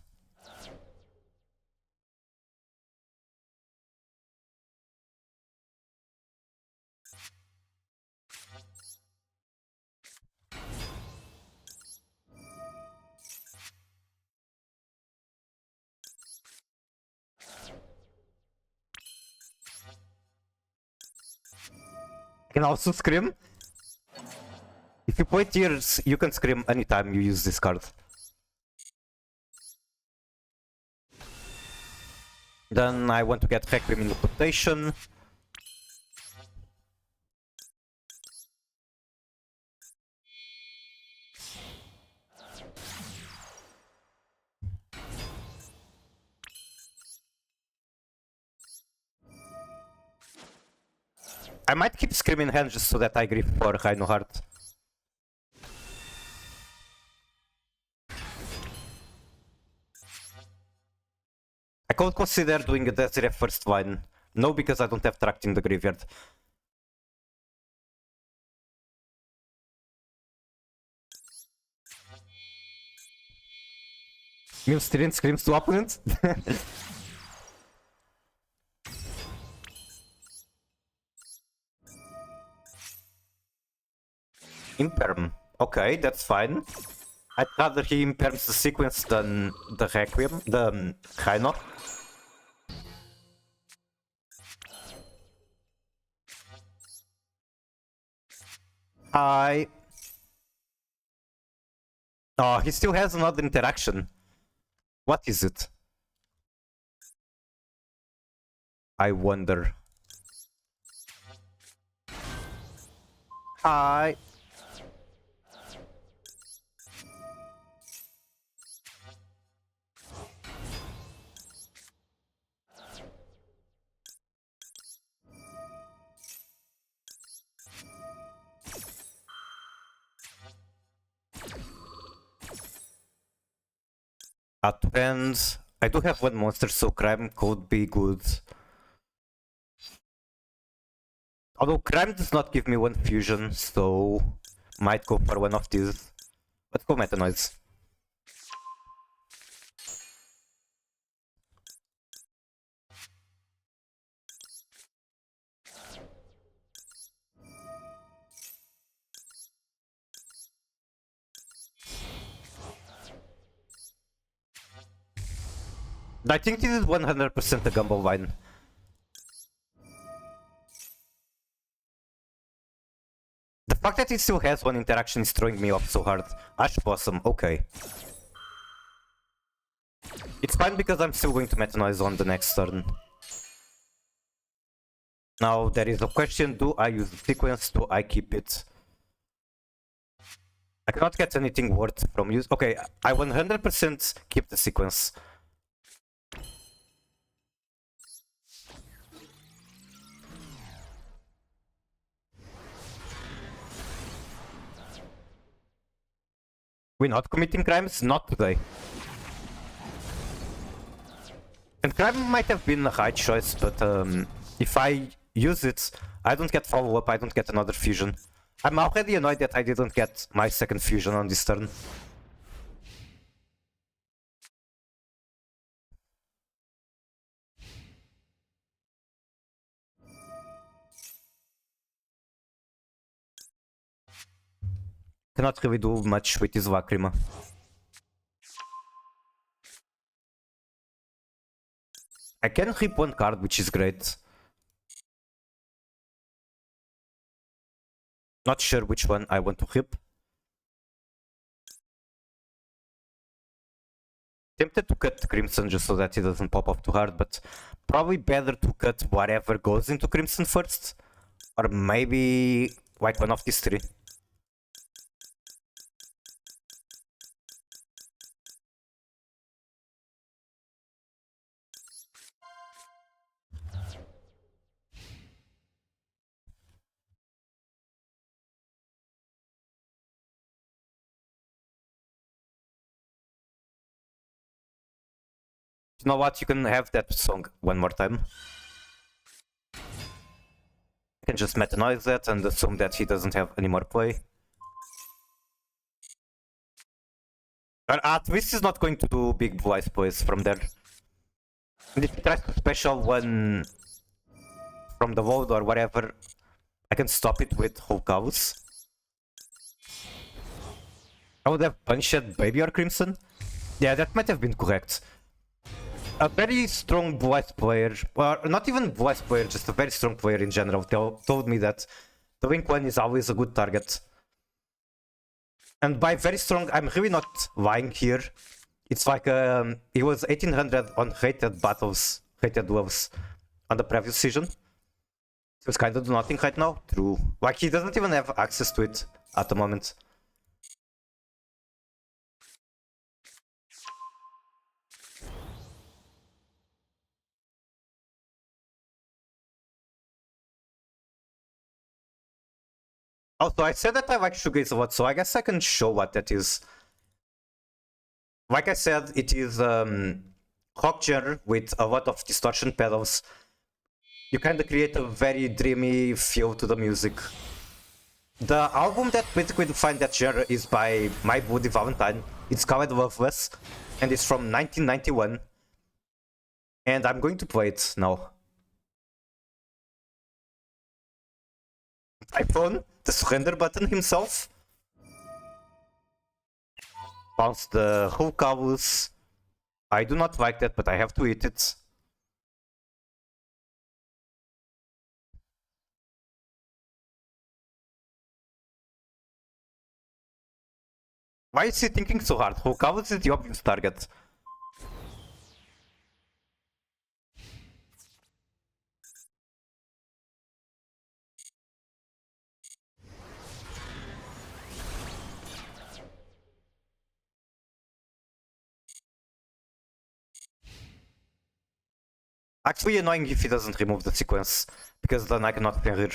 I can also scream. If you play tiers, you can scream anytime you use this card. Then I want to get Requiem in the rotation. I might keep Scream in hand just so that I grip for Rhino Heart. I could consider doing a Desiree first line. No, because I don't have Tract in the graveyard. Milsterin screams to opponent. Imperm. Okay, that's fine. I'd rather he imperms the sequence than the Requiem, the Rhino. Hi. Oh, he still has another interaction. What is it? I wonder. Hi. Depends. I do have one monster, so Crime could be good. Although Crime does not give me one fusion, so might go for one of these. Let's go Meta Noise. I think this is 100% a Gumball line. The fact that it still has one interaction is throwing me off so hard. Ash Blossom, okay. It's fine because I'm still going to Meta Noise on the next turn. Now there is a question, do I use the sequence, do I keep it? I cannot get anything worth from use. Okay, I 100% keep the sequence. We're not committing crimes? Not today. And crime might have been a high choice, but if I use it, I don't get follow-up, I don't get another fusion. I'm already annoyed that I didn't get my second fusion on this turn. Cannot really do much with his Lacrima. I can rip one card, which is great. Not sure which one I want to rip. Tempted to cut Crimson just so that it doesn't pop off too hard, but probably better to cut whatever goes into Crimson first. Or maybe like one of these three. You know what? You can have that song one more time. You can just metanoise that and assume that he doesn't have any more play. Or at least he's not going to do big blue eyes plays from there. And if he tries to special one from the void or whatever, I can stop it with Hulk House. I would have punched Baby or Crimson. Yeah, that might have been correct. A very strong blue eyes player, or not even blue eyes player, just a very strong player in general, told me that the Link 1 is always a good target. And by very strong, I'm really not lying here. It's like it was 1800 on rated battles, rated duels on the previous season. So it's kind of do nothing right now. True. Like he doesn't even have access to it at the moment. Also, I said that I like shoegaze a lot, so I guess I can show what that is. Like I said, it is rock genre with a lot of distortion pedals. You kind of create a very dreamy feel to the music. The album that basically defined that genre is by My Bloody Valentine. It's called Loveless, and it's from 1991. And I'm going to play it now. iPhone, the surrender button himself. Bounce the whole cowls. I do not like that, but I have to eat it. Why is he thinking so hard? Whole cowls is the obvious target. Actually annoying if he doesn't remove the sequence, because then I cannot parry.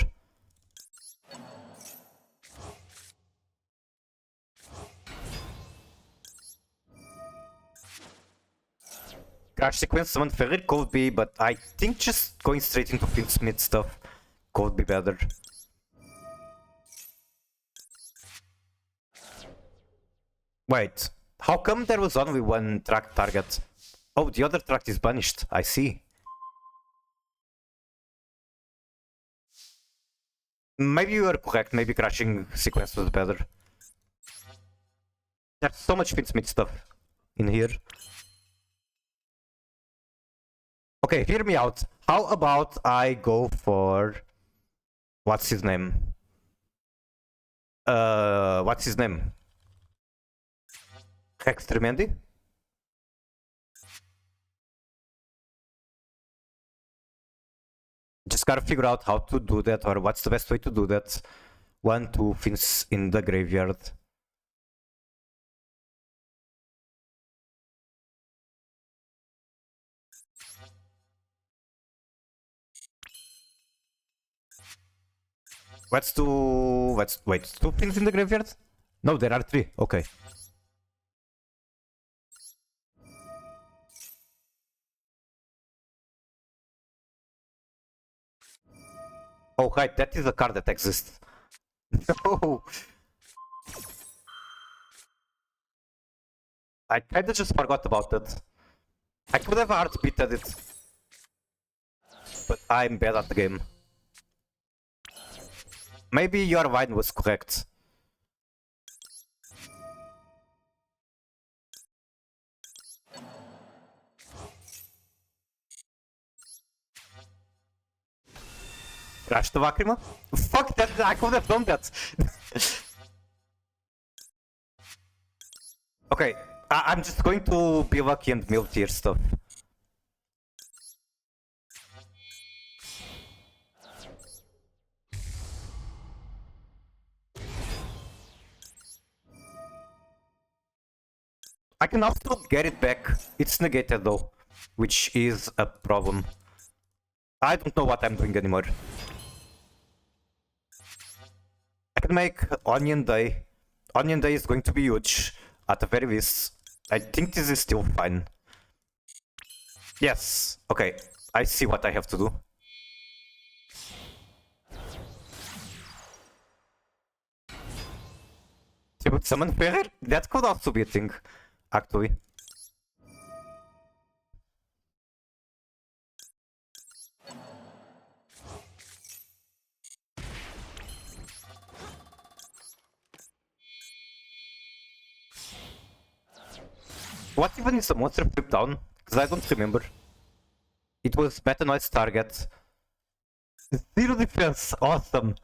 Crash sequence summon Ferrir could be, but I think just going straight into Finsmith stuff could be better. Wait, how come there was only one track target? Oh, the other track is banished, I see. Maybe you are correct, maybe crashing sequence was better. There's so much Finsmith stuff in here. Okay, hear me out. How about I go for... What's his name? What's his name? Rex Tremendi? Just gotta figure out how to do that, or what's the best way to do that. 1, 2 Fins in the graveyard. Let's do... Wait, 2 Fins in the graveyard? No, there are 3, okay. Oh, right, that is a card that exists. No! I kinda just forgot about it. I could have hard beaten it. But I'm bad at the game. Maybe your wine was correct. Crash the Lacrima? Fuck that, I could have done that! Okay, I'm just going to be lucky and mill tier stuff. I can also get it back. It's negated though, which is a problem. I don't know what I'm doing anymore. I can make Onion Day. Onion Day is going to be huge, at the very least. I think this is still fine. Yes, okay, I see what I have to do. Tribute Summon Ferrer? That could also be a thing, actually. What even is the monster flip down? Because I don't remember. It was Meta Noise target. Zero defense, awesome.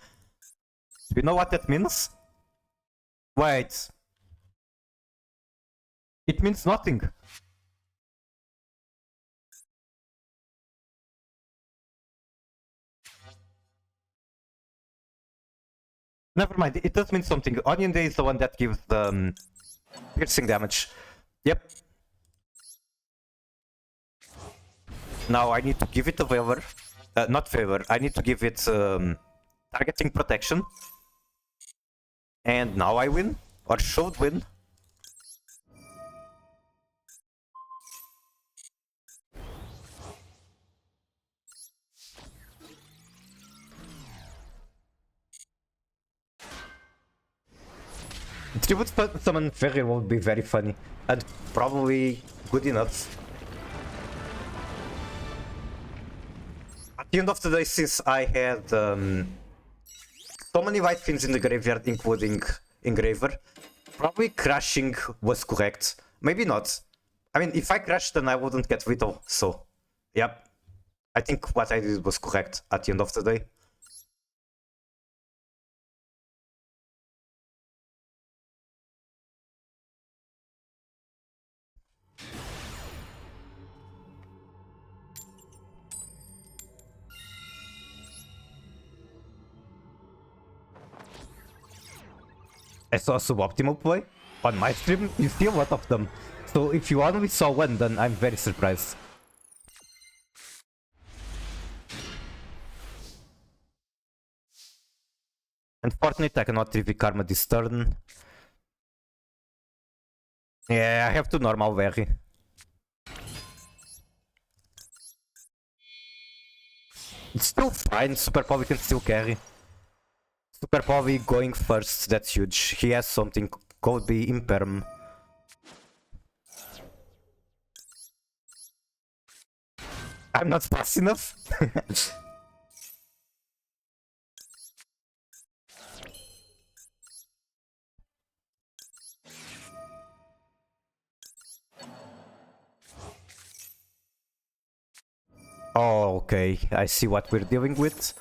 Do you know what that means? Wait. It means nothing. Never mind, it does mean something. Onion Day is the one that gives the piercing damage. Yep. Now I need to give it a favor. Not favor, I need to give it targeting protection. And now I win, or should win. Tribute Summon Ferry would be very funny, and probably good enough. At the end of the day, since I had so many white fins in the graveyard, including Engraver, probably crashing was correct. Maybe not. I mean, if I crashed, then I wouldn't get Vito, so yep. I think what I did was correct at the end of the day. I saw a suboptimal play on my stream. You see a lot of them. So if you only saw one, then I'm very surprised. Unfortunately, I cannot 3v Karma this turn. Yeah, I have to normal Very. It's still fine, Super Povi can still carry. Super Povi going first, that's huge. He has something, could be Imperm. I'm not fast enough. Oh, okay, I see what we're dealing with.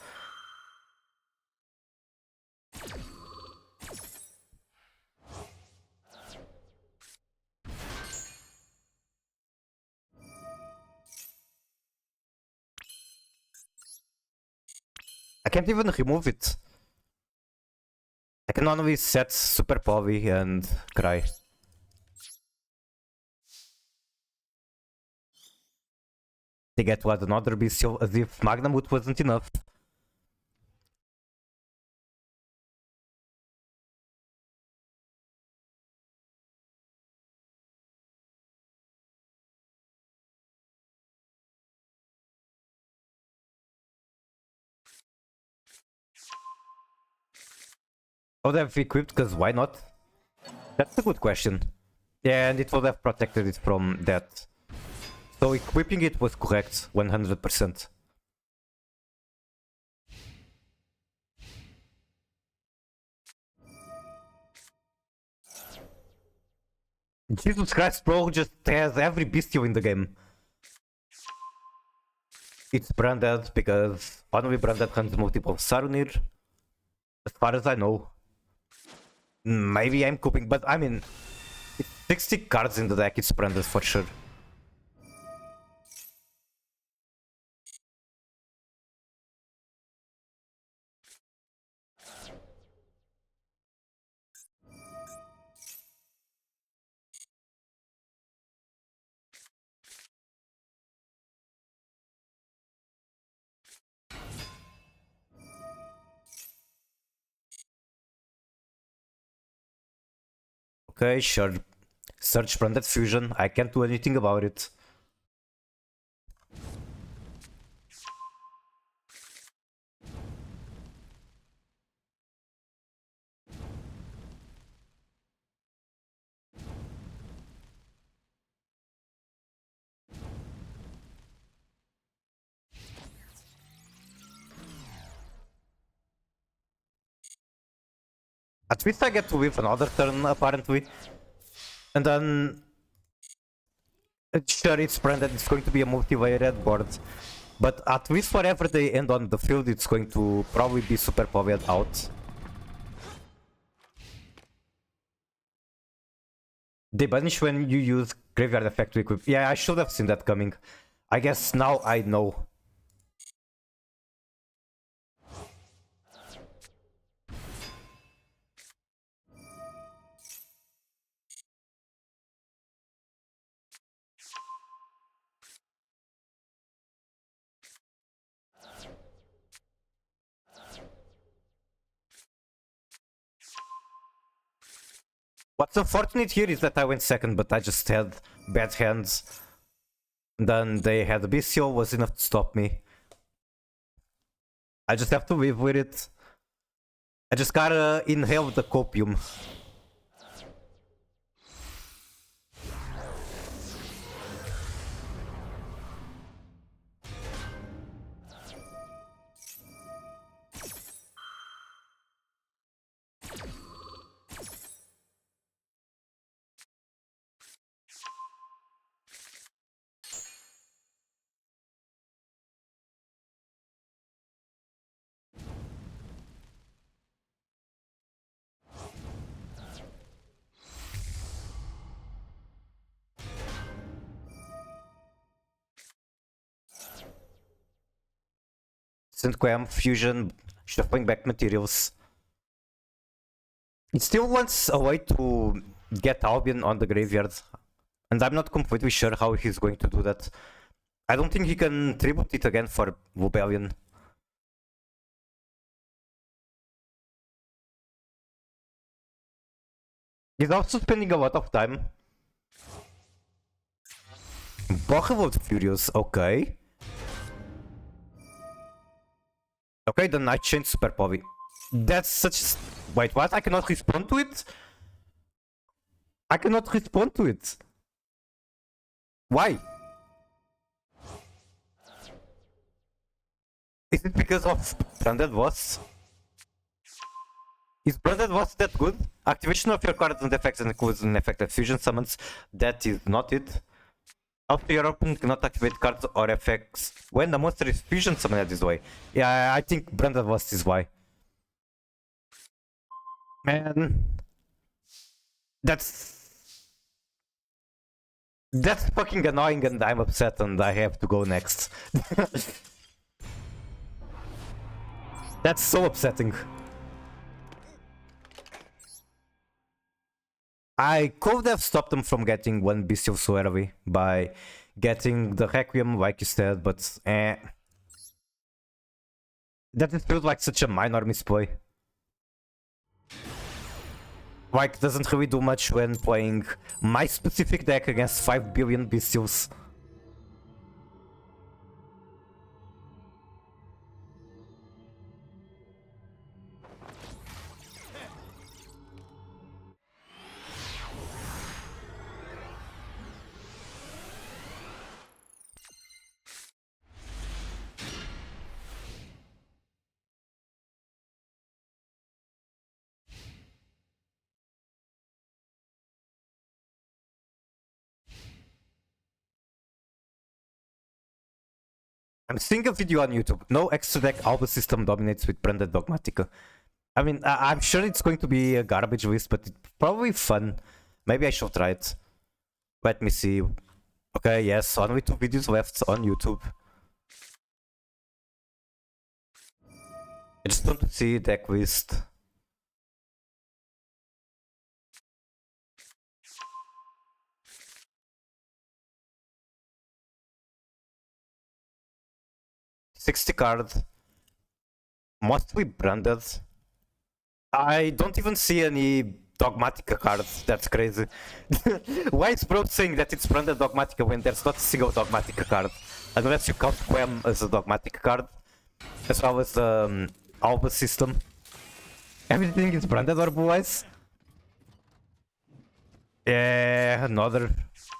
I can't even remove it. I can only set Super Povi and cry. They get what another beast as if Magnamut wasn't enough. Would have equipped, because why not? That's a good question. Yeah, and it would have protected it from that. So equipping it was correct, 100%. Jesus Christ, bro, just has every bestial in the game. It's branded because only branded has multiple Sarunir. As far as I know. Maybe I'm coping, but I mean, it's 60 cards in the deck, it's branded for sure. Okay, sure. Search branded fusion, I can't do anything about it. At least I get to live another turn, apparently. And then... Sure, it's branded, it's going to be a multi-layered board. But at least wherever they end on the field, it's going to probably be super powered out. They banish when you use graveyard effect to equip. Yeah, I should have seen that coming. I guess now I know. What's unfortunate here is that I went second, but I just had bad hands. Then they had a bestial, was enough to stop me. I just have to live with it. I just gotta inhale the copium. Synquam, fusion, shuffling back materials. It still wants a way to get Albion on the graveyard. And I'm not completely sure how he's going to do that. I don't think he can tribute it again for Rebellion. He's also spending a lot of time. Borevolt Furious, okay. Okay, the Night Chain Super Povy. That's such... Wait, what? I cannot respond to it? I cannot respond to it. Why? Is it because of Branded Was? Is Branded Was that good? Activation of your cards and effects includes an effect of fusion summons. That is not it. After your opponent cannot activate cards or effects when the monster is fusion summoned this way. Yeah, I think Branded Was is why. Man. That's fucking annoying and I'm upset and I have to go next. That's so upsetting. I could have stopped them from getting one Bestial so early by getting the Requiem like you said, but That just feels like such a minor misplay. Like, doesn't really do much when playing my specific deck against 5 billion Bestials. I'm seeing a video on YouTube. No extra deck Alba system dominates with branded Dogmatica. I mean, I'm sure it's going to be a garbage list, but it's probably fun. Maybe I should try it. Let me see. Okay, yes, only 2 videos left on YouTube. I just want to see deck list. $60 card. Mostly branded. I don't even see any Dogmatica cards. That's crazy. Why is bro saying that it's branded Dogmatica when there's not a single Dogmatica card? Unless you count Quem as a Dogmatica card. As well as the Alba system. Everything is branded or blue eyes? Yeah, another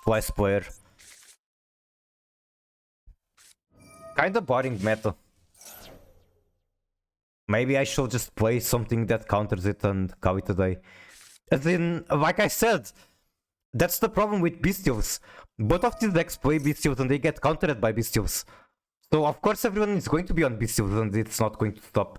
blue eyes player. Kinda boring meta. Maybe I should just play something that counters it and call it a day. As in, like I said, that's the problem with Bestials. Both of these decks play Bestials and they get countered by Bestials. So of course everyone is going to be on Bestials and it's not going to stop.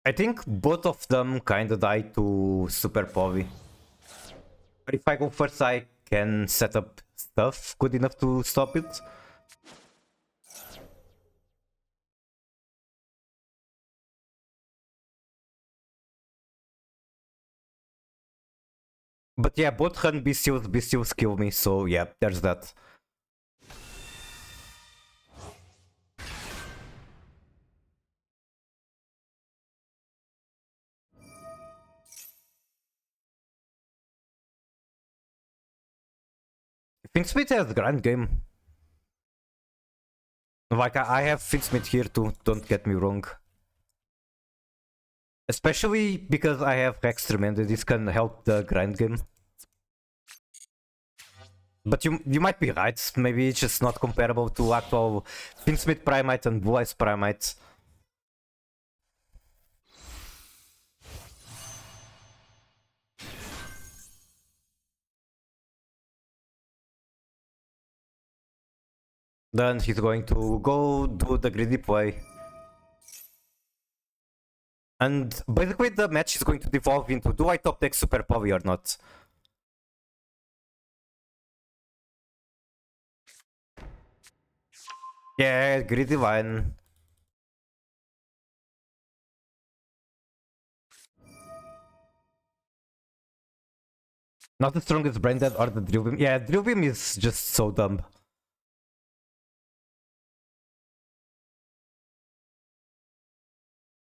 I think both of them kinda die to Super Povey. But if I go first, I can set up stuff good enough to stop it. But yeah, both run Bestials kill me, so yeah, there's that. Finsmith has grand game. Like, I have Finsmith here too, don't get me wrong. Especially because I have Rex Tremendous, this can help the grind game. But you might be right, maybe it's just not comparable to actual Finsmith Primite and Blue Eyes Primite. Then he's going to go do the greedy play. And basically the match is going to devolve into, do I top deck Super Povey or not? Yeah, greedy line. Not the strongest branded or the Drill Beam. Yeah, Drill Beam is just so dumb.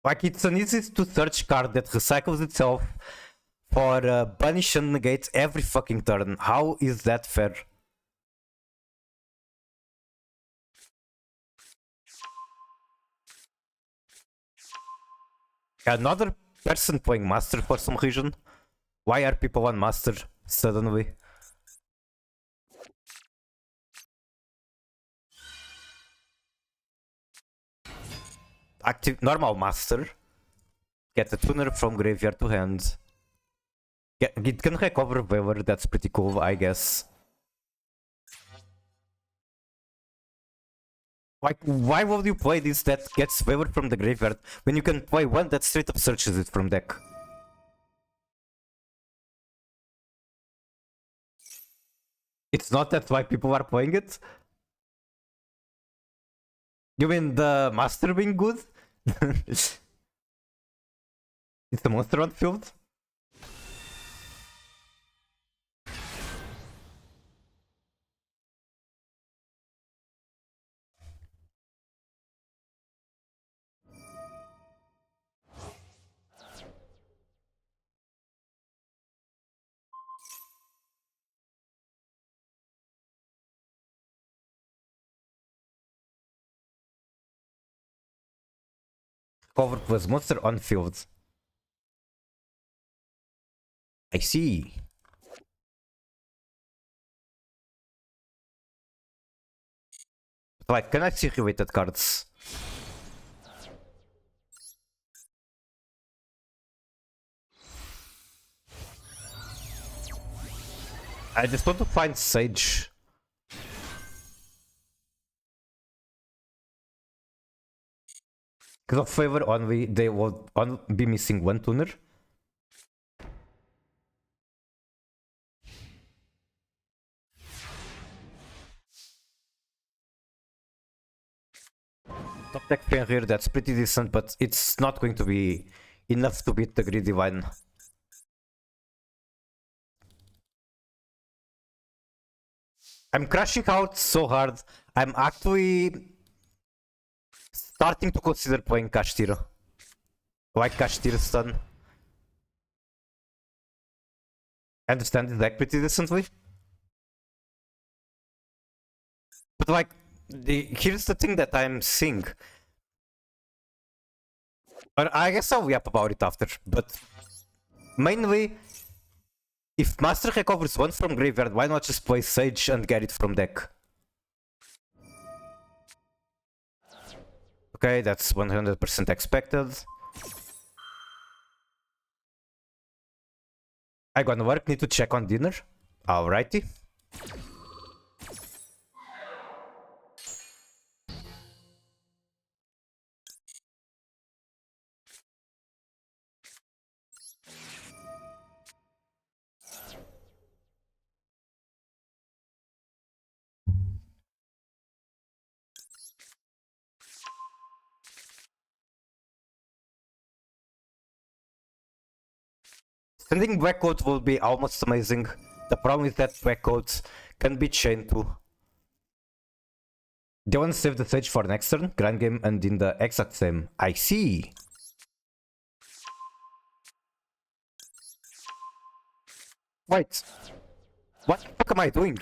Like, it's an easy to search card that recycles itself for banish and negate every fucking turn. How is that fair? Another person playing Master for some reason. Why are people on Master suddenly? Active normal Master. Get a tuner from graveyard to hand. Yeah, it can recover Waver, that's pretty cool, I guess. Like, why would you play this that gets Waver from the graveyard when you can play one that straight up searches it from deck? It's not that why people are playing it? You mean the Master being good? It's a monster on field? Cover plus monster on field. I see. Like, can I see related cards? I just want to find Sage. Because of favor only, they will be missing one tuner. Top deck Fenrir, that's pretty decent, but it's not going to be enough to beat the Greedy Vine. I'm crashing out so hard, I'm actually starting to consider playing Kashtir. Like Kashtir stun. I understand the deck pretty decently. But like, here's the thing that I'm seeing. But I guess I'll yap about it after, but mainly, if Master recovers one from graveyard, why not just play Sage and get it from deck? Okay, that's 100% expected. I gonna work, need to check on dinner. Alrighty. Sending black coat will be almost amazing. The problem is that black coats can be chained too. They want to save the Sage for next turn, grand game, and in the exact same. I see. Wait. What the fuck am I doing?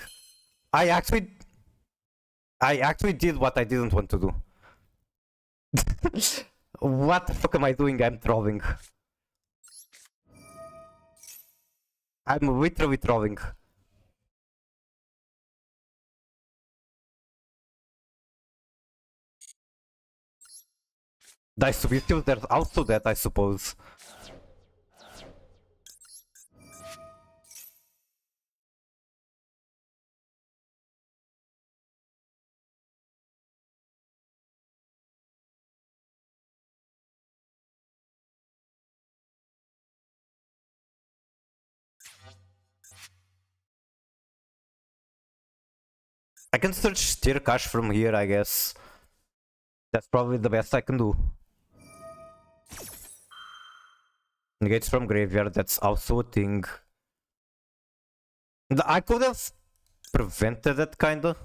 I actually did what I didn't want to do. What the fuck am I doing? I'm trolling. I'm literally trolling. Dice to be still, there's also that, I suppose. I can search steer cash from here, I guess. That's probably the best I can do. Negates from graveyard, that's also a thing. I could have prevented that kinda,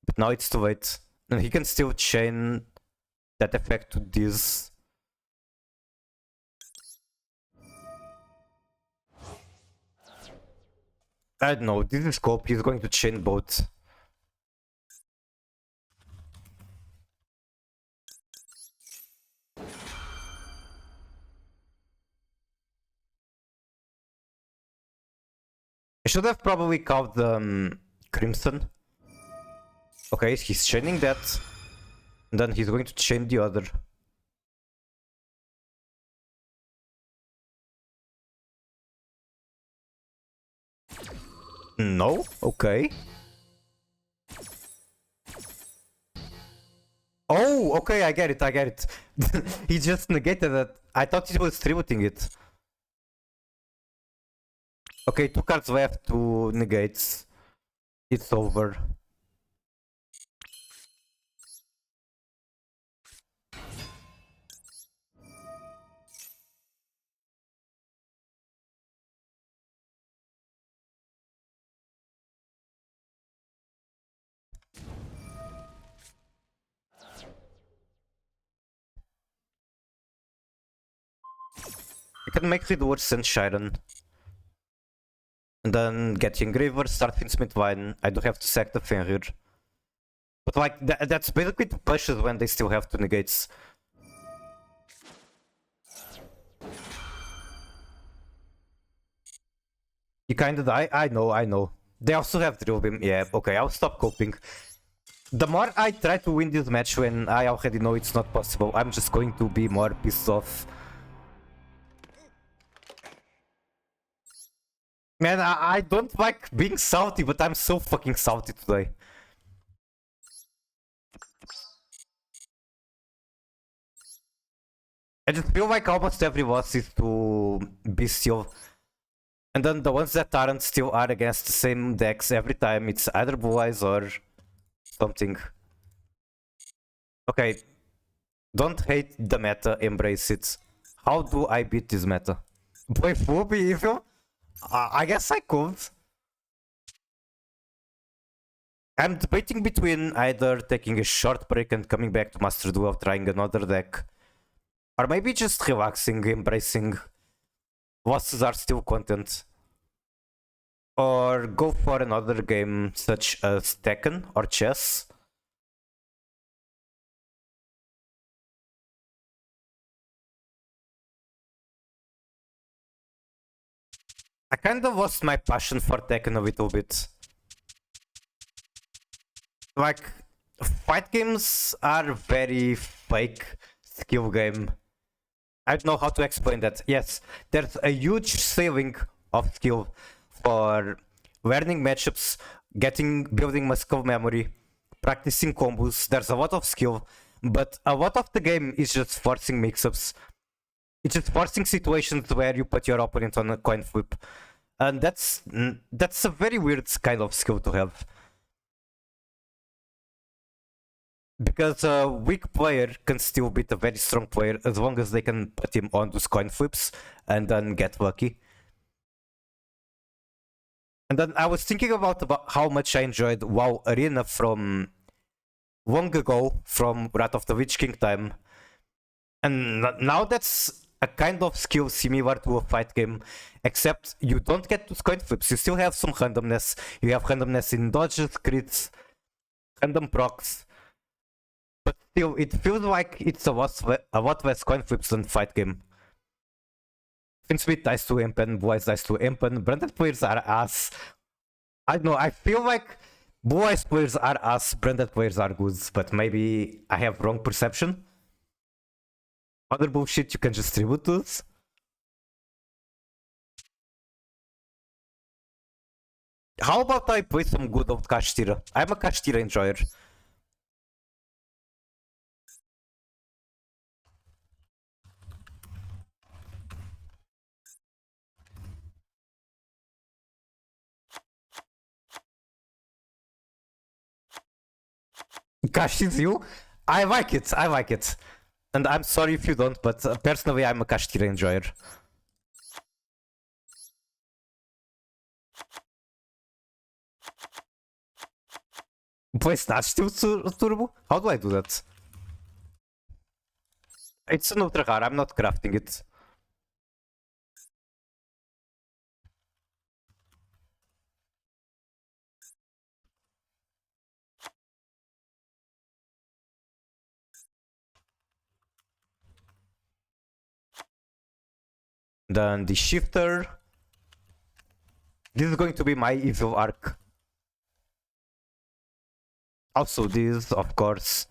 but now it's too late. And he can still chain that effect to this. I don't know, this is scope, he's going to chain both. I should have probably called the Crimson. Okay, he's chaining that. And then he's going to chain the other. No? Okay. Oh, okay, I get it. He just negated that. I thought he was tributing it. Okay, 2 cards left to negate. It's over. I can make it worse than Shiren. And then get Engraver, start Finsmith Vine. I don't have to sack the Fenrir. But like, that's basically the pushes when they still have 2 negates. You kinda die? I know. They also have Drill Beam. Yeah, okay, I'll stop coping. The more I try to win this match when I already know it's not possible, I'm just going to be more pissed off. Man, I don't like being salty, but I'm so fucking salty today. I just feel like almost every boss is to be still. And then the ones that aren't still are against the same decks every time. It's either Blue Eyes or something. Okay. Don't hate the meta, embrace it. How do I beat this meta? Play full be evil? I guess I could. I'm debating between either taking a short break and coming back to Master Duel, trying another deck. Or maybe just relaxing, embracing bosses are still content. Or go for another game such as Tekken or chess. I kind of lost my passion for Tekken a little bit. Like, fight games are very fake skill game. I don't know how to explain that. Yes, there's a huge ceiling of skill for learning matchups, building muscle memory, practicing combos. There's a lot of skill, but a lot of the game is just forcing mix-ups. It's just forcing situations where you put your opponent on a coin flip, and that's a very weird kind of skill to have. Because a weak player can still beat a very strong player as long as they can put him on those coin flips and then get lucky. And then I was thinking about how much I enjoyed WoW Arena from long ago, from Wrath of the Lich King time. And now that's a kind of skill similar to a fight game, except you don't get those coin flips. You still have some randomness. You have randomness in dodges, crits, random procs. But still, it feels like it's a lot less coin flips than fight game. Finsmith dies to Impen, Blue Eyes dies to Impen, branded players are ass. I don't know, I feel like Blue Eyes players are ass, branded players are good, but maybe I have wrong perception. Other bullshit you can just tribute to this. How about I play some good old Kashtira? I'm a Kashtira enjoyer. Kashtira's you? I like it, I like it. And I'm sorry if you don't, but personally I'm a Kashtira enjoyer. Play Snatch still Turbo? How do I do that? It's an ultra rare, I'm not crafting it. Then the shifter. This is going to be my evil arc. Also this, of course.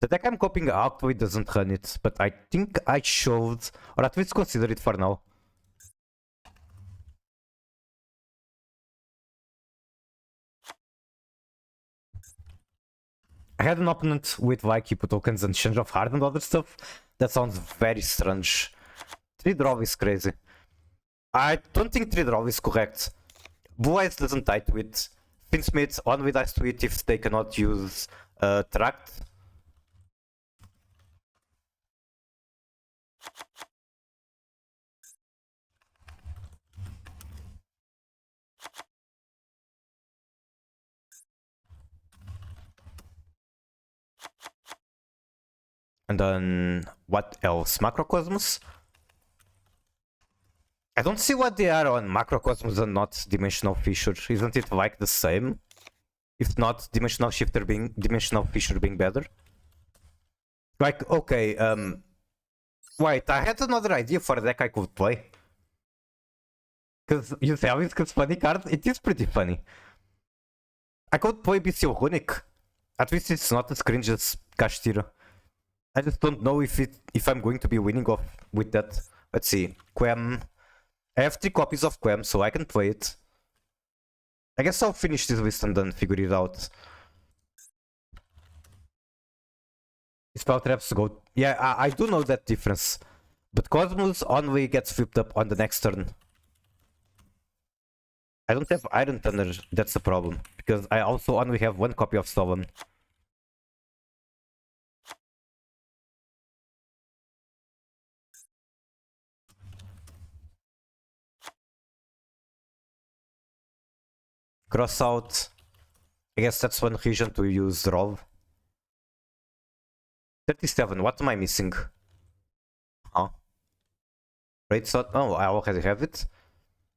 The deck I'm copying actually doesn't run it, but I think I showed, or at least consider it for now. I had an opponent with like Hippo tokens and change of heart and other stuff. That sounds very strange. 3 draw is crazy. I don't think 3 draw is correct. Blue Eyes doesn't tie to it. Finsmith only dies to it if they cannot use Tract. And then what else? Macrocosmos? I don't see what they are on Macrocosmos and not Dimensional Fissure. Isn't it like the same? If not, Dimensional Fissure being better? Like, okay, wait, I had another idea for a deck I could play. Cause you tell me it's funny card, it is pretty funny. I could play BCO Runic. At least it's not as cringe as Kashtira. I just don't know if I'm going to be winning off with that. Let's see. Quem. I have 3 copies of Quem, so I can play it. I guess I'll finish this list and then figure it out. Spell traps go. Yeah, I do know that difference. But Cosmos only gets flipped up on the next turn. I don't have Iron Thunder, that's the problem. Because I also only have 1 copy of Stolen. Cross out. I guess that's one reason to use Rov. 37, what am I missing? Huh? Right, so oh, I already have it.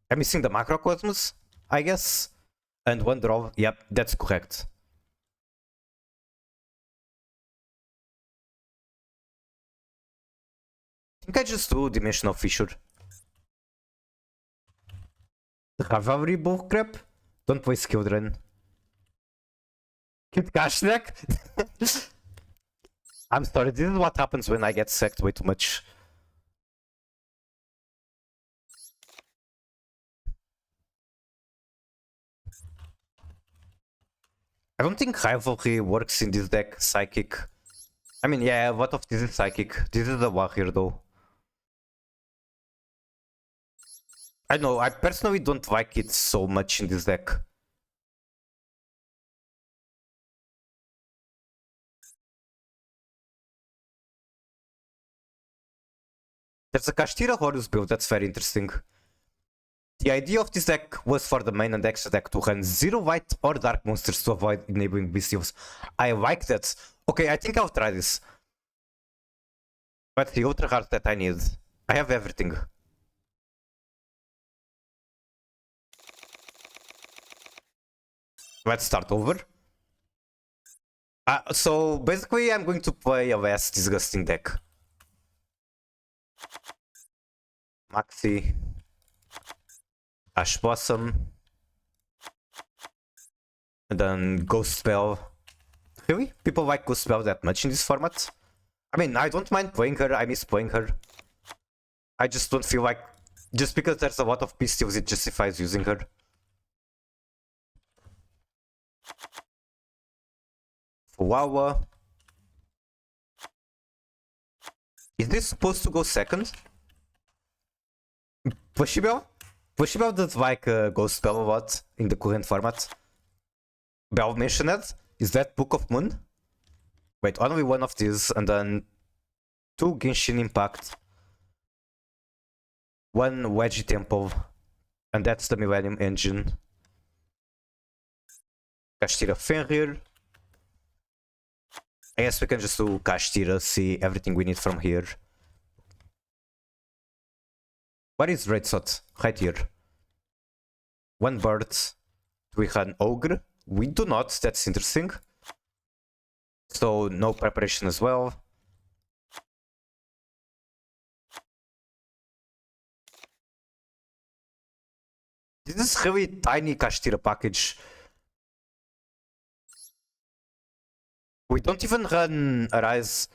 I'm missing the Macrocosmos, I guess. And 1 draw. Yep, that's correct. I think I just do Dimensional Fissure. The Cavalry Bullcrap? Don't play Skill Drain. Cute cash deck? I'm sorry, this is what happens when I get sacked way too much. I don't think Rivalry works in this deck, Psychic. I mean, yeah, what of this is Psychic? This is a Warrior though. I know, I personally don't like it so much in this deck. There's a Kashtira Horus build, that's very interesting. The idea of this deck was for the main and extra deck to run 0 white or dark monsters to avoid enabling bestials. I like that. Okay, I think I'll try this. But the ultra hard that I need. I have everything. Let's start over. So basically I'm going to play a less disgusting deck. Maxi. Ash Blossom. And then Ghost Spell. Really? People like Ghost Spell that much in this format? I mean, I don't mind playing her, I miss playing her. I just don't feel like... Just because there's a lot of pistols, it justifies using her. Wawa. Is this supposed to go second? Pushibel? Pushibel does like Ghost Spell a lot in the current format. Bell mentioned it. Is that Book of Moon? Wait, only 1 of these and then 2 Genshin Impact. 1 Wedgie Temple. And that's the Millennium Engine. Kashtira Fenrir. I guess we can just do Kashtira, see everything we need from here. What is Red Sot? Right here. 1 bird. Do we have an Ogre? We do not, that's interesting. So no preparation as well. This is really tiny Kashtira package. We don't even run Arise.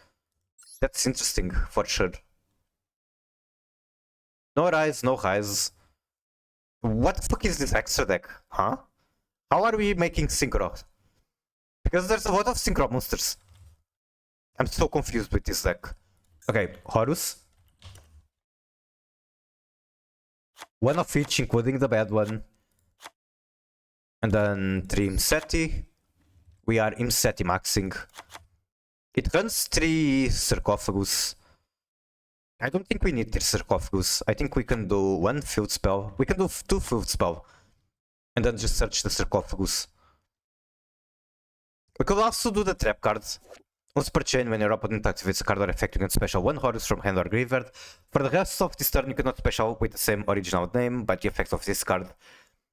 That's interesting, for sure. No Arise, no Rise. What the fuck is this extra deck, huh? How are we making Synchro? Because there's a lot of Synchro monsters. I'm so confused with this deck. Okay, Horus. 1 of each, including the bad one. And then 3 Imseti. We are Imseti maxing. It runs 3 Sarcophagus. I don't think we need 3 Sarcophagus. I think we can do 1 field spell. We can do 2 field spell. And then just search the Sarcophagus. We could also do the trap card. On super chain, when your opponent activates a card or effect, you can special 1 Horus from hand or graveyard. For the rest of this turn, you cannot special with the same original name, but the effect of this card.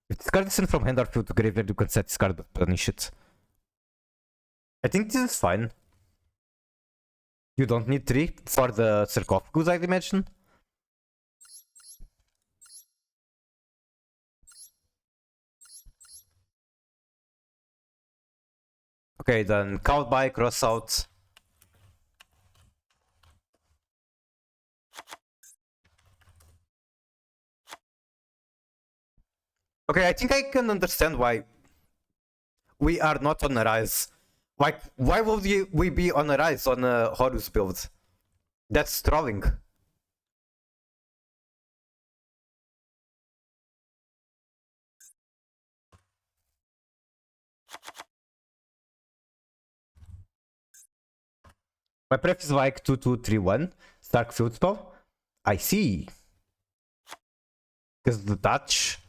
If this card is sent from hand or field to graveyard, you can set this card to punish it. I think this is fine. You don't need 3 for the Sarcophagus, I'd imagine. Okay, then count by, cross out. Okay, I think I can understand why we are not on a rise. Like, why would we be on a rise on a Horus build? That's trolling. My pref is like 2231 Stark Field Spell. I see. Because the touch.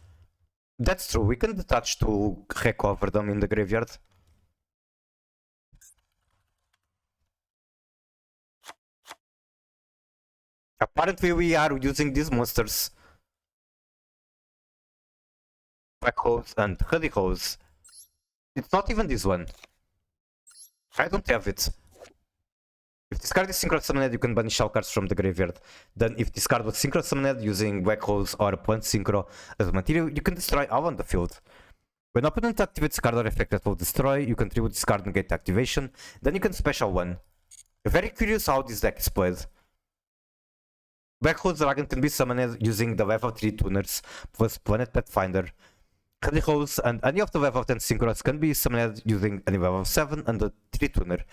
That's true, we can detach to recover them in the graveyard. Apparently we are using these monsters. Black Hose and Holy Hose. It's not even this one. I don't have it. If this card is Synchro Summoned, you can banish all cards from the graveyard. Then if this card was Synchro Summoned using Black Hose or Plant Synchro as material, you can destroy all on the field. When opponent activates card or effect that will destroy, you contribute this card negate activation, then you can special one. Very curious how this deck is played. Black Hole Dragon can be summoned using the level 3 tuners plus Planet Pathfinder. Holy Hose and any of the level 10 synchros can be summoned using any level 7 and the 3 tuner.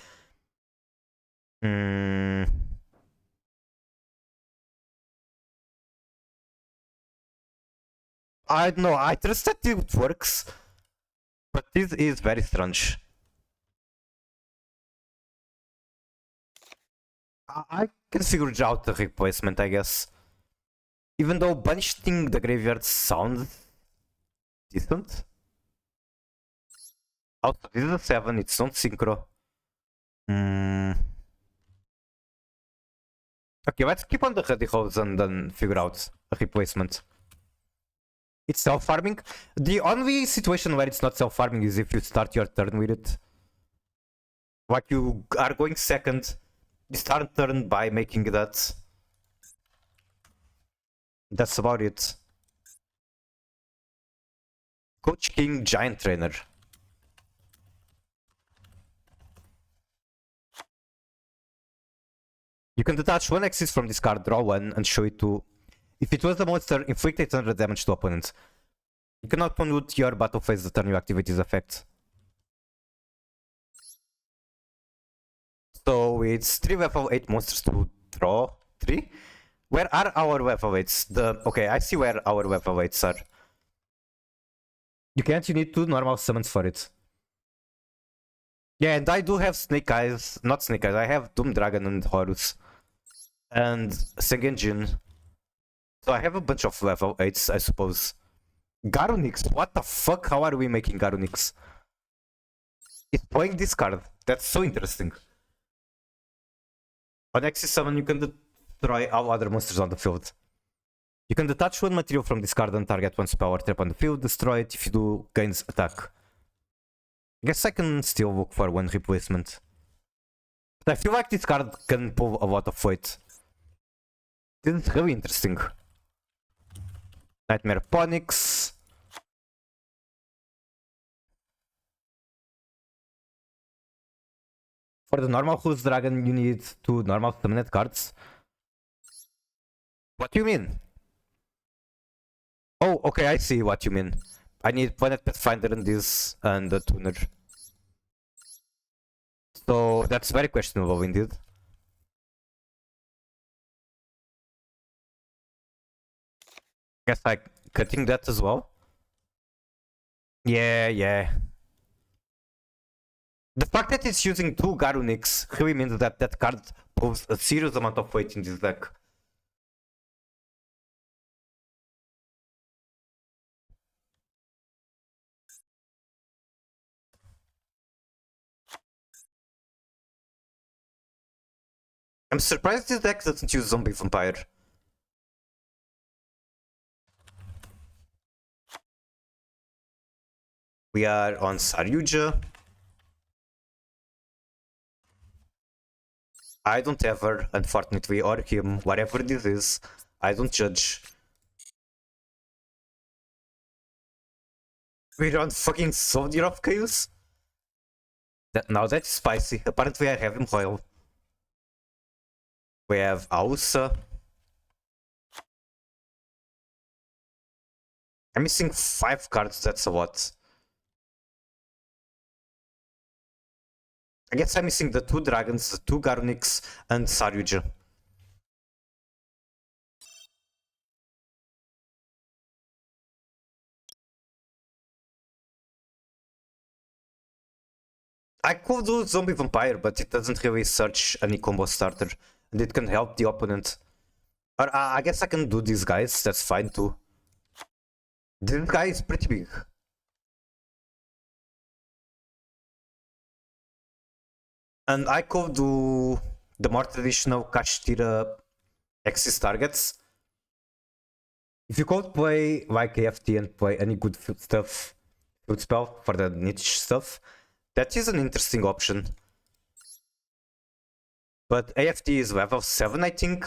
I don't know, I trust that it works, but this is very strange. I can figure out the replacement, I guess. Even though banishing the graveyard sounds decent. Also, this is a 7, it's not synchro. Okay, let's keep on the Ruddy House and then figure out a replacement. It's self-farming. The only situation where it's not self-farming is if you start your turn with it. Like you are going second, you start turn by making that. That's about it. Coach King, Giant Trainer. You can detach one axis from this card, draw one, and show it to... If it was a monster, inflict 800 damage to opponents. You cannot pollute your battle phase the turn you activate this effect. So it's 3 level 8 monsters to draw 3. Where are our level 8s? Okay, I see where our level 8s are. You need 2 normal summons for it. Yeah, and I do have Snake Eyes, not Snake Eyes, I have Doom Dragon and Horus. And Sengenjin. So I have a bunch of level 8s, I suppose. Garunix, what the fuck? How are we making Garunix? It's playing this card. That's so interesting. On Axis Summon, you can destroy all other monsters on the field. You can detach one material from this card and target one spell or trap on the field. Destroy it. If you do, gains attack. I guess I can still look for one replacement. But I feel like this card can pull a lot of weight. This is really interesting. Nightmare Ponyx. For the normal Who's Dragon, you need 2 normal summoned cards. What do you mean? Oh, okay, I see what you mean. I need Planet Pathfinder and this and the tuner. So that's very questionable indeed. Guess like cutting that as well. Yeah. The fact that it's using 2 Garunix really means that that card pulls a serious amount of weight in this deck. I'm surprised this deck doesn't use Zombie Vampire. We are on Saryuja. I don't have her, unfortunately, or him, whatever this is. I don't judge. We're on fucking Soldier of Chaos? Now that's spicy. Apparently I have him royal. We have Ausa. I'm missing 5 cards, that's a lot. I guess I'm missing the 2 dragons, the 2 Garuniks, and Saryuja. I could do Zombie Vampire, but it doesn't really search any combo starter, and it can help the opponent. Or I guess I can do these guys, that's fine too. This guy is pretty big. And I could do the more traditional Kashtira Axis targets. If you could play like AFT and play any good stuff, good spell for the niche stuff, that is an interesting option. But AFT is level 7, I think.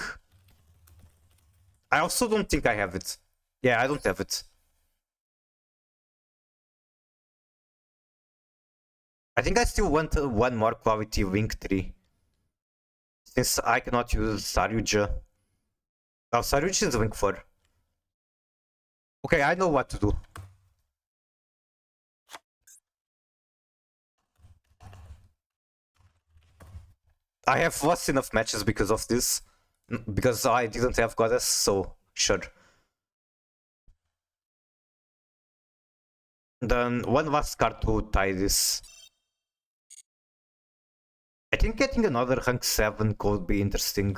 I also don't think I have it. Yeah, I don't have it. I think I still want one more quality Link 3. Since I cannot use Saryuja. Oh, Saryuja is Link 4. Okay, I know what to do. I have lost enough matches because of this. Because I didn't have Goddess, so sure. Then one last card to tie this. I think getting another rank 7 could be interesting.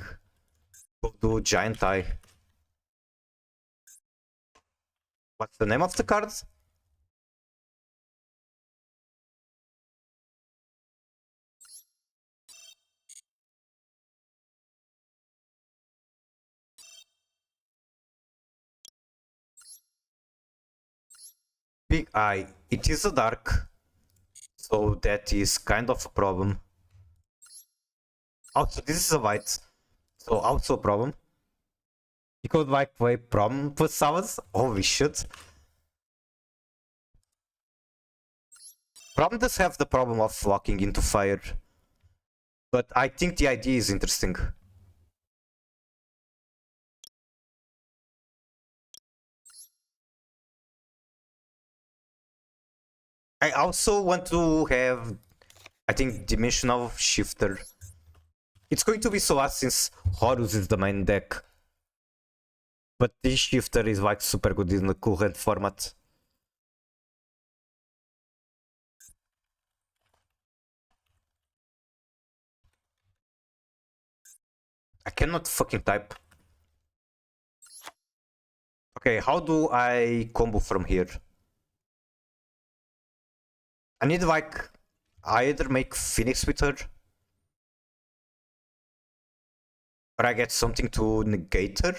Could do Giant Eye. What's the name of the card? Big Eye. It is a dark, so that is kind of a problem. Also, this is a white, so also a problem. You could like play problem plus summons. Holy shit. Problem does have the problem of locking into fire, but I think the idea is interesting. I also want to have, I think, Dimensional Shifter. It's going to be so hard since Horus is the main deck. But this Shifter is like super good in the current format. I cannot fucking type. Okay, how do I combo from here? I need like, I either make Phoenix with her, or I get something to negate her.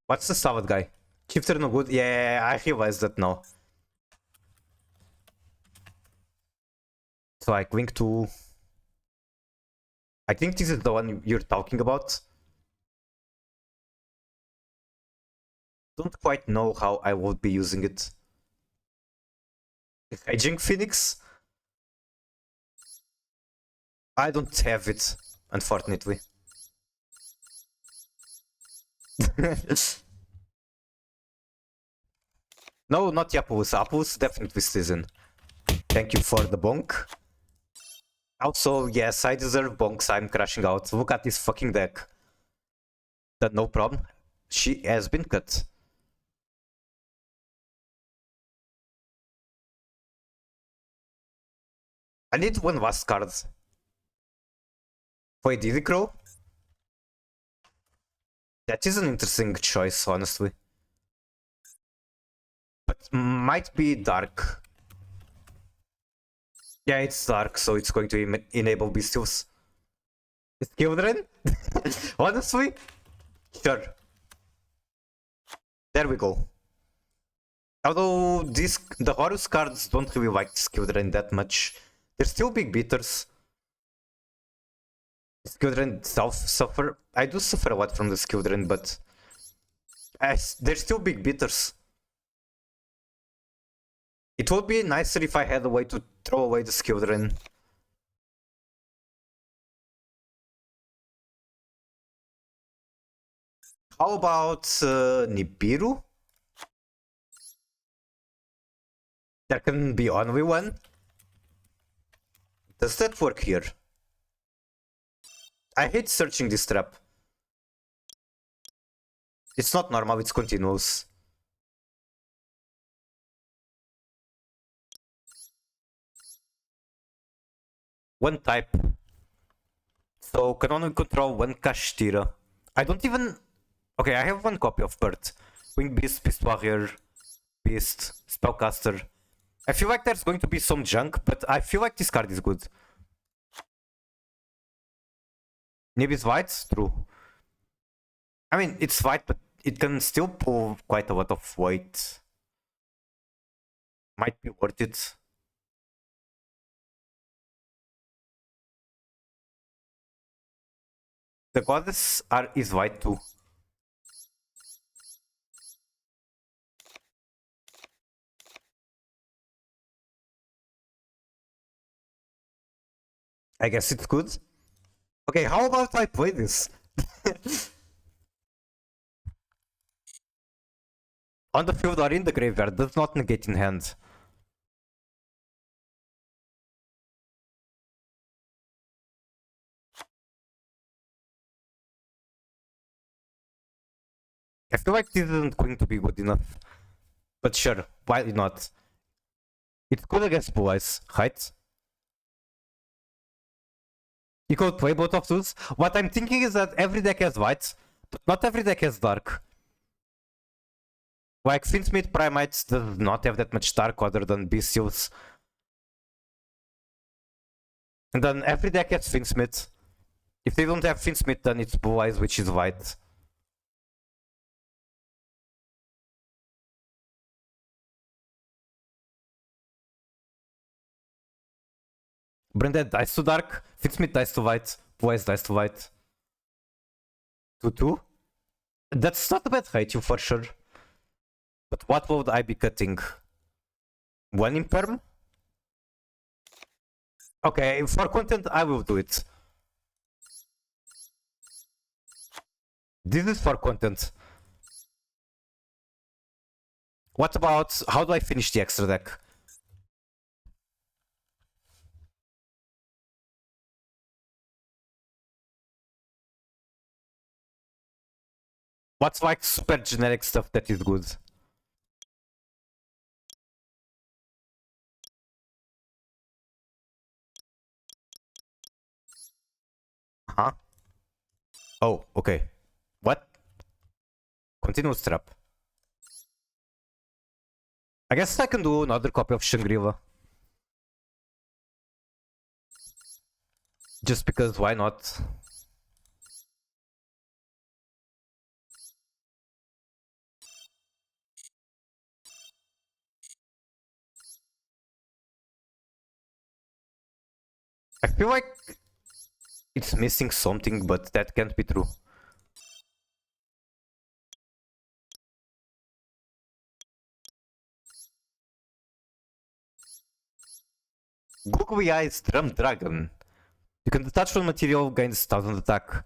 What's the Salad guy? Shifter no good? Yeah, I realized that now. So like link to... I think this is the one you're talking about. Don't quite know how I would be using it. Raging Phoenix? I don't have it, unfortunately. No, not Yapus. Apus definitely stays in. Thank you for the bonk. Also, yes, I deserve bonks. I'm crashing out. Look at this fucking deck. But no problem. She has been cut. I need one last card. Wait, did it grow? That is an interesting choice, honestly. But might be dark. Yeah, it's dark, so it's going to enable Bestials. Children? Honestly? Sure. There we go. Although the Horus cards don't really like Children that much. They're still big beaters. Children suffer. I do suffer a lot from the Children, but they're still big beaters. It would be nicer if I had a way to throw away the Children. How about Nibiru? There can be only one. Does that work here? I hate searching this trap. It's not normal, it's continuous. One type. So can only control one cache tira. I don't even... Okay, I have one copy of Bird. Wing Beast, Beast Warrior, Beast, Spellcaster. I feel like there's going to be some junk, but I feel like this card is good. Maybe it's white? True. I mean, it's white, but it can still pull quite a lot of weight. Might be worth it. The goddess is white too. I guess it's good. Okay, how about I play this? On the field or in the graveyard, does not negate in hand. I feel like this isn't going to be good enough. But sure, why not? It's good against Blue Eyes, right? You could play both of those. What I'm thinking is that every deck has white, but not every deck has dark. Like Finsmith Primites does not have that much dark other than Bestials. And then every deck has Finsmith. If they don't have Finsmith, then it's Blue Eyes, which is white. Branded dies to dark, Finsmith dies to white, Blue Eyes dies to white. 2-2? That's not a bad ratio for sure. But what would I be cutting? One Imperm? Okay, for content I will do it. This is for content. What about, how do I finish the extra deck? What's like super generic stuff that is good? Huh? Oh, okay. What? Continuous trap. I guess I can do another copy of Shangri-La. Just because, why not? I feel like it's missing something, but that can't be true. Googly Eyes Drum Dragon. You can detach from material, gains 1000 attack.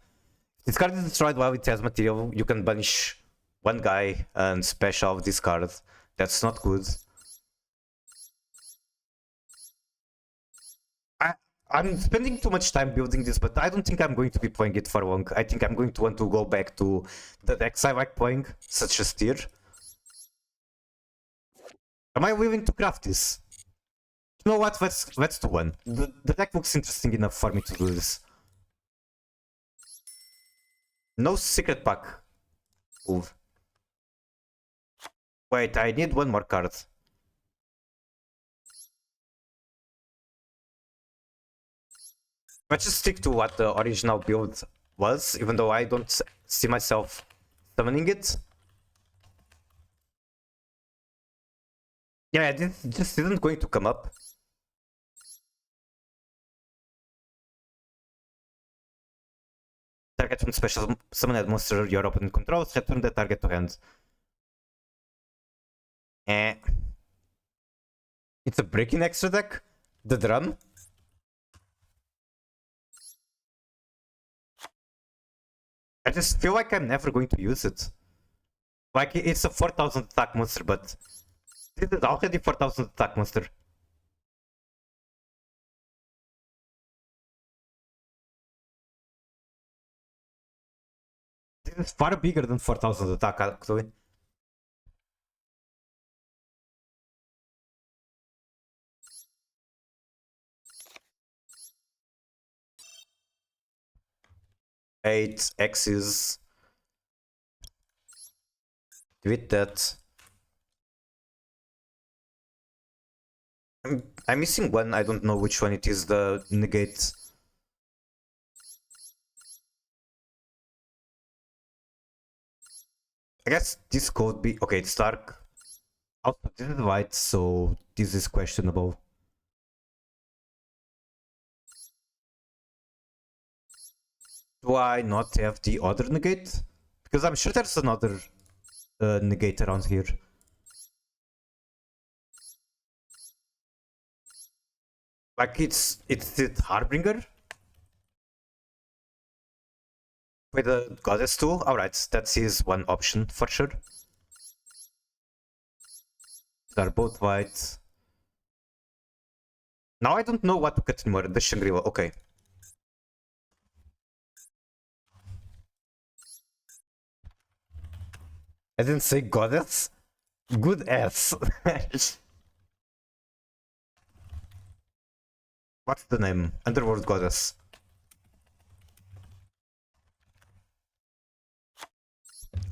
If this card is destroyed while it has material, you can banish one guy and special this card. That's not good. I'm spending too much time building this, but I don't think I'm going to be playing it for long. I think I'm going to want to go back to the decks I like playing, such as Tear. Am I willing to craft this? You know what, let's do one. The deck looks interesting enough for me to do this. No secret pack. Move. Wait, I need one more card. Let's just stick to what the original build was, even though I don't see myself summoning it. Yeah, this just isn't going to come up. Target from special summoned monster your opponent controls, return the target to hand. It's a breaking extra deck? The drum? I just feel like I'm never going to use it. Like, it's a 4000 attack monster, but This is already 4000 attack monster. This is far bigger than 4000 attack actually. Eight X's. With that. I'm missing one, I don't know which one it is, the negate. I guess this could be... Okay, it's dark. Also, this is white, so this is questionable. Do I not have the other negate? Because I'm sure there's another negate around here. Like it's the Harbinger? With the Goddess too? Alright, that is one option for sure. They're both white. Now I don't know what to cut anymore. The Shangri-La, okay. I didn't say Goddess. Good ass. What's the name? Underworld Goddess.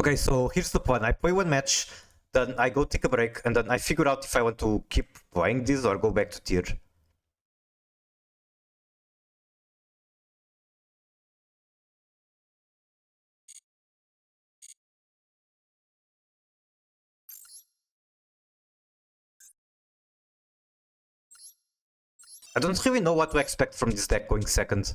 Okay, so here's the plan. I play one match, then I go take a break, and then I figure out if I want to keep playing this or go back to tier. I don't really know what to expect from this deck going second.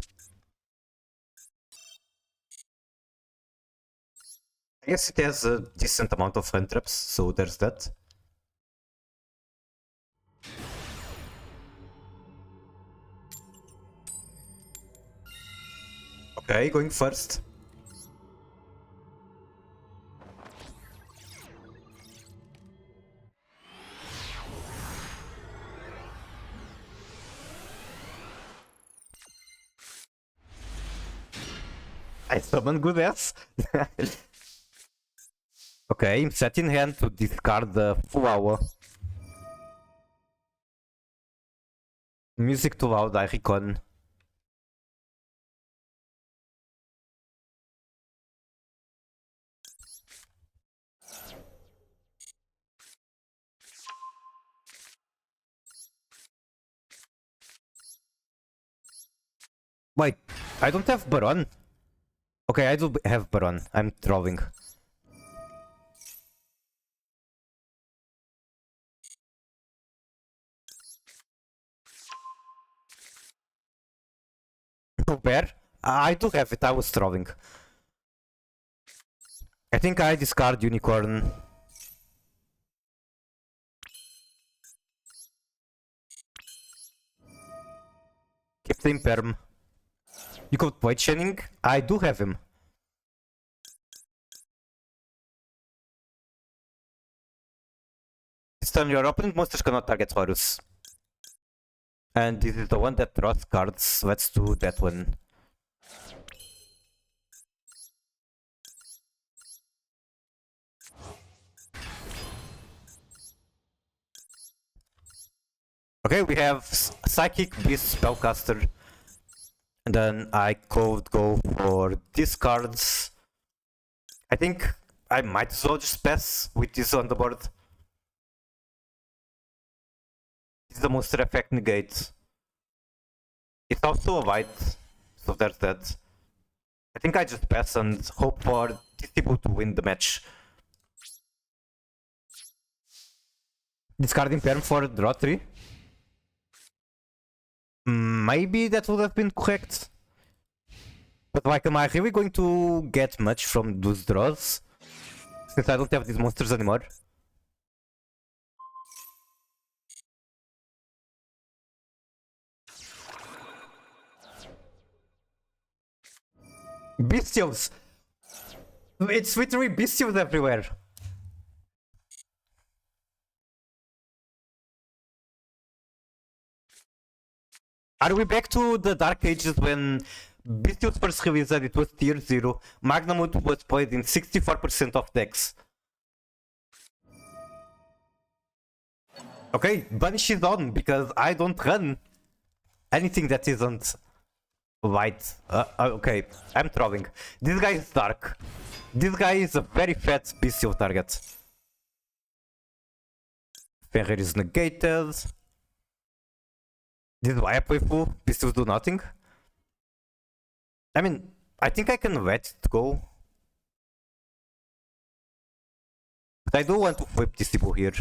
I guess it has a decent amount of hand traps, so there's that. Okay, going first. I summon good ass. Okay, set in hand to discard the full hour. Music too loud, I recon. Wait, I don't have Baron. Okay, I do have Baron. I'm trolling. Bear? I do have it, I was trolling. I think I discard Unicorn. Keep the Imperm. You could play Channing? I do have him. This turn your opponent monsters cannot target Horus. And this is the one that draws cards. Let's do that one. Okay, we have Psychic Beast Spellcaster. And then I could go for these cards. I think I might as well just pass with this on the board. This is the monster effect negate. It's also a white, so there's that. I think I just pass and hope for these people to win the match. Discard Imperm for draw 3. Maybe that would have been correct. But like, am I really going to get much from those draws? Since I don't have these monsters anymore. Bestials! It's literally bestials everywhere. Are we back to the dark ages when Bestial's first release and it was tier 0? Magnamut was played in 64% of decks. Okay, Banish is on because I don't run anything that isn't white. Okay, I'm trolling. This guy is dark. This guy is a very fat bestial target. Fenrir is negated. This is why I play full. Bestials do nothing. I mean, I think I can let it go. But I do want to flip this people here.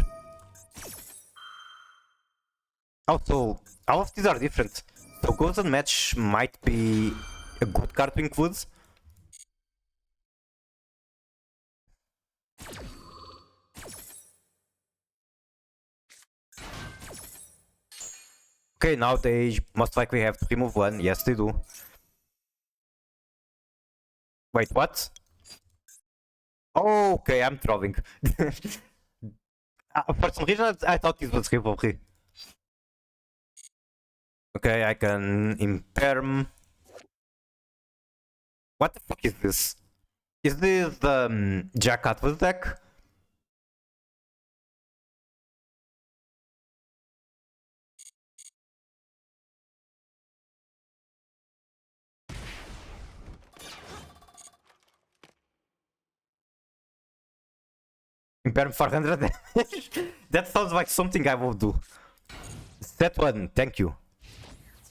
Also, all of these are different. So Golden Match might be a good card to include. Okay, now they most likely have to remove one. Yes, they do. Wait, what? Oh, okay, I'm trolling. For some reason, I thought this was rivalry. Okay, I can imperm. What the fuck is this? Is this the Jack Atlas deck? Imperm 400 damage? That sounds like something I will do. Set one, thank you.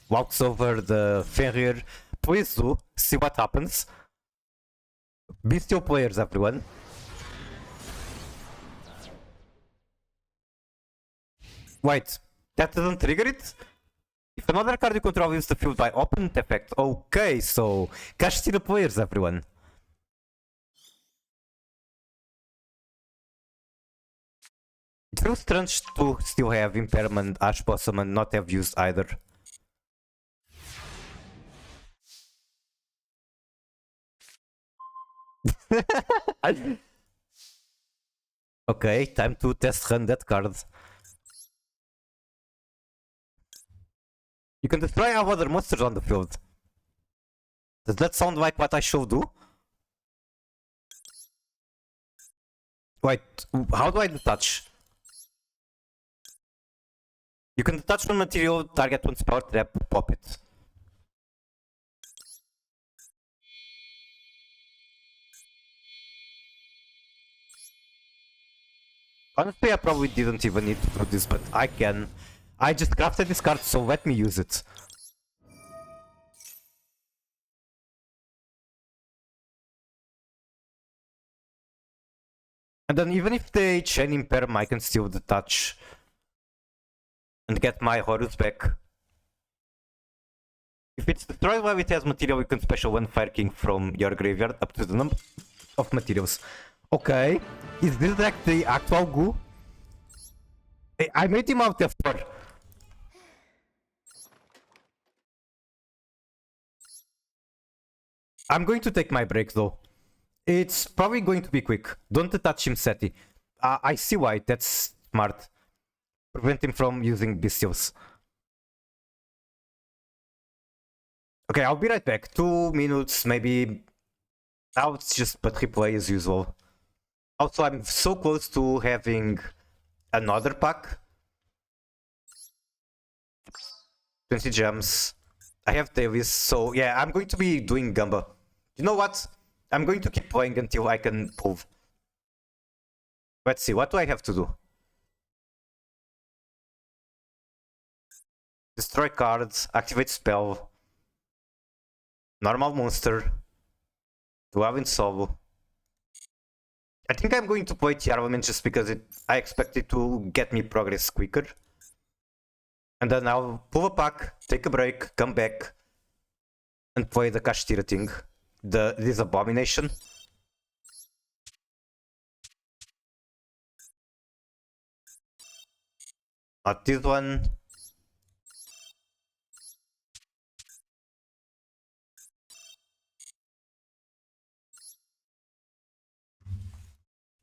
Walks over the Fenrir. Please do, see what happens. Bestial players, everyone. Wait, that doesn't trigger it? If another card you control leaves the field by opponent effect. Okay, so cash steal players, everyone. It's real strange to still have Impairment, Ash Blossom and not have used either. Okay, time to test run that card. You can destroy all other monsters on the field. Does that sound like what I should do? Wait, how do I detach? You can detach one material, target one spell trap, pop it. Honestly, I probably didn't even need to do this, but I can. I just crafted this card, so let me use it. And then even if they chain Imperm, I can still detach and get my Horus back. If it's destroyed while it has material, you can special one Fire King from your graveyard up to the number of materials. Okay, is this like the actual goo? I made him out after. I'm going to take my break though. It's probably going to be quick. Don't touch him, Seti. I see why, that's smart. Prevent him from using bestials. Okay, I'll be right back. 2 minutes, maybe. I'll just but replay as usual. Also, I'm so close to having another pack. 20 gems. I have Davis, so yeah, I'm going to be doing Gamba. You know what? I'm going to keep playing until I can prove. Let's see, what do I have to do? Destroy cards, activate spell. Normal monster. Dwell in solo. I think I'm going to play Tearlaments just because I expect it to get me progress quicker. And then I'll pull a pack, take a break, come back, and play the Kashtira thing. This abomination. Not this one.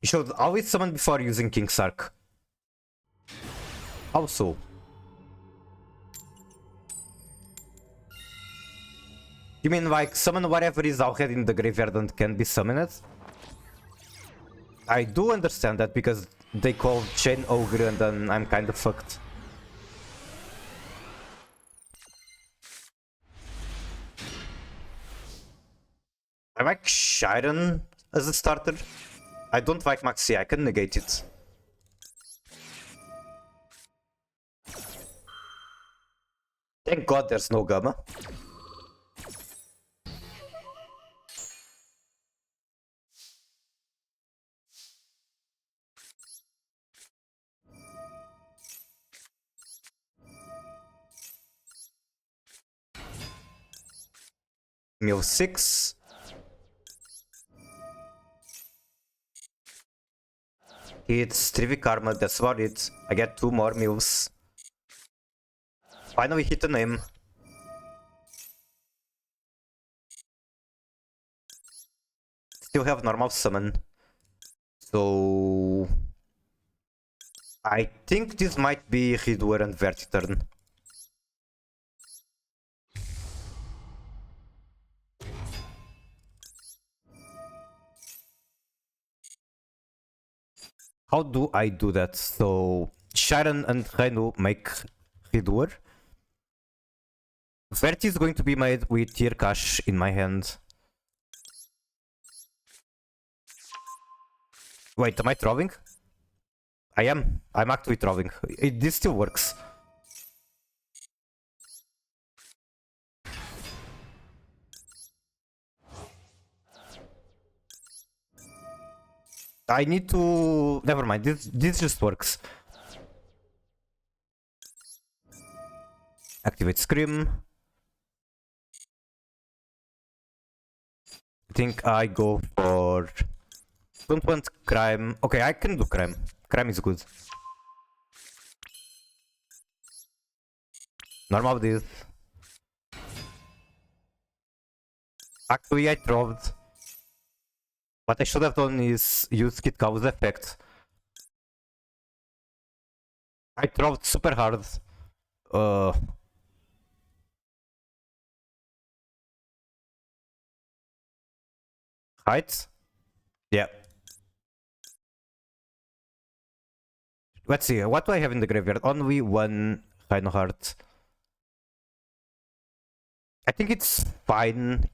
You should always summon before using King's Arc. Also, You mean like summon whatever is already in the graveyard and can be summoned? I do understand that because they call Chain Ogre and then I'm kind of fucked. I like Shiren as a starter. I don't like Maxi, I can negate it. Thank God there's no Gamma. Mill 6. It's Trivic Karma, that's about it. I get 2 more mills. Finally hit a name. Still have normal summon. So I think this might be Hidoor and Vertiturn. How do I do that? So Sharon and Renu make Hidoor. Verti is going to be made with Tier Cash in my hand. Wait, am I throwing? I am. I'm actually throwing. This still works. I need to... Never mind, this just works. Activate Scream. I think I go for... Don't want Crime. Okay, I can do Crime. Crime is good. Normal this. Actually, I throwed. What I should have done is use Kid Cow's effect. I throwed super hard. Height? Yeah. Let's see, what do I have in the graveyard? Only one Rhino Heart. I think it's fine.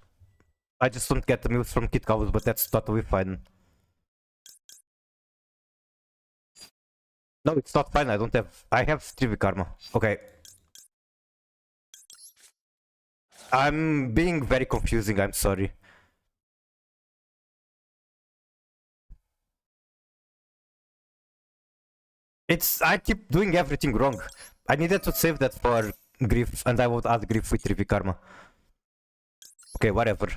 I just don't get the moves from Kid Cows, but that's totally fine. No, it's not fine, I don't have... I have Trivic Karma. Okay. I'm being very confusing, I'm sorry. I keep doing everything wrong. I needed to save that for Grief, and I would add Grief with Trivic Karma. Okay, whatever.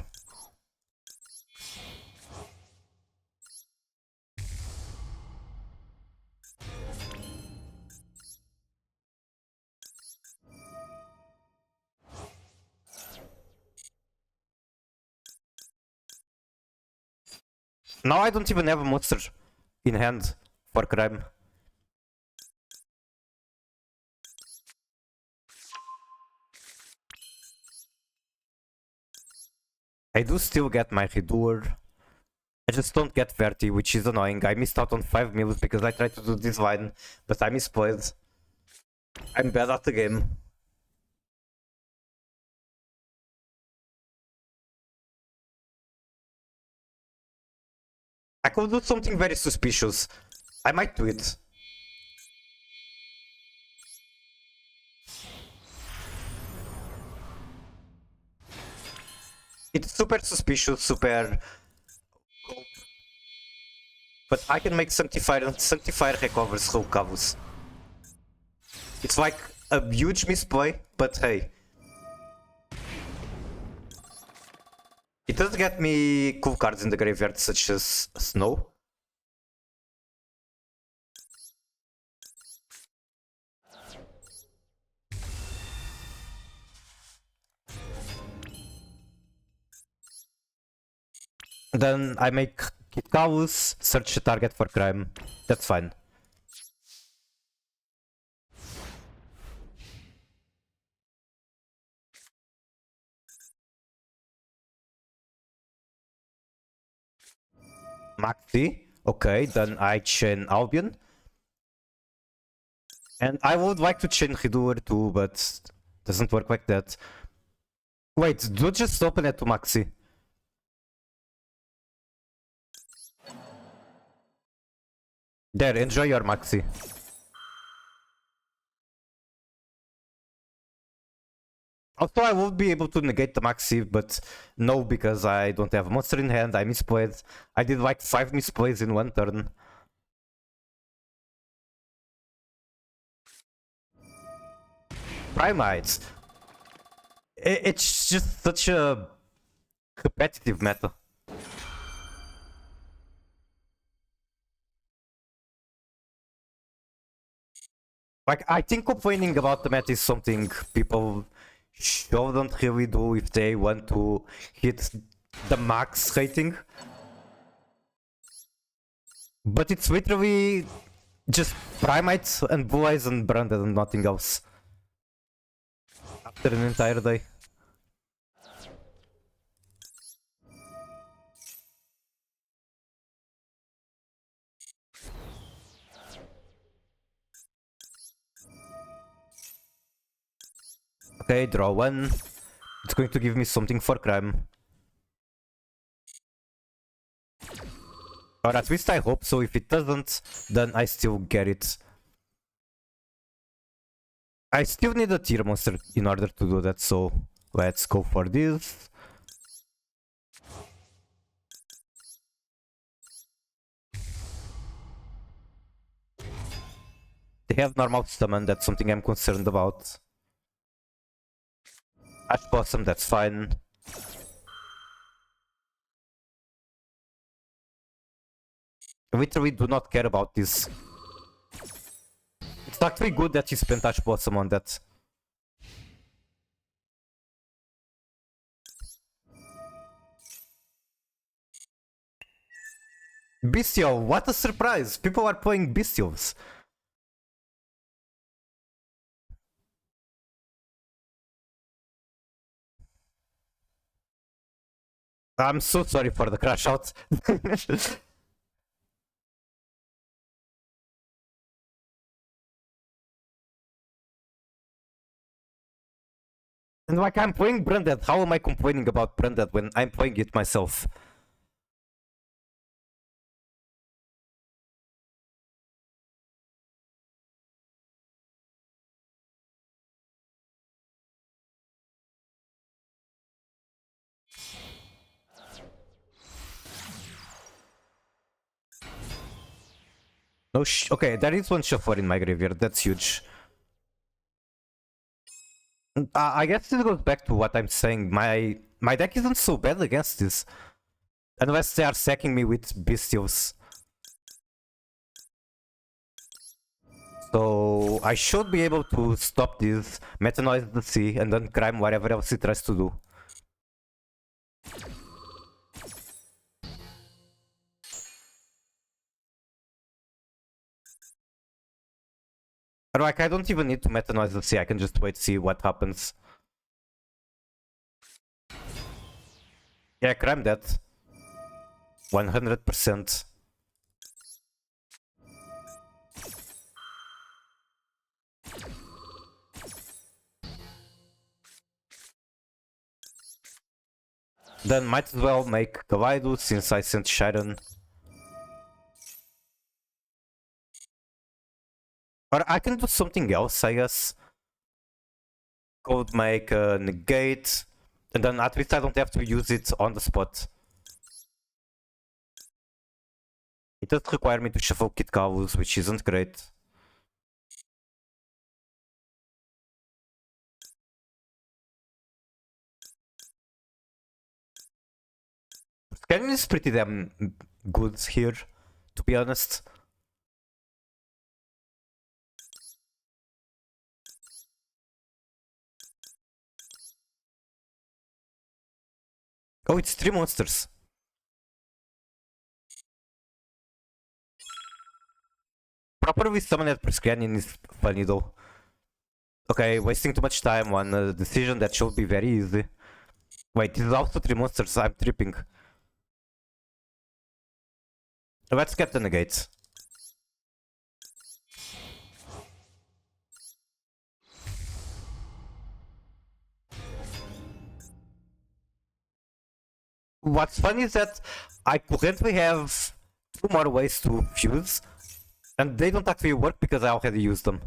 Now I don't even have a monster in hand for Crime. I do still get my Hidoor. I just don't get Verti, which is annoying. I missed out on 5 mills because I tried to do this line, but I misplayed. I'm bad at the game. I could do something very suspicious. I might do it. It's super suspicious, super... But I can make Sanctifier and Sanctifier recovers Soul Cavus. It's like a huge misplay, but hey. It does get me cool cards in the graveyard such as Snow. Then I make Kitkaus, search the target for Crime. That's fine. Maxi. Okay, then I chain Albion. And I would like to chain Hidur too, but doesn't work like that. Wait, do just open it to Maxi. There, enjoy your Maxi. Also, I would be able to negate the Maxi, but no, because I don't have a monster in hand, I misplayed. I did like 5 misplays in one turn. Primites. It's just such a competitive meta. Like, I think complaining about the meta is something people shouldn't really do if they want to hit the max rating. But it's literally just Primites and Blue Eyes and Branded and nothing else. After an entire day. Okay, draw one. It's going to give me something for crime. Or at least I hope so. If it doesn't, then I still get it. I still need a tier monster in order to do that, so let's go for this. They have normal summon, that's something I'm concerned about. Ash Blossom, that's fine. I literally do not care about this. It's actually good that he spent Ash Blossom on that. Bestial, what a surprise! People are playing Bestials. I'm so sorry for the crash out. And like, I'm playing Branded, how am I complaining about Branded when I'm playing it myself? No okay, there is one shuffler in my graveyard, that's huge. I guess this goes back to what I'm saying, my deck isn't so bad against this. Unless they are sacking me with Bestials. So I should be able to stop this, Metanoise the sea, and then crime whatever else it tries to do. Or like, I don't even need to Metanoise the sea, I can just wait to see what happens. Yeah, crime that. 100%. Then might as well make Kawaidu since I sent Sharon. Or I can do something else, I guess. Could make a negate, and then at least I don't have to use it on the spot. It does require me to shuffle Kitkalus, which isn't great. Scanning is pretty damn good here, to be honest. Oh, it's 3 monsters. Properly summoned per scanning is funny though. Okay, wasting too much time on a decision that should be very easy. Wait, this is also 3 monsters, I'm tripping. Let's get the negate. What's funny is that I currently have 2 more ways to fuse, and they don't actually work because I already used them.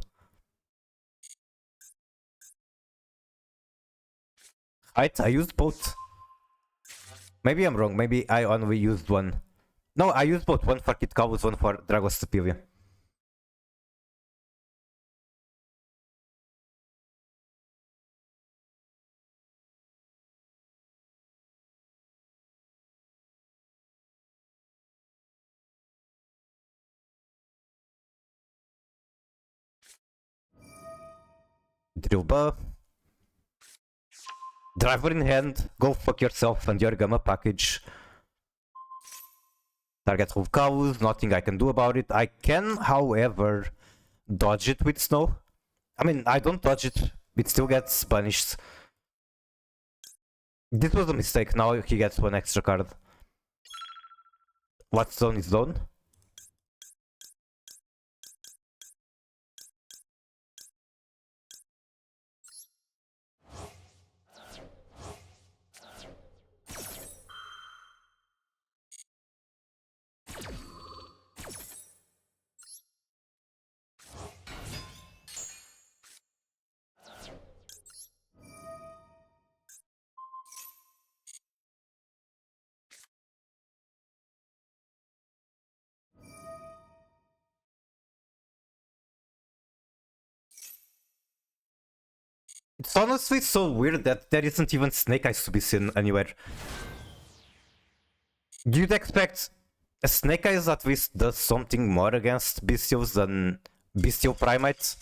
Right, I used both. Maybe I'm wrong, maybe I only used one. No, I used both, one for Kit Cowboys, one for Dragos Superior. Drilba. Driver in hand, go fuck yourself and your Gamma package. Target with cows, nothing I can do about it. I can, however, dodge it with snow. I mean, I don't dodge it, it still gets punished. This was a mistake, now he gets 1 extra card. What zone is zone? It's honestly so weird that there isn't even Snake Eyes to be seen anywhere. You'd expect a Snake Eyes at least does something more against Bestials than Bestial Primates.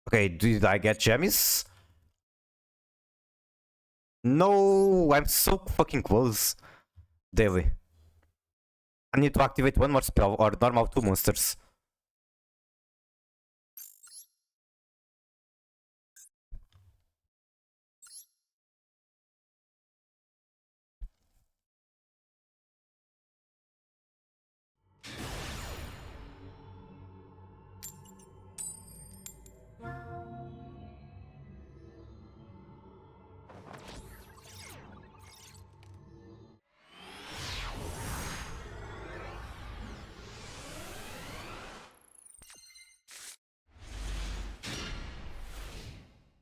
Okay, did I get Jammies? No, I'm so fucking close. Daily. I need to activate 1 more spell or normal 2 monsters.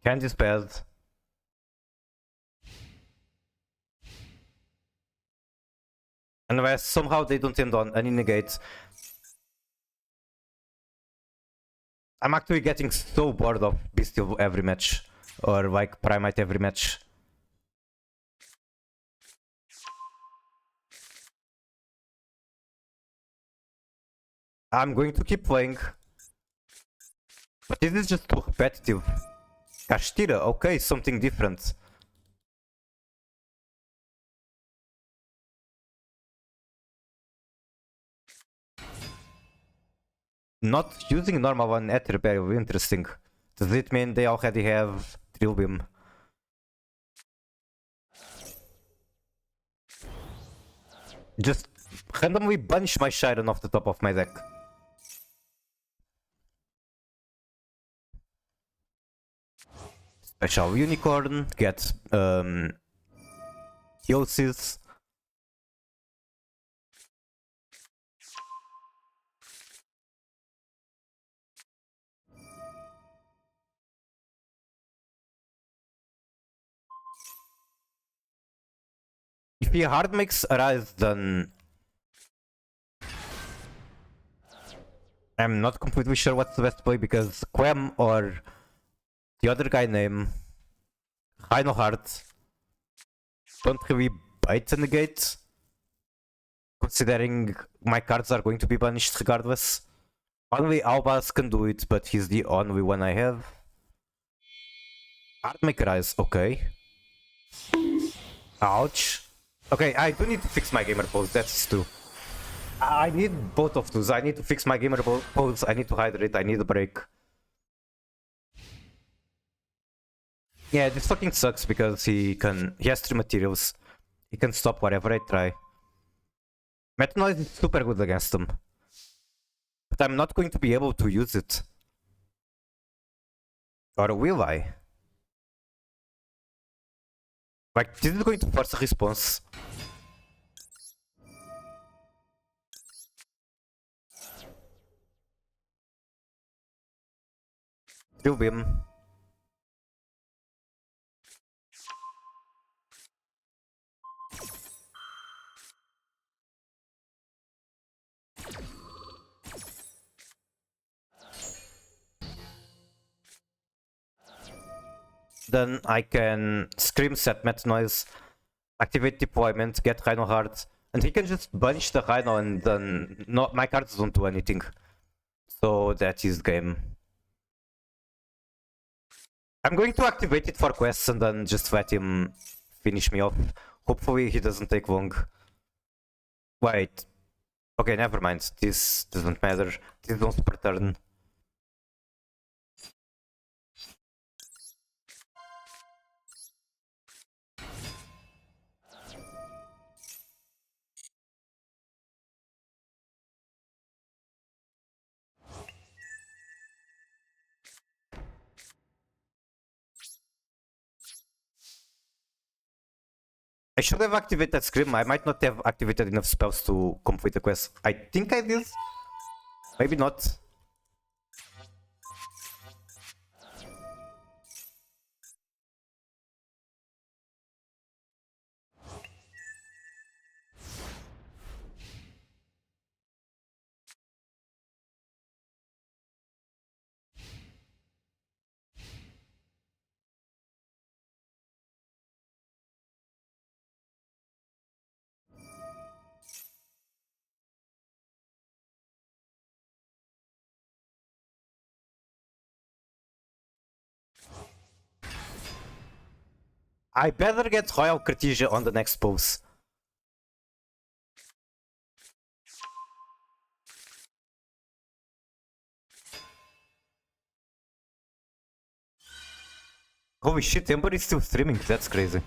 Candy's bad. Unless somehow they don't end on any negates. I'm actually getting so bored of Bestial every match. Or like Primate every match. I'm going to keep playing. But this is just too repetitive. Kashtira, okay, something different. Not using normal on Ether, very interesting. Does it mean they already have Drill Beam? Just randomly bunch my Shiren off the top of my deck. Special Unicorn, get Yosis. If he hard makes Arise, then I'm not completely sure what's the best play because Quem or the other guy named Rhino Heart don't really bite the negate, considering my cards are going to be banished regardless. Only Albaz can do it, but he's the only one I have. Hard make Rise, okay. Ouch. Okay, I do need to fix my gamer pose, that's true. I need both of those. I need to fix my gamer pose, I need to hydrate, I need a break. Yeah, this fucking sucks because he has 3 materials. He can stop whatever I try. Metal Noise is super good against him. But I'm not going to be able to use it. Or will I? Like, this is going to force a response. Drill Beam. Then I can Scream set Metal Noise, activate deployment, get Rhino Hard, and he can just bunch the Rhino and then my cards don't do anything. So that is game. I'm going to activate it for quests and then just let him finish me off. Hopefully he doesn't take long. Wait. Okay, never mind. This doesn't matter. This is once per turn. I should have activated Scream. I might not have activated enough spells to complete the quest. I think I did. Maybe not. I better get Royal Cartesia on the next pose. Holy shit, Ember is still streaming, that's crazy.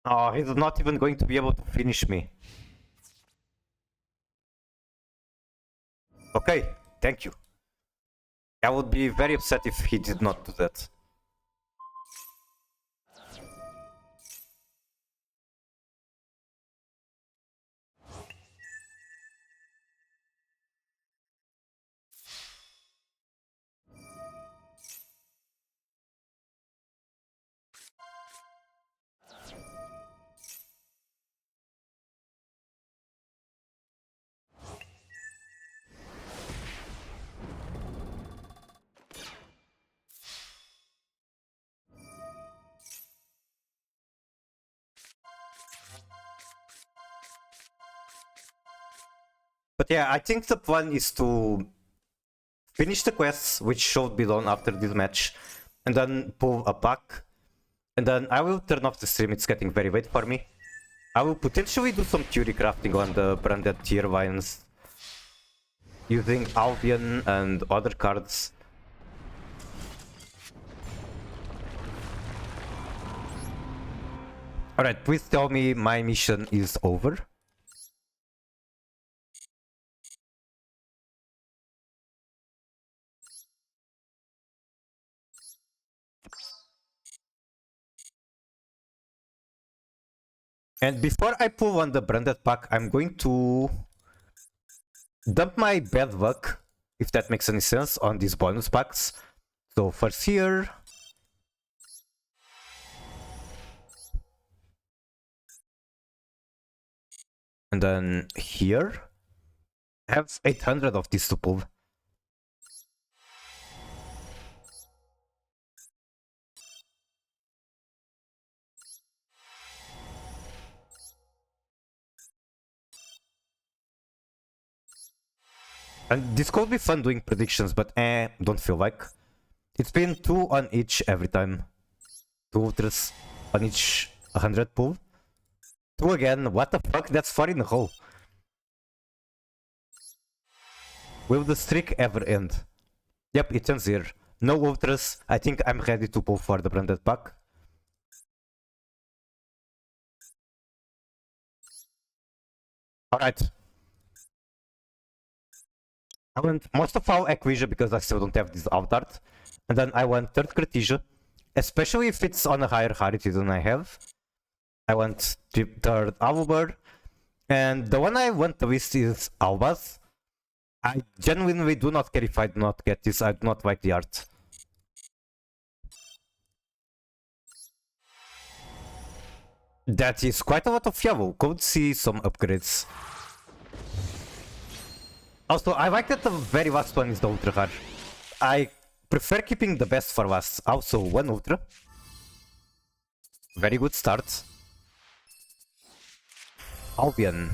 Oh, he's not even going to be able to finish me. Okay, thank you. I would be very upset if he did not do that. But yeah, I think the plan is to finish the quests, which should be done after this match, and then pull a pack. And then I will turn off the stream, it's getting very late for me. I will potentially do some theory crafting on the branded tier lines, using Albion and other cards. Alright, please tell me my mission is over. And before I pull on the branded pack, I'm going to dump my bad luck, if that makes any sense, on these bonus packs. So first here. And then here. I have 800 of these to pull. And this could be fun doing predictions, but don't feel like. It's been 2 on each every time. 2 ultras on each 100 pull. 2 again. What the fuck? That's 4 in a row. Will the streak ever end? Yep, it ends here. No ultras. I think I'm ready to pull for the branded pack. Alright. I want most of our Equisia because I still don't have this out art. And then I want third Cartesia. Especially if it's on a higher rarity than I have. I want third Alubird. And the one I want the least is Albaz. I genuinely do not care if I do not get this. I do not like the art. That is quite a lot of yellow. Could see some upgrades. Also, I like that the very last one is the ultra rare. I prefer keeping the best for last. Also, 1 ultra. Very good start. Albion.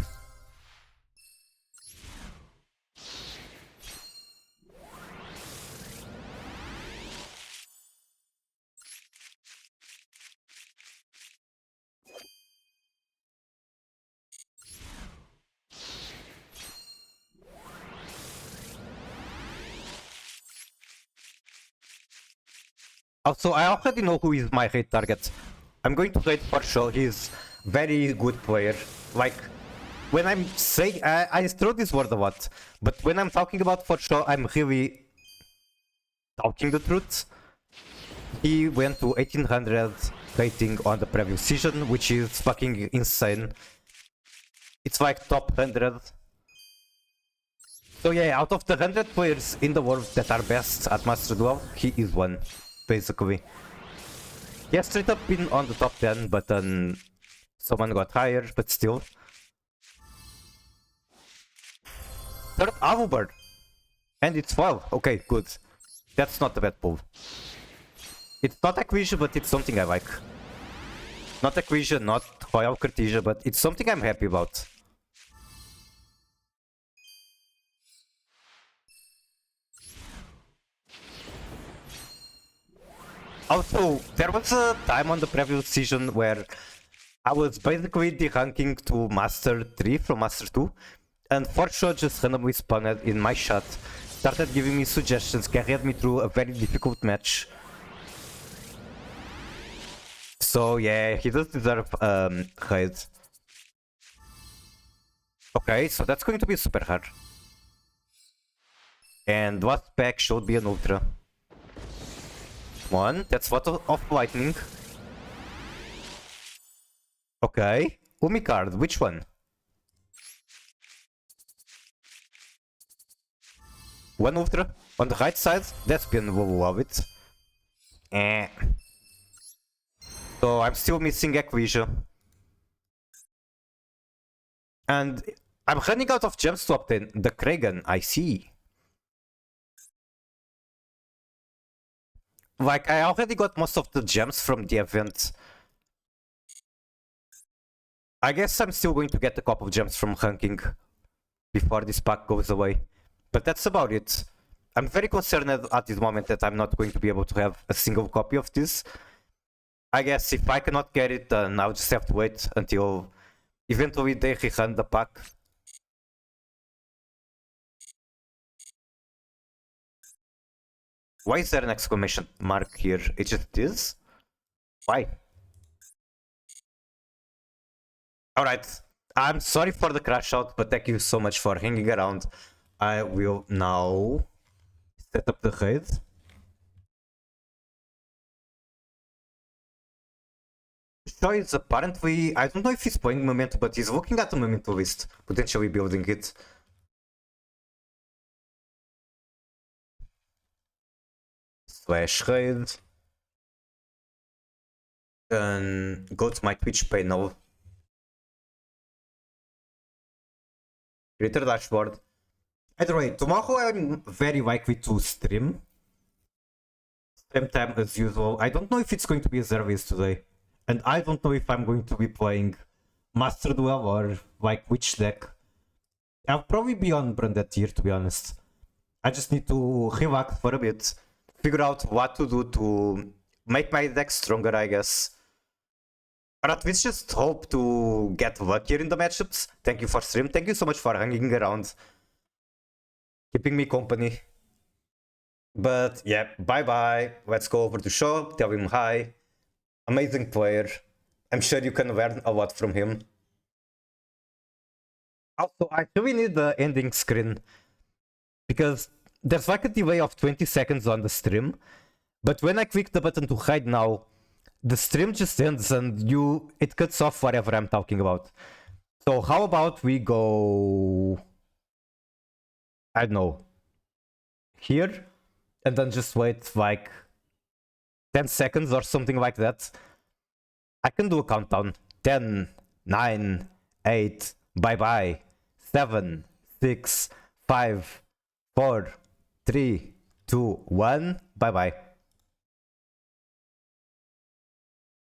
Also, I already know who is my hate target. I'm going to hate for sure. He's very good player. Like, when I'm saying, I throw this word a lot, but when I'm talking about for sure, I'm really talking the truth. He went to 1800 rating on the previous season, which is fucking insane. It's like top 100. So yeah, out of the 100 players in the world that are best at Master Duel, he is one. Basically. He has straight up been on the top 10, but then someone got higher, but still. Third Alubird. And it's 12. Okay, good. That's not a bad pull. It's not Equisia, but it's something I like. Not Equisia, not Royal Cartesia, but it's something I'm happy about. Also, there was a time on the previous season where I was basically deranking to Master 3 from Master 2, and for sure just randomly spawned in my shot, started giving me suggestions, carried me through a very difficult match. So yeah, he does deserve hate. Okay, so that's going to be super hard. And last pack should be an ultra. One, that's what of lightning. Okay, Umi card, which one? One ultra on the right side, that's been love it. Eh. So I'm still missing Equisia. And I'm running out of gems to obtain the Kragan, I see. Like, I already got most of the gems from the event. I guess I'm still going to get a couple of gems from ranking before this pack goes away. But that's about it. I'm very concerned at this moment that I'm not going to be able to have a single copy of this. I guess if I cannot get it, then I'll just have to wait until eventually they rerun the pack. Why is there an exclamation mark here? It just is? Why? Alright, I'm sorry for the crash out, but thank you so much for hanging around. I will now set up the raid. Shaw is apparently, I don't know if he's playing Memento, but he's looking at the Memento list, potentially building it. Slash raid. Then go to my Twitch panel. Creator dashboard. Either way, tomorrow I'm very likely to stream. Stream time as usual. I don't know if it's going to be a service today. And I don't know if I'm going to be playing Master Duel or like which deck. I'll probably be on Branded Tier, to be honest. I just need to relax for a bit. Figure out what to do to make my deck stronger, I guess. Or at least just hope to get luckier in the matchups. Thank you for stream. Thank you so much for hanging around, keeping me company. But yeah, bye bye. Let's go over to shop, tell him hi. Amazing player. I'm sure you can learn a lot from him. Also, I really need the ending screen because there's like a delay of 20 seconds on the stream. But when I click the button to hide now, the stream just ends and it cuts off whatever I'm talking about. So how about we go, I don't know, here, and then just wait like 10 seconds or something like that. I can do a countdown. 10, 9, 8, bye bye. 7, 6, 5, 4, 3, 2, 1, bye bye.